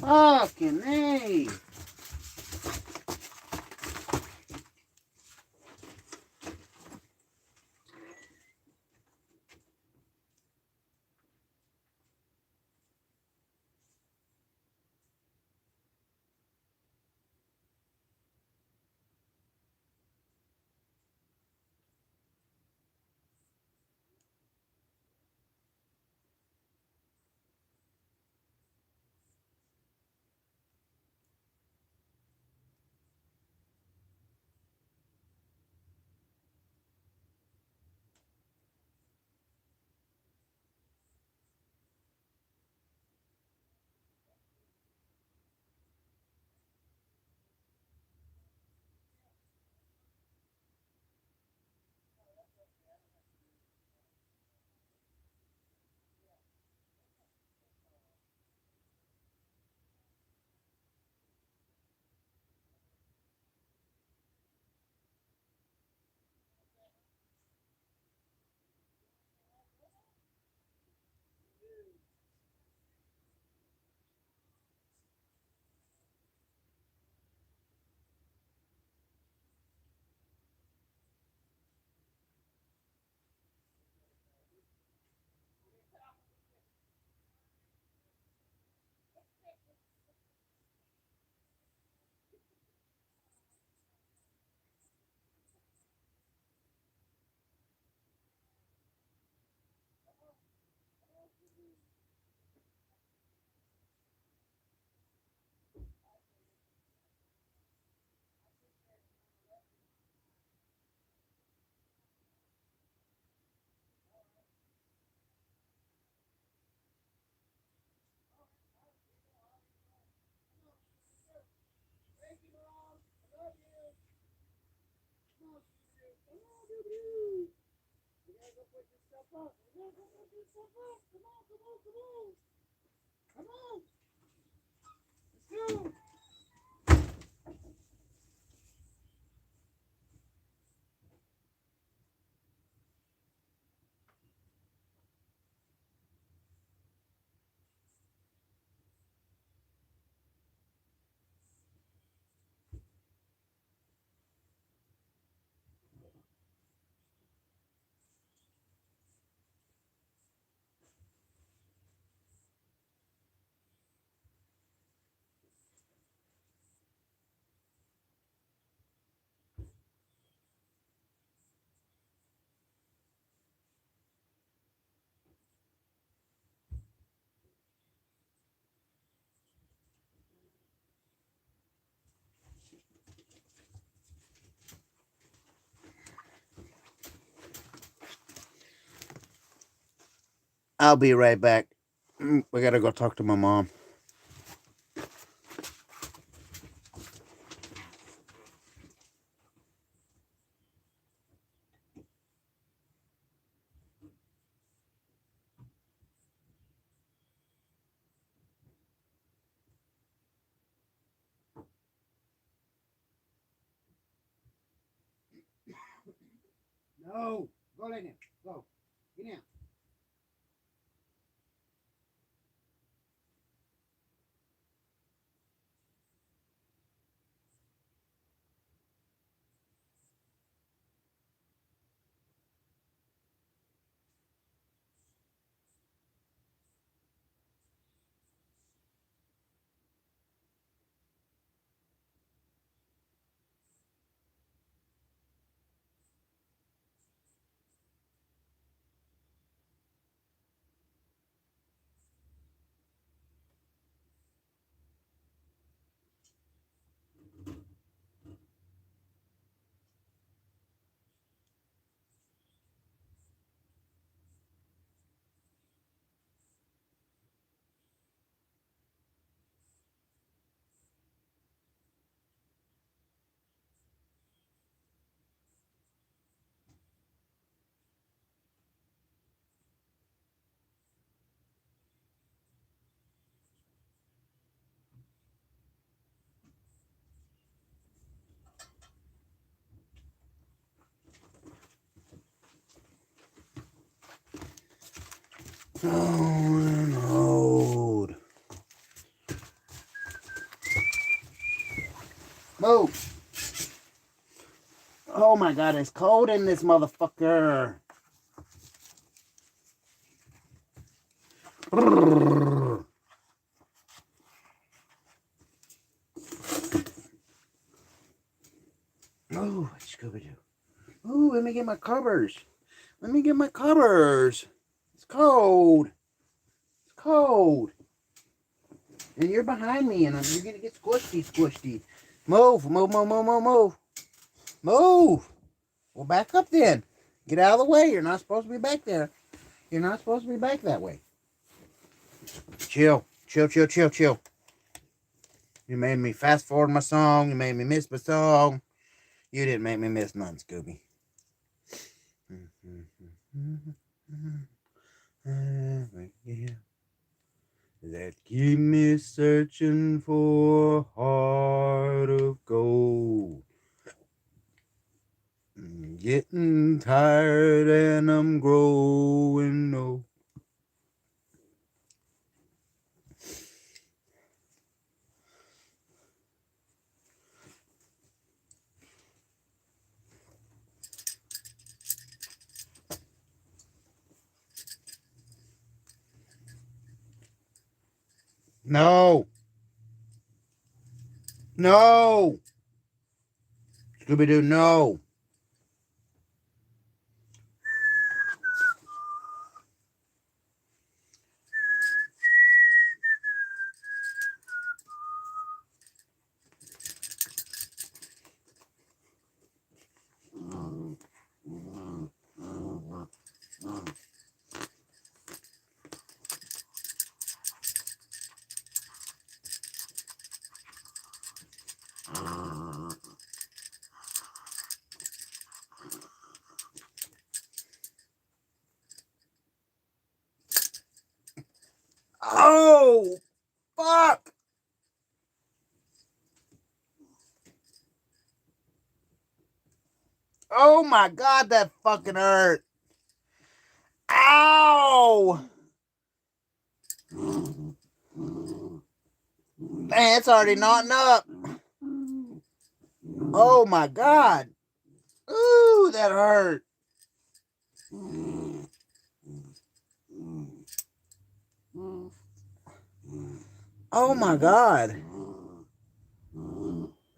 Fucking hey! I'll be right back. We gotta go talk to my mom. No, go lay down. Go. Get down. On hold. Move. Oh my god, it's cold in this motherfucker. Oh, Scooby-Doo. Oh, let me get my covers. Let me get my covers. It's cold. It's cold. And you're behind me, and you're going to get squishy. Move, move, move, move, move, move. Move. Well, back up then. Get out of the way. You're not supposed to be back there. You're not supposed to be back that way. Chill. Chill, chill, chill, chill. You made me fast forward my song. You made me miss my song. You didn't make me miss none, Scooby. That keep me searching for a heart of gold. I'm getting tired and I'm growing old. No. No. Scooby-Doo, no. Oh, fuck. Oh my god, that fucking hurt. Ow. Man, it's already knotting up. Oh my god. Ooh, that hurt. Oh my god.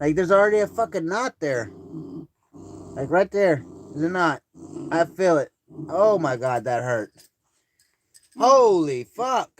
Like there's already a fucking knot there. Like right there. There's a knot. I feel it. Oh my god, that hurt. Holy fuck.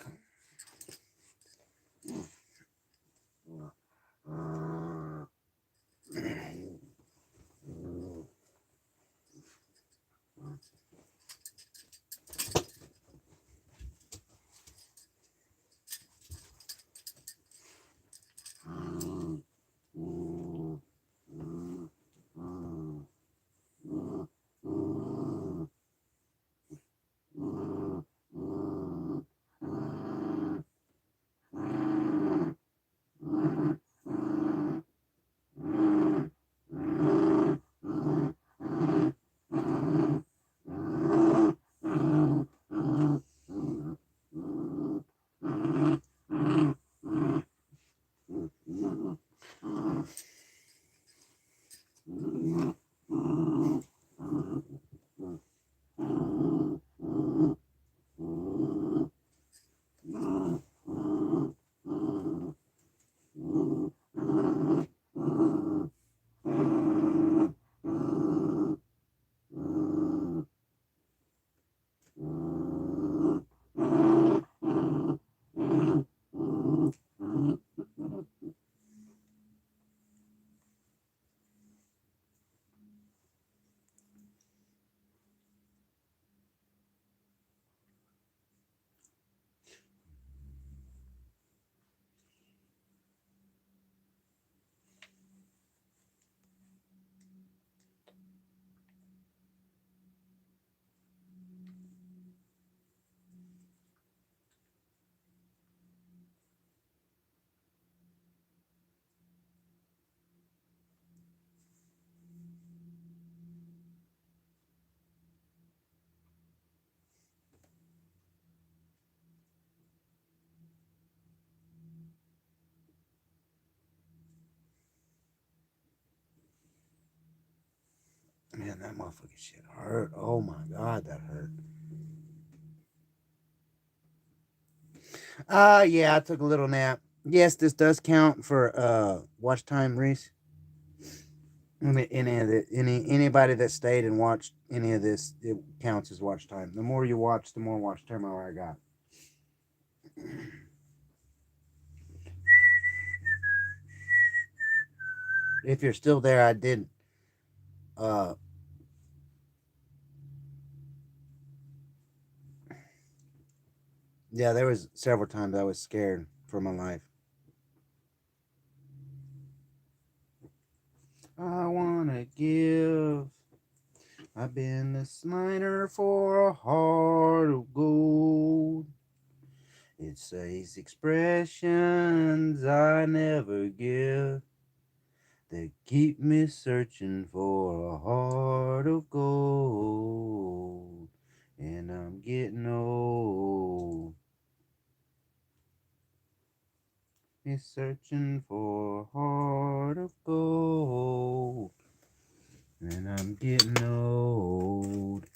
Man, that motherfucking shit hurt. Oh my god, that hurt. Yeah, I took a little nap. Yes, this does count for watch time, Reese. Anybody that stayed and watched any of this, it counts as watch time. The more you watch, the more watch time I got. If you're still there, I did. Uh, yeah, there was several times I was scared for my life. I wanna give. I've been a Snyder for a heart of gold. It says expressions I never give that keep me searching for a heart of gold. And I'm getting old. Me searching for a heart of gold. And I'm getting old.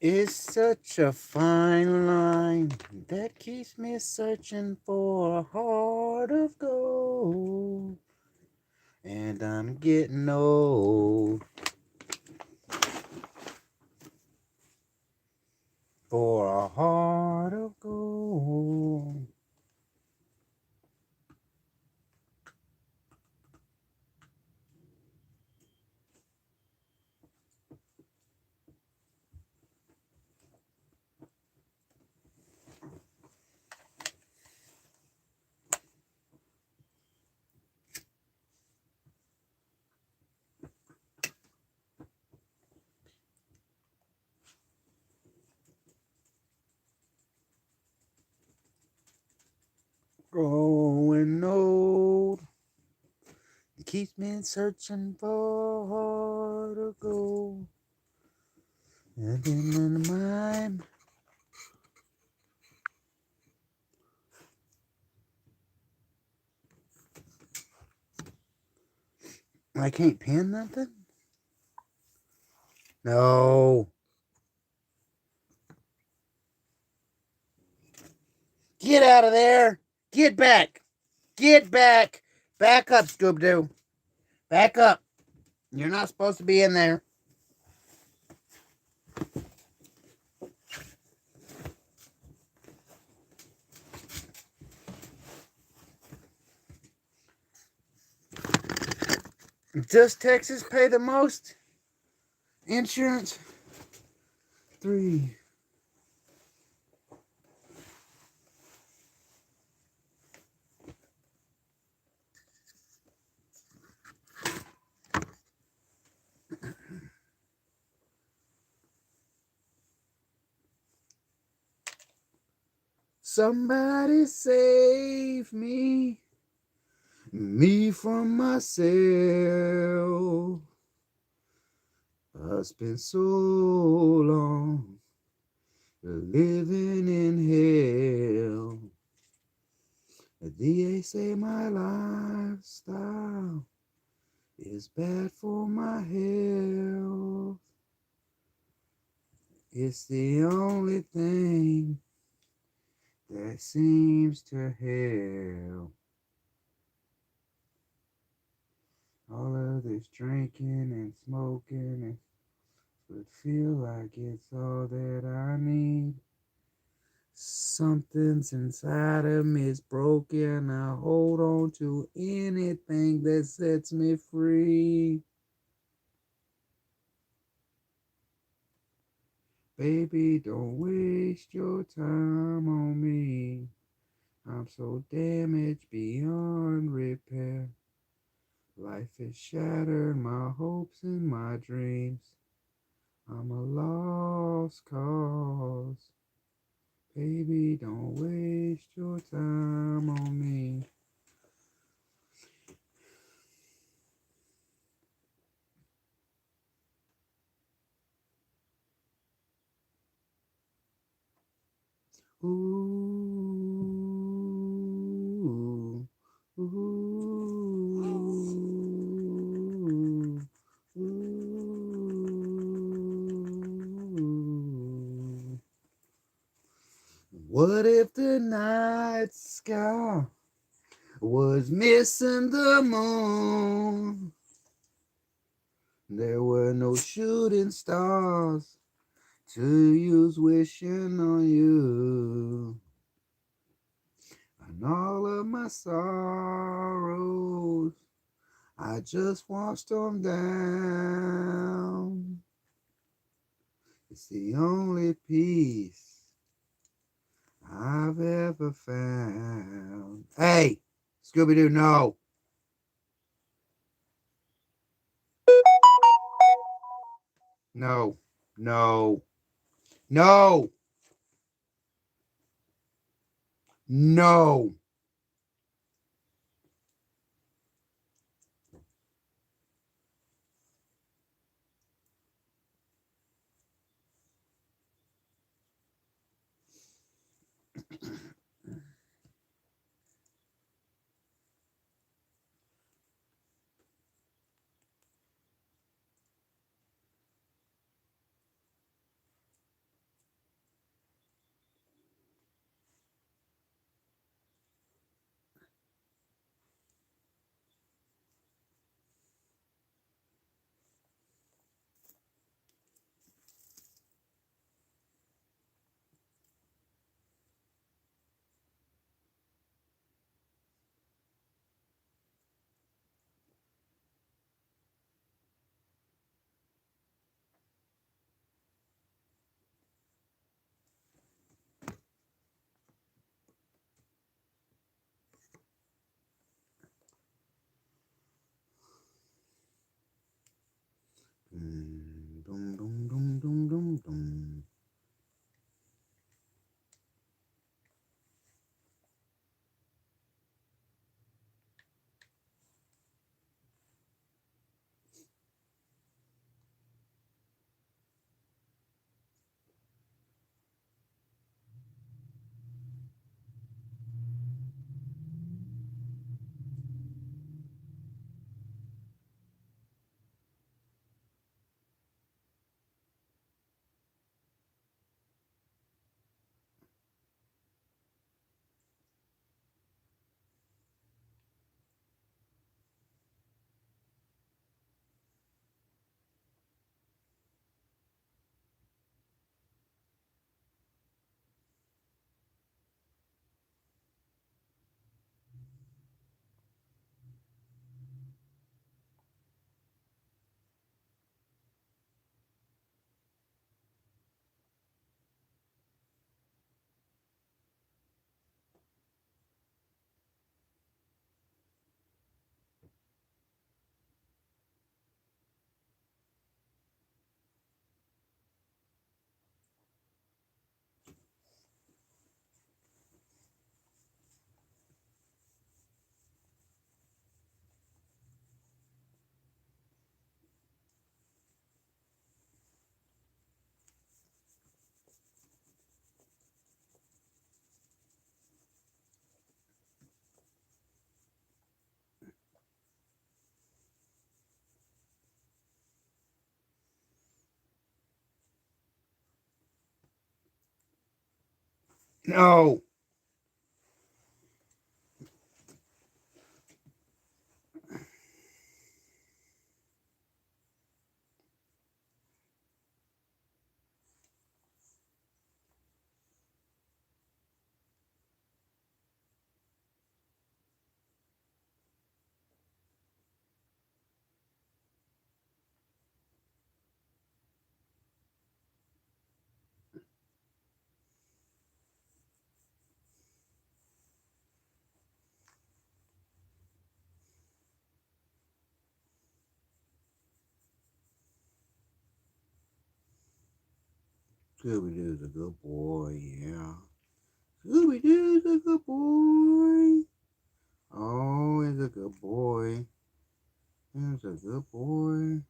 It's such a fine line that keeps me searching for a heart of gold. And I'm getting old for a heart of gold. Growing old keeps me searching for a heart of gold. And in my mind, I can't pin nothing? No. Get out of there. Get back. Get back. Back up, Scoob Doo. Back up. You're not supposed to be in there. Does Texas pay the most insurance? 3. Somebody save me. Me from myself. I spent so long living in hell. They say my lifestyle is bad for my health. It's the only thing that seems to help. All of this drinking and smoking would feel like it's all that I need. Something's inside of me is broken. I hold on to anything that sets me free. Baby, don't waste your time on me. I'm so damaged beyond repair. Life has shattered my hopes and my dreams. I'm a lost cause. Baby, don't waste your time on me. Ooh, ooh, ooh. What if the night sky was missing the moon? There were no shooting stars to use wishing on you. And all of my sorrows, I just washed them down. It's the only peace I've ever found. Hey, Scooby-Doo, no. No, no, no, no. Dum, dum, dum, dum, dum, dum. No. Scooby Doo's a good boy, yeah. Scooby Doo's a good boy. Oh, he's a good boy. He's a good boy.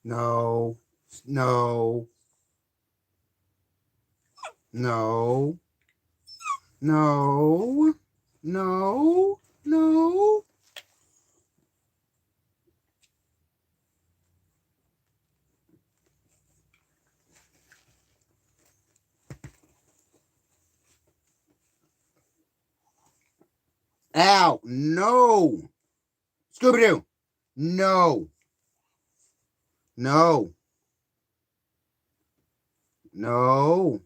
No, no, no, no, no, no. Ow, no. Scooby Doo, no, no, no,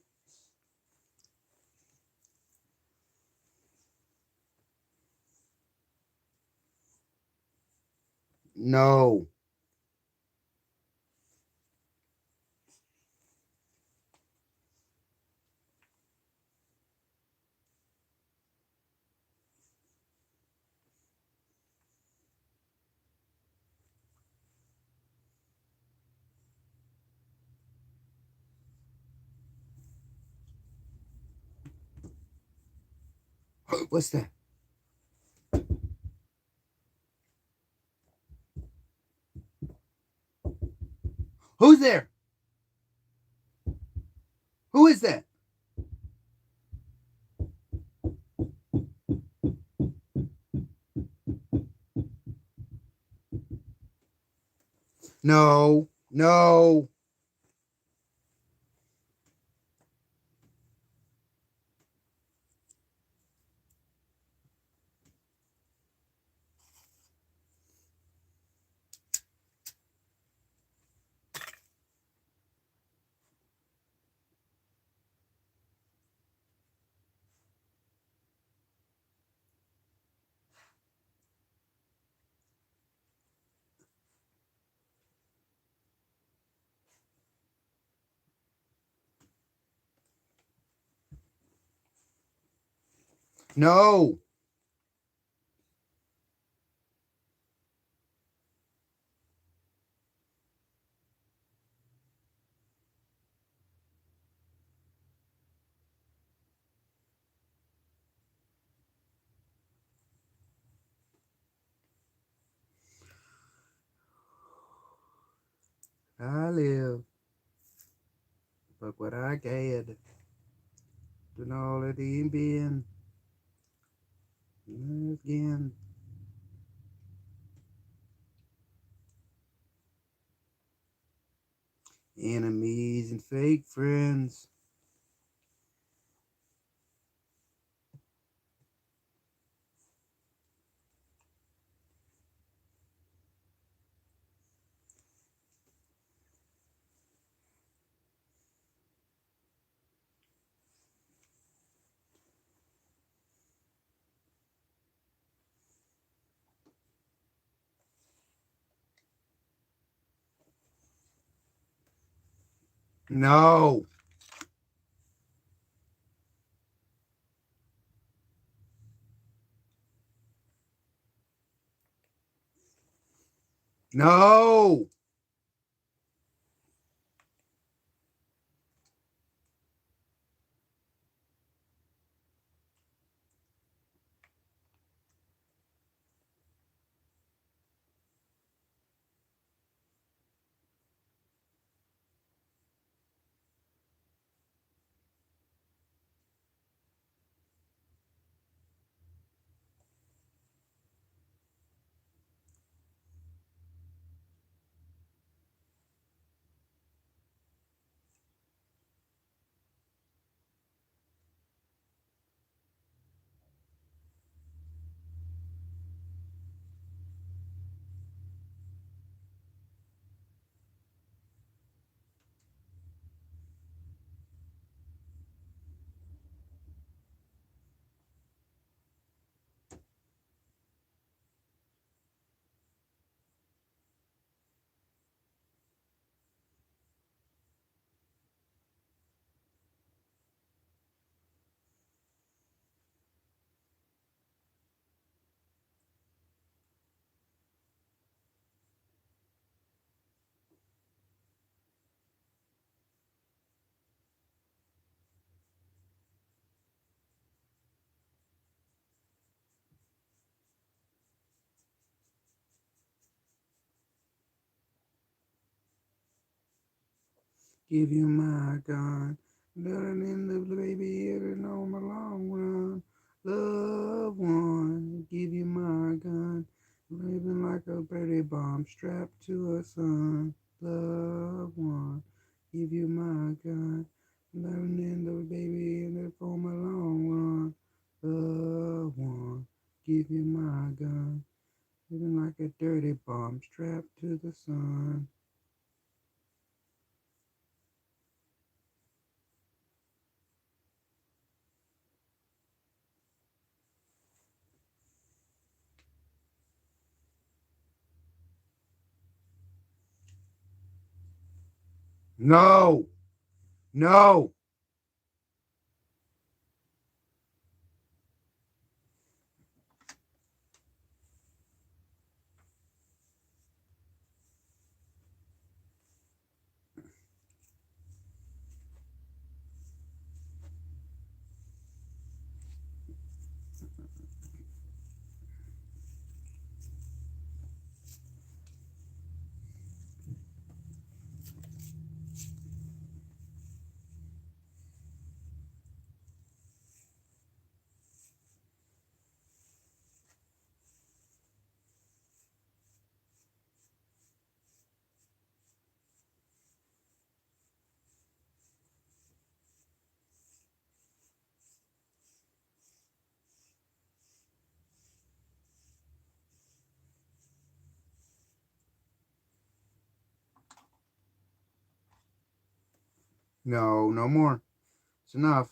no. What's that? Who's there? Who is that? No, no, no, I live. Look what I get. Doing all of the being again. Enemies and fake friends. No, no, Give you my gun. Nothing in the baby even on my long run. Loved one, give you my gun. Living like a pretty bomb strapped to a sun. Loved one, give you my gun. Nothing in the baby in it for my long run. Loved one, give you my gun. Living like a dirty bomb strapped to the sun. No, no. No, no more. It's enough.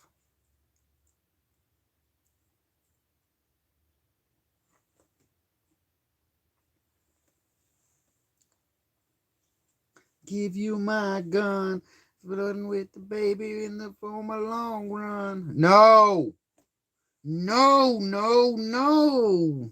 Give you my gun. Flooding with the baby in the for my long run. No, no, no, no.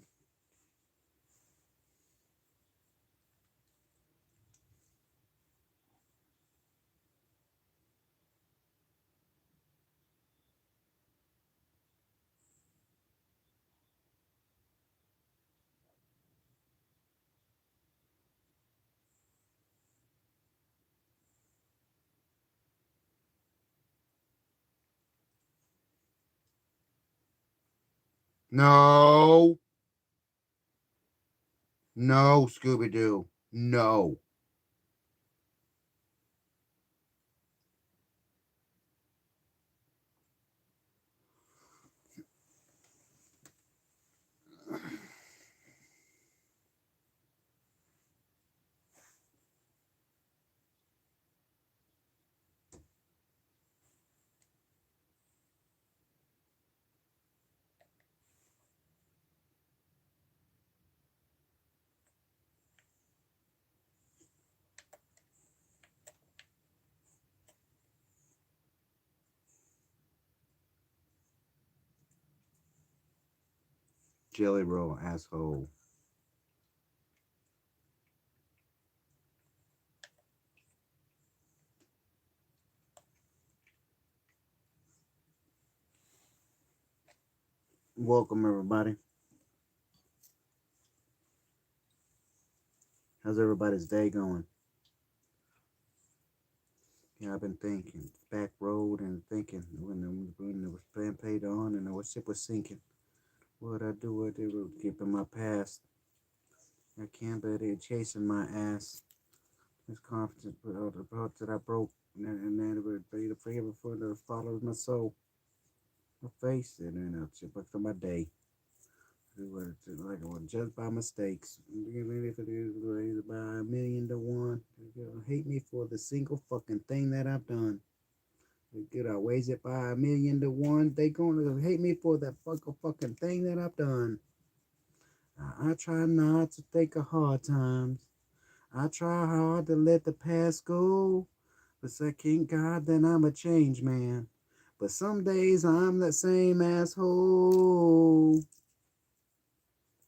No, no, Scooby Doo. No. Jelly roll, asshole. Welcome, everybody. How's everybody's day going? Yeah, I've been thinking. Back road and thinking when it was playing paid on and the ship was sinking. What I do, what I do, keeping my past. I can't but it chasing my ass. This confidence, but all the parts that I broke, and then it would be the favor for the follows my soul. My face, and then I'll chip back to my day. Like I was just by mistakes. If it is by a million to one, they'll hate me for the single fucking thing that I've done. Good, I weighs it by a million to one. They gonna hate me for that fucking thing that I've done. I try not to think of hard times. I try hard to let the past go. But thank God that I'm a change man. But some days I'm that same asshole.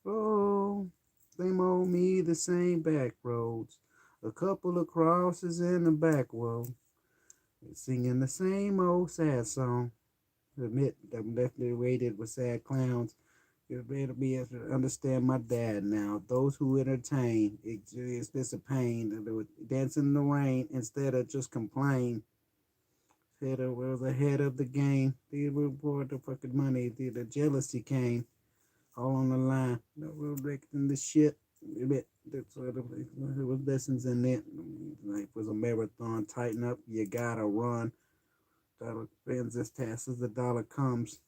Oh, same old me, the same back roads. A couple of crosses in the back row. Singing the same old sad song. Admit I'm definitely rated with sad clowns. You better be able to understand my dad now. Those who entertain, it's this a pain. They would dance in the rain instead of just complain. Head of was ahead of the game. They report the fucking money. The jealousy came all on the line. No, we're breaking the shit. That's what it was lessons in it. Like it was a marathon. Tighten up. You gotta run. Dollar spends as fast as the dollar comes.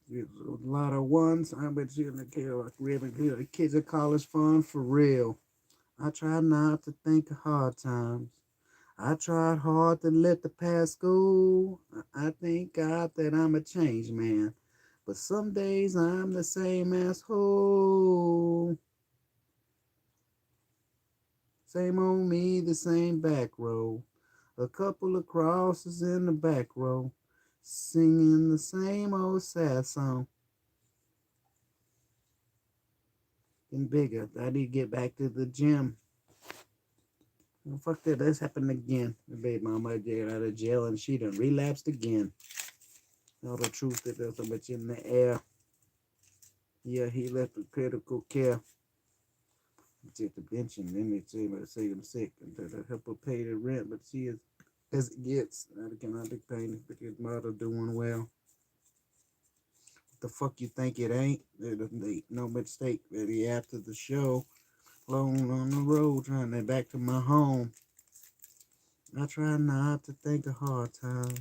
There's a lot of ones. I bet you in the kid like really good. The kids at college fun for real. I try not to think of hard times. I tried hard to let the past go. I thank God that I'm a changed man. But some days I'm the same asshole. Same old me, the same back row. A couple of crosses in the back row. Singing the same old sad song. Getting bigger. I need to get back to the gym. Well, fuck that. That's happened again. The baby mama get out of jail and she done relapsed again. All the truth that there's so much in the air. Yeah, he left the critical care. Take the pension, then they say him sick until they help her pay the rent, but she is as it gets. I cannot be paying because mother doing well. What the fuck you think it ain't? There ain't no mistake that he after the show. Alone on the road trying to back to my home. I try not to think of hard times.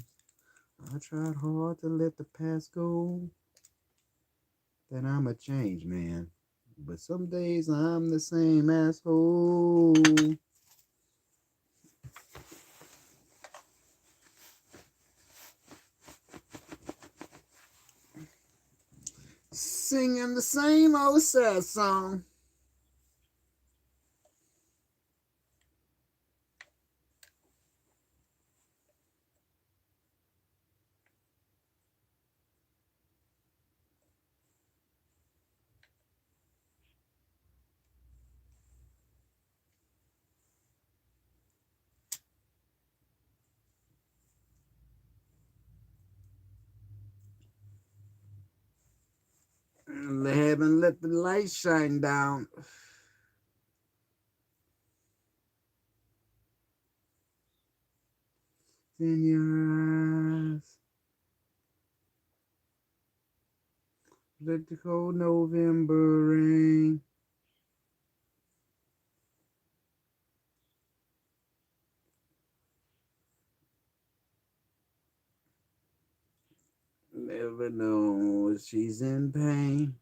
I tried hard to let the past go. That I'm a changed man. But some days I'm the same asshole. Singing the same old sad song. They haven't let the light shine down. In your eyes. Let the cold November rain. Never knows she's in pain.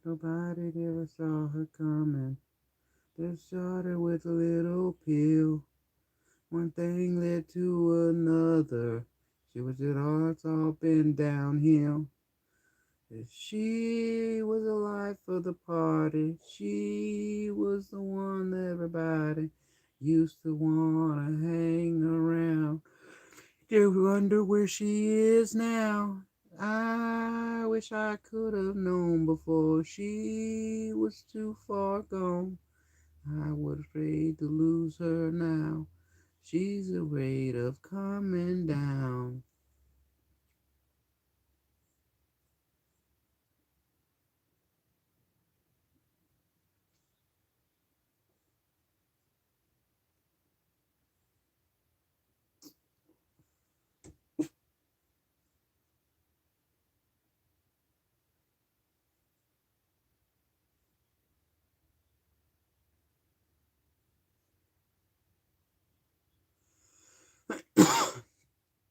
Nobody ever saw her coming. They started with a little pill. One thing led to another. She was at odds, all been downhill. She was the life of the party. She was the one that everybody used to want to hang around. You wonder where she is now. I wish I could have known before she was too far gone. I was afraid to lose her now. She's afraid of coming down.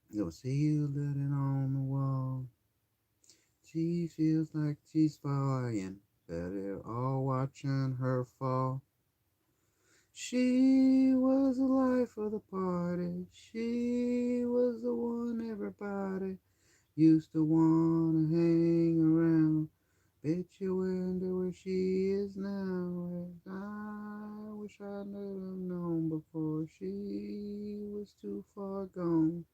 You'll see you living on the wall. She feels like she's flying, but they're all watching her fall. She was the life of the party. She was the one everybody used to want to hang around. Bet you wonder where she is now. I wish I would have known before she was too far gone.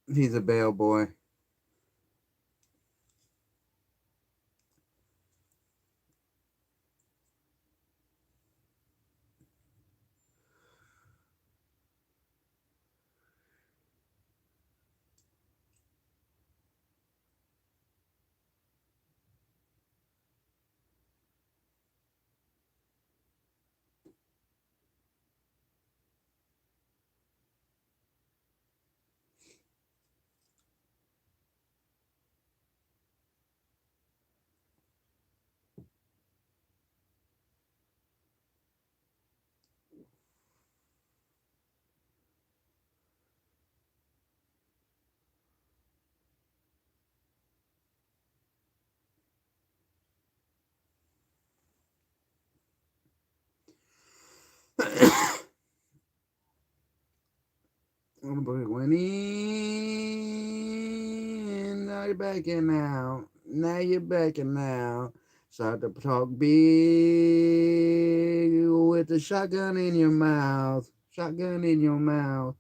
He's a bellboy. Went in, now you're backing out. Now you're backing out. Start to talk big with the shotgun in your mouth. Shotgun in your mouth.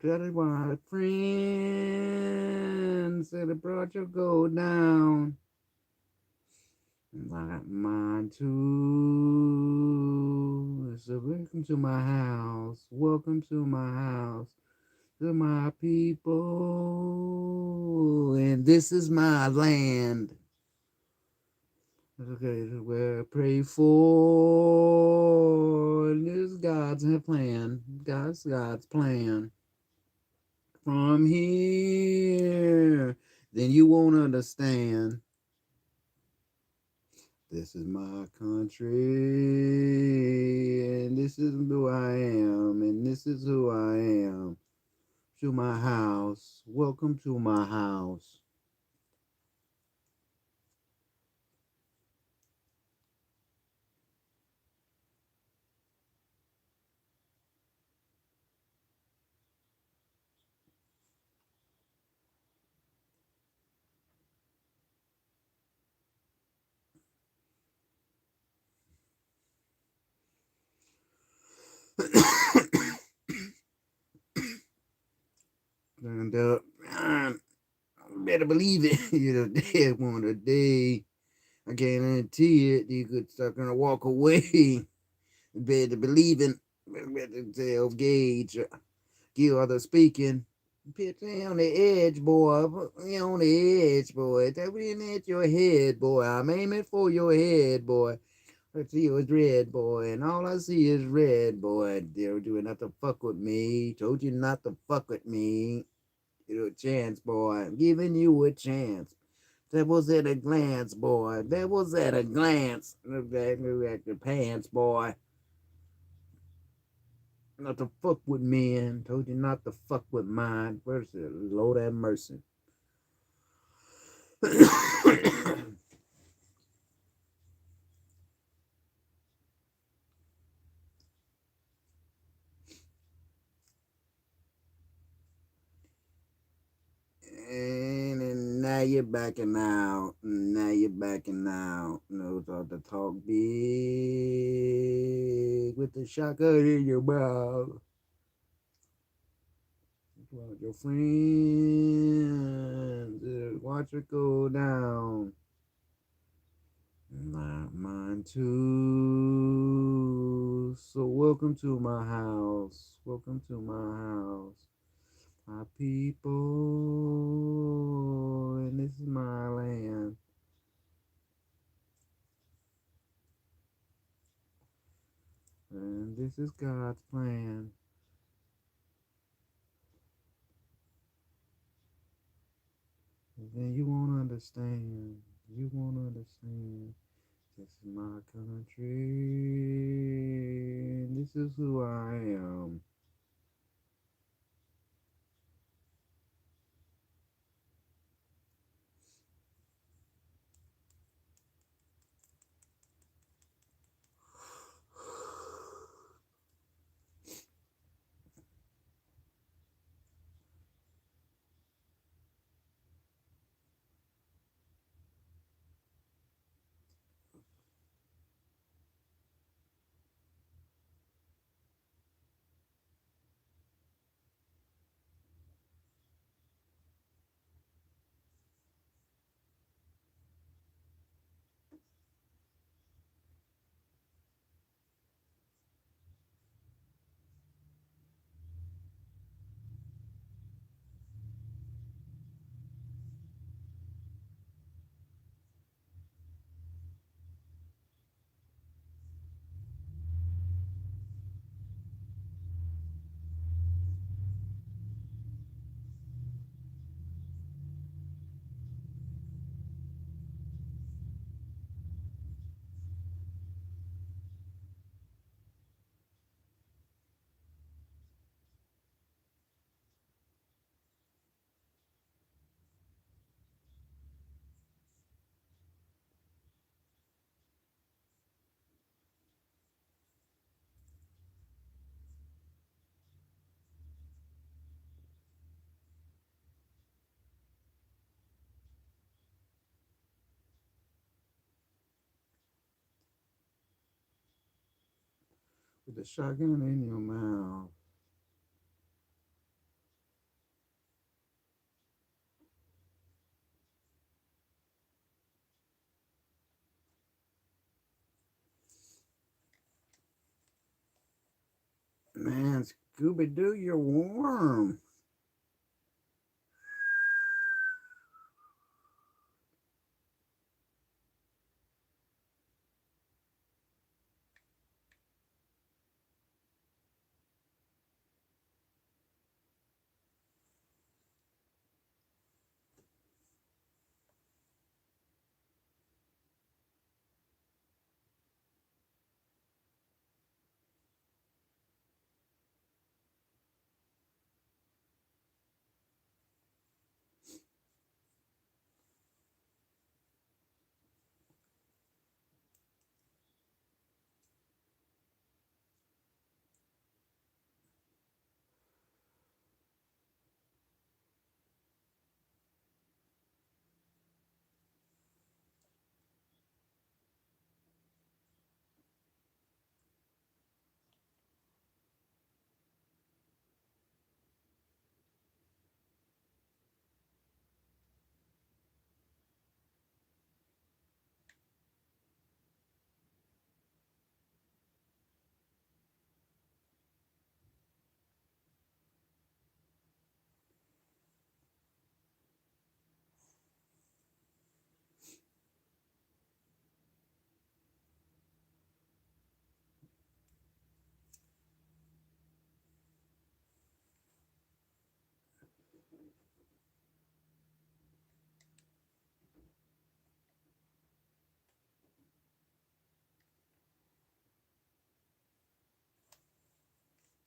Tell it why friends said it brought your gold down. Like mine too. So welcome to my house. Welcome to my house. To my people, and this is my land. Okay, where I pray for. And this is God's plan. God's plan. From here, then you won't understand. This is my country, and this is who I am, and this is who I am. To my house. Welcome to my house. And better believe it, you're the dead one today. I guarantee it. You could start gonna walk away. Better believe it. Better self gauge. Give other speaking. Put me on the edge, boy. Put me on the edge, boy. That in at your head, boy. I'm aiming for your head, boy. I see is red, boy, and all I see is red, boy. They're doing not to fuck with me. Told you not to fuck with me. You a chance, boy. I'm giving you a chance. That was at a glance, boy. That was at a glance. Look at the pants, boy. Not to fuck with men. Told you not to fuck with mine. Where's the Lord have mercy? And now you're backing out. Now you're backing out. No, thought to talk big with the shotgun in your mouth. Watch your friends. Watch it go down. Not mine too. So welcome to my house. Welcome to my house. My people, and this is my land. And this is God's plan. And then you won't understand. You won't understand. This is my country. And this is who I am. Put the shotgun in your mouth. Man, Scooby Doo, you're warm.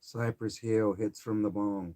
Cypress Hill hits from the bong.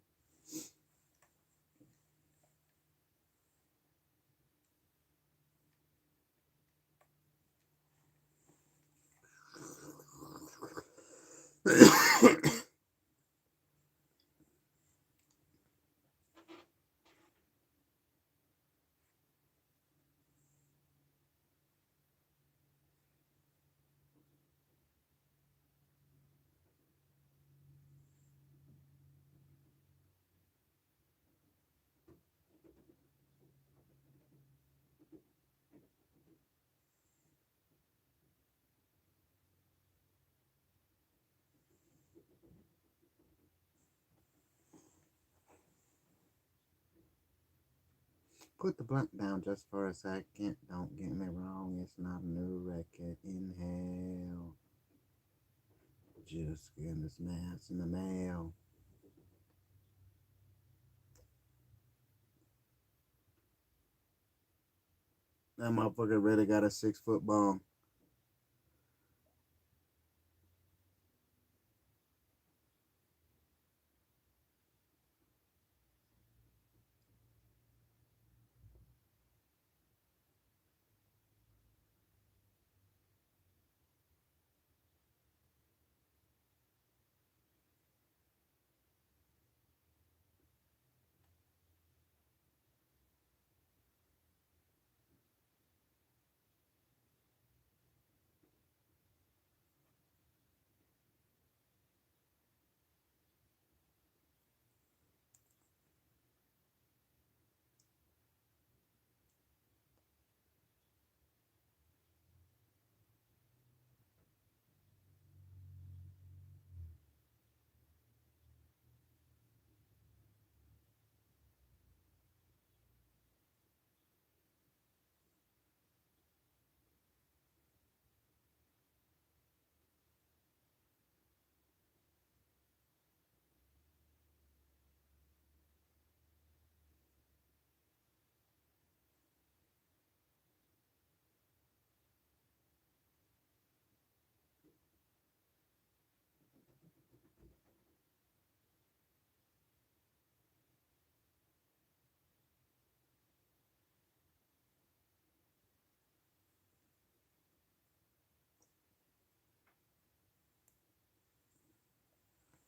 Put the blunt down just for a second. Don't get me wrong, it's not a new record. Inhale. Just getting this mass in the mail. That motherfucker really got a 6-foot bong.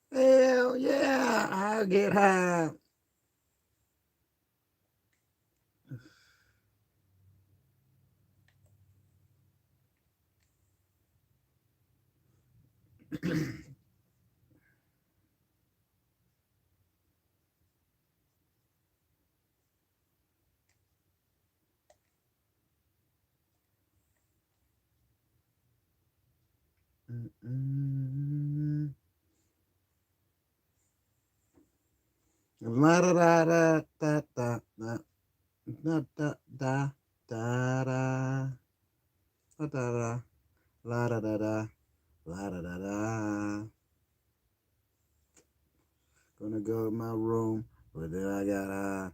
Hell yeah, I'll get high. La da da da da da da da da da da da da da la da da da la da da da. Gonna go in my room, but then I got I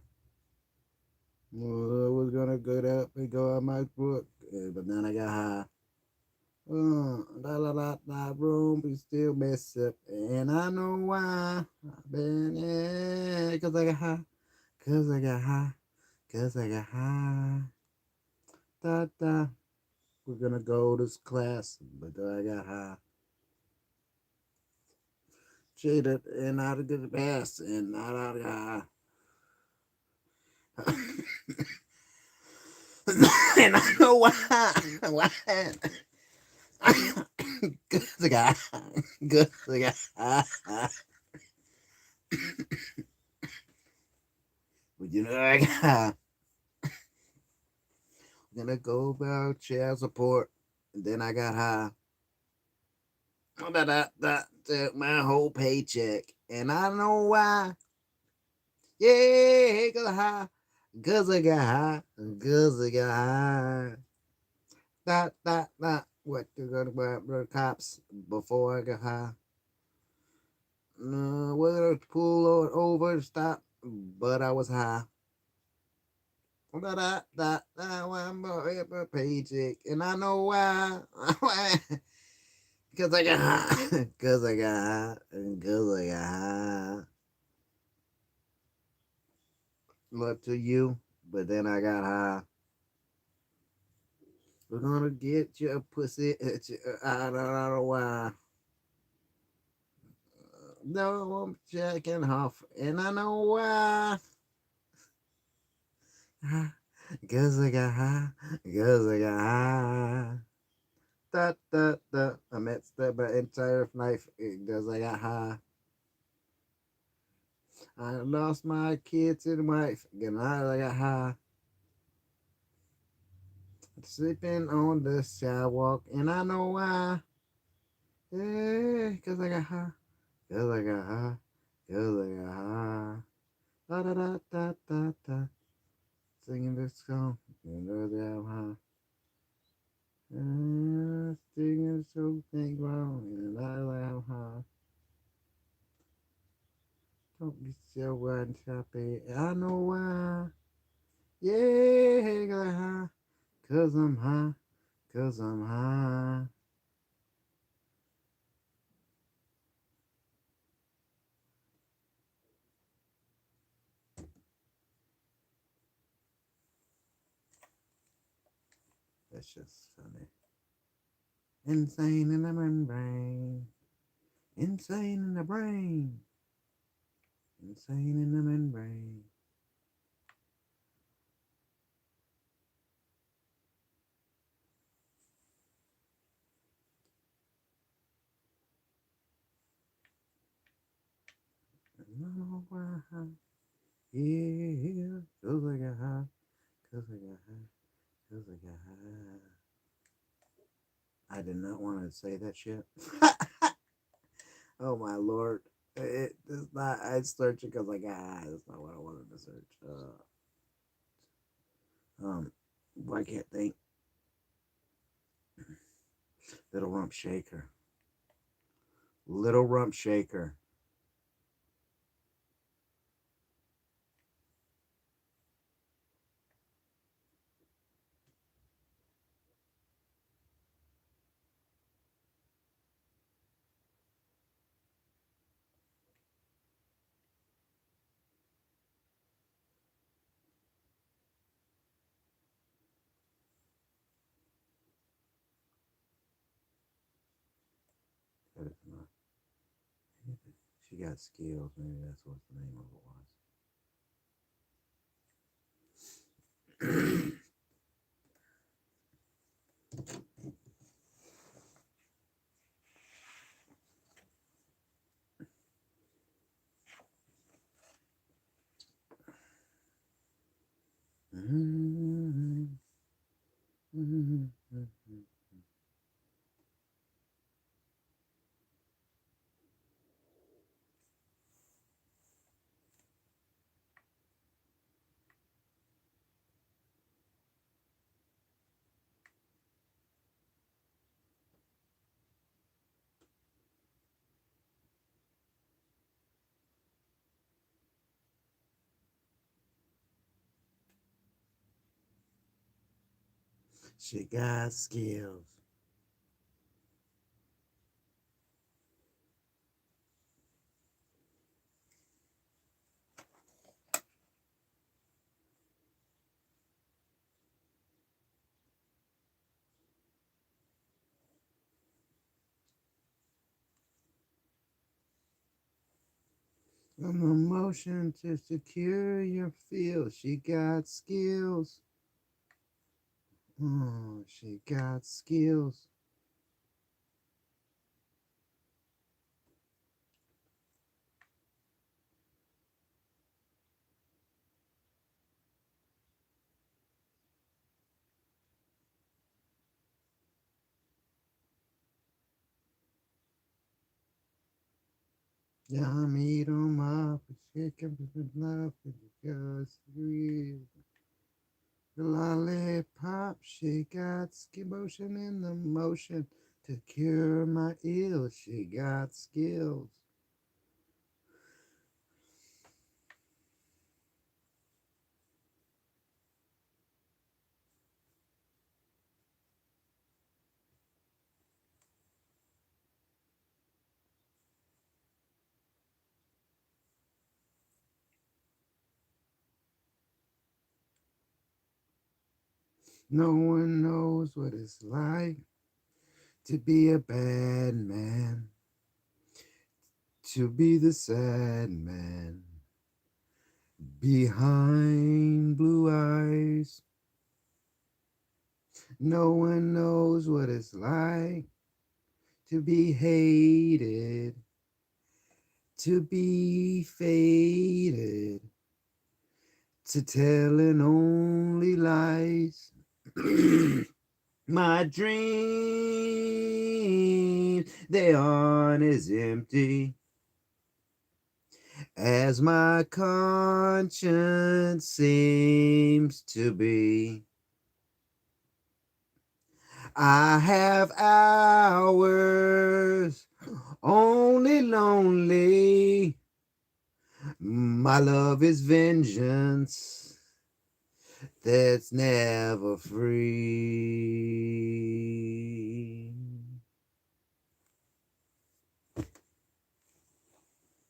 was gonna get up and go on my book, but then I got high. That room be still messed up, and I know why. I've been yeah, cause I got high, cause I got high, cause I got high. Da da. We're gonna go to class, but I got high. Cheated and I did the best, and I got high. And I know why. Why? Cause I got high. Cause I got high. But you know I got gonna go about child support. And then I got high. That took my whole paycheck. And I know why. Yeah, cause I high. Cause I got high. Cause I got high. That. What you gonna about the cops before I got high? No, we're to pull over, stop, but I was high. I'm a paycheck, and I know why. Because I got high. Because I got high. Because I got high. Love to you, but then I got high. We're gonna get your pussy. I don't know why. No, I'm checking off, and I know why. Because I got high. Because I got high. I messed up my entire life because I got high. I lost my kids and wife and I got high. Sleeping on the sidewalk and I know why. Yeah, because I got high. Because I got high. Because I got high. Da da da da da da. Singing this song. You know that I'm high. Singing something wrong and I am high. Don't be so unhappy. I know why. Yeah, got high. Cause I'm high. Cause I'm high. That's just funny. Insane in the membrane. Insane in the brain. Insane in the membrane. I don't know why. Yeah, cause I got high. Cause I got high. Cause I got high. I did not want to say that shit. Oh my lord. It's not. I searched it because I got high. That's not what I wanted to search. I can't think. Little Rump Shaker. Little Rump Shaker. She got skills. Maybe that's what the name of it was. She got skills. An emotion to secure your feel. She got skills. Oh, she got skills. Yeah, I'm eat 'em up. She can be in love because we the lollipop. She got motion in the motion to cure my ill. She got skills. No one knows what it's like to be a bad man, to be the sad man behind blue eyes. No one knows what it's like to be hated, to be faded, to telling only lies. My dreams, they aren't as empty as my conscience seems to be. I have hours only lonely. My love is vengeance that's never free.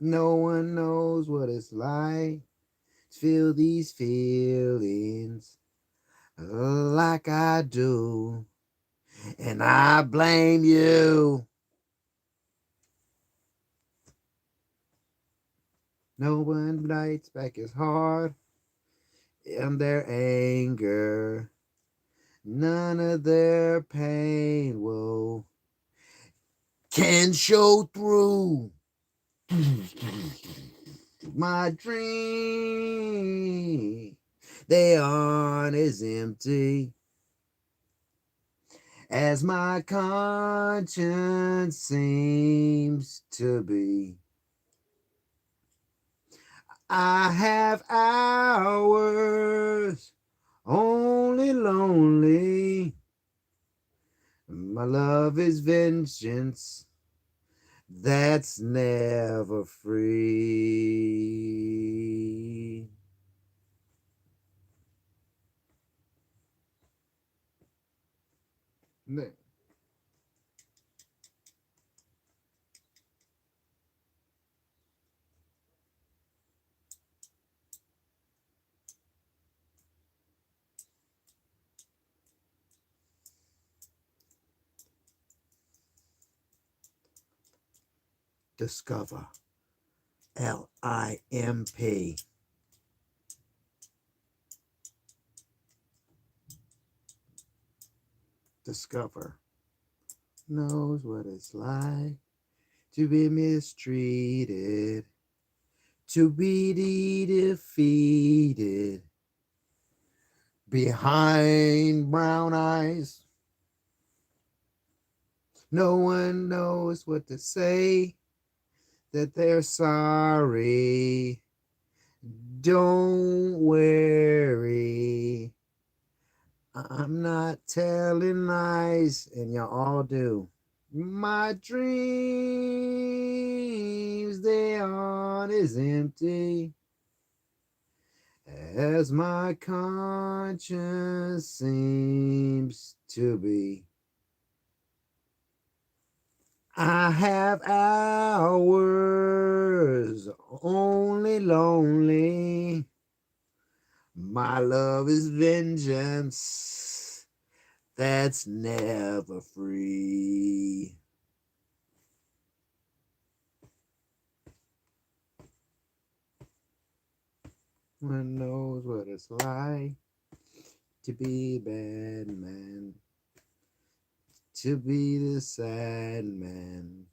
No one knows what it's like to feel these feelings like I do, and I blame you. No one bites back as hard in their anger. None of their pain will can show through. My dreams, they aren't as empty as my conscience seems to be. I have hours only lonely. My love is vengeance that's never free. Discover. LIMP. Discover. Knows what it's like to be mistreated, to be defeated behind brown eyes. No one knows what to say, that they're sorry. Don't worry. I'm not telling lies, and y'all all do. My dreams, they aren't as empty as my conscience seems to be. I have hours only lonely. My love is vengeance that's never free. One knows what it's like to be a bad man, to be the sad man,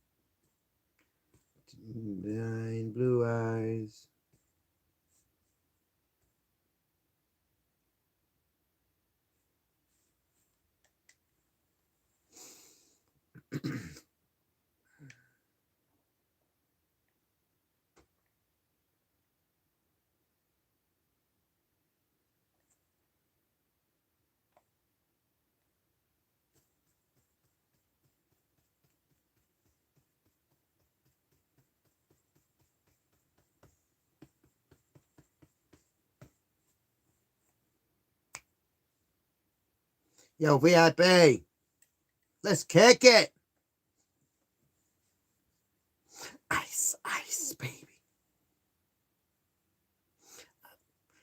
behind blue eyes. Yo, VIP, let's kick it. Ice, ice, baby.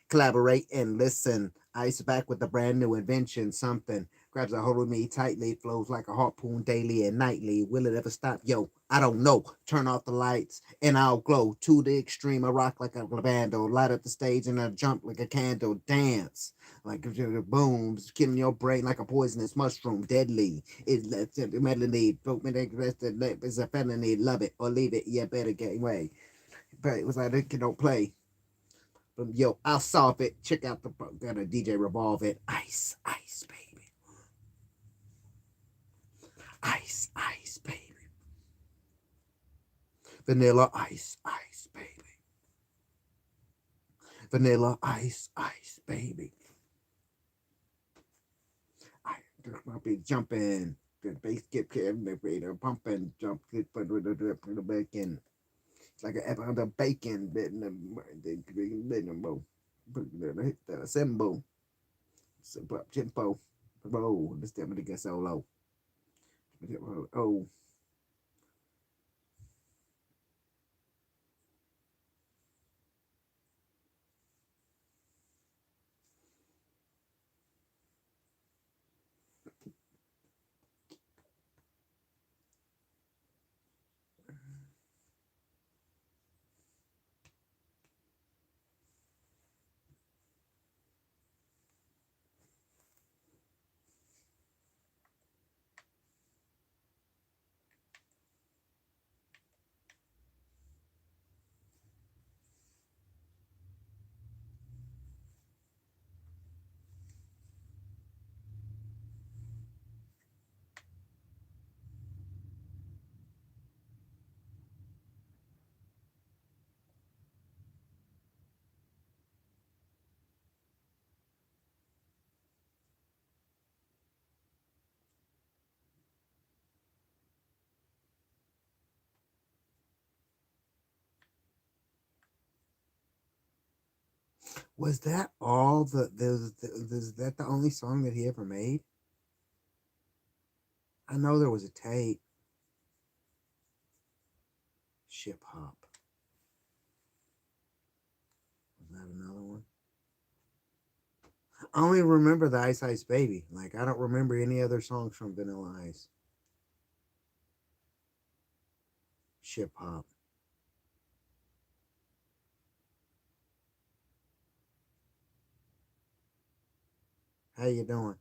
Collaborate and listen. Ice back with a brand new invention. Something grabs a hold of me tightly, flows like a harpoon daily and nightly. Will it ever stop? Yo, I don't know. Turn off the lights and I'll glow to the extreme. I rock like a bando, light up the stage and I jump like a candle. Dance like a boom, killing your brain like a poisonous mushroom. Deadly. It's melody. It's a felony. Love it or leave it. Yeah, better get away. But it was like, it don't play. Yo, I'll solve it. Check out the got a DJ Revolve it. Ice, ice, baby. Ice, ice, baby. Vanilla ice, ice, baby. Vanilla ice, ice, baby. I'll be jumping. The bass get the pumping, jump, put the bacon. It's like an on the bacon bit in the hit the symbol. Tempo. Roll. This time to get solo. Oh. Was that all is that the only song that he ever made? I know there was a tape. Ship Hop. Was that another one? I only remember the Ice Ice Baby. Like I don't remember any other songs from Vanilla Ice. Ship Hop. How you doing?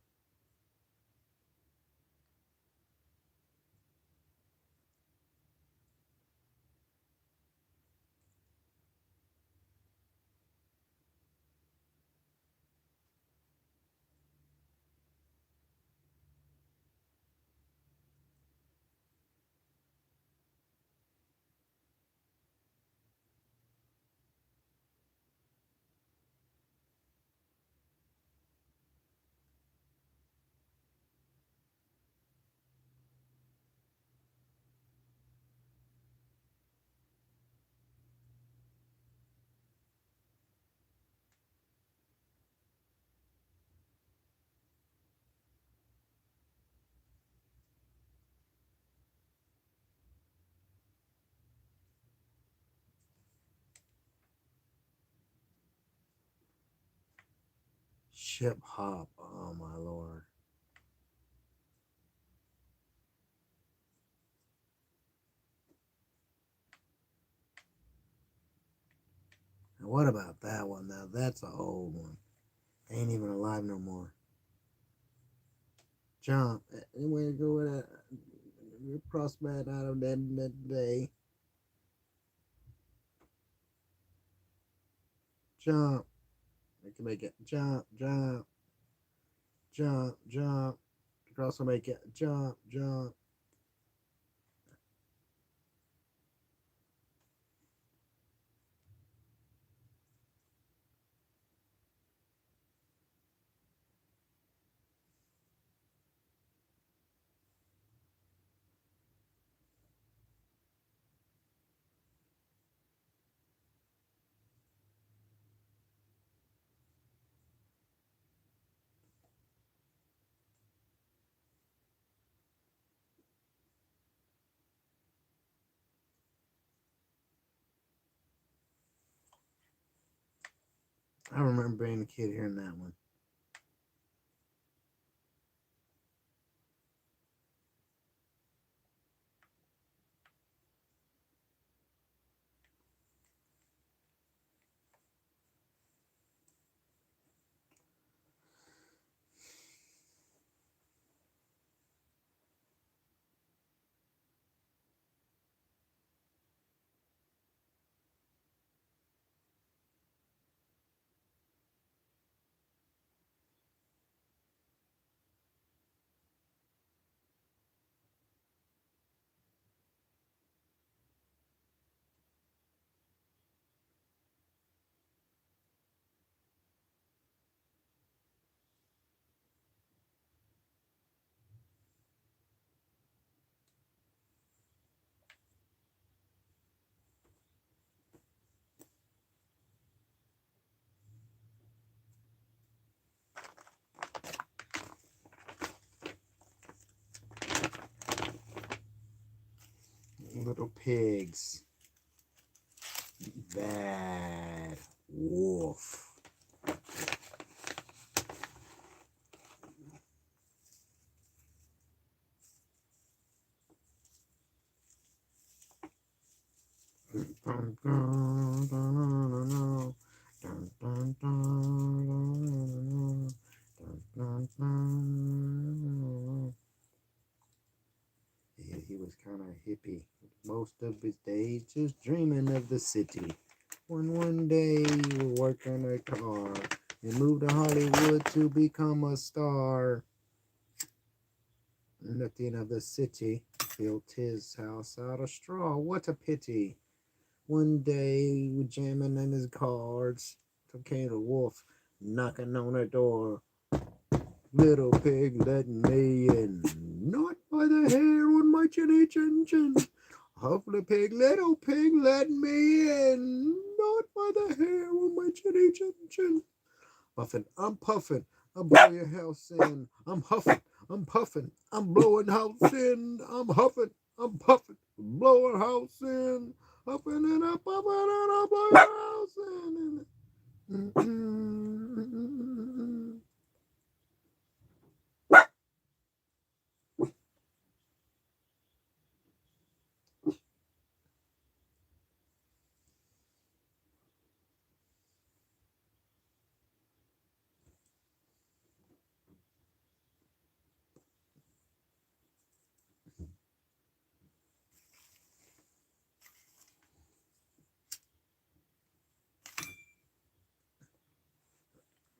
Hip hop. Oh my lord. And what about that one? Now that's an old one. Ain't even alive no more. Jump. Anywhere to go with that? Prospect out of that day. Jump. I can make it jump, jump, jump, jump. You can also make it jump, jump. I remember being a kid hearing that one. Little pigs. Bad wolf. Yeah, he was kind of hippie. Most of his days just dreaming of the city. One day he was working a car and moved to Hollywood to become a star. Nothing of the city. Built his house out of straw. What a pity. One day he was jamming in his cards. So came the wolf knocking on the door. Little pig, let me in. Not by the hair on my chinny chin chin. Huffly pig, little pig, let me in. Not by the hair on my chinny chin chin. Puffin', I'm puffin', I'm blowing your house in. I'm huffin', I'm puffin', I'm blowing house in. I'm huffin', I'm puffin', blowing house in. Huffin' and I'm puffin' and I'm blowing house in.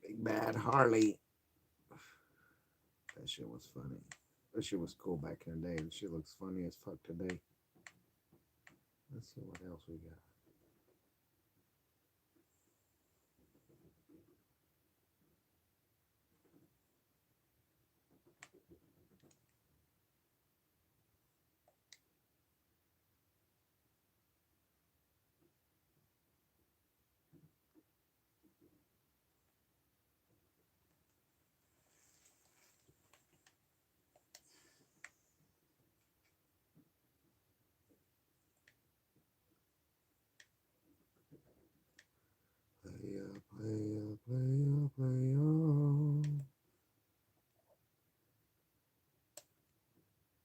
Big Bad Harley. That shit was funny. That shit was cool back in the day, and shit looks funny as fuck today. Let's see what else we got.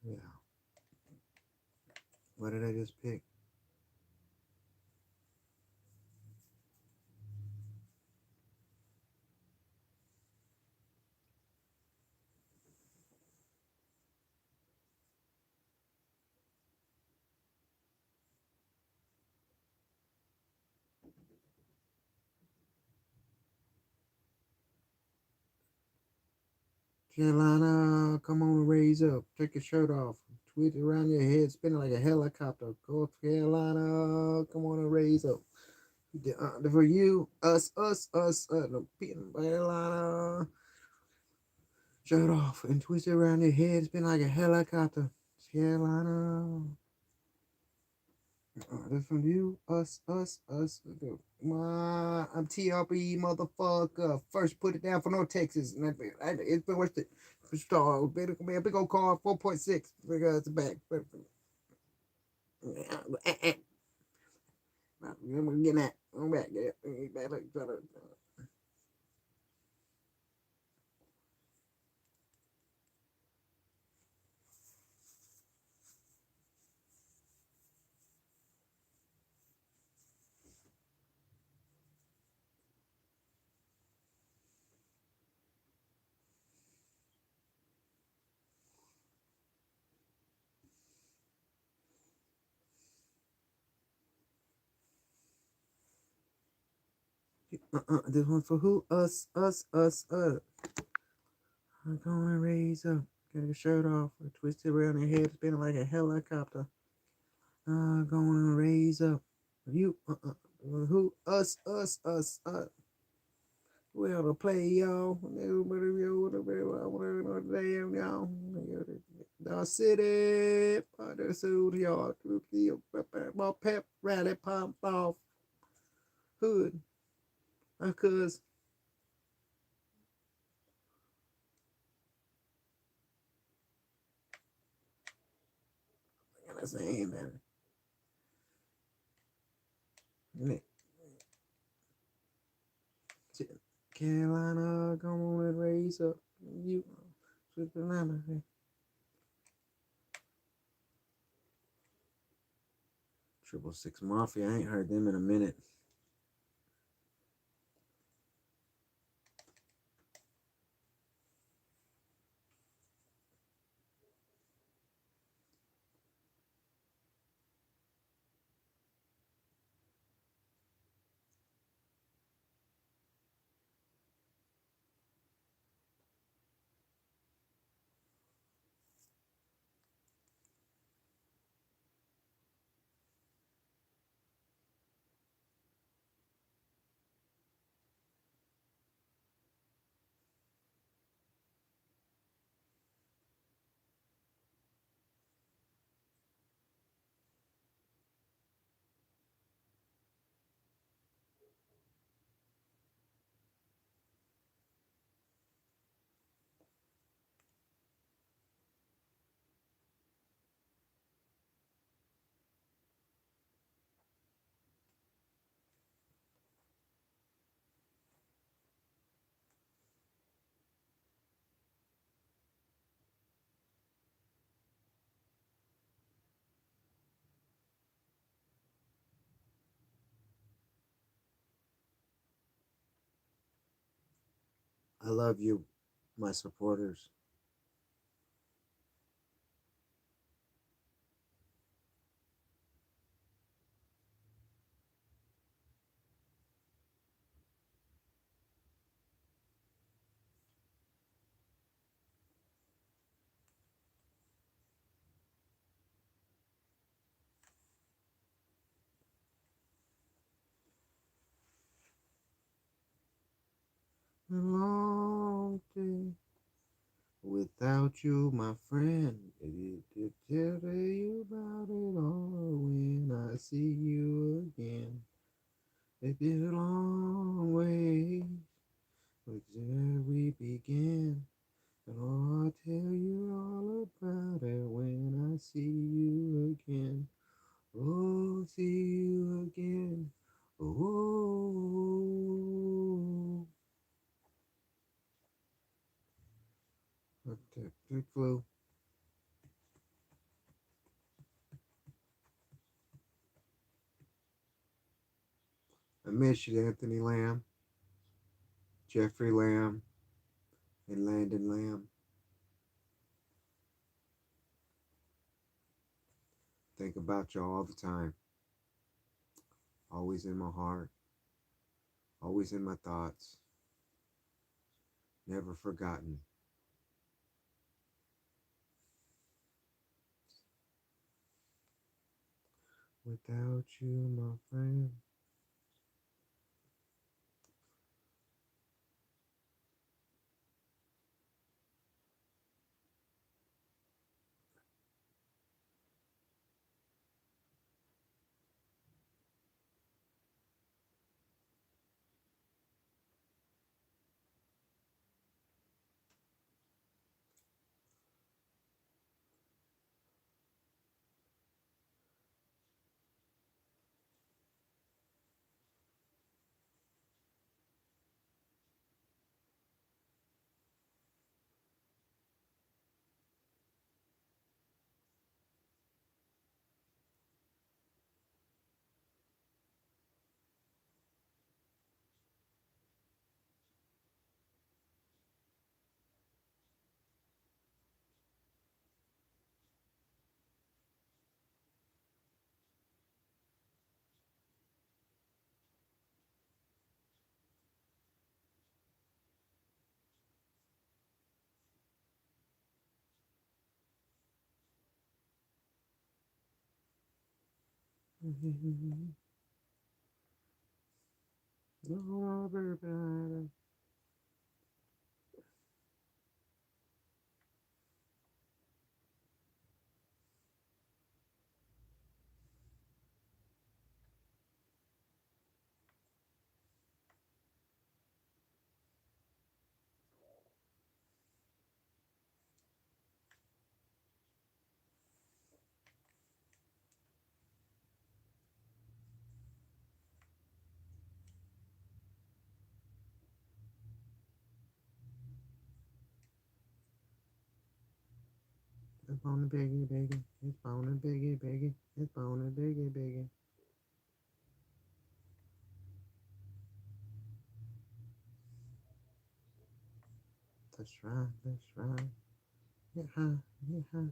Yeah. What did I just pick? Carolina, come on, raise up. Take your shirt off. Twist it around your head, spinning like a helicopter. Go Carolina, come on and raise up. For you, the Carolina. Shirt off and twist it around your head, spin like a helicopter. Carolina. This from you, us. I'm TRP, motherfucker. First, put it down for North Texas. It's been worth it. Star, big old car, 4.6. Because it's back. I'm getting that. I'm back. This one for who? Us. I'm gonna raise up. Get your shirt off. Twist it around your head, spinning like a helicopter. Gonna raise up. You, who? Us. Well, to play y'all. Damn y'all. The city, the suit, y'all. Pep, rally, pump off. Hood. Cause, I'm saying that. Carolina, come on and raise up. You, Carolina. 666 Mafia. I ain't heard them in a minute. I love you, my supporters. A long day without you, my friend. It tell you about it all when I see you again. It's been a long way, but there we begin. And I'll tell you all about it when I see you again. Oh, see you again. Oh, okay, big flu. I miss you, Anthony Lamb, Jeffrey Lamb, and Landon Lamb. Think about y'all all the time. Always in my heart, always in my thoughts, never forgotten. Without you, my friend. Oh, everybody. It's bone and biggie, biggie. It's bone and biggie, biggie. It's bone and biggie, biggie. That's right, that's right. Yeah, yeah.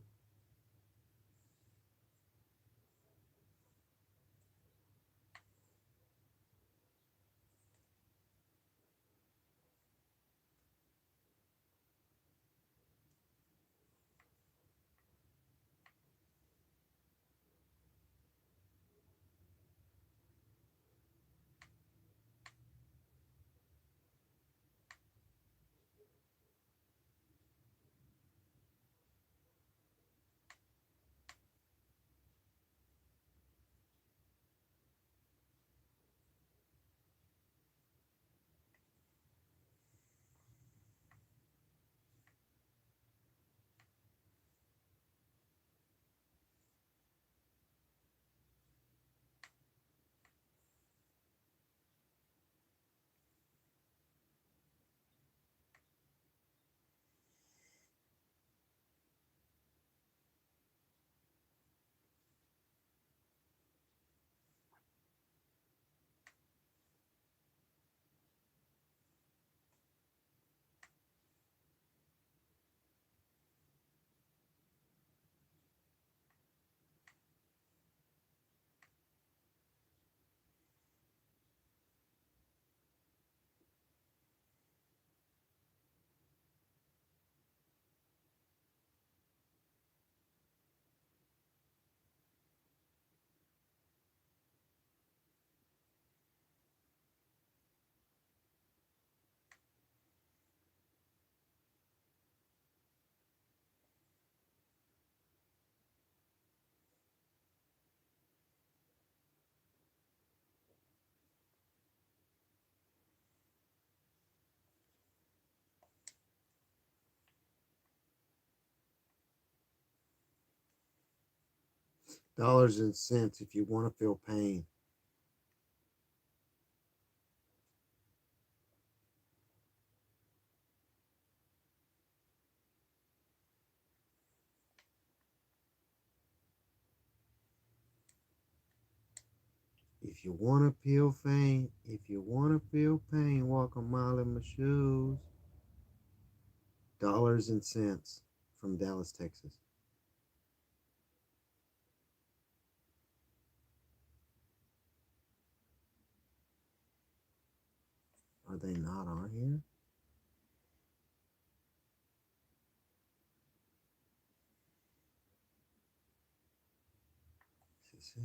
Dollars and cents if you want to feel pain. If you wanna feel pain, walk a mile in my shoes. Dollars and cents from Dallas, Texas. Are they not on here? Is this it?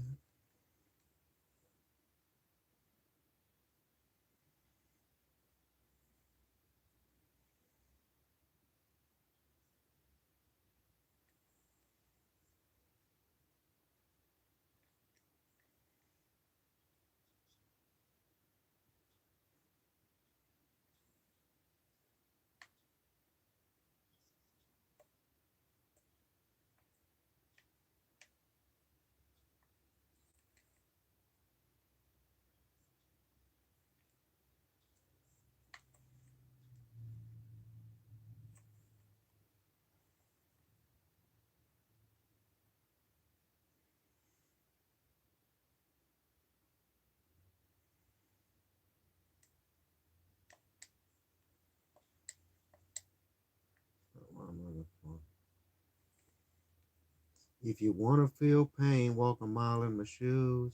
What I'm looking for. If you wanna feel pain, walk a mile in my shoes.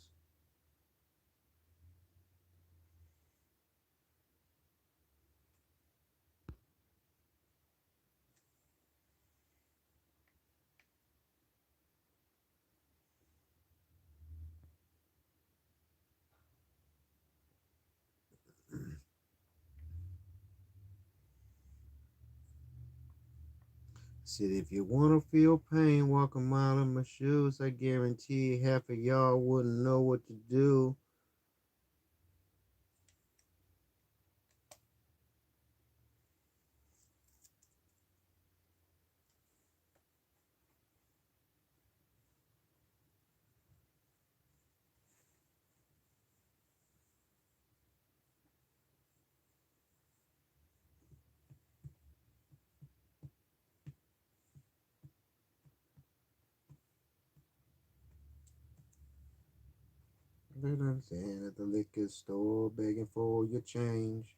Said if you wanna feel pain, walk a mile in my shoes. I guarantee half of y'all wouldn't know what to do. But I'm standing at the liquor store begging for your change.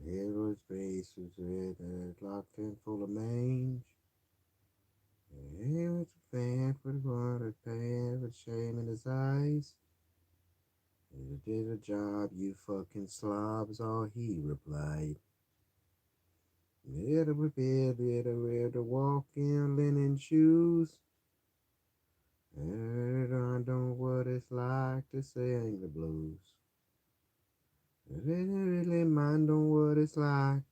Here was face was red, locked in full of mange. Here was a fan for the water, pan with shame in his eyes. You did a job, you fucking slobs, all he replied. Little prepared, little walk in linen shoes. And I know what it's like to sing the blues. Really mind on what it's like.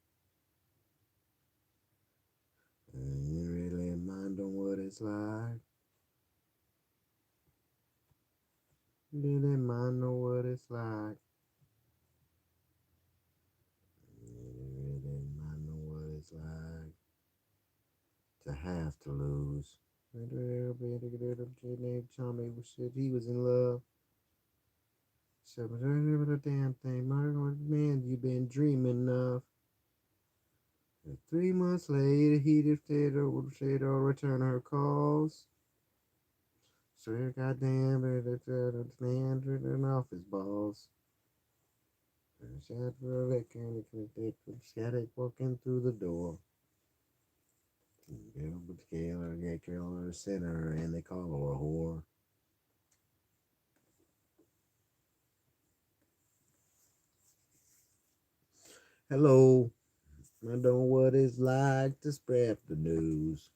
You really mind on what it's like. Really mind on what it's like. Really mind on what it's like to have to lose. Tommy said he was in love. Said, but the damn thing, man, you been dreaming of. And 3 months later, he said, "I'll return her calls." So goddamn it, man, off his balls. Sad for that kind of static walking through the door. Get up with the killer, get killer center, and they call her a whore. Hello, I know what it's like to spread the news.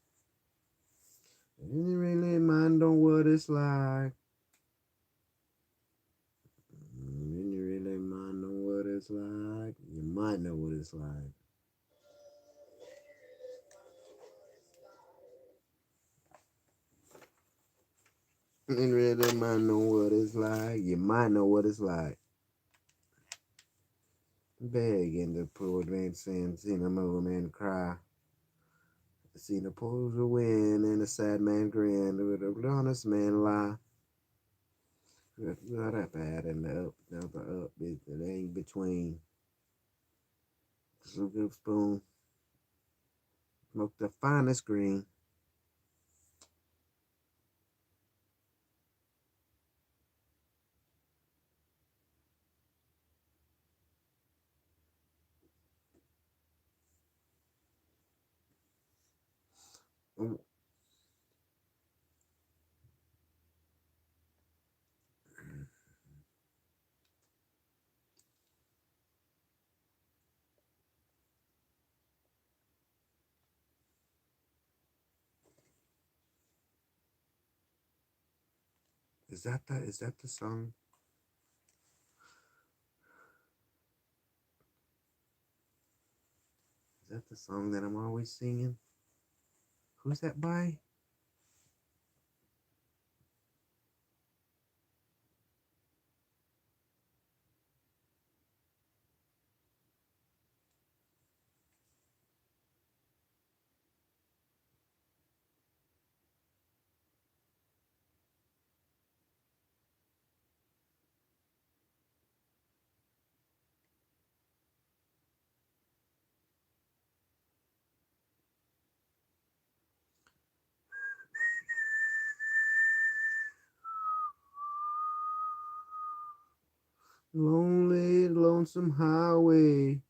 And you really mind on what it's like. And you really mind on what it's like. You might know what it's like. And really might know what it's like. You might know what it's like. Begging the poor man saying, seen a old man cry. Seen a poor win and a sad man grin. With a honest man lie. Not that bad and the up, now the up, it ain't between. Sugar spoon, smoke the finest green. Mm, is that the song? Is that the song that I'm always singing? Who's that by? Lonely, lonesome highway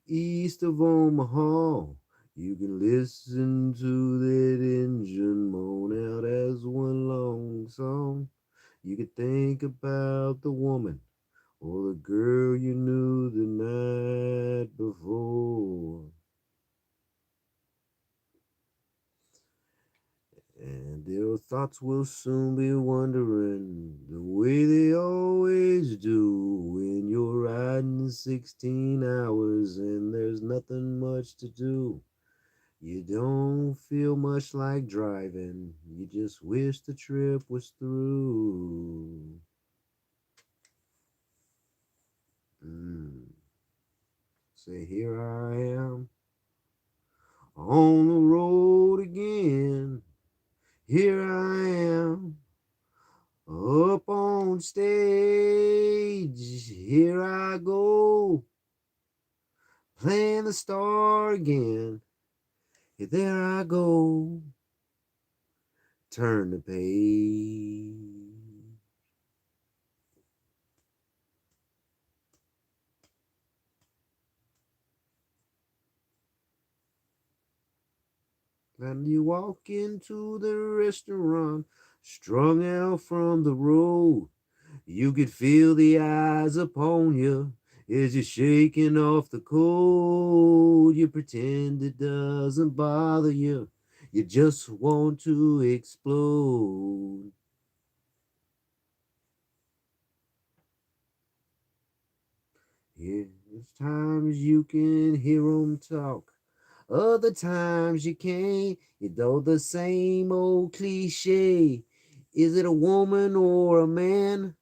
east of Omaha. You can listen to that engine moan out as one long song. You could think about the woman or the girl you knew the night before. And your thoughts will soon be wandering the way they always do when you're riding 16 hours and there's nothing much to do. You don't feel much like driving, you just wish the trip was through. Mm. Say, here I am on the road again. Here I am up on stage, here I go, playing the star again. Here there I go, turn the page. And you walk into the restaurant, strung out from the road. You could feel the eyes upon you as you're shaking off the cold. You pretend it doesn't bother you. You just want to explode. Yeah, there's times you can hear 'em talk. Other times you can't. You know the same old cliche. Is it a woman or a man?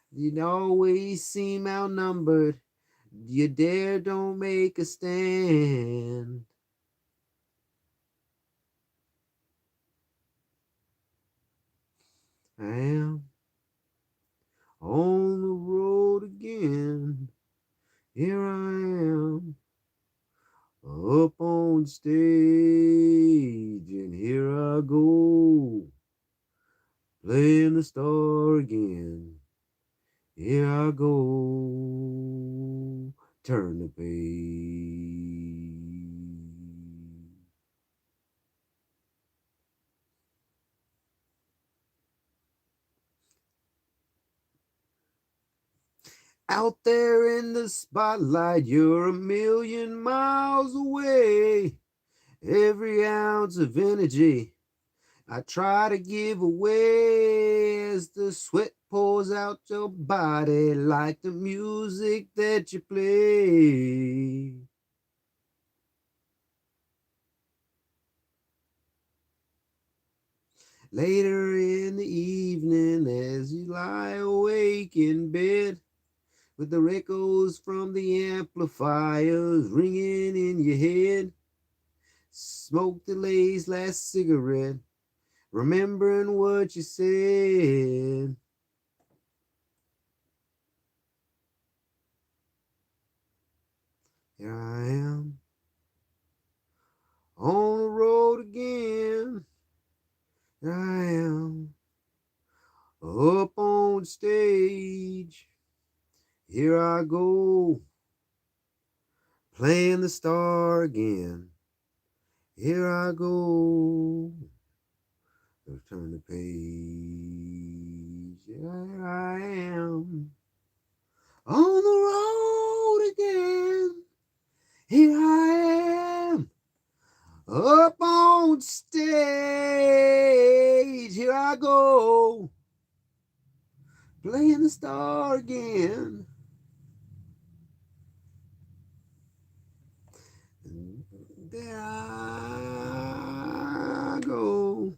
You always seem outnumbered. You dare don't make a stand. I am on the road again. Here I am up on stage, and here I go playing the star again. Here I go, turn the page. Out there in the spotlight, you're a million miles away. Every ounce of energy I try to give away as the sweat pours out your body like the music that you play. Later in the evening, as you lie awake in bed, with the echoes from the amplifiers ringing in your head, smoke delay's last cigarette, remembering what you said. Here I am on the road again. Here I am up on stage. Here I go playing the star again. Here I go. Let's turn the page. Here I am on the road again. Here I am up on stage. Here I go playing the star again. There I go.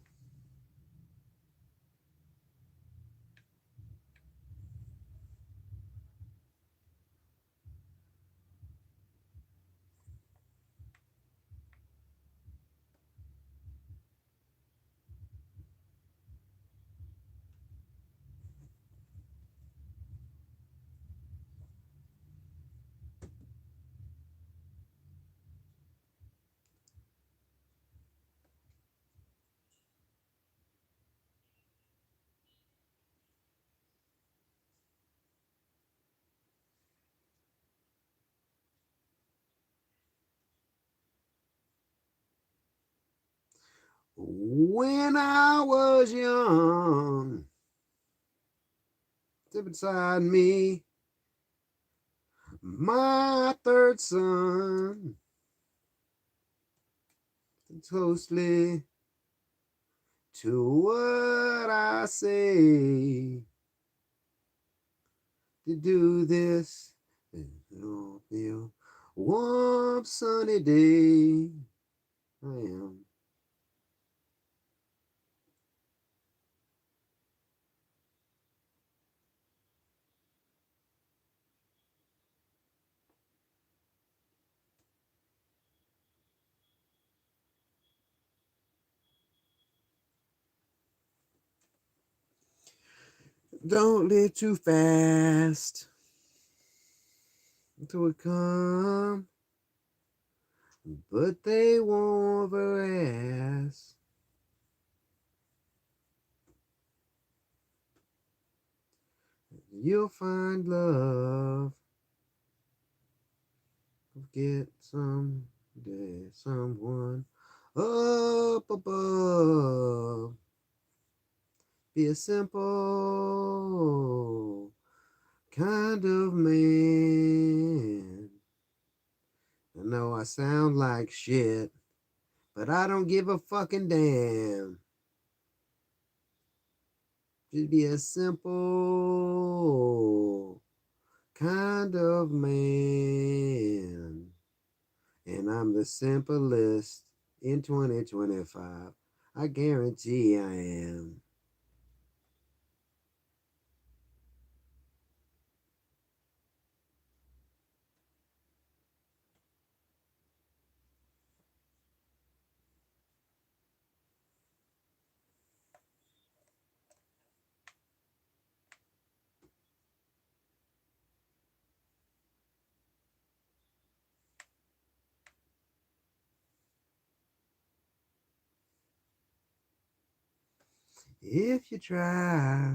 When I was young, sit beside me, my third son, closely to what I say. To do this, it'll feel warm sunny day. I am. Don't live too fast until it come, but they won't harass. You'll find love. Get someday someone up above. Be a simple kind of man. I know I sound like shit, but I don't give a fucking damn. Just be a simple kind of man. And I'm the simplest in 2025. I guarantee I am. If you try,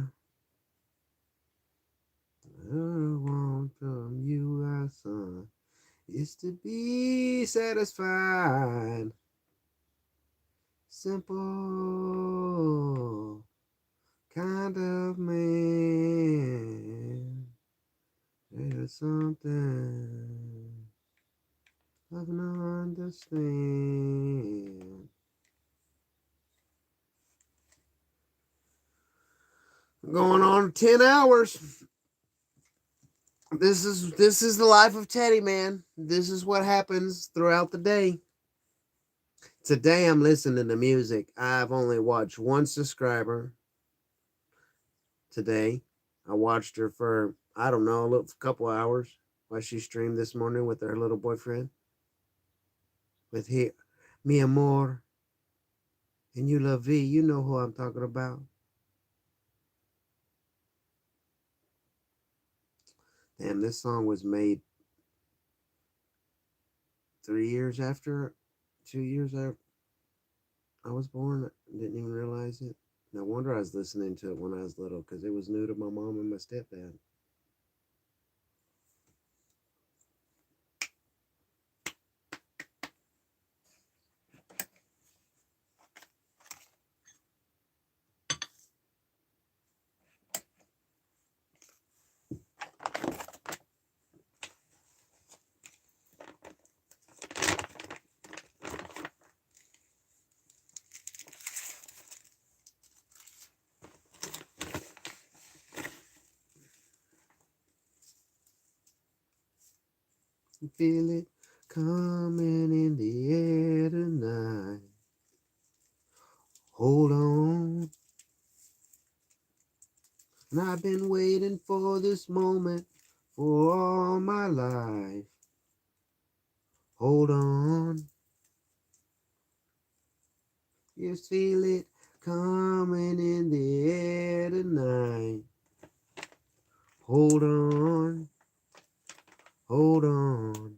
all I want from you, our son, is to be satisfied. Simple kind of man. There's something I can understand. Going on 10 hours. This is the life of Teddy, man. This is what happens throughout the day. Today I'm listening to music. I've only watched one subscriber today. I watched her for, I don't know, a couple hours while she streamed this morning with her little boyfriend. With Mi Amor and You Love V. You know who I'm talking about. Damn, this song was made 3 years after, 2 years after I was born. I didn't even realize it. No wonder I was listening to it when I was little, because it was new to my mom and my stepdad. You feel it coming in the air tonight. Hold on. And I've been waiting for this moment for all my life. Hold on. You feel it coming in the air tonight. Hold on. Hold on.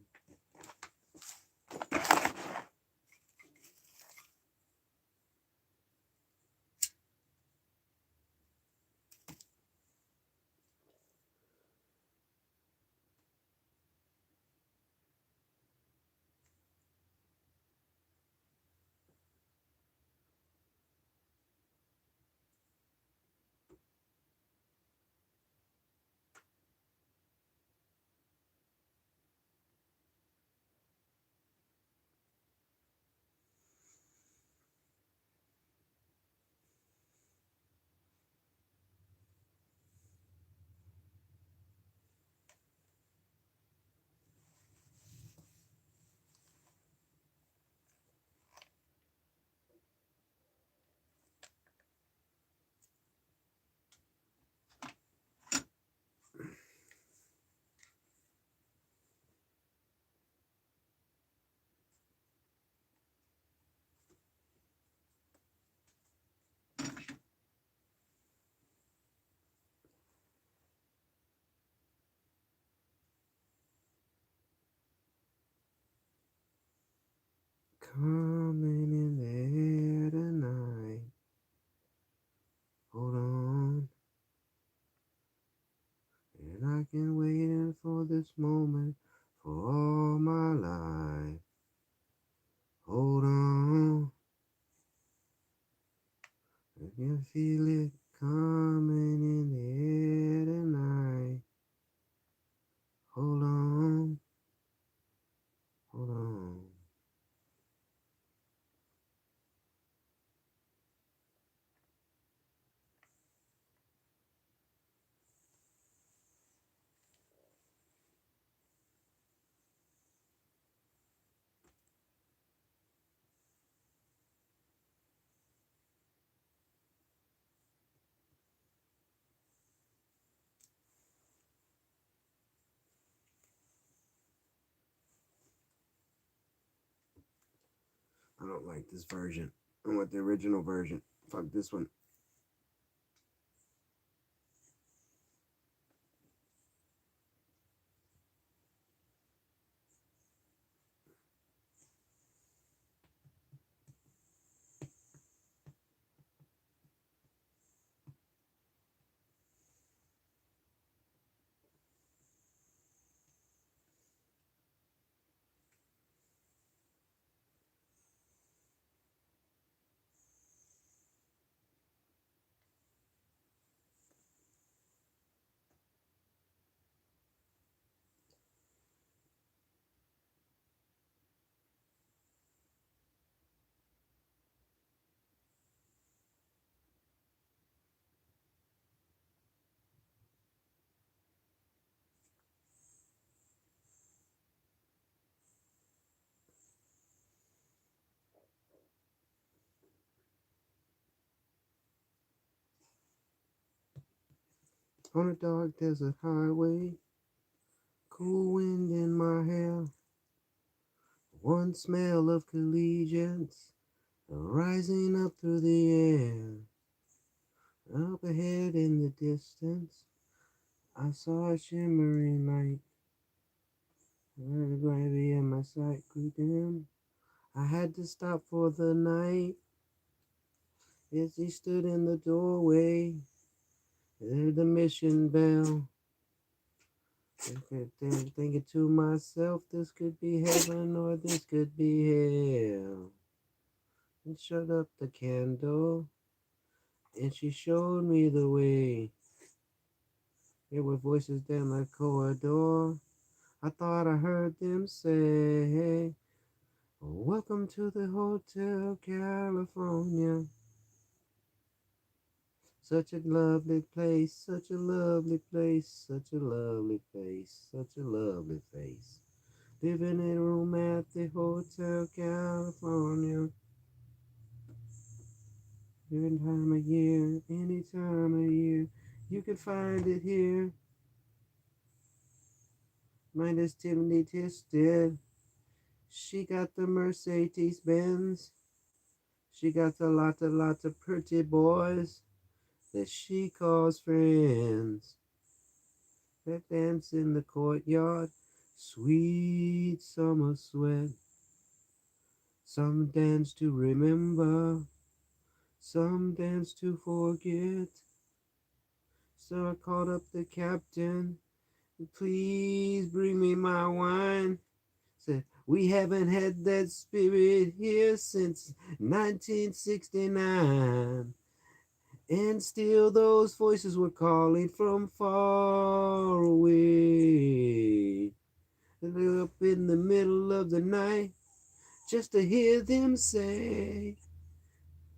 Coming in the air tonight. Hold on. And I can wait for this moment for all my life. Hold on. I can feel it coming in the air tonight. Hold on. Hold on. I don't like this version. I want the original version. Fuck this one. On a dark desert highway, cool wind in my hair, one smell of collegians rising up through the air. Up ahead in the distance, I saw a shimmering light. The gravity in my sight grew dim. I had to stop for the night. As he stood in the doorway, I heard the mission bell. Thinking to myself, this could be heaven or this could be hell. And shut up the candle, and she showed me the way. There were voices down the corridor. I thought I heard them say, welcome to the Hotel California. Such a lovely place, such a lovely place, such a lovely place, such a lovely place. Living in a room at the Hotel California. Every time of year, any time of year, you can find it here. Mine is Timothy Tisted. She got the Mercedes Benz. She got a lot of pretty boys that she calls friends. That dance in the courtyard, sweet summer sweat. Some dance to remember, some dance to forget. So I called up the captain, please bring me my wine. Said, we haven't had that spirit here since 1969. And still those voices were calling from far away. Up in the middle of the night, just to hear them say,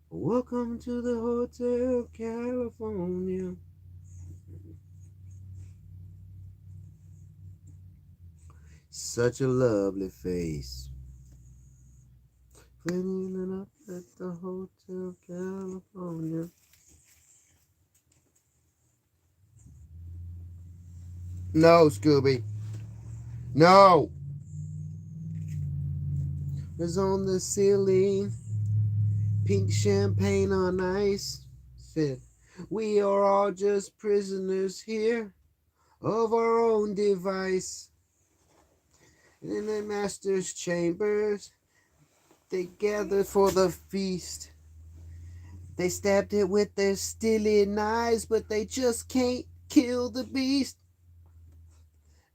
welcome to the Hotel California. Such a lovely face. Cleaning up at the Hotel California. No, Scooby. No. Was on the ceiling, pink champagne on ice. Said, we are all just prisoners here of our own device. And in the master's chambers, they gathered for the feast. They stabbed it with their steely knives, but they just can't kill the beast.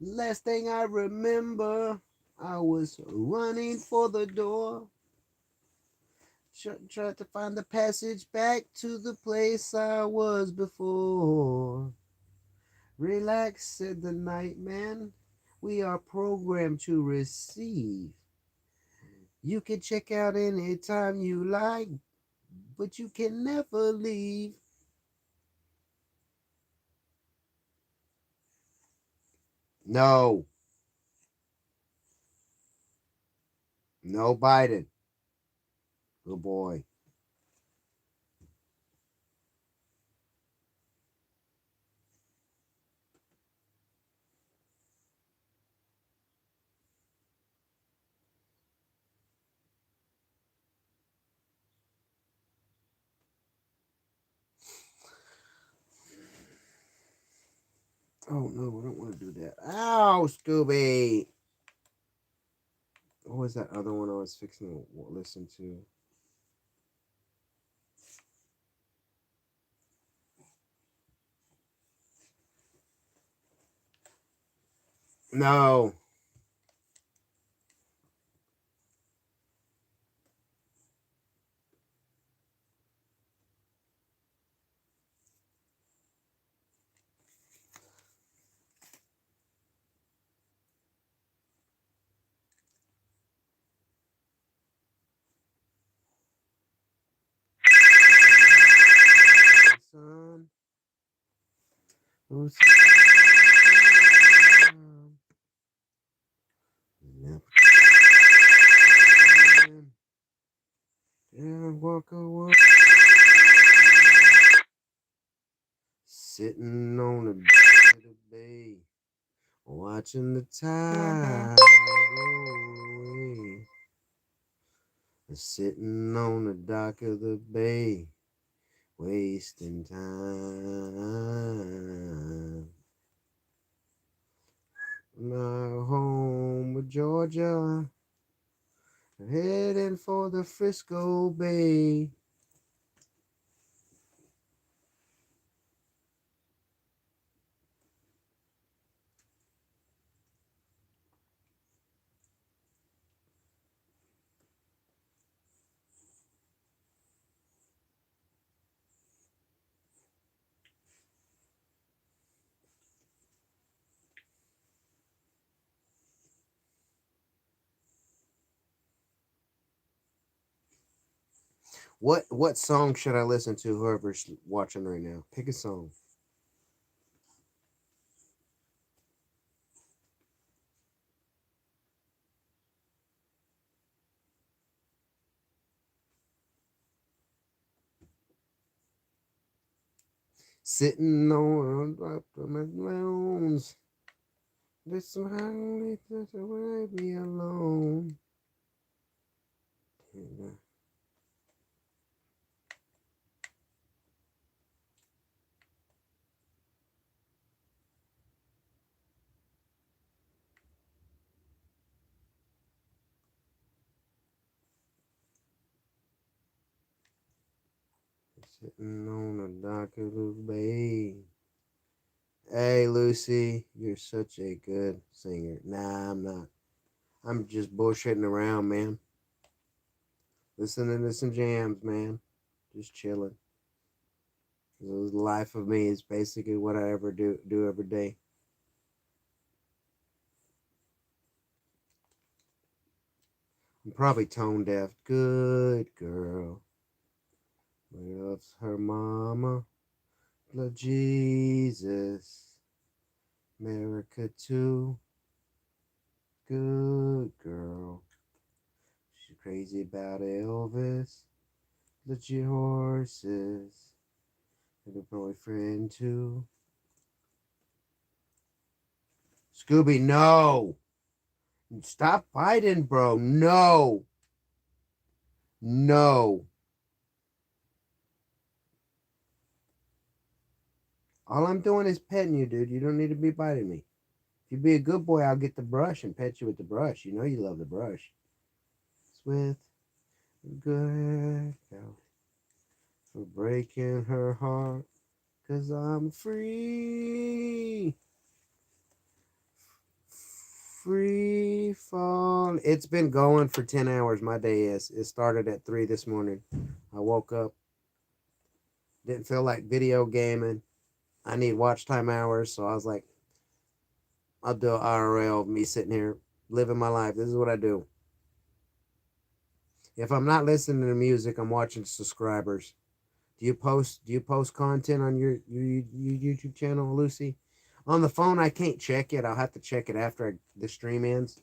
Last thing I remember, I was running for the door. Tried to find the passage back to the place I was before. Relax, said the night man. We are programmed to receive. You can check out anytime you like, but you can never leave. No. No Biden. Good boy. Oh no, I don't want to do that. Ow, Scooby. What was that other one I was fixing to listen to? No. Son. Who's yeah, walk away. Sitting on the dock of the bay, watching the tide roll away. Sitting on the dock of the bay, wasting time. My home of Georgia, heading for the Frisco Bay. What song should I listen to? Whoever's watching right now, pick a song. Sitting on my loans. This smile just leave me alone. Sitting on a dock of the bay. Hey, Lucy, you're such a good singer. Nah, I'm not. I'm just bullshitting around, man. Listening to some jams, man. Just chilling. The life of me is basically what I ever do every day. I'm probably tone deaf. Good girl. Loves her mama. Love Jesus. America too. Good girl. She's crazy about Elvis. Legit horses. And a boyfriend too. Scooby, no. Stop fighting, bro. No. No. All I'm doing is petting you, dude. You don't need to be biting me. If you be a good boy, I'll get the brush and pet you with the brush. You know you love the brush. It's with a good girl for breaking her heart. 'Cause I'm free. Free fall. It's been going for 10 hours. My day is. It started at 3 this morning. I woke up. Didn't feel like video gaming. I need watch time hours. So I was like, I'll do an IRL of me sitting here living my life. This is what I do. If I'm not listening to music, I'm watching subscribers. Do you post content on your YouTube channel, Lucy? On the phone, I can't check it. I'll have to check it after the stream ends.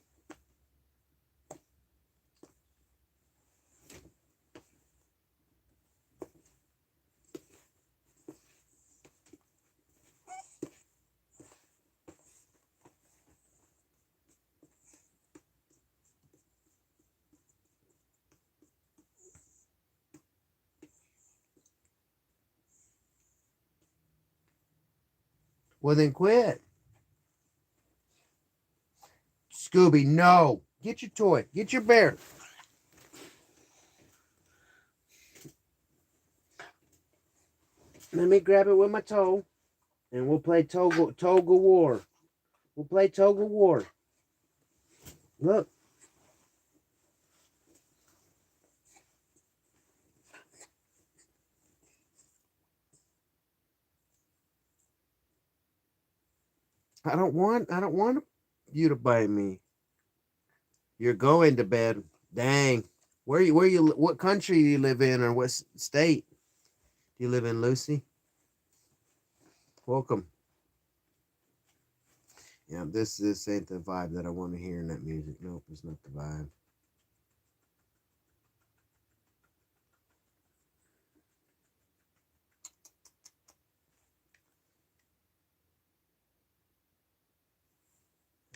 Well, then quit. Scooby, no. Get your toy. Get your bear. Let me grab it with my toe, and we'll play Toga War. We'll play Toga War. Look. I don't want you to bite me. You're going to bed. Dang. What country do you live in, or what state do you live in, Lucy? Welcome. Yeah, this ain't the vibe that I want to hear in that music. Nope, it's not the vibe.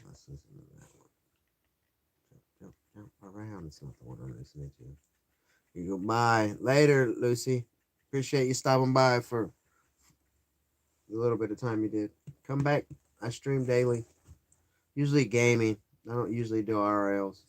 Let's listen to that one. Jump around. It's not the one I'm listening to. You go. Bye. Later, Lucy. Appreciate you stopping by for the little bit of time you did. Come back. I stream daily. Usually gaming. I don't usually do RLs.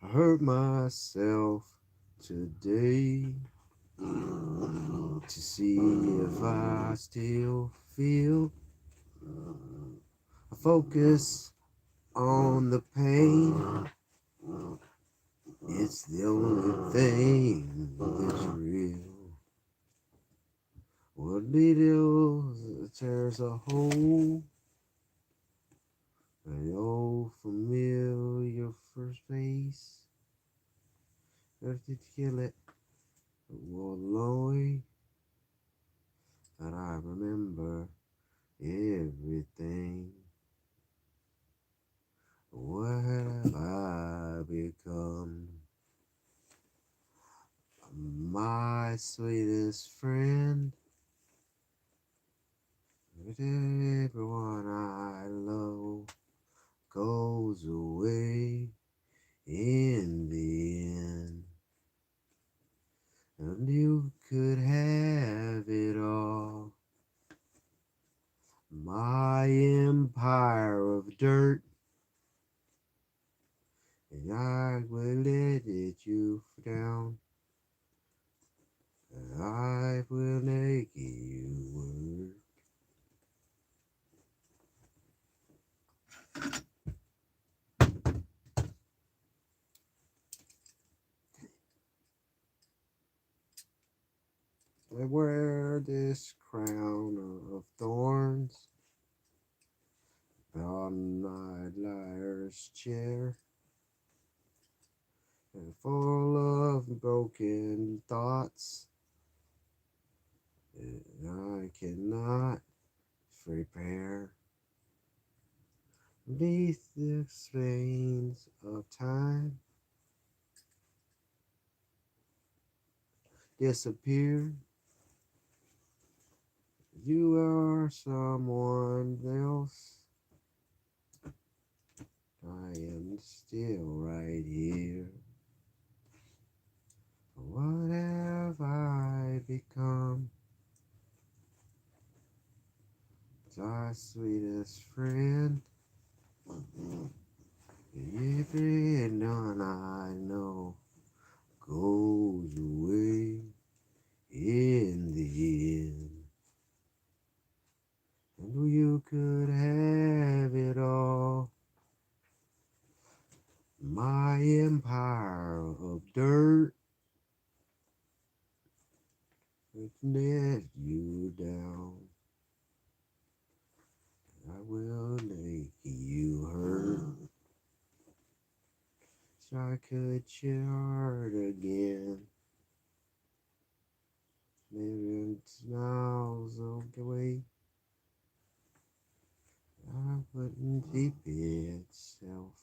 I hurt myself today to see if I still feel. I focus on the pain. It's the only thing that's real. What needle tears a hole? An old familiar first face. Earth did kill it. Oh Lord, that I remember everything. What have I become? My sweetest friend. With everyone I love goes away in the end. And you could have it all. My empire of dirt. And I will let you down. And I will make you work. I wear this crown of thorns on my liar's chair, and full of broken thoughts, and I cannot prepare. Beneath the veins of time disappear. You are someone else. I am still right here. What have I become? Thy sweetest friend. Everyone I know goes away in the end. And you could have it all. My empire of dirt would let you down. I will make you hurt. So I could start again. Maybe smiles away. I wouldn't be itself.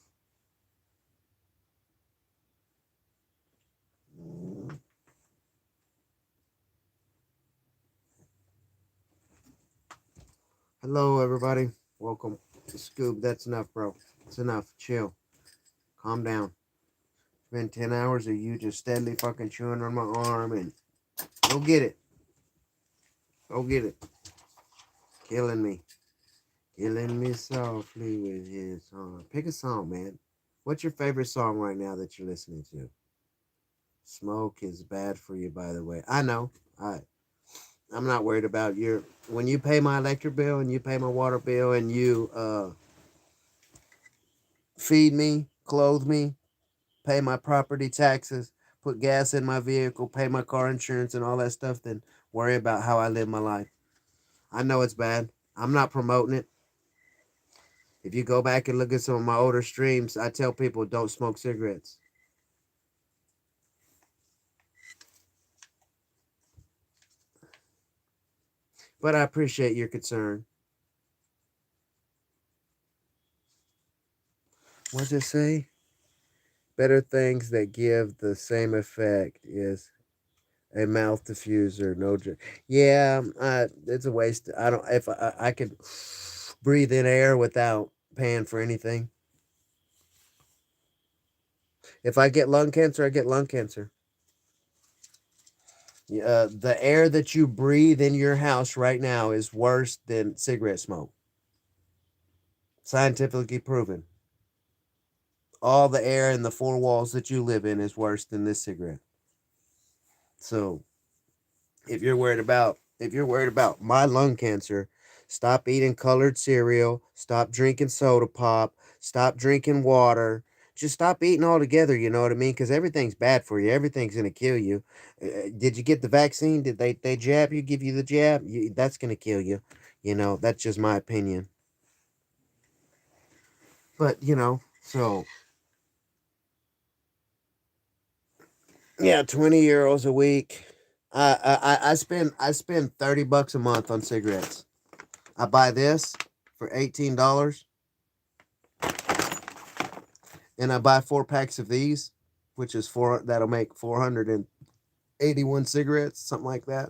Hello, everybody. Welcome to Scoob. That's enough, bro. It's enough. Chill. Calm down. It's been 10 hours of you just steadily fucking chewing on my arm, and go get it. Go get it. Killing me. Killing me softly with his song. Pick a song, man. What's your favorite song right now that you're listening to? Smoke is bad for you, by the way. I know. I'm not worried about your when you pay my electric bill and you pay my water bill and you feed me, clothe me, pay my property taxes, put gas in my vehicle, pay my car insurance and all that stuff, then worry about how I live my life. I know it's bad. I'm not promoting it. If you go back and look at some of my older streams, I tell people don't smoke cigarettes. But I appreciate your concern. What's it say? Better things that give the same effect is a mouth diffuser. No, yeah, it's a waste. I don't. If I could breathe in air without paying for anything. If I get lung cancer, I get lung cancer. The air that you breathe in your house right now is worse than cigarette smoke. Scientifically proven. All the air in the four walls that you live in is worse than this cigarette. So if you're worried about my lung cancer, stop eating colored cereal, stop drinking soda pop, stop drinking water, just stop eating altogether. You know what I mean? Because everything's bad for you. Everything's gonna kill you. Did you get the vaccine? Did they jab you? Give you the jab? That's gonna kill you. You know, that's just my opinion. But so yeah, 20 euros a week. I spend $30 a month on cigarettes. I buy this for $18, and I buy 4 packs of these, which is four. That'll make 481 cigarettes, something like that.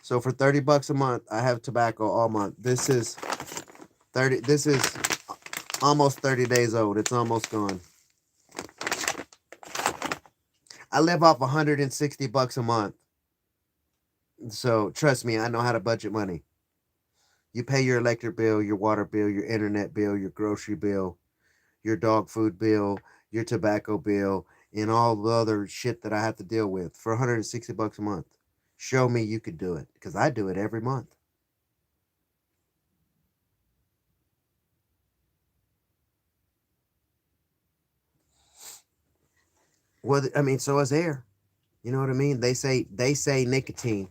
So for $30 a month, I have tobacco all month. This is 30. This is almost 30 days old. It's almost gone. I live off $160 a month. So trust me, I know how to budget money. You pay your electric bill, your water bill, your internet bill, your grocery bill, your dog food bill, your tobacco bill, and all the other shit that I have to deal with for $160 a month. Show me you could do it, because I do it every month. Well, I mean, so is air. You know what I mean? They say nicotine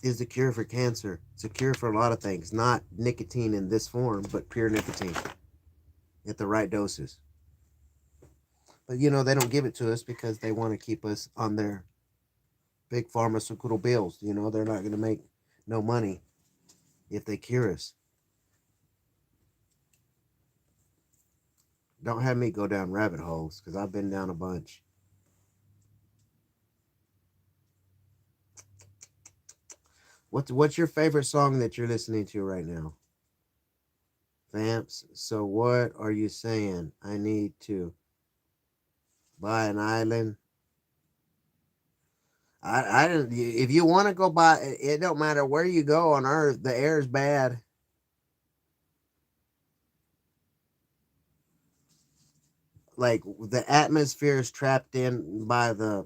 is the cure for cancer. It's a cure for a lot of things. Not nicotine in this form, but pure nicotine at the right doses. But they don't give it to us because they want to keep us on their big pharmaceutical bills. They're not going to make no money if they cure us. Don't have me go down rabbit holes, because I've been down a bunch. What's your favorite song that you're listening to right now? Vamps. So what are you saying? I need to buy an island. I don't. If you want to go buy, it don't matter where you go on Earth. The air is bad. Like, the atmosphere is trapped in by the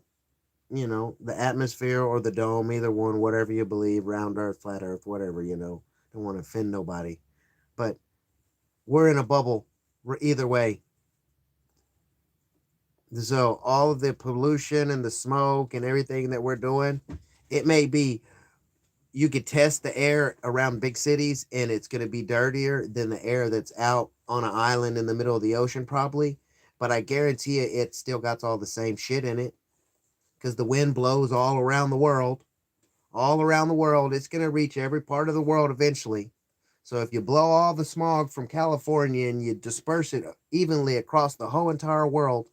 atmosphere or the dome, either one, whatever you believe, round Earth, flat Earth, whatever. Don't want to offend nobody, but we're in a bubble. Either way. So all of the pollution and the smoke and everything that we're doing, it may be, you could test the air around big cities and it's going to be dirtier than the air that's out on an island in the middle of the ocean, probably. But I guarantee you, it still got all the same shit in it, because the wind blows all around the world. All around the world. It's going to reach every part of the world eventually. So if you blow all the smog from California and you disperse it evenly across the whole entire world,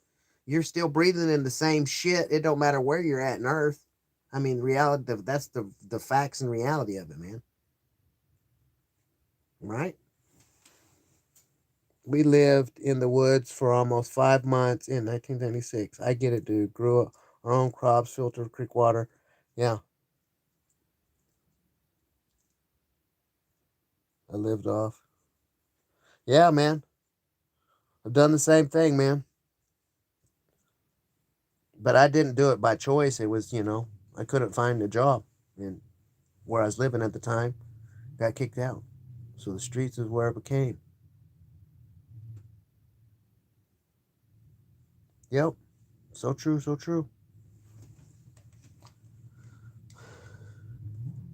you're still breathing in the same shit. It don't matter where you're at in Earth. I mean, reality. That's the facts and reality of it, man. Right? We lived in the woods for almost 5 months in 1996. I get it, dude. Grew up our own crops, filtered creek water. Yeah, I lived off. Yeah, man. I've done the same thing, man. But I didn't do it by choice. It was, I couldn't find a job. And where I was living at the time, got kicked out. So the streets is where it became. Yep. So true, so true.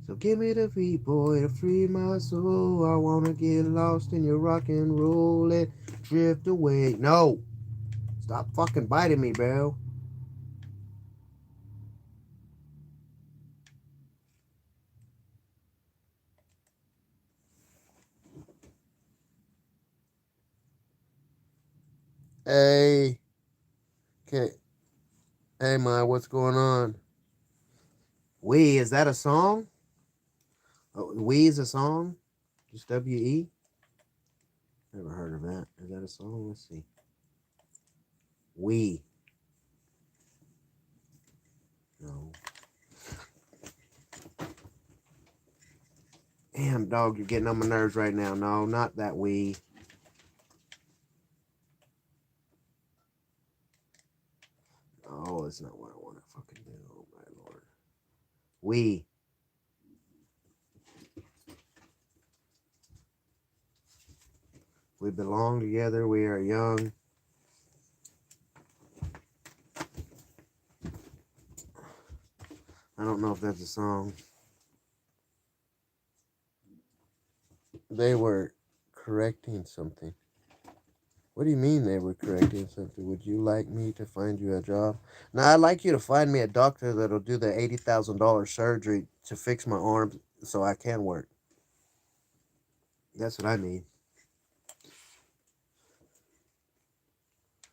So give me the beat, boy, to free my soul. I wanna get lost in your rock and roll and drift away. No! Stop fucking biting me, bro. Hey, okay. Hey, my, what's going on? We, is that a song? Oh, we is a song? Just W-E? Never heard of that. Is that a song? Let's see. We. No. Damn, dog, you're getting on my nerves right now. No, not that we. Oh, that's not what I want to fucking do. Oh, my lord. We. We belong together. We are young. I don't know if that's a song. They were correcting something. What do you mean they were correcting something? Would you like me to find you a job? Now, I'd like you to find me a doctor that'll do the $80,000 surgery to fix my arm so I can work. That's what I need.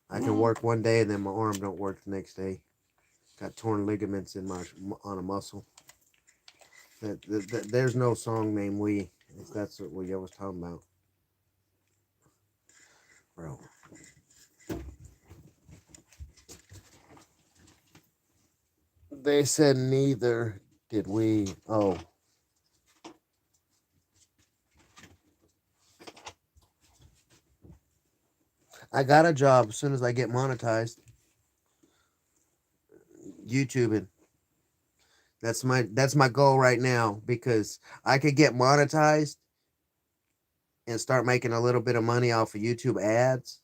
I can work one day and then my arm don't work the next day. Got torn ligaments in my on a muscle. There's no song named "We." If that's what we was talking about, bro. They said neither did we. Oh, I got a job as soon as I get monetized. YouTubing. That's my goal right now because I could get monetized and start making a little bit of money off of YouTube ads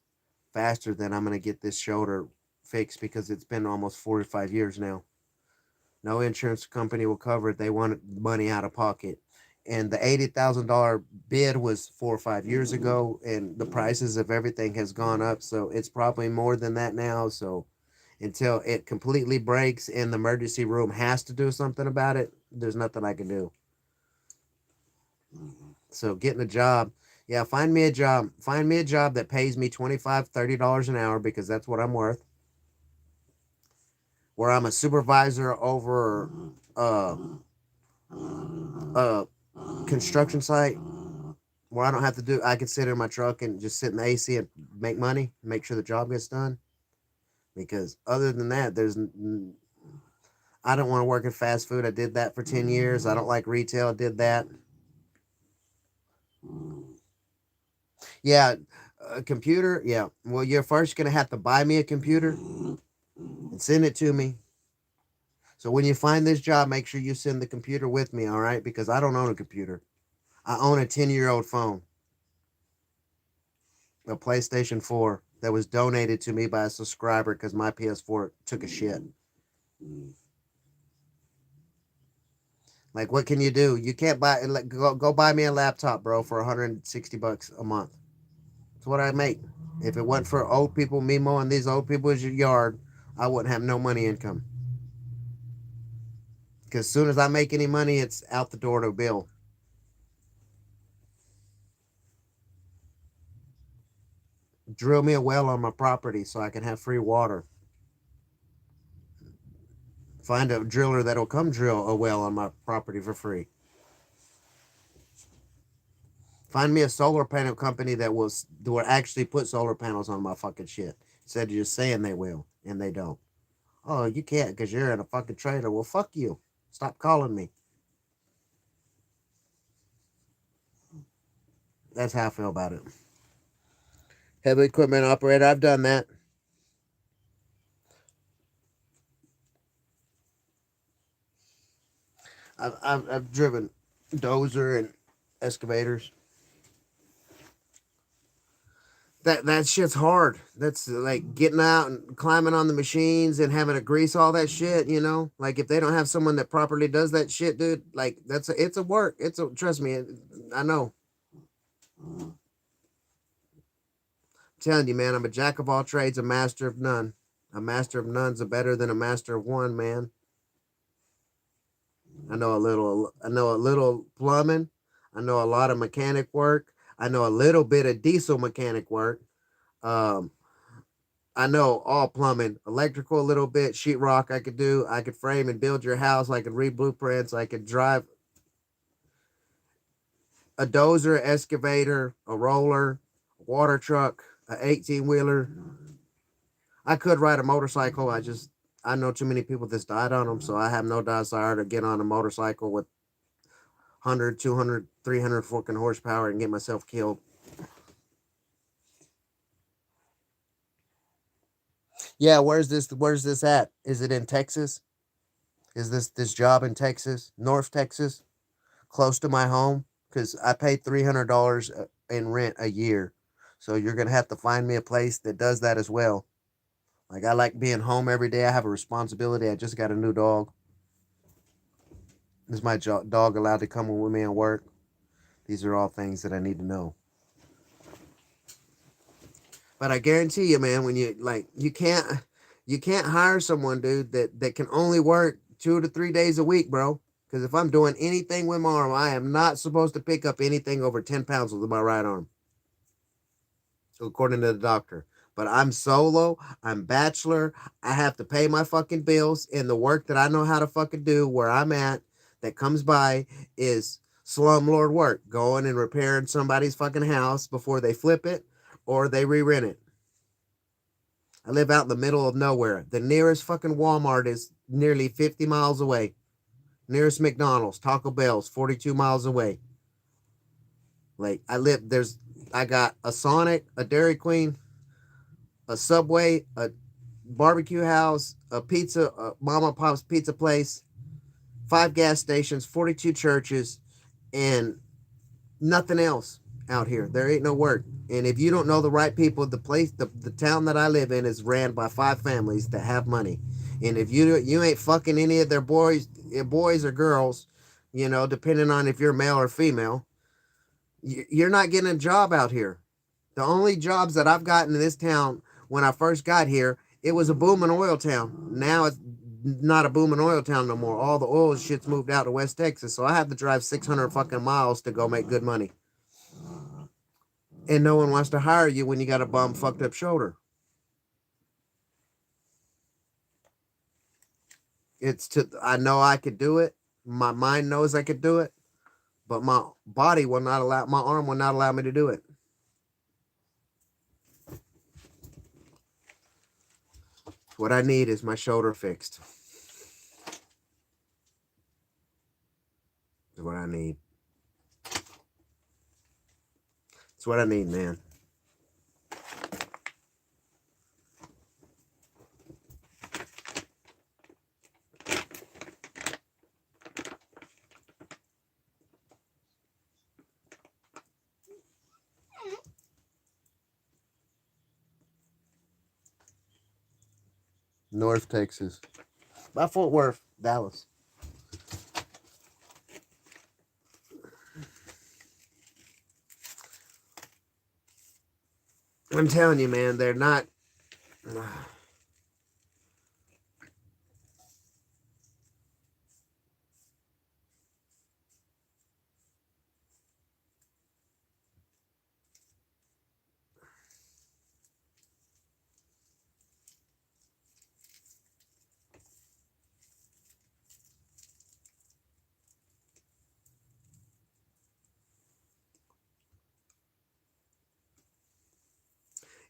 faster than I'm gonna get this shoulder fixed because it's been almost 45 years now. No insurance company will cover it. They want money out of pocket. And the $80,000 bid was 4 or 5 years ago, and the prices of everything has gone up. So it's probably more than that now. So until it completely breaks and the emergency room has to do something about it, there's nothing I can do. So getting a job, yeah, find me a job. Find me a job that pays me $25, $30 an hour because that's what I'm worth. Where I'm a supervisor over a construction site where I don't have to do. I can sit in my truck and just sit in the AC and make money, make sure the job gets done. Because other than that, I don't want to work in fast food. I did that for 10 years. I don't like retail. I did that. Yeah, a computer. Yeah. Well, you're first gonna have to buy me a computer and send it to me. So when you find this job, make sure you send the computer with me, all right? Because I don't own a computer. I own a 10-year-old phone, a PlayStation 4 that was donated to me by a subscriber because my PS4 took a shit. Like, what can you do? You can't buy. Go buy me a laptop, bro, for $160 a month. That's what I make. If it wasn't for old people, me mowing these old people's yard, I wouldn't have no money income. Because as soon as I make any money, it's out the door to a bill. Drill me a well on my property so I can have free water. Find a driller that'll come drill a well on my property for free. Find me a solar panel company that will actually put solar panels on my fucking shit instead of just saying they will and they don't. Oh, you can't because you're in a fucking trailer. Well, fuck you. Stop calling me. That's how I feel about it. Heavy equipment operator. I've done that. I've driven dozer and excavators. That shit's hard. That's like getting out and climbing on the machines and having to grease all that shit, you know? Like if they don't have someone that properly does that shit, dude, like it's a work. Trust me, I know. I'm telling you, man, I'm a jack of all trades, a master of none. A master of none's better than a master of one, man. I know a little plumbing. I know a lot of mechanic work. I know a little bit of diesel mechanic work. Um, I know all plumbing, electrical a little bit, sheetrock I could do. I could frame and build your house. I could read blueprints. I could drive a dozer, excavator, a roller, a water truck, a 18-wheeler. I could ride a motorcycle. I know too many people that's died on them, so I have no desire to get on a motorcycle with 100, 200, 300 fucking horsepower and get myself killed. Yeah, where's this at? Is it in Texas? Is this job in Texas? North Texas? Close to my home? Cuz I pay $300 in rent a year. So you're gonna have to find me a place that does that as well. Like I like being home every day. I have a responsibility. I just got a new dog. Is my dog allowed to come with me and work? These are all things that I need to know. But I guarantee you, man, when you can't hire someone, dude, that can only work 2 to 3 days a week, bro. Because if I'm doing anything with my arm, I am not supposed to pick up anything over 10 pounds with my right arm, according to the doctor. But I'm solo. I'm bachelor. I have to pay my fucking bills, and the work that I know how to fucking do where I'm at that comes by is slumlord work, going and repairing somebody's fucking house before they flip it or they re-rent it. I live out in the middle of nowhere. The nearest fucking Walmart is nearly 50 miles away. Nearest McDonald's, Taco Bell's 42 miles away. Like I got a Sonic, a Dairy Queen, a Subway, a barbecue house, a pizza, a Mama Pop's pizza place, 5 gas stations, 42 churches, and nothing else out here. There ain't no work. And if you don't know the right people, the town that I live in is ran by 5 families that have money. And if you ain't fucking any of their boys or girls, depending on if you're male or female, you're not getting a job out here. The only jobs that I've gotten in this town when I first got here, it was a booming oil town. Now it's not a booming oil town no more. All the oil shit's moved out to West Texas, so I have to drive 600 fucking miles to go make good money. And no one wants to hire you when you got a bum fucked up shoulder. I know I could do it. My mind knows I could do it, but my arm will not allow me to do it. What I need is my shoulder fixed. Is what I need. It's what I need, man. North Texas. By Fort Worth, Dallas. I'm telling you, man, they're not.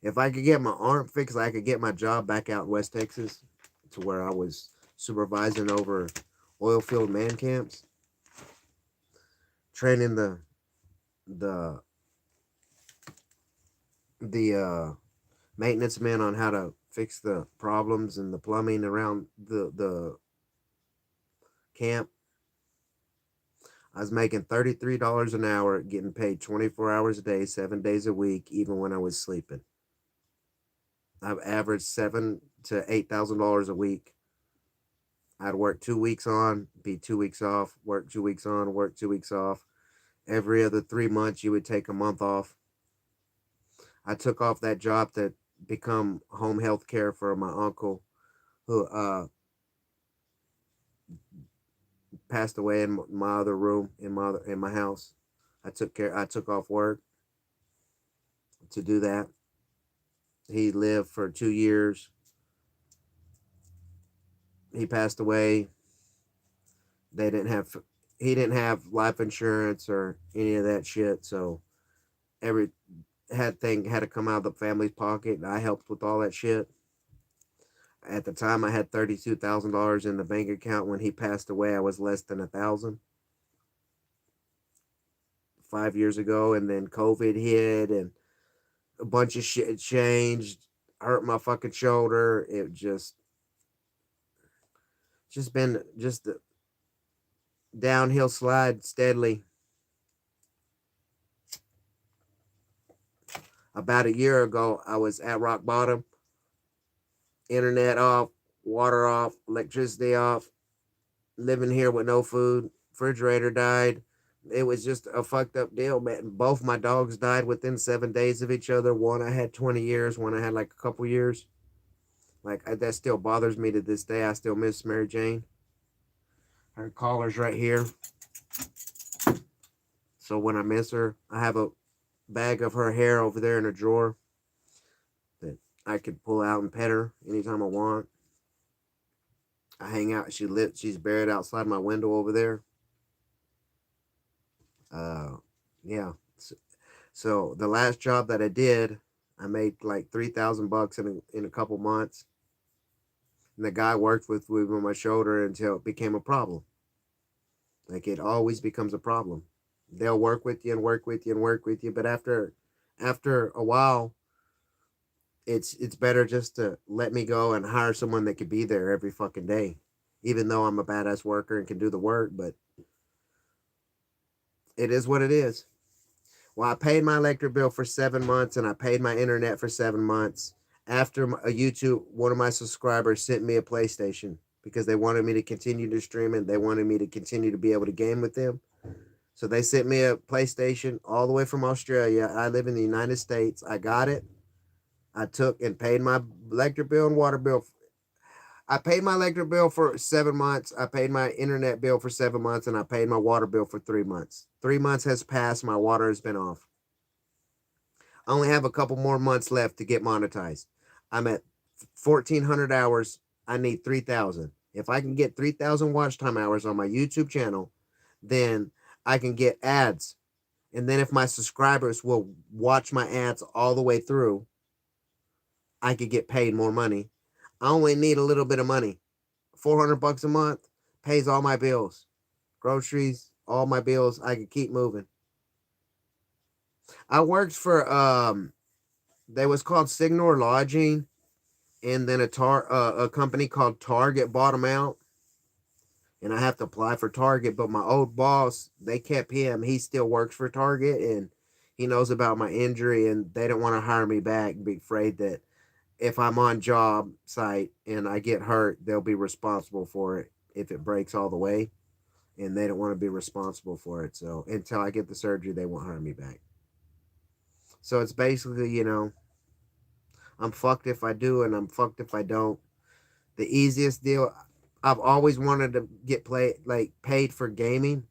If I could get my arm fixed, I could get my job back out in West Texas to where I was supervising over oil field man camps, training the maintenance men on how to fix the problems and the plumbing around the camp. I was making $33 an hour, getting paid 24 hours a day, 7 days a week, even when I was sleeping. I've averaged $7,000 to $8,000 a week. I'd work 2 weeks on, be 2 weeks off, work 2 weeks on, work 2 weeks off. Every other 3 months, you would take a month off. I took off that job to become home health care for my uncle who passed away in my other room in my house. I took off work to do that. He lived for 2 years. He passed away. They didn't have he didn't have life insurance or any of that shit, so every thing had to come out of the family's pocket, and I helped with all that shit. At the time, I had $32,000 in the bank account. When he passed away, I was less than 1,000. 5 years ago, and then COVID hit, and a bunch of shit changed. Hurt my fucking shoulder. It just been just a downhill slide steadily. About a year ago, I was at rock bottom, internet off, water off, electricity off, living here with no food, refrigerator died. It was just a fucked up deal, man. Both my dogs died within 7 days of each other. One I had 20 years, one I had like a couple years. That still bothers me to this day. I still miss Mary Jane. Her collar's right here. So when I miss her, I have a bag of her hair over there in a drawer that I could pull out and pet her anytime I want. I hang out. She's buried outside my window over there. Yeah. So the last job that I did, I made like $3,000 in a couple months. And the guy worked with me on my shoulder until it became a problem. Like it always becomes a problem. They'll work with you and work with you and work with you, but after a while, it's better just to let me go and hire someone that could be there every fucking day. Even though I'm a badass worker and can do the work, but it is what it is. Well, I paid my electric bill for 7 months and I paid my internet for 7 months. After a YouTube, one of my subscribers sent me a PlayStation because they wanted me to continue to stream and they wanted me to continue to be able to game with them. So they sent me a PlayStation all the way from Australia. I live in the United States. I got it. I took and paid my electric bill and water bill. I paid my electric bill for 7 months. I paid my internet bill for 7 months, and I paid my water bill for 3 months. 3 months has passed. My water has been off. I only have a couple more months left to get monetized. I'm at 1,400 hours. I need 3,000. If I can get 3,000 watch time hours on my YouTube channel, then I can get ads. And then if my subscribers will watch my ads all the way through, I could get paid more money. I only need a little bit of money. $400 a month pays all my bills, groceries, all my bills. I could keep moving. I worked for they was called Signor Lodging, and then a company called Target bought them out, and I have to apply for Target. But my old boss, they kept him. He still works for Target, and he knows about my injury, and they don't want to hire me back. Be afraid that if I'm on job site and I get hurt, they'll be responsible for it if it breaks all the way, and they don't want to be responsible for it. So until I get the surgery, they won't hire me back. So it's basically, I'm fucked if I do and I'm fucked if I don't. The easiest deal, I've always wanted to get paid for gaming.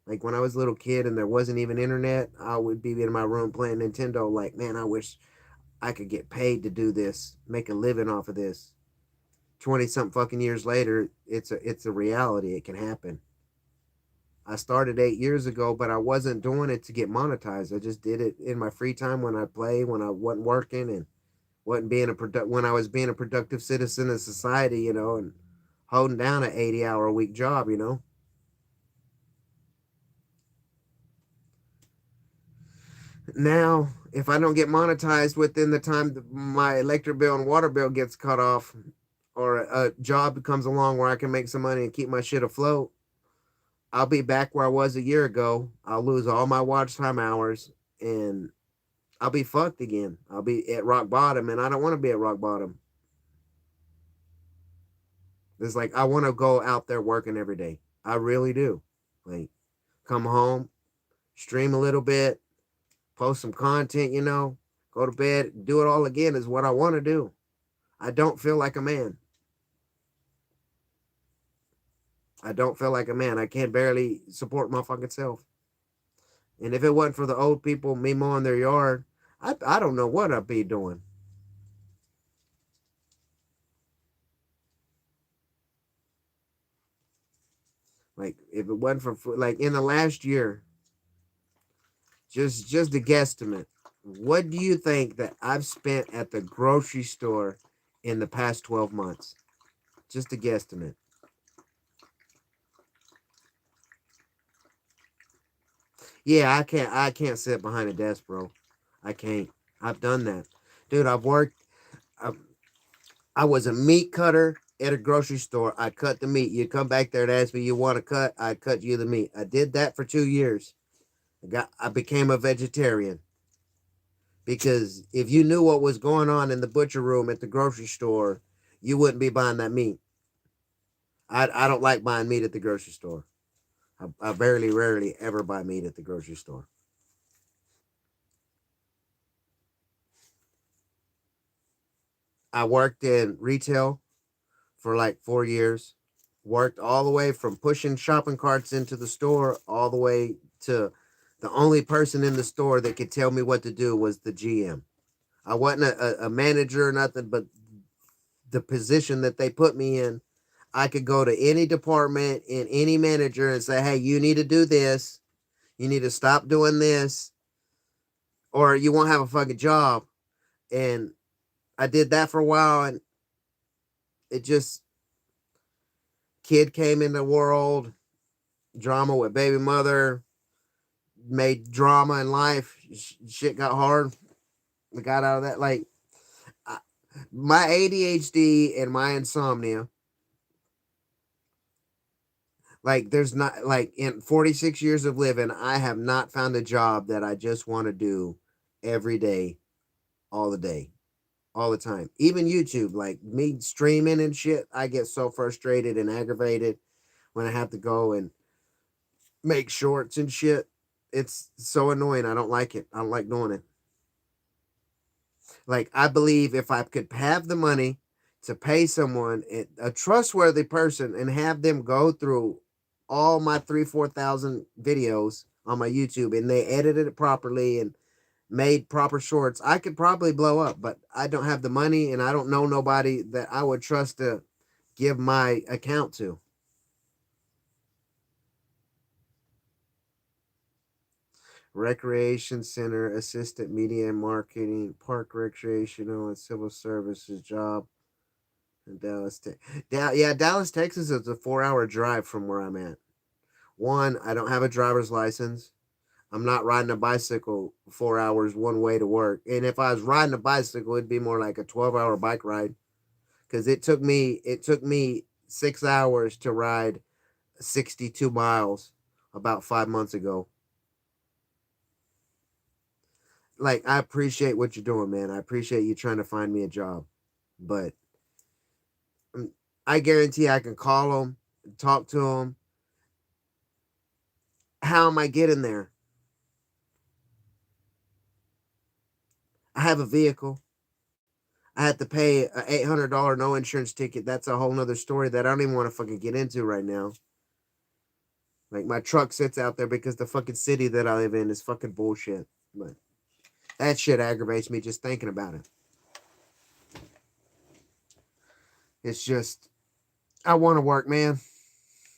Like when I was a little kid and there wasn't even internet, I would be in my room playing Nintendo. Like, man, I wish I could get paid to do this, make a living off of this. 20 something fucking years later, it's a reality. It can happen. I started 8 years ago, but I wasn't doing it to get monetized. I just did it in my free time when I play, when I wasn't working and wasn't being when I was being a productive citizen of society, and holding down an 80-hour a week job, Now, if I don't get monetized within the time my electric bill and water bill gets cut off, or a job comes along where I can make some money and keep my shit afloat, I'll be back where I was a year ago. I'll lose all my watch time hours and I'll be fucked again. I'll be at rock bottom, and I don't want to be at rock bottom. It's like I want to go out there working every day. I really do. Like, come home, stream a little bit, post some content, go to bed, do it all again is what I want to do. I don't feel like a man. I don't feel like a man. I can't barely support my fucking self. And if it wasn't for the old people, me mowing their yard, I don't know what I'd be doing. Like, if it wasn't for, like, in the last year, just a guesstimate, what do you think that I've spent at the grocery store in the past 12 months? Just a guesstimate. Yeah, I can't sit behind a desk, bro. I can't. I've done that. Dude, I, I was a meat cutter at a grocery store. I cut the meat. You come back there and ask me you want to cut, I cut you the meat. I did that for 2 years. I became a vegetarian. Because if you knew what was going on in the butcher room at the grocery store, you wouldn't be buying that meat. I don't like buying meat at the grocery store. I barely, rarely ever buy meat at the grocery store. I worked in retail for like 4 years. Worked all the way from pushing shopping carts into the store all the way to the only person in the store that could tell me what to do was the GM. I wasn't a manager or nothing, but the position that they put me in, I could go to any department and any manager and say, hey, you need to do this. You need to stop doing this, or you won't have a fucking job. And I did that for a while, and it just, kid came in the world, drama with baby mother, made drama in life. Shit got hard. I got out of that. Like, I, my ADHD and my insomnia, like, there's not, like, in 46 years of living, I have not found a job that I just want to do every day, all the day, all the time. Even YouTube, like me streaming and shit, I get so frustrated and aggravated when I have to go and make shorts and shit. It's so annoying. I don't like it. I don't like doing it. Like, I believe if I could have the money to pay someone, a trustworthy person, and have them go through all my 4,000 videos on my YouTube and they edited it properly and made proper shorts, I could probably blow up. But I don't have the money, and I don't know nobody that I would trust to give my account to. Recreation center, assistant media and marketing, park recreational and civil services job in Dallas. Yeah, Dallas, Texas is a 4 hour drive from where I'm at. One, I don't have a driver's license. I'm not riding a bicycle 4 hours one way to work. And if I was riding a bicycle, it'd be more like a 12-hour bike ride. Because it took me 6 hours to ride 62 miles about 5 months ago. Like, I appreciate what you're doing, man. I appreciate you trying to find me a job, but I guarantee I can call them, talk to them. How am I getting there? I have a vehicle. I had to pay a $800 no insurance ticket. That's a whole nother story that I don't even want to fucking get into right now. Like, my truck sits out there because the fucking city that I live in is fucking bullshit. But that shit aggravates me just thinking about it. It's just, I want to work, man.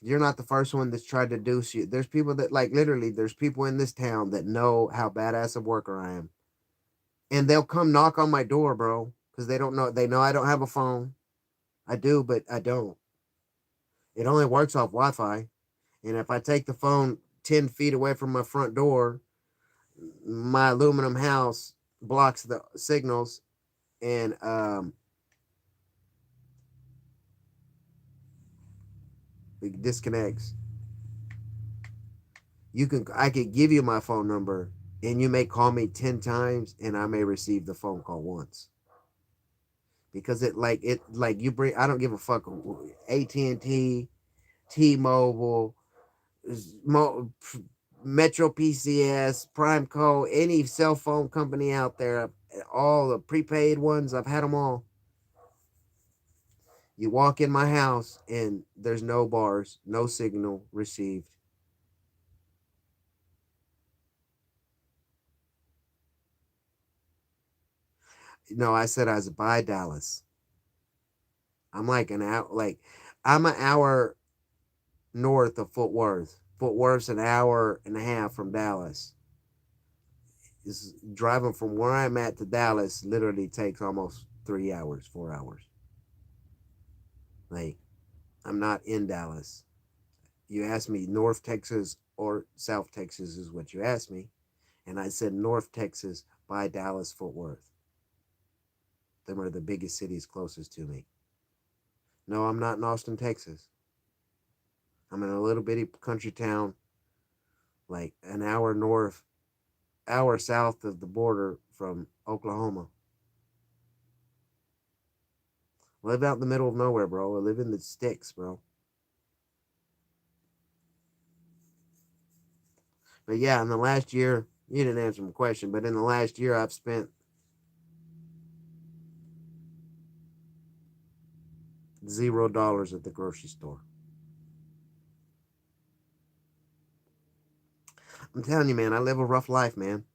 You're not the first one that's tried to do shit. There's people that, like, literally, there's people in this town that know how badass a worker I am. And they'll come knock on my door, bro, because they know I don't have a phone. I do, but I don't. It only works off Wi Fi. And if I take the phone 10 feet away from my front door, my aluminum house blocks the signals, and it disconnects. I could give you my phone number, and you may call me 10 times and I may receive the phone call once. Because it like you bring, I don't give a fuck. AT&T, T-Mobile, Metro PCS, Primeco, any cell phone company out there, all the prepaid ones, I've had them all. You walk in my house and there's no bars, no signal received. No, I said I was by Dallas. I'm like an hour, like, I'm an hour north of Fort Worth. Fort Worth's an hour and a half from Dallas. Is driving from where I'm at to Dallas literally takes almost 3 hours, 4 hours. Like, I'm not in Dallas. You asked me North Texas or South Texas is what you asked me, and I said North Texas by Dallas Fort Worth. Them are the biggest cities closest to me. No, I'm not in Austin, Texas. I'm in a little bitty country town, like an hour north, hour south of the border from Oklahoma. I live out in the middle of nowhere, bro. I live in the sticks, bro. But yeah, in the last year, you didn't answer my question, but in the last year, I've spent $0 at the grocery store. I'm telling you, man, I live a rough life, man.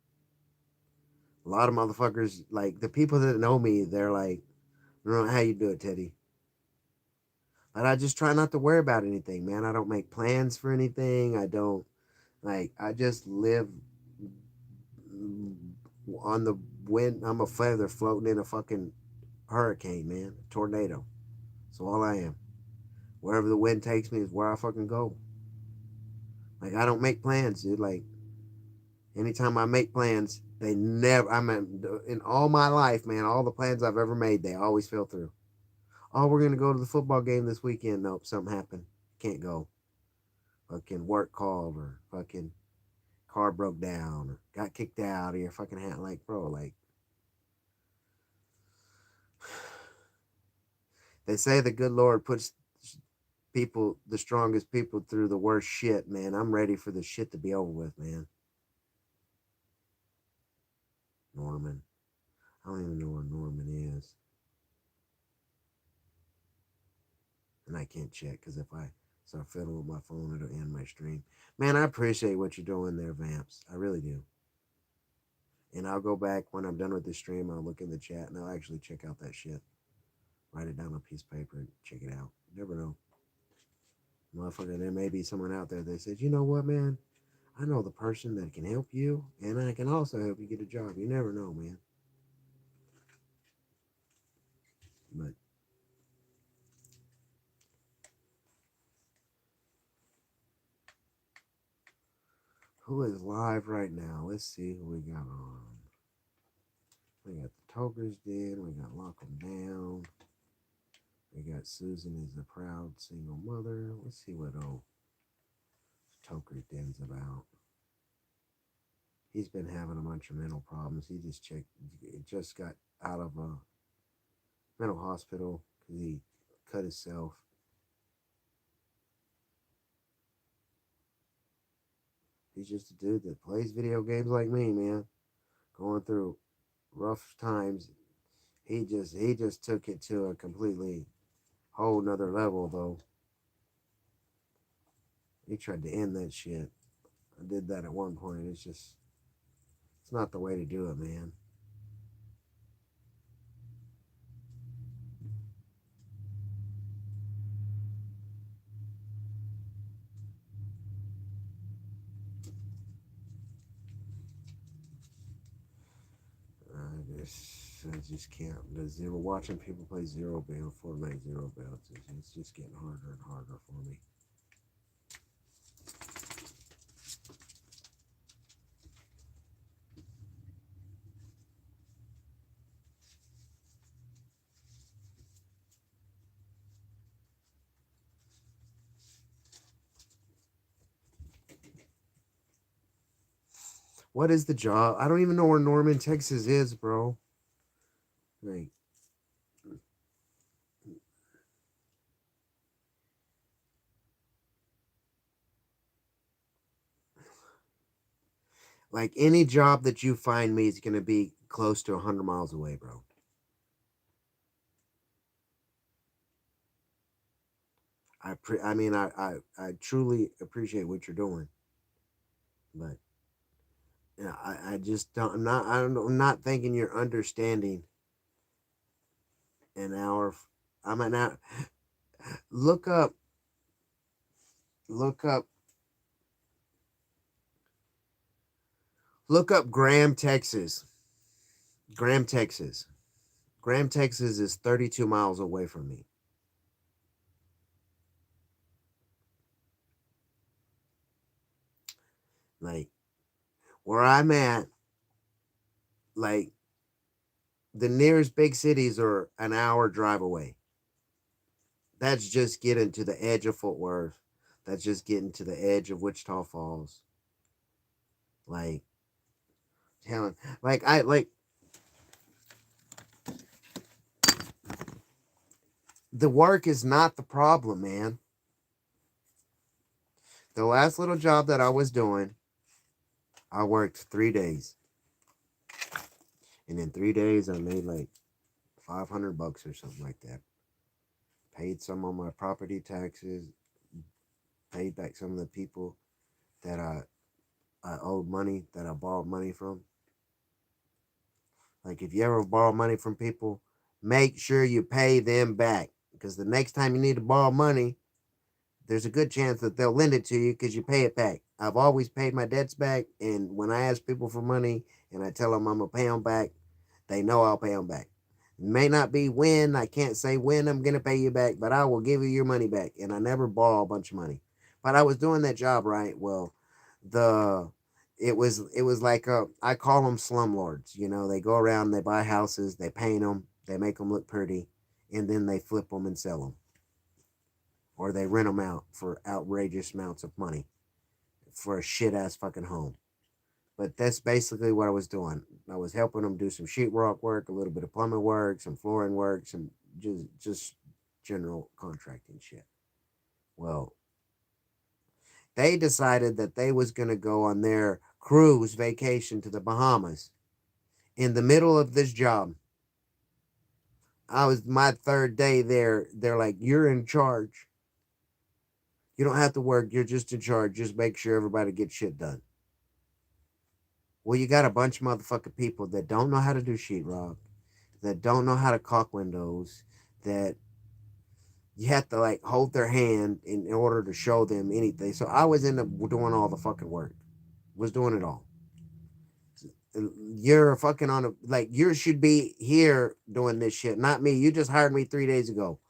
A lot of motherfuckers, like the people that know me, they're like, I don't know how you do it, Teddy. But I just try not to worry about anything, man. I don't make plans for anything. I don't, like, I just live on the wind. I'm a feather floating in a fucking hurricane, man. A tornado. So all I am. Wherever the wind takes me is where I fucking go. Like, I don't make plans, dude. Like, anytime I make plans, they never, I mean, in all my life, man, all the plans I've ever made, they always fell through. Oh, we're going to go to the football game this weekend. Nope, something happened. Can't go. Fucking work called, or fucking car broke down, or got kicked out, or your fucking hat. Like, bro, like, they say the good Lord puts people, the strongest people, through the worst shit, man. I'm ready for this shit to be over with, man. Norman. I don't even know where Norman is. And I can't check because if I start fiddling with my phone, it'll end my stream. Man, I appreciate what you're doing there, Vamps. I really do. And I'll go back when I'm done with the stream. I'll look in the chat and I'll actually check out that shit. Write it down on a piece of paper and check it out. You never know. Motherfucker, there may be someone out there that says, you know what, man? I know the person that can help you, and I can also help you get a job. You never know, man. But who is live right now? Let's see who we got on. We got the Toker's Den. We got Lock 'em Down. We got Susan is a proud single mother. Let's see what old Toker's Den's about. He's been having a bunch of mental problems. He just got out of a mental hospital because he cut himself. He's just a dude that plays video games like me, man. Going through rough times. He just took it to a completely whole nother level though. He tried to end that shit. I did that at one point. It's not the way to do it, man. I just can't. The zero watching people play zero bell, Fortnite zero belts. It's just getting harder and harder for me. What is the job? I don't even know where Norman, Texas is, bro. Like, any job that you find me is going to be close to 100 miles away, bro. I truly appreciate what you're doing, but yeah, I just don't. I'm not thinking you're understanding an hour. I'm an hour. Look up. Look up. Look up Graham, Texas. Graham, Texas. Graham, Texas is 32 miles away from me. Like, where I'm at, like, the nearest big cities are an hour drive away. That's just getting to the edge of Fort Worth. That's just getting to the edge of Wichita Falls. Like, telling, like, The work is not the problem, man. The last little job that I was doing, I worked 3 days. And in 3 days, I made like $500 or something like that. Paid some of my property taxes, paid back some of the people that I owed money, that I borrowed money from. Like, if you ever borrow money from people, make sure you pay them back. Because the next time you need to borrow money, there's a good chance that they'll lend it to you because you pay it back. I've always paid my debts back. And when I ask people for money and I tell them I'm going to pay them back, they know I'll pay them back. It may not be when, I can't say when I'm going to pay you back, but I will give you your money back. And I never borrow a bunch of money. But I was doing that job right. Well, the it was like I call them slumlords. You know, they go around, they buy houses, they paint them, they make them look pretty, and then they flip them and sell them, or they rent them out for outrageous amounts of money for a shit ass fucking home. But that's basically what I was doing. I was helping them do some sheetrock work, a little bit of plumbing work, some flooring work, some just general contracting shit. Well, they decided that they was going to go on their cruise vacation to the Bahamas. In the middle of this job, I was my third day there. They're like, "You're in charge. You don't have to work. You're just in charge. Just make sure everybody gets shit done." Well, you got a bunch of motherfucking people that don't know how to do sheetrock, that don't know how to caulk windows, that you have to like hold their hand in order to show them anything. So I was in the doing all the fucking work. Was doing it all. You're fucking on a like you should be here doing this shit, not me. You just hired me 3 days ago.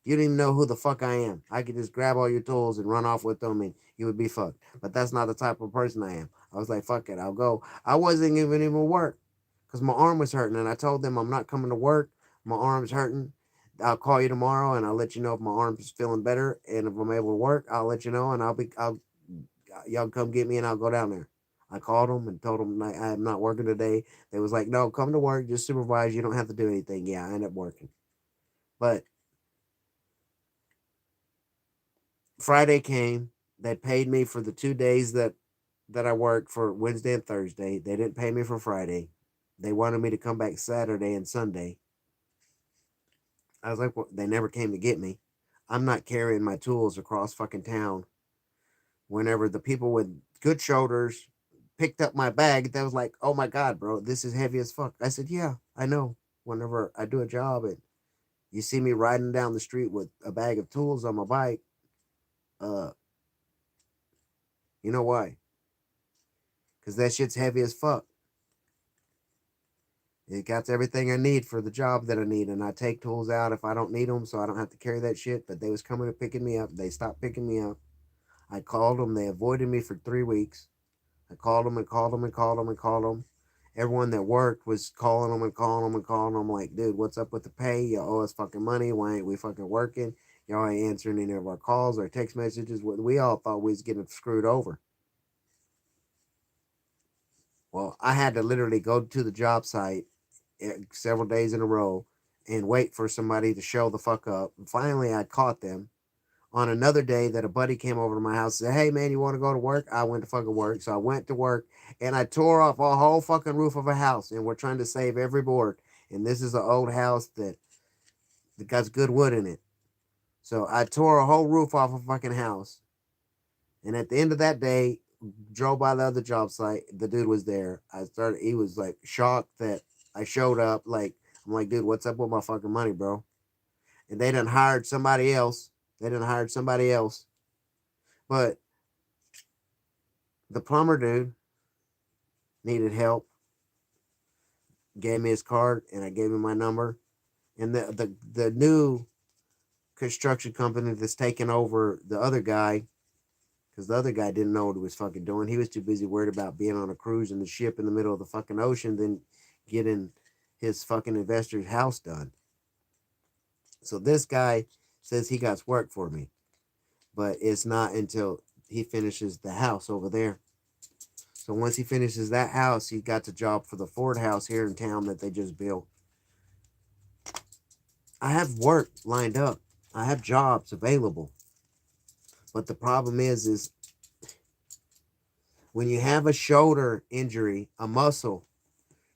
You don't even know who the fuck I am. I could just grab all your tools and run off with them and you would be fucked. But that's not the type of person I am. I was like, fuck it, I'll go. I wasn't even work because my arm was hurting. And I told them I'm not coming to work. My arm's hurting. I'll call you tomorrow and I'll let you know if my arm's feeling better. And if I'm able to work, I'll let you know and y'all come get me and I'll go down there. I called them and told them I am not working today. They was like, no, come to work, just supervise. You don't have to do anything. Yeah, I ended up working. But Friday came. They paid me for the 2 days that I worked for Wednesday and Thursday. They didn't pay me for Friday. They wanted me to come back Saturday and Sunday. I was like, well, they never came to get me. I'm not carrying my tools across fucking town. Whenever the people with good shoulders picked up my bag, they was like, oh my God, bro, this is heavy as fuck. I said, yeah, I know. Whenever I do a job and you see me riding down the street with a bag of tools on my bike, uh, you know why? Because that shit's heavy as fuck. It got everything I need for the job that I need, and I take tools out if I don't need them, so I don't have to carry that shit. But they was coming and picking me up. They stopped picking me up. I called them. They avoided me for 3 weeks. I called them and called them and called them and called them. Everyone that worked was calling them and calling them and calling them. Like, dude, what's up with the pay? You owe us fucking money. Why ain't we fucking working? Y'all ain't answering any of our calls or text messages. We all thought we was getting screwed over. Well, I had to literally go to the job site several days in a row and wait for somebody to show the fuck up. And finally, I caught them on another day that a buddy came over to my house and said, hey, man, you want to go to work? I went to fucking work. So I went to work and I tore off a whole fucking roof of a house. And we're trying to save every board. And this is an old house that got good wood in it. So I tore a whole roof off a fucking house. And at the end of that day, drove by the other job site. The dude was there. He was like shocked that I showed up. Like, I'm like, dude, what's up with my fucking money, bro? And they done hired somebody else. But the plumber dude needed help, gave me his card, and I gave him my number. And the new construction company that's taking over the other guy, because the other guy didn't know what he was fucking doing. He was too busy worried about being on a cruise in the ship in the middle of the fucking ocean than getting his fucking investor's house done. So this guy says he got work for me, but it's not until he finishes the house over there. So once he finishes that house, he got the job for the Ford house here in town that they just built. I have work lined up. I have jobs available. But the problem is when you have a shoulder injury, a muscle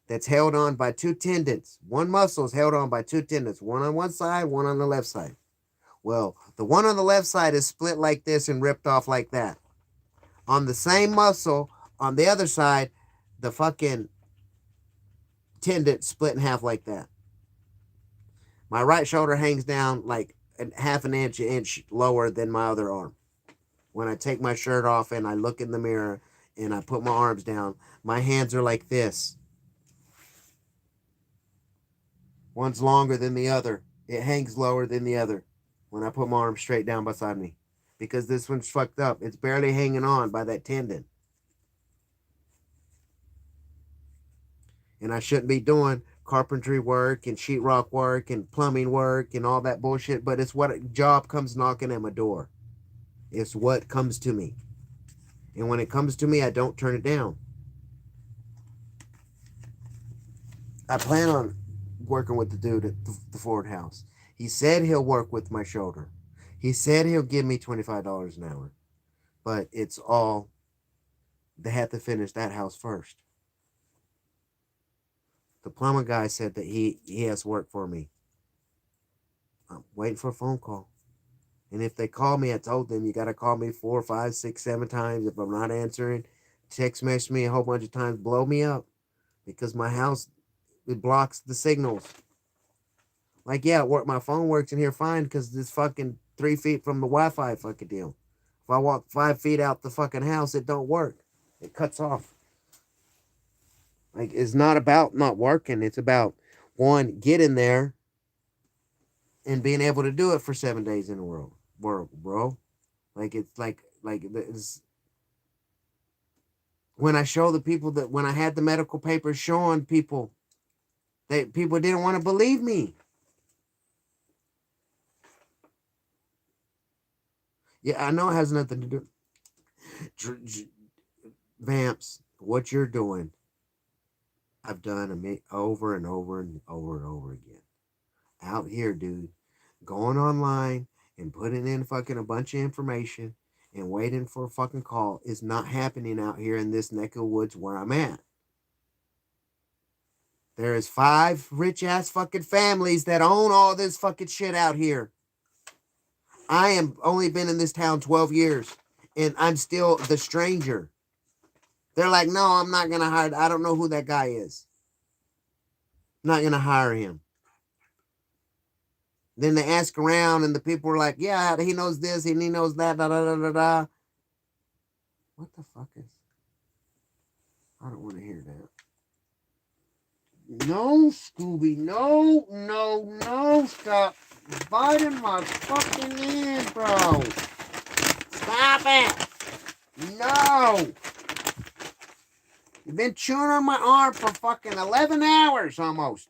that's held on by two tendons, one muscle is held on by two tendons, one on one side, one on the left side. Well, the one on the left side is split like this and ripped off like that. On the same muscle, on the other side, the fucking tendon split in half like that. My right shoulder hangs down like half an inch lower than my other arm. When I take my shirt off and I look in the mirror and I put my arms down, my hands are like this. One's longer than the other. It hangs lower than the other when I put my arm straight down beside me. Because this one's fucked up. It's barely hanging on by that tendon. And I shouldn't be doing carpentry work and sheetrock work and plumbing work and all that bullshit, but it's what a job comes knocking at my door. It's what comes to me. And when it comes to me, I don't turn it down. I plan on working with the dude at the Ford house. He said he'll work with my shoulder. He said he'll give me $25 an hour. But it's all, they have to finish that house first. The plumber guy said that he has work for me. I'm waiting for a phone call. And if they call me, I told them you got to call me 4, 5, 6, 7 times. If I'm not answering, text message me a whole bunch of times, blow me up. Because my house, it blocks the signals. Like, yeah, my phone works in here fine because it's fucking 3 feet from the Wi-Fi fucking deal. If I walk 5 feet out the fucking house, it don't work. It cuts off. Like, it's not about not working. It's about, one, getting there and being able to do it for 7 days in a row, bro. Like, it's it's, when I show the people that, when I had the medical papers showing people, people didn't want to believe me. Yeah, I know it has nothing to do. Vamps, what you're doing, I've done over and over and over and over again. Out here, dude, going online and putting in fucking a bunch of information and waiting for a fucking call is not happening out here in this neck of woods where I'm at. There is 5 rich ass fucking families that own all this fucking shit out here. I am only been in this town 12 years and I'm still the stranger. They're like, no, I'm not going to hire. I don't know who that guy is. I'm not going to hire him. Then they ask around and the people are like, yeah, he knows this and he knows that. Da, da, da, da, da. What the fuck is? I don't want to hear that. No, Scooby. No, no, no. Stop biting my fucking hand, bro. Stop it. No. You've been chewing on my arm for fucking 11 hours almost.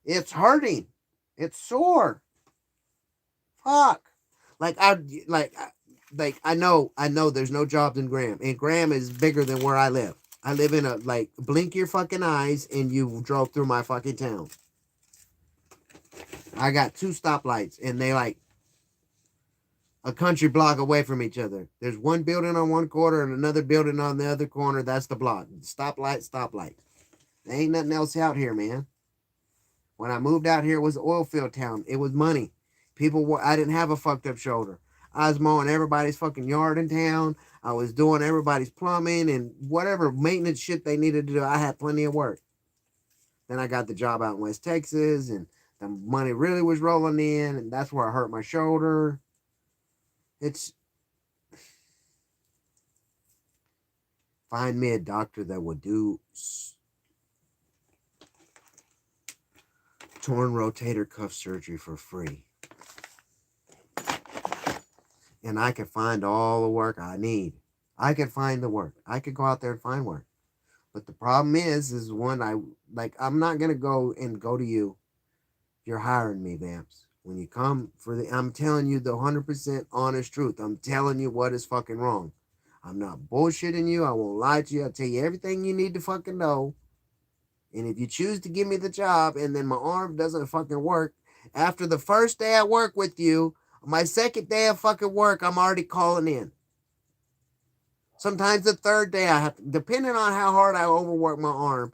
It's hurting. It's sore. Fuck. I know there's no jobs in Graham. And Graham is bigger than where I live. I live in a, blink your fucking eyes and you drove through my fucking town. I got 2 stoplights and they a country block away from each other. There's one building on one corner and another building on the other corner. That's the block. Stoplight, stoplight. There ain't nothing else out here, man. When I moved out here, it was an oil field town. It was money. I didn't have a fucked up shoulder. I was mowing everybody's fucking yard in town. I was doing everybody's plumbing and whatever maintenance shit they needed to do. I had plenty of work. Then I got the job out in West Texas and the money really was rolling in and that's where I hurt my shoulder. Find me a doctor that would do torn rotator cuff surgery for free. And I could find all the work I need. I could find the work. I could go out there and find work. But the problem is when I'm not going to go to you. You're hiring me, Vamps. When you come I'm telling you the 100% honest truth. I'm telling you what is fucking wrong. I'm not bullshitting you. I won't lie to you. I'll tell you everything you need to fucking know. And if you choose to give me the job and then my arm doesn't fucking work, After the first day I work with you, my second day of fucking work, I'm already calling in. Sometimes the third day I have to, depending on how hard I overwork my arm,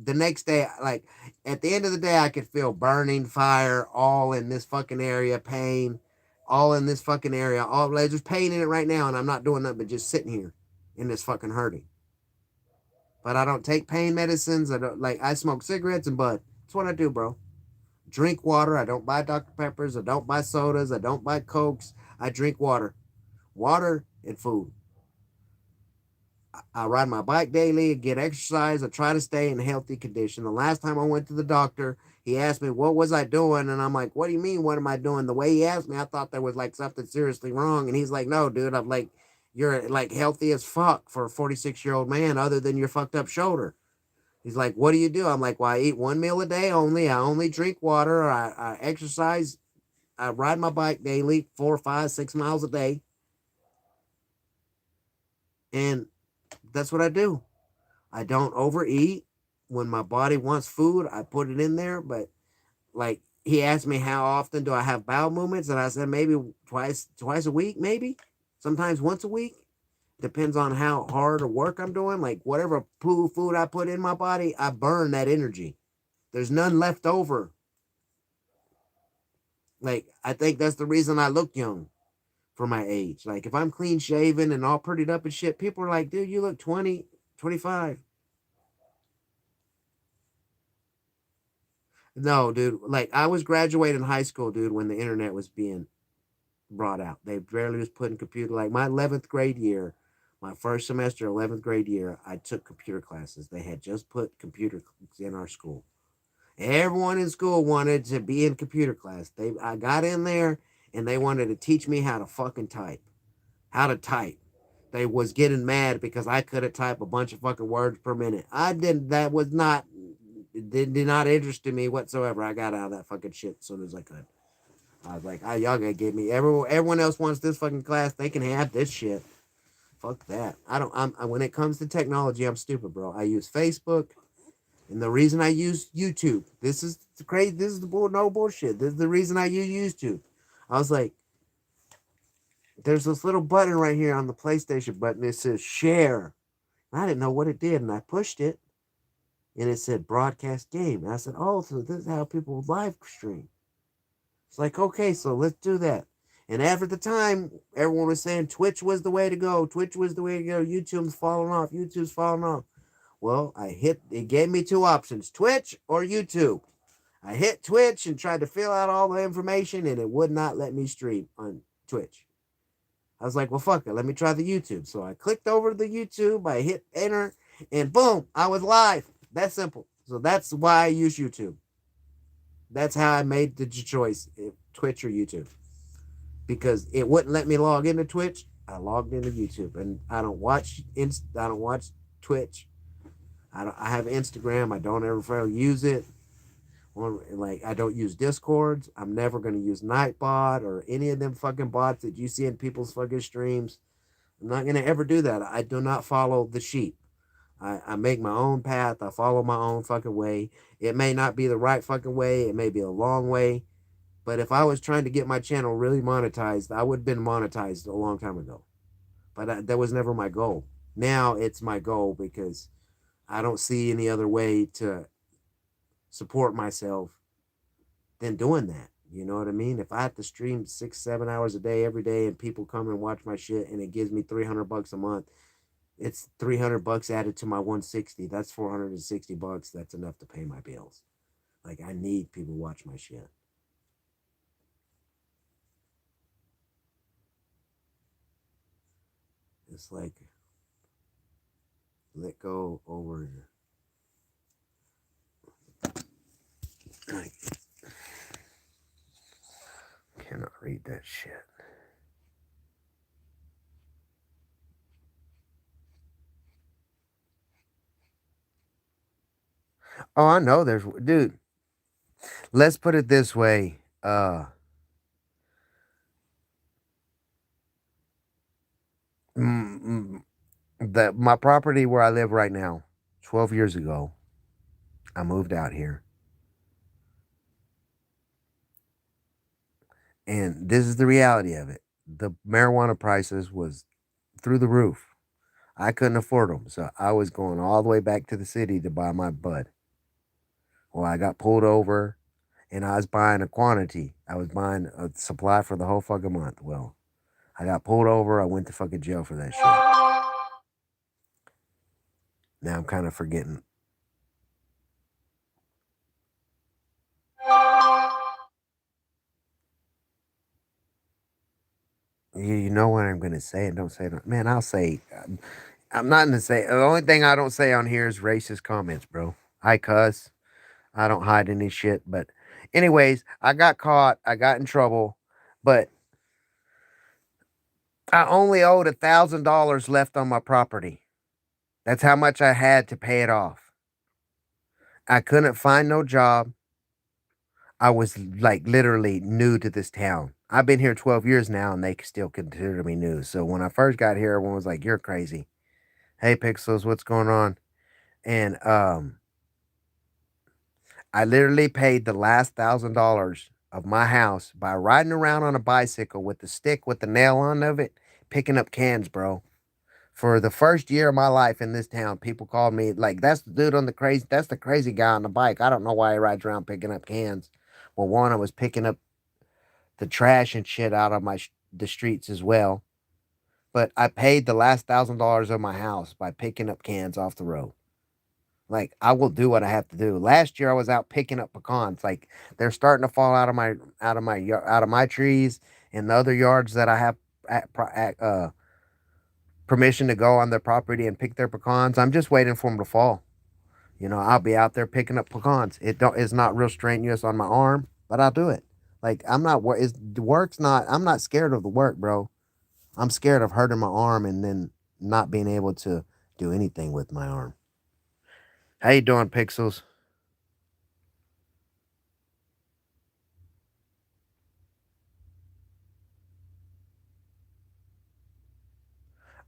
the next day, like at the end of the day, I could feel burning fire all in this fucking area, pain, all in this fucking area, all like, there's pain in it right now, and I'm not doing nothing but just sitting here in this fucking hurting. But I don't take pain medicines. I don't like I smoke cigarettes and bud. That's what I do, bro. Drink water. I don't buy Dr. Peppers. I don't buy sodas. I don't buy Cokes. I drink water. Water and food. I ride my bike daily, get exercise. I try to stay in healthy condition. The last time I went to the doctor, he asked me, what was I doing? And I'm like, what do you mean, what am I doing? The way he asked me, I thought there was like something seriously wrong. And he's like, no, dude, I'm like, you're like healthy as fuck for a 46-year-old man, other than your fucked up shoulder. He's like, what do you do? I'm like, well, I eat one meal a day only. I only drink water. I exercise. I ride my bike daily, 4, 5, 6 miles a day. And that's what I do. I don't overeat. When my body wants food, I put it in there. But like he asked me how often do I have bowel movements, and I said maybe twice a week, maybe sometimes once a week. Depends on how hard or work I'm doing. Like whatever food I put in my body, I burn that energy. There's none left over. Like I think that's the reason I look young for my age. Like if I'm clean shaven and all prettied up and shit, people are like, dude, you look 20, 25. No, dude. Like I was graduating high school, dude, when the internet was being brought out. They barely was putting computer. Like my 11th grade year, my first semester, 11th grade year, I took computer classes. They had just put computer in our school. Everyone in school wanted to be in computer class. I got in there and they wanted to teach me how to fucking type, how to type. They was getting mad because I couldn't type a bunch of fucking words per minute. I didn't. That was not. It did not interest me whatsoever. I got out of that fucking shit as soon as I could. I was like, y'all gotta give me everyone else wants this fucking class. They can have this shit. Fuck that. I don't. When it comes to technology, I'm stupid, bro. I use Facebook, and the reason I use YouTube. This is crazy. This is the no bullshit. This is the reason I use YouTube. I was like, there's this little button right here on the PlayStation button. It says share. I didn't know what it did, and I pushed it, and it said broadcast game. And I said, oh, so this is how people live stream. It's like, okay, so let's do that. And after the time, everyone was saying Twitch was the way to go. Twitch was the way to go. YouTube's falling off. YouTube's falling off. Well, it gave me two options, Twitch or YouTube. I hit Twitch and tried to fill out all the information, and it would not let me stream on Twitch. I was like, well, fuck it. Let me try the YouTube. So I clicked over to the YouTube. I hit enter, and boom, I was live. That's simple. So that's why I use YouTube. That's how I made the choice, Twitch or YouTube. Because it wouldn't let me log into Twitch. I logged into YouTube, and I don't watch Twitch. I have Instagram. I don't ever use it. Or like I don't use Discords. I'm never gonna use Nightbot or any of them fucking bots that you see in people's fucking streams. I'm not gonna ever do that. I do not follow the sheep. I make my own path. I follow my own fucking way. It may not be the right fucking way. It may be a long way. But if I was trying to get my channel really monetized, I would have been monetized a long time ago. But that was never my goal. Now it's my goal because I don't see any other way to support myself than doing that. You know what I mean? If I have to stream 6, 7 hours a day every day and people come and watch my shit and it gives me $300 a month, it's $300 added to my 160. That's $460. That's enough to pay my bills. Like I need people to watch my shit. It's like let go over. I cannot read that shit. Oh, I know there's dude. Let's put it this way. That my property where I live right now, 12 years ago, I moved out here. And this is the reality of it. The marijuana prices was through the roof. I couldn't afford them, so I was going all the way back to the city to buy my bud. Well, I got pulled over, and I was buying a quantity. I was buying a supply for the whole fucking month. Well, I got pulled over. I went to fucking jail for that shit. Now I'm kind of forgetting. You know what I'm gonna say, and don't say it. Man, I'll say. I'm not gonna say. The only thing I don't say on here is racist comments, bro. I cuss. I don't hide any shit. But, anyways, I got caught. I got in trouble, but I only owed $1,000 left on my property. That's how much I had to pay it off. I couldn't find no job. I was like literally new to this town. I've been here 12 years now and they still consider me new. So when I first got here, everyone was like, "You're crazy." Hey Pixels, what's going on? And I literally paid the last $1,000 of my house by riding around on a bicycle with the stick with the nail on of it, picking up cans, bro. For the first year of my life in this town, people called me like, "That's the dude on the crazy. That's the crazy guy on the bike." I don't know why he rides around picking up cans. Well, one, I was picking up the trash and shit out of the streets as well. But I paid the last $1,000 of my house by picking up cans off the road. Like I will do what I have to do. Last year I was out picking up pecans. Like they're starting to fall out of my trees and the other yards that I have permission to go on their property and pick their pecans. I'm just waiting for them to fall. I'll be out there picking up pecans. It's not real strenuous on my arm, but I'll do it. Like I'm not it's the work's not I'm not scared of the work, bro. I'm scared of hurting my arm and then not being able to do anything with my arm. How you doing, Pixels?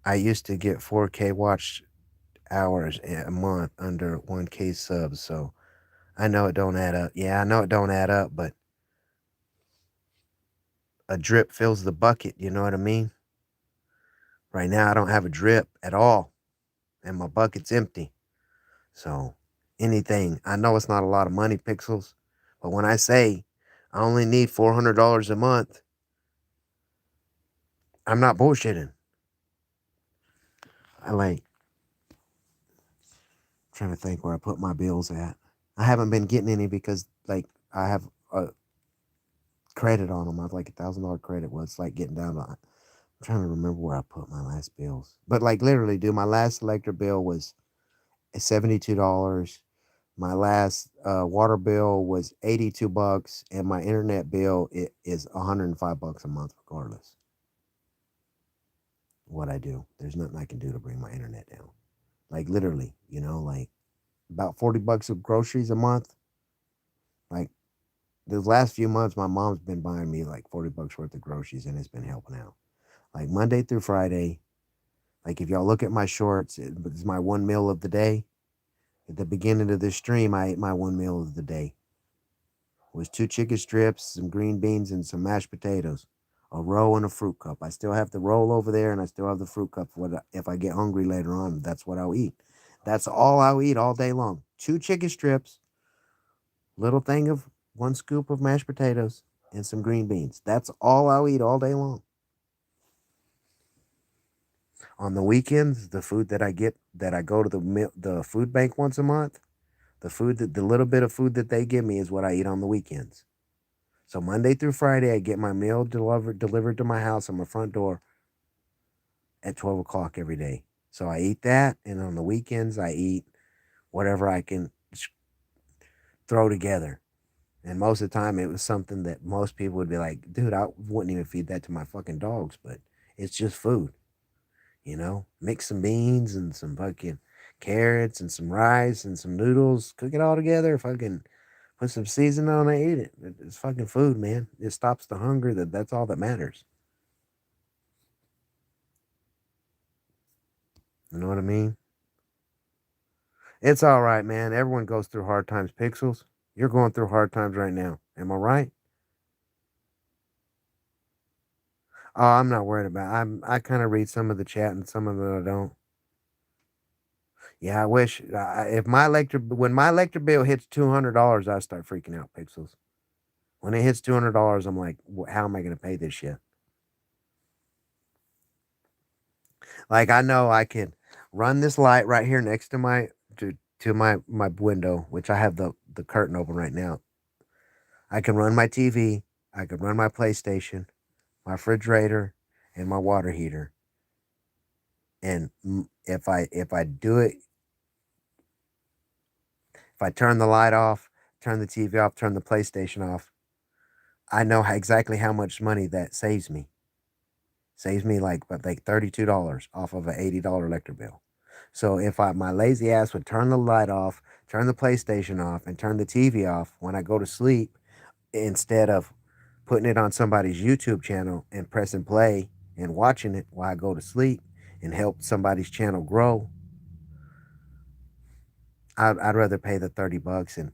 I used to get 4K watch hours a month under 1K subs, so I know it don't add up. Yeah, I know it don't add up, but a drip fills the bucket, you know what I mean? Right now I don't have a drip at all and my bucket's empty. So anything, I know it's not a lot of money, Pixels, but when I say I only need $400 a month, I'm not bullshitting. I like trying to think where I put my bills at. I haven't been getting any because like I have a credit on them. I have like $1,000 credit. Well, it's like getting down to. I'm trying to remember where I put my last bills, but like literally, dude, my last electric bill was $72. My last water bill was $82, and my internet bill is $105 a month, regardless of what I do. There's nothing I can do to bring my internet down. Like literally, like about $40 of groceries a month. Like the last few months, my mom's been buying me like $40 worth of groceries, and it's been helping out. Like Monday through Friday. Like if y'all look at my shorts, it's my one meal of the day. At the beginning of this stream, I ate my one meal of the day. It was two chicken strips, some green beans, and some mashed potatoes. A roll and a fruit cup. I still have the roll over there, and I still have the fruit cup. If I get hungry later on, that's what I'll eat. That's all I'll eat all day long. Two chicken strips, little thing of one scoop of mashed potatoes, and some green beans. That's all I'll eat all day long. On the weekends, the food that I get, that I go to the food bank once a month, the little bit of food that they give me is what I eat on the weekends. So Monday through Friday, I get my meal delivered to my house on my front door at 12 o'clock every day. So I eat that, and on the weekends, I eat whatever I can throw together. And most of the time, it was something that most people would be like, "Dude, I wouldn't even feed that to my fucking dogs," but it's just food. Mix some beans and some fucking carrots and some rice and some noodles, cook it all together, fucking put some seasoning on it, eat it. It's fucking food, man. It stops the hunger. That's all that matters. You know what I mean? It's all right, man. Everyone goes through hard times. Pixels, you're going through hard times right now. Am I right? Oh, I'm not worried about. I kind of read some of the chat and some of it I don't. Yeah, I wish if my electric when my electric bill hits $200, I start freaking out, Pixels. When it hits $200, I'm like, how am I going to pay this shit? Like I know I can run this light right here next to my window, which I have the curtain open right now. I can run my TV, I can run my PlayStation, my refrigerator, and my water heater. And if I do it, if I turn the light off, turn the TV off, turn the PlayStation off, I know exactly how much money that saves me. Saves me like $32 off of an $80 electric bill. So if my lazy ass would turn the light off, turn the PlayStation off, and turn the TV off when I go to sleep, instead of putting it on somebody's YouTube channel and pressing play and watching it while I go to sleep and help somebody's channel grow, I'd rather pay the $30 and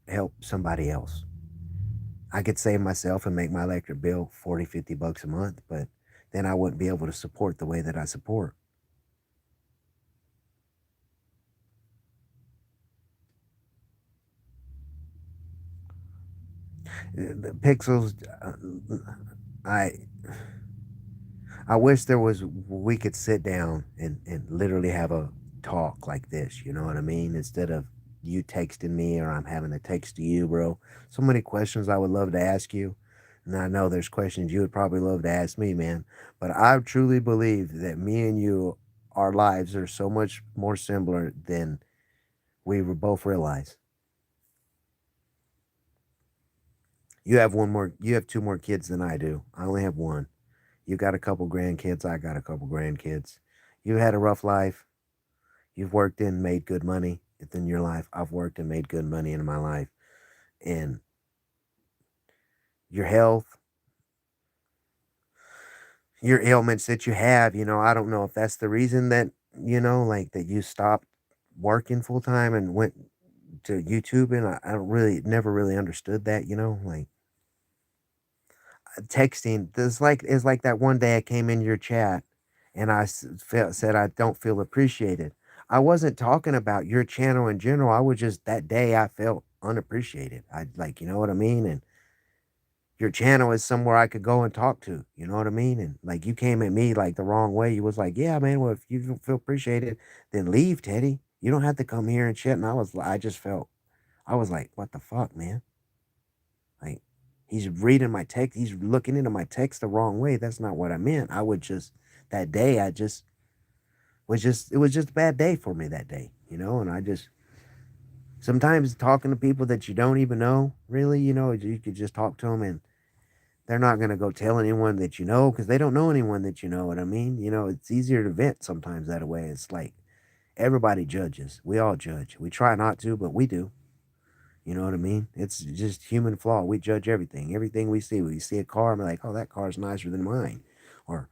help somebody else. I could save myself and make my electric bill 40, $50 a month, but then I wouldn't be able to support the way that I support. The Pixels, I I wish there was we could sit down and literally have a talk like this, you know what I mean? Instead of you texting me or I'm having to text to you, bro. So many questions I would love to ask you. And I know there's questions you would probably love to ask me, man. But I truly believe that me and you, our lives are so much more similar than we both realize. You have two more kids than I do. I only have one. You got a couple grandkids. I got a couple grandkids. You had a rough life. You've worked and made good money in your life. I've worked and made good money in my life. And your health, your ailments that you have, I don't know if that's the reason that, like that you stopped working full time and went to YouTube. And I don't really, never really understood that, like texting. It's like that one day I came in your chat and said I don't feel appreciated. I wasn't talking about your channel in general. I was just that day I felt unappreciated. I like, you know what I mean? And your channel is somewhere I could go and talk to. You know what I mean? And like you came at me like the wrong way. You was like, yeah, man. Well, if you don't feel appreciated, then leave, Teddy. You don't have to come here and shit. And I just felt, I was like, what the fuck, man? Like he's reading my text, he's looking into my text the wrong way. That's not what I meant. I would just that day I just was just it was just a bad day for me that day, and I just sometimes talking to people that you don't even know, really, you could just talk to them and they're not going to go tell anyone that you know because they don't know anyone that you know what I mean. It's easier to vent sometimes that way. It's like everybody judges. We all judge. We try not to, but we do. You know what I mean? It's just human flaw. We judge everything. Everything we see. We see a car and we're like, oh, that car's nicer than mine. Or,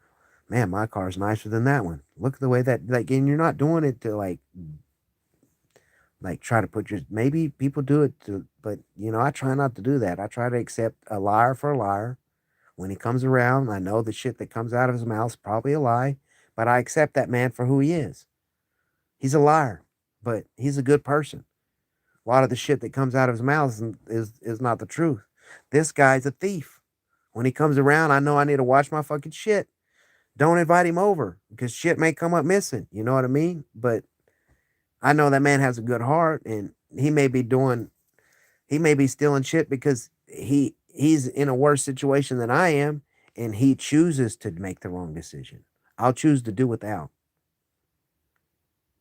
man, my car's nicer than that one. Look at the way that, like, and you're not doing it to, like try to put your, maybe people do it to, but, I try not to do that. I try to accept a liar for a liar. When he comes around, I know the shit that comes out of his mouth is probably a lie, but I accept that man for who he is. He's a liar, but he's a good person. A lot of the shit that comes out of his mouth is not the truth. This guy's a thief. When he comes around, I know I need to watch my fucking shit. Don't invite him over because shit may come up missing. You know what I mean? But I know that man has a good heart and he may be stealing shit because he's in a worse situation than I am and he chooses to make the wrong decision. I'll choose to do without.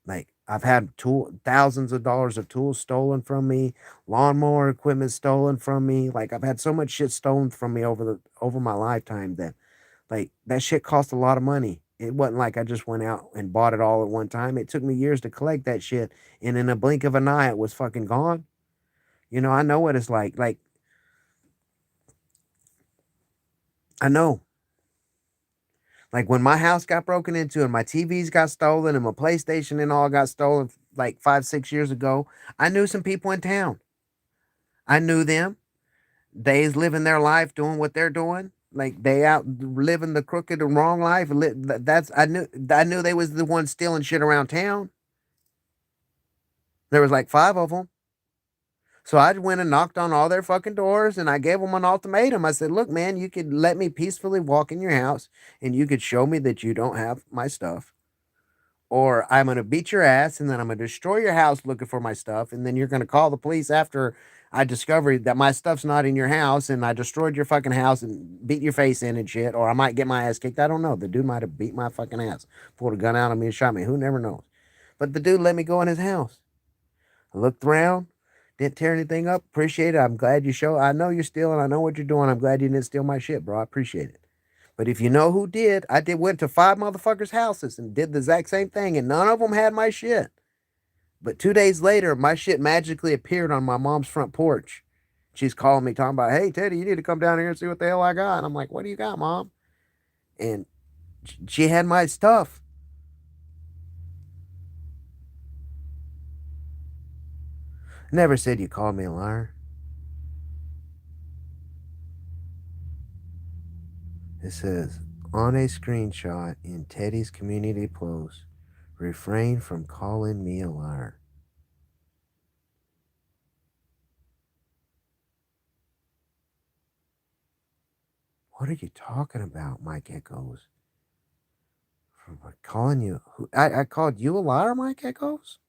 Like I've had thousands of dollars of tools stolen from me, lawnmower equipment stolen from me. Like I've had so much shit stolen from me over my lifetime that like that shit cost a lot of money. It wasn't like I just went out and bought it all at one time. It took me years to collect that shit, and in a blink of an eye, it was fucking gone. I know what it's like. Like I know. Like when my house got broken into and my TVs got stolen and my PlayStation and all got stolen like 5, 6 years ago, I knew some people in town. I knew them. They's living their life doing what they're doing. like they out living the crooked and wrong life. That's I knew they was the ones stealing shit around town. There was like 5 of them. So I went and knocked on all their fucking doors and I gave them an ultimatum. I said, "Look, man, you could let me peacefully walk in your house and you could show me that you don't have my stuff, or I'm going to beat your ass and then I'm going to destroy your house looking for my stuff. And then you're going to call the police after I discovered that my stuff's not in your house and I destroyed your fucking house and beat your face in and shit. Or I might get my ass kicked. I don't know. The dude might have beat my fucking ass, pulled a gun out on me and shot me. Who never knows? But the dude let me go in his house. I looked around, didn't tear anything up. Appreciate it. I'm glad you show. I know you're stealing. I know what you're doing. I'm glad you didn't steal my shit, bro. I appreciate it. But if you know who did, I did went to 5 motherfuckers' houses and did the exact same thing, and none of them had my shit. But 2 days later, my shit magically appeared on my mom's front porch. She's calling me, talking about, "Hey, Teddy, you need to come down here and see what the hell I got." And I'm like, "What do you got, Mom?" And she had my stuff. Never said you called me a liar. It says, on a screenshot in Teddy's community post, refrain from calling me a liar. What are you talking about, Mike Echoes? For calling you, I called you a liar, Mike Echoes?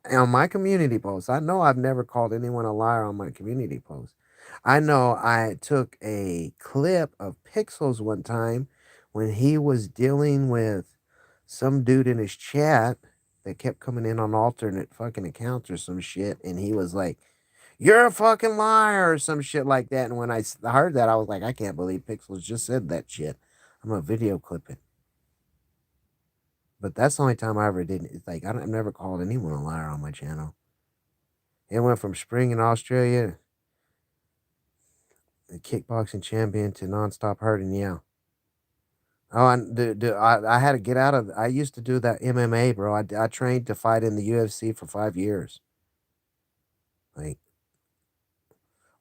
On my community post. I know I've never called anyone a liar on my community post. I know I took a clip of Pixels one time when he was dealing with some dude in his chat that kept coming in on alternate fucking accounts or some shit. And he was like, "You're a fucking liar," or some shit like that. And when I heard that, I was like, I can't believe Pixels just said that shit. I'm a video clip it. But that's the only time I ever did it. It's like, I've never called anyone a liar on my channel. It went from spring in Australia, the kickboxing champion, to nonstop hurting. Yeah. Oh, and I had to get out of. I used to do that MMA, bro. I trained to fight in the UFC for 5 years. Like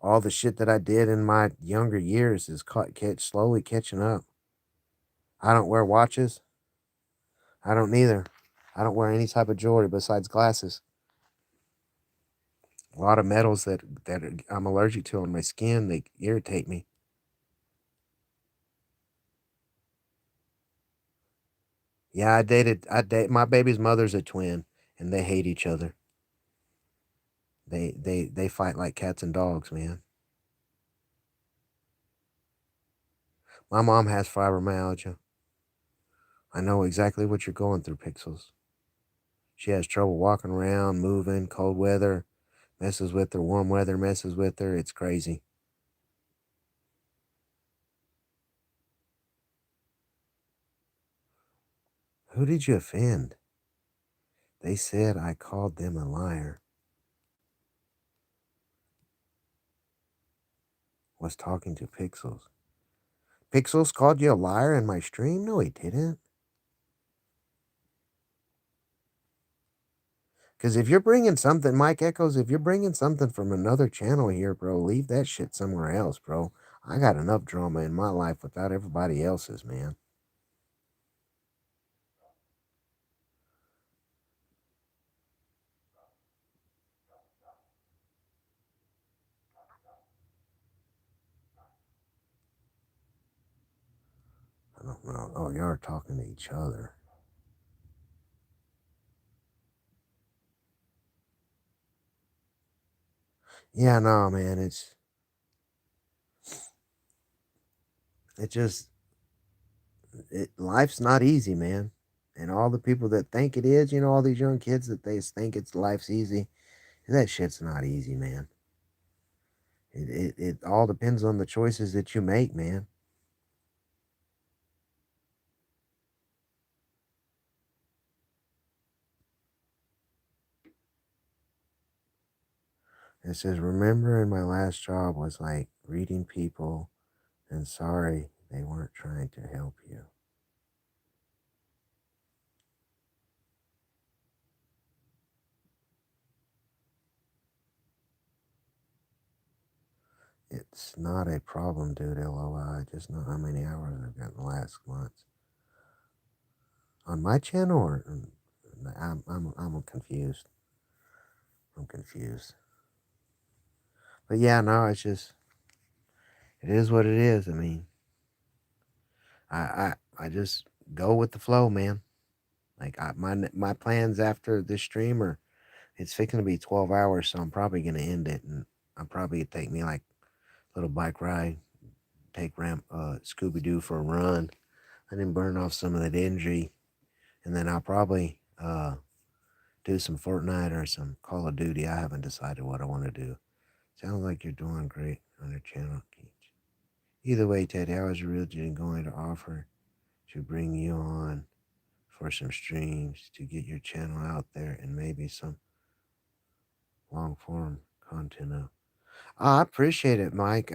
all the shit that I did in my younger years is slowly catching up. I don't wear watches. I don't neither. I don't wear any type of jewelry besides glasses. A lot of metals that I'm allergic to on my skin, they irritate me. Yeah, my baby's mother's a twin and they hate each other. They fight like cats and dogs, man. My mom has fibromyalgia. I know exactly what you're going through, Pixels. She has trouble walking around, moving, cold weather messes with her, warm weather messes with her. It's crazy. Who did you offend? They said I called them a liar. Was talking to Pixels. Pixels called you a liar in my stream? No, he didn't. Because if you're bringing something, Mike Echoes, if you're bringing something from another channel here, bro, leave that shit somewhere else, bro. I got enough drama in my life without everybody else's, man. I don't know. Oh, y'all are talking to each other. Yeah, no, man. It just, life's not easy, man. And all the people that think it is, all these young kids that they think life's easy, that shit's not easy, man. It all depends on the choices that you make, man. It says, remembering my last job was like reading people and sorry they weren't trying to help you. It's not a problem, dude. LOI. I just know how many hours I've got in the last month on my channel. Or I'm confused. I'm confused. But yeah, no, it's just it is what it is. I mean, I just go with the flow, man. Like my plans after this stream are it's fixing to be 12 hours, so I'm probably gonna end it, and I'm probably gonna take me like a little bike ride, take Scooby Doo for a run, and then burn off some of that energy, and then I'll probably do some Fortnite or some Call of Duty. I haven't decided what I want to do. Sounds like you're doing great on your channel, Keith. Either way, Ted, how is your religion going to offer to bring you on for some streams to get your channel out there and maybe some long form content up? I appreciate it, Mike.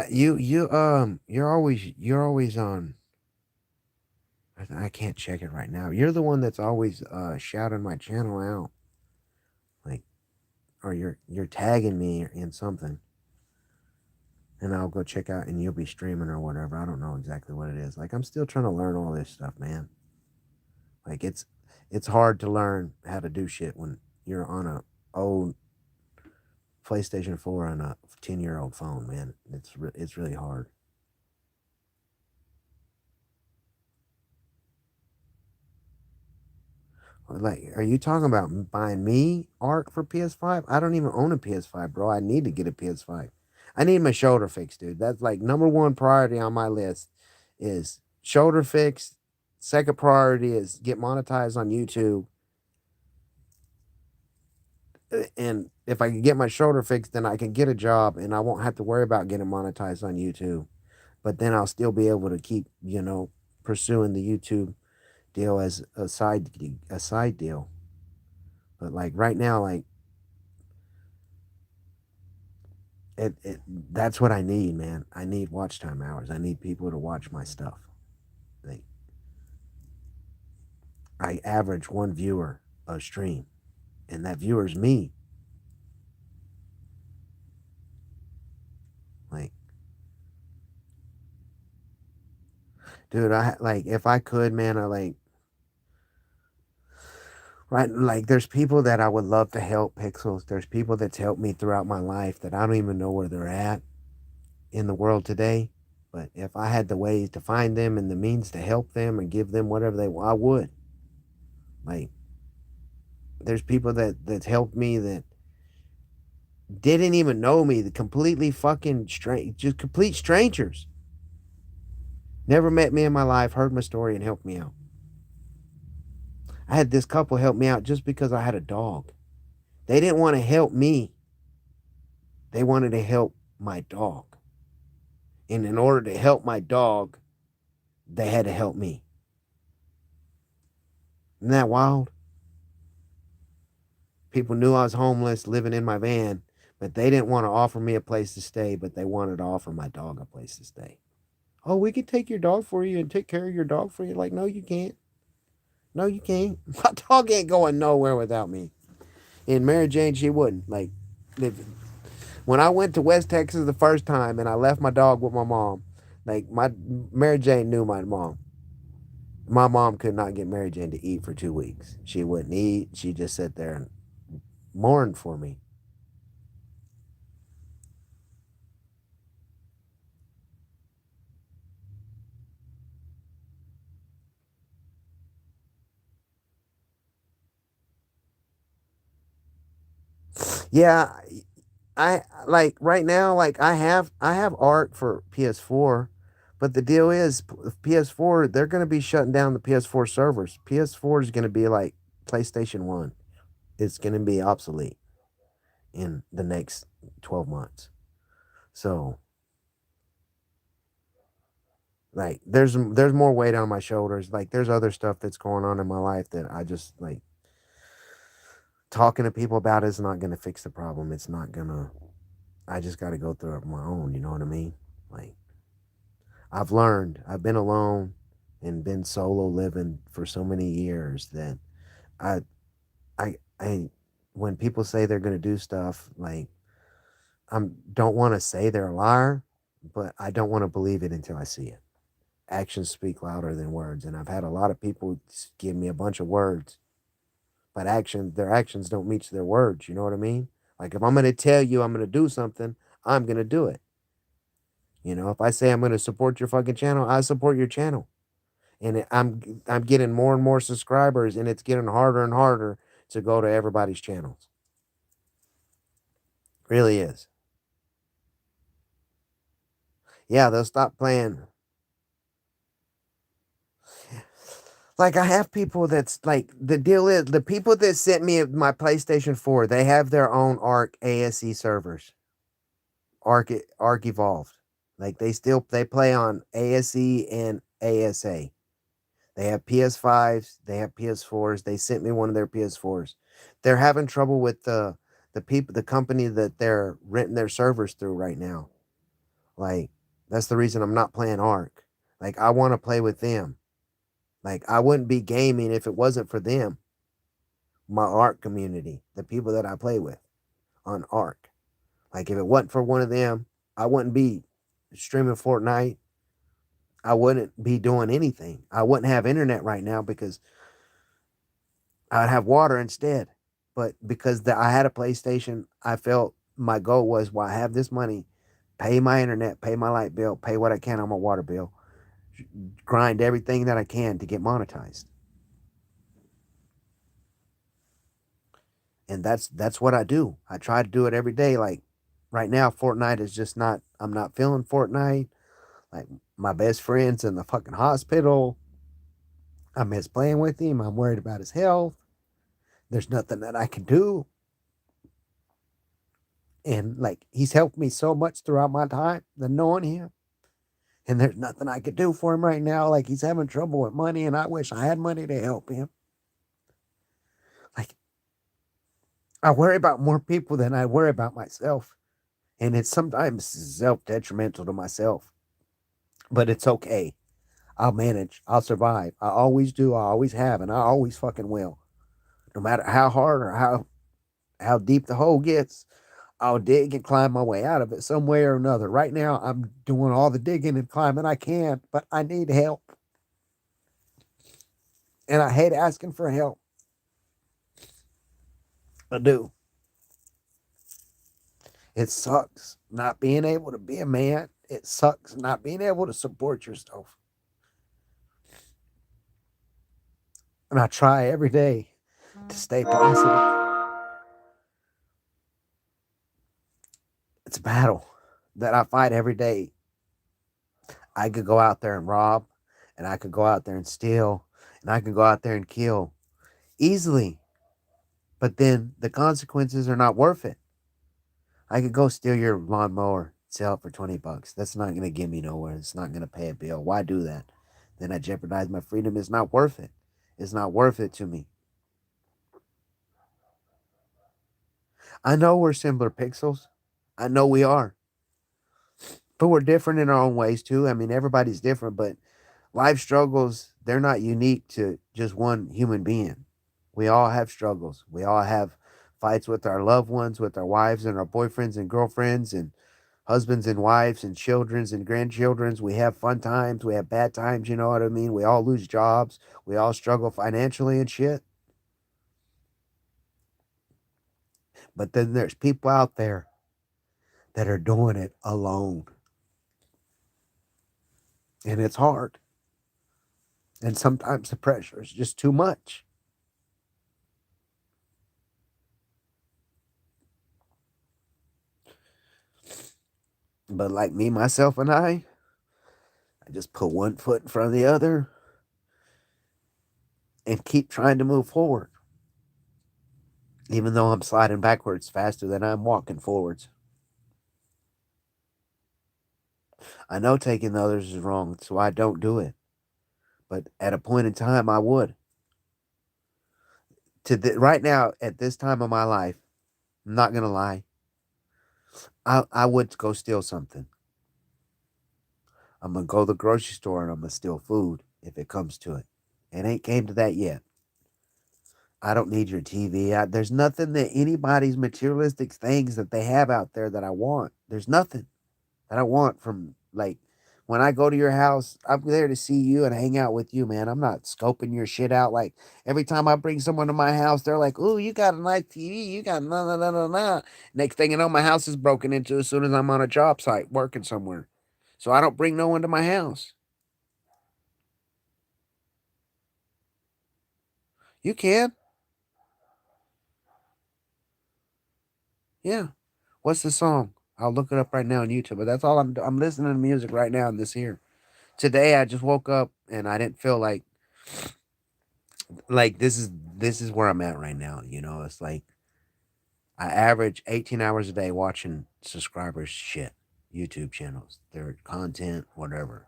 You're always on. I can't check it right now. You're the one that's always shouting my channel out, like, or you're tagging me in something, and I'll go check out, and you'll be streaming or whatever. I don't know exactly what it is. Like, I'm still trying to learn all this stuff, man. Like, it's hard to learn how to do shit when you're on a old PlayStation 4 on a 10-year-old phone, man. It's really hard. Like, are you talking about buying me art for PS5? I don't even own a PS5, bro. I need to get a PS5. I need my shoulder fixed, dude. That's like number one priority on my list is shoulder fixed. Second priority is get monetized on YouTube. And if I can get my shoulder fixed, then I can get a job and I won't have to worry about getting monetized on YouTube. But then I'll still be able to keep, pursuing the YouTube deal as a side deal. But like right now, like that's what I need, man. I need watch time hours. I need people to watch my stuff. Like I average one viewer a stream, and that viewer's me. Like, dude, I like if I could, man. I like right. Like, there's people that I would love to help. Pixels. There's people that's helped me throughout my life that I don't even know where they're at in the world today. But if I had the ways to find them and the means to help them and give them whatever they want, I would. Like, there's people that's helped me that didn't even know me, the completely fucking strange, just complete strangers. Never met me in my life, heard my story, and helped me out. I had this couple help me out just because I had a dog. They didn't want to help me, they wanted to help my dog. And in order to help my dog, they had to help me. Isn't that wild? People knew I was homeless, living in my van, but they didn't want to offer me a place to stay, but they wanted to offer my dog a place to stay. Oh, we could take your dog for you and take care of your dog for you. Like, no, you can't. No, you can't. My dog ain't going nowhere without me. And Mary Jane, she wouldn't. Like, if, when I went to West Texas the first time and I left my dog with my mom, like, my Mary Jane knew my mom. My mom could not get Mary Jane to eat for 2 weeks. She wouldn't eat. She just sat there and mourned for me. Yeah, I like right now, like I have art for PS4, but the deal is PS4, they're going to be shutting down the PS4 servers. PS4 is going to be like PlayStation 1. It's going to be obsolete in the next 12 months. So, like there's more weight on my shoulders. Like there's other stuff that's going on in my life that I just like talking to people about is not going to fix the problem. It's not going to I just got to go through it on my own, you know what I mean? Like I've learned, I've been alone and been solo living for so many years that I, I, when people say they're going to do stuff, like don't want to say they're a liar, but I don't want to believe it until I see it. Actions speak louder than words, and I've had a lot of people give me a bunch of words, but their actions don't match their words. You know what I mean? Like if I'm going to tell you I'm going to do something, I'm going to do it. You know, if I say I'm going to support your fucking channel, I support your channel. And I'm getting more and more subscribers, and it's getting harder and harder to go to everybody's channels. Really is. Yeah, they'll stop playing. Like I have people that's like the deal is the people that sent me my PlayStation 4, they have their own Arc ASE servers. Arc Evolved. Like they play on ASE and ASA. They have PS5s, they have PS4s. They sent me one of their PS4s. They're having trouble with the company that they're renting their servers through right now. Like that's the reason I'm not playing Arc. Like I want to play with them. Like I wouldn't be gaming if it wasn't for them. My Arc community, the people that I play with on Arc. Like if it wasn't for one of them, I wouldn't be streaming Fortnite. I wouldn't be doing anything. I wouldn't have internet right now because I'd have water instead. But because I had a PlayStation, I felt my goal was, well, I have this money, pay my internet, pay my light bill, pay what I can on my water bill, grind everything that I can to get monetized. And that's what I do. I try to do it every day. Like right now, Fortnite is just not. I'm not feeling Fortnite. Like my best friend's in the fucking hospital. I miss playing with him. I'm worried about his health. There's nothing that I can do. And like he's helped me so much throughout my time than knowing him. And there's nothing I could do for him right now. Like he's having trouble with money, and I wish I had money to help him. Like I worry about more people than I worry about myself. And it's sometimes self detrimental to myself. But it's okay. I'll manage. I'll survive. I always do. I always have, and I always fucking will. No matter how hard or how deep the hole gets, I'll dig and climb my way out of it some way or another. Right now, I'm doing all the digging and climbing I can, but I need help. And I hate asking for help. I do. It sucks not being able to be a man. It sucks not being able to support yourself. And I try every day to stay positive. It's a battle that I fight every day. I could go out there and rob, and I could go out there and steal, and I could go out there and kill easily. But then the consequences are not worth it. I could go steal your lawnmower, sell it for $20. That's not going to get me nowhere. It's not going to pay a bill. Why do that? Then I jeopardize my freedom. It's not worth it. It's not worth it to me. I know we're similar pixels. I know we are. But we're different in our own ways too. I mean, everybody's different, but life struggles, they're not unique to just one human being. We all have struggles. We all have fights with our loved ones, with our wives and our boyfriends and girlfriends and husbands and wives and children's and grandchildren's. We have fun times. We have bad times. You know what I mean? We all lose jobs. We all struggle financially and shit. But then there's people out there that are doing it alone. And it's hard. And sometimes the pressure is just too much. But like me, myself, and I just put one foot in front of the other and keep trying to move forward. Even though I'm sliding backwards faster than I'm walking forwards. I know taking the others is wrong, so I don't do it. But at a point in time, I would. Right now, at this time of my life, I'm not gonna lie. I would go steal something. I'm gonna go to the grocery store and I'm gonna steal food if it comes to it. It ain't came to that yet. I don't need your TV. There's nothing that anybody's materialistic things that they have out there that I want. There's nothing that I want from like when I go to your house, I'm there to see you and hang out with you, man. I'm not scoping your shit out. Like every time I bring someone to my house, they're like, "Ooh, you got a nice TV. You got na na na na na." Next thing you know, my house is broken into as soon as I'm on a job site working somewhere. So I don't bring no one to my house. You can, yeah. What's the song? I'll look it up right now on YouTube. But that's all I'm listening to music right now in this here. Today I just woke up and I didn't feel like this is where I'm at right now. You know, it's like I average 18 hours a day watching subscribers shit, YouTube channels, their content, whatever.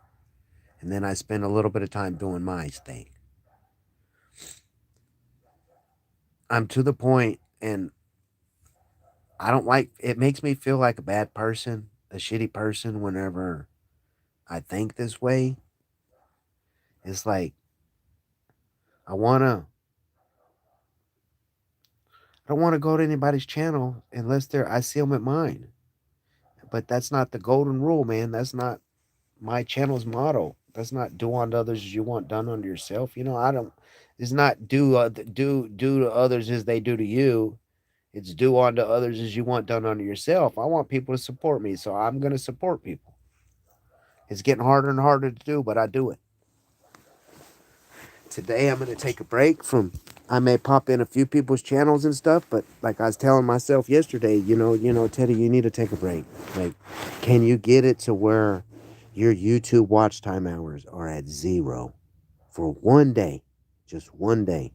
And then I spend a little bit of time doing my thing. I'm to the point and I don't like it makes me feel like a bad person, a shitty person whenever I think this way. It's like I wanna I don't want to go to anybody's channel unless I see them at mine. But that's not the golden rule, man. That's not my channel's motto. That's not do unto others as you want done unto yourself. You know, I don't. It's not do to others as they do to you. It's do unto others as you want done unto yourself. I want people to support me, so I'm gonna support people. It's getting harder and harder to do, but I do it. Today I'm gonna take a break from. I may pop in a few people's channels and stuff, but like I was telling myself yesterday, Teddy, you need to take a break. Like, can you get it to where your YouTube watch time hours are at zero for one day, just one day?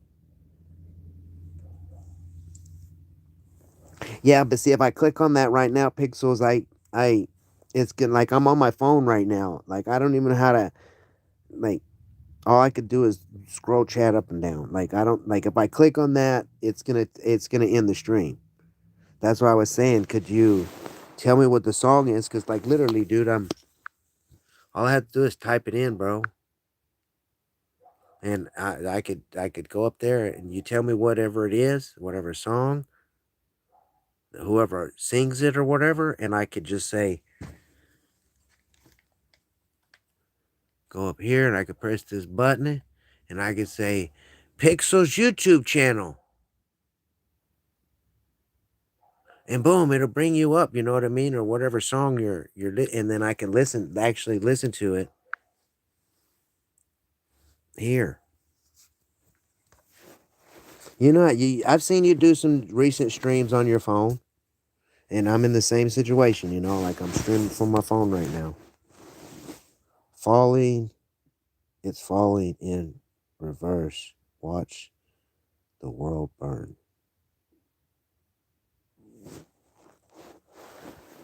Yeah, but see, if I click on that right now, Pixels, it's good. Like I'm on my phone right now. Like I don't even know how to like all I could do is scroll chat up and down. Like I don't like if I click on that, it's gonna end the stream. That's why I was saying, could you tell me what the song is? Cause like literally, dude, I'm all I have to do is type it in, bro, and I could go up there and you tell me whatever it is, whatever song, whoever sings it or whatever, and I could just say go up here and I could press this button, and I could say Pixel's YouTube channel. And boom, it'll bring you up. You know what I mean, or whatever song and then I can actually listen to it here. I've seen you do some recent streams on your phone, and I'm in the same situation. Like I'm streaming from my phone right now. Falling, it's falling in reverse. Watch the world burn.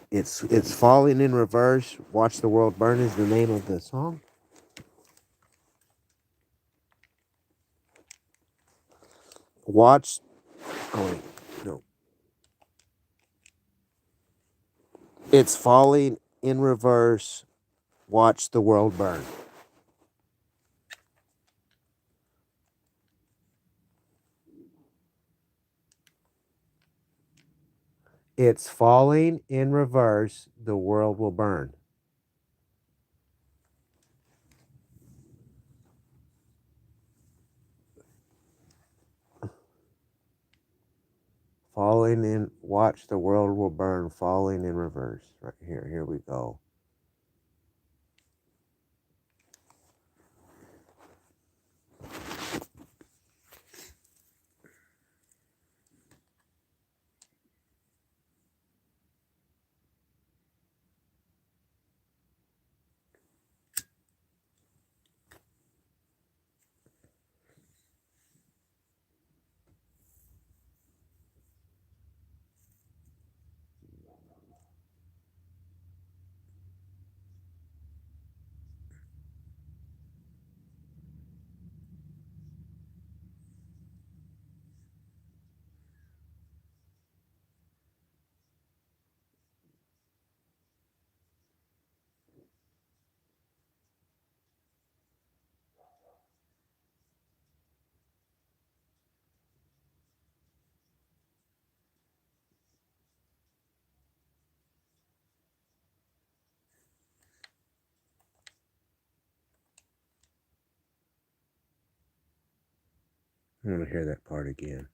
It's falling in reverse. Watch the world burn is the name of the song. Watch. Oh wait, no. It's falling in reverse. Watch the world burn. It's falling in reverse. The world will burn. Falling in. Watch the world will burn. Falling in reverse. Right here. Here we go. I want to hear that part again.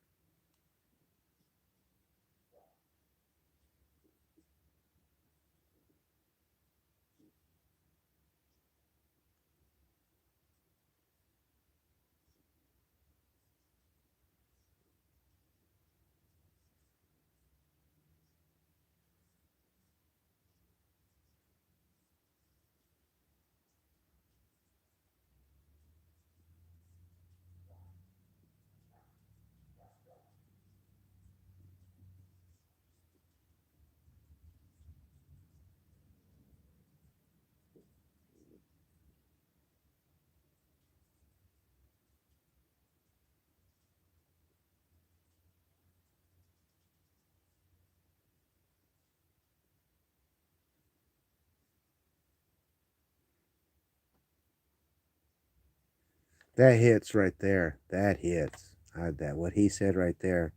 That hits right there. That hits. That what he said right there.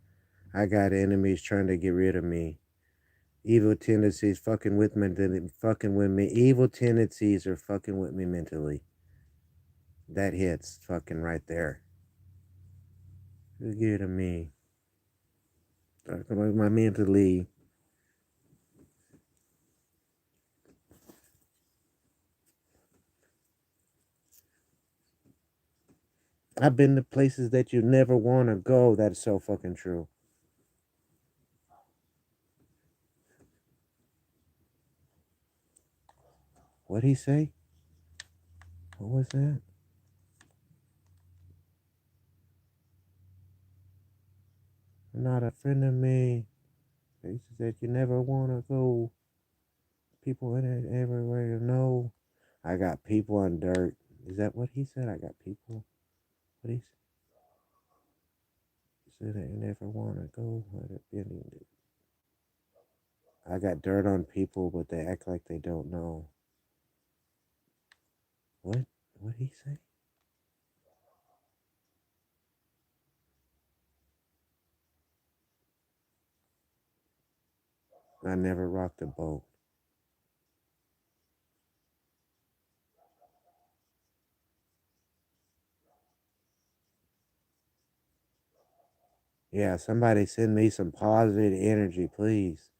I got enemies trying to get rid of me. Evil tendencies fucking with me. Fucking with me. Evil tendencies are fucking with me mentally. That hits fucking right there. Get rid of me. Talking about my mentally. I've been to places that you never want to go. That is so fucking true. What'd he say? What was that? You're not a friend of me. Places that you never want to go. People in it everywhere you know. I got people on dirt. Is that what he said? I got people. What he said that you never want to go. I got dirt on people, but they act like they don't know. What? What'd he say? I never rocked a boat. Yeah, somebody send me some positive energy, please.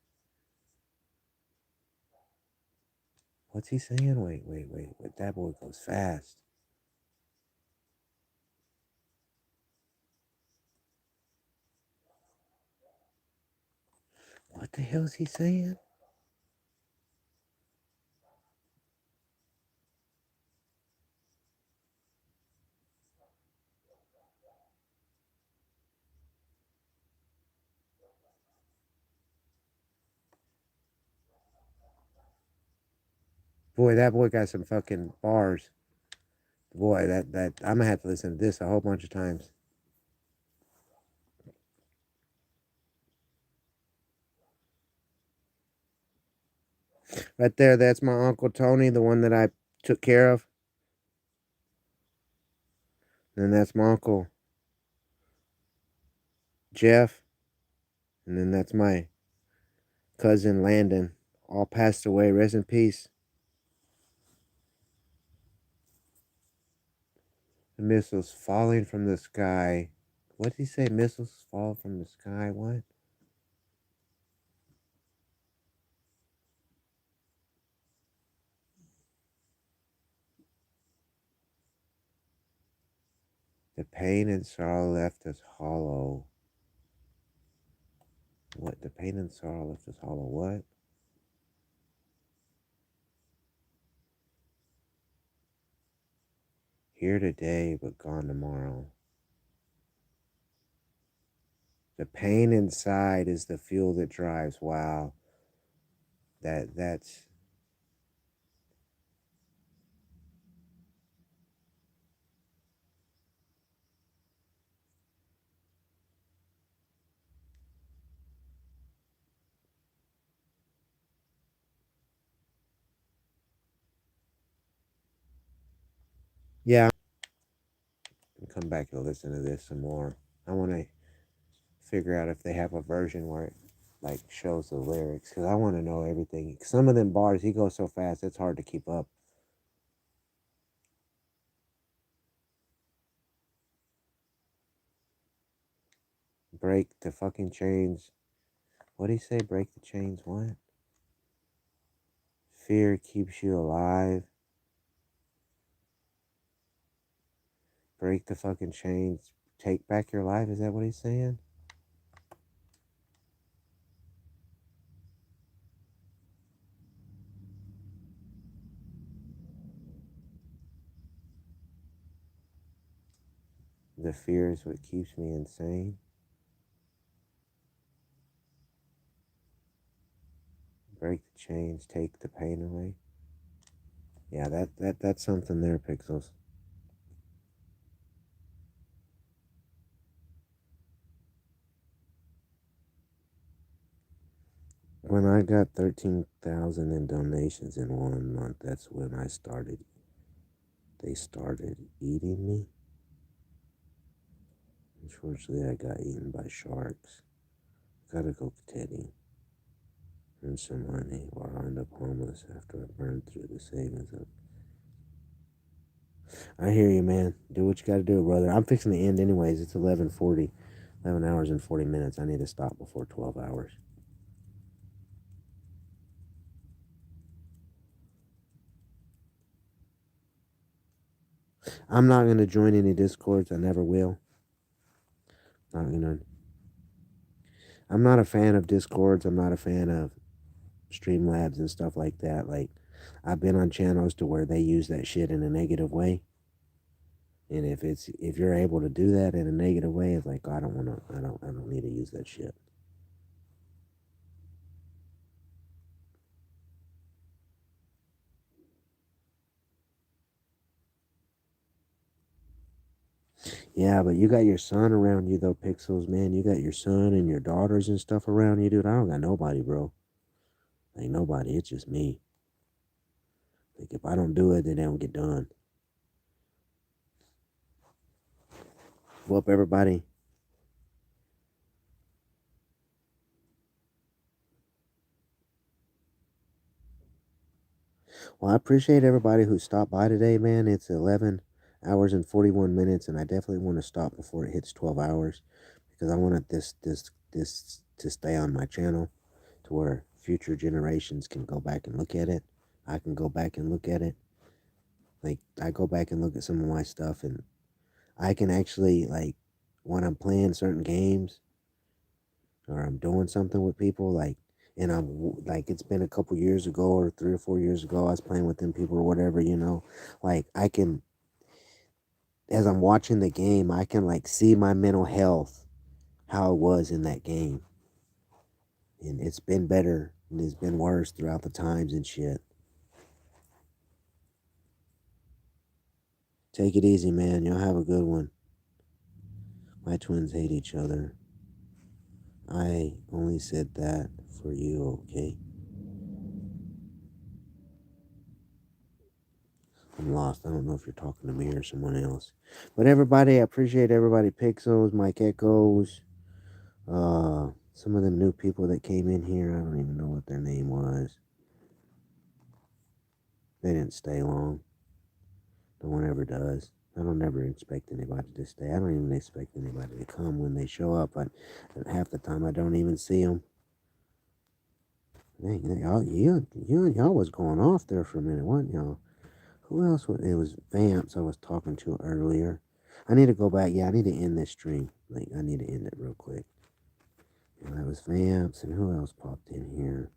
What's he saying? Wait. That boy goes fast. What the hell is he saying? Boy, that boy got some fucking bars. Boy, that I'm gonna have to listen to this a whole bunch of times. Right there, that's my Uncle Tony, the one that I took care of. And then that's my Uncle Jeff. And then that's my cousin Landon. All passed away. Rest in peace. The missiles falling from the sky. What did he say? Missiles fall from the sky? What? The pain and sorrow left us hollow. What? The pain and sorrow left us hollow. What? Here today, but gone tomorrow. The pain inside is the fuel that drives. Wow. That's yeah. Come back and listen to this some more. I want to figure out if they have a version where it like shows the lyrics because I want to know everything. Some of them bars he goes so fast it's hard to keep up. break the fucking chains. What did he say? Break the chains. What? Fear keeps you alive. Break the fucking chains. Take back your life. Is that what he's saying? The fear is what keeps me insane. Break the chains. Take the pain away. Yeah, that's something there, Pixels. When I got 13,000 in donations in 1 month, that's when I started. They started eating me. Unfortunately, I got eaten by sharks. Gotta go, Teddy. Earn some money, or I'll end up homeless after I burn through the savings. I hear you, man. Do what you gotta do, brother. I'm fixing to end anyways. It's 11:40, 11 hours and 40 minutes. I need to stop before 12 hours. I'm not gonna join any discords. I never will. Not gonna. I'm not a fan of discords. I'm not a fan of Streamlabs and stuff like that. Like, I've been on channels to where they use that shit in a negative way. And if you're able to do that in a negative way, it's like, I don't need to use that shit. Yeah, but you got your son around you though, Pixels, man. You got your son and your daughters and stuff around you, dude. I don't got nobody, bro. Like, nobody. It's just me. Like, if I don't do it, then they don't get done. Whoop, everybody. Well, I appreciate everybody who stopped by today, man. It's 11 hours and 41 minutes, and I definitely want to stop before it hits 12 hours because I wanted this to stay on my channel to where future generations can go back and look at it. I can go back and look at it. Like, I go back and look at some of my stuff, and I can actually, like, when I'm playing certain games or I'm doing something with people, like, and I'm like, it's been a couple years ago or 3 or 4 years ago, I was playing with them people or whatever, like, I can, as I'm watching the game, I can, like, see my mental health, how it was in that game. And it's been better and it's been worse throughout the times and shit. Take it easy, man. Y'all have a good one. My twins hate each other. I only said that for you, okay? I'm lost. I don't know if you're talking to me or someone else. But everybody, I appreciate everybody. Pixels, Mike Echoes, some of them new people that came in here. I don't even know what their name was. They didn't stay long. No one ever does. I don't ever expect anybody to stay. I don't even expect anybody to come when they show up. But half the time I don't even see them. Dang, y'all was going off there for a minute, wasn't y'all? Who else? It was Vamps I was talking to earlier. I need to go back. Yeah, I need to end this stream. Like, I need to end it real quick. And that was Vamps, and who else popped in here?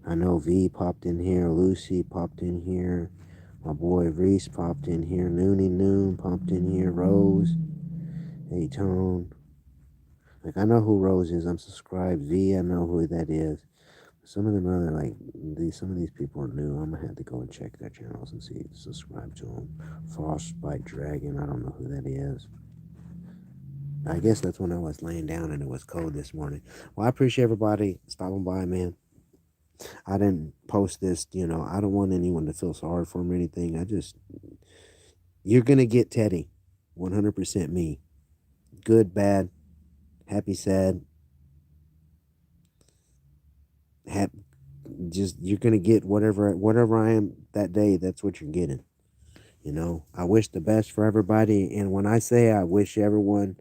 I know V popped in here. Lucy popped in here. My boy Reese popped in here. Noonie Noon popped in here. Rose. Hey, Tone. Like, I know who Rose is. I'm subscribed. V, I know who that is. Some of them other, like, some of these people are new. I'm gonna have to go and check their channels and see, subscribe to them. Frostbite Dragon, I don't know who that is. I guess that's when I was laying down and it was cold this morning. Well, I appreciate everybody stopping by, man. I didn't post this, I don't want anyone to feel sorry for him or anything. You're gonna get Teddy. 100% me. Good, bad, happy, sad. Just, you're gonna get whatever I am that day. That's what you're getting. I wish the best for everybody. And when I say I wish everyone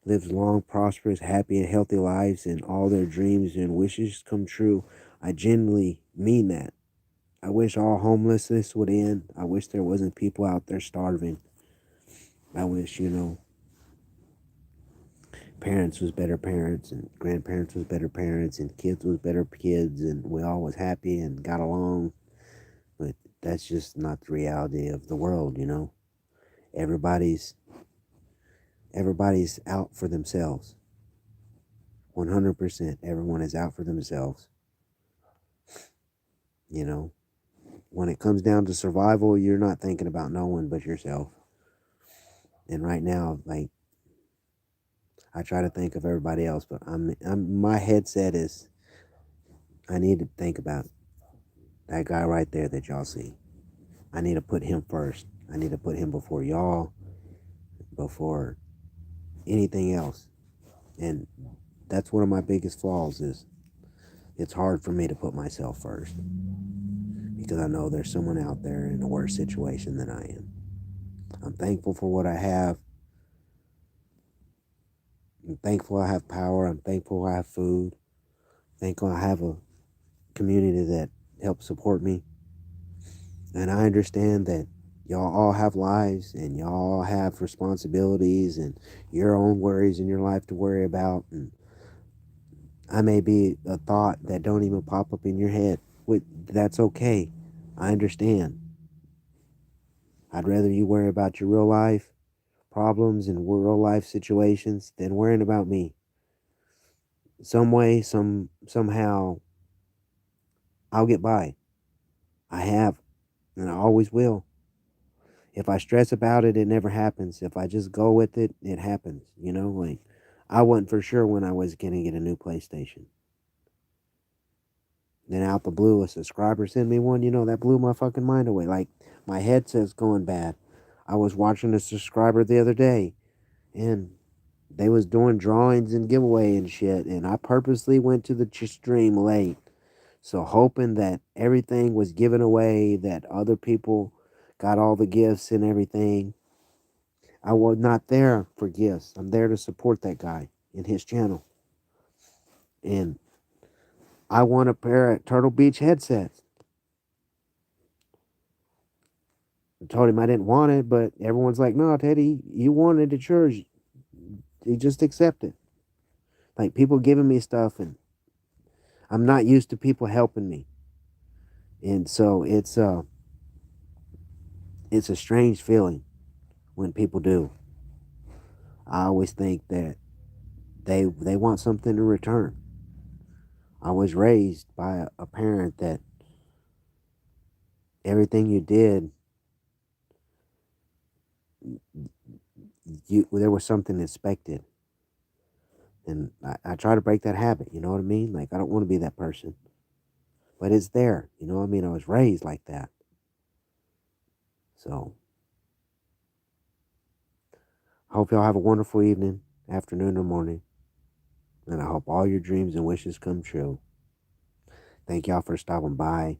lives long, prosperous, happy, and healthy lives, and all their dreams and wishes come true. I genuinely mean that. I wish all homelessness would end. I wish there wasn't people out there starving. I wish, parents was better parents and grandparents was better parents and kids was better kids and we all was happy and got along. But that's just not the reality of the world. Everybody's everybody's out for themselves. 100%. Everyone is out for themselves. You know, when it comes down to survival, you're not thinking about no one but yourself. And right now, like, I try to think of everybody else, but my headset is, I need to think about that guy right there that y'all see. I need to put him first. I need to put him before y'all, before anything else. And that's one of my biggest flaws is it's hard for me to put myself first because I know there's someone out there in a worse situation than I am. I'm thankful for what I have. I'm thankful I have power. I'm thankful I have food. Thankful I have a community that helps support me. And I understand that y'all all have lives and y'all all have responsibilities and your own worries in your life to worry about. And I may be a thought that don't even pop up in your head. That's okay. I understand. I'd rather you worry about your real life problems and real life situations than worrying about me. Some way, somehow, I'll get by. I have, and I always will. If I stress about it, it never happens. If I just go with it, it happens. Like I wasn't for sure when I was gonna get a new PlayStation. Then out the blue, a subscriber sent me one. That blew my fucking mind away. Like my headset's going bad. I was watching a subscriber the other day, and they was doing drawings and giveaway and shit. And I purposely went to the stream late, so hoping that everything was given away, that other people got all the gifts and everything. I was not there for gifts. I'm there to support that guy in his channel. And I want a pair of Turtle Beach headsets. I told him I didn't want it, but everyone's like, no, Teddy, you wanted it, yours. You just accept it. Like people giving me stuff, and I'm not used to people helping me. And so it's a strange feeling when people do. I always think that they want something in return. I was raised by a parent that everything you did, there was something expected. And I try to break that habit, you know what I mean? Like I don't want to be that person. But it's there, you know what I mean? I was raised like that. So I hope y'all have a wonderful evening, afternoon, or morning. And I hope all your dreams and wishes come true. Thank y'all for stopping by.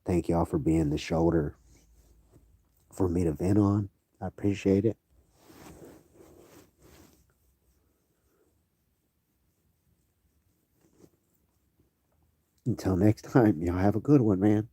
Thank y'all for being the shoulder for me to vent on. I appreciate it. Until next time, y'all have a good one, man.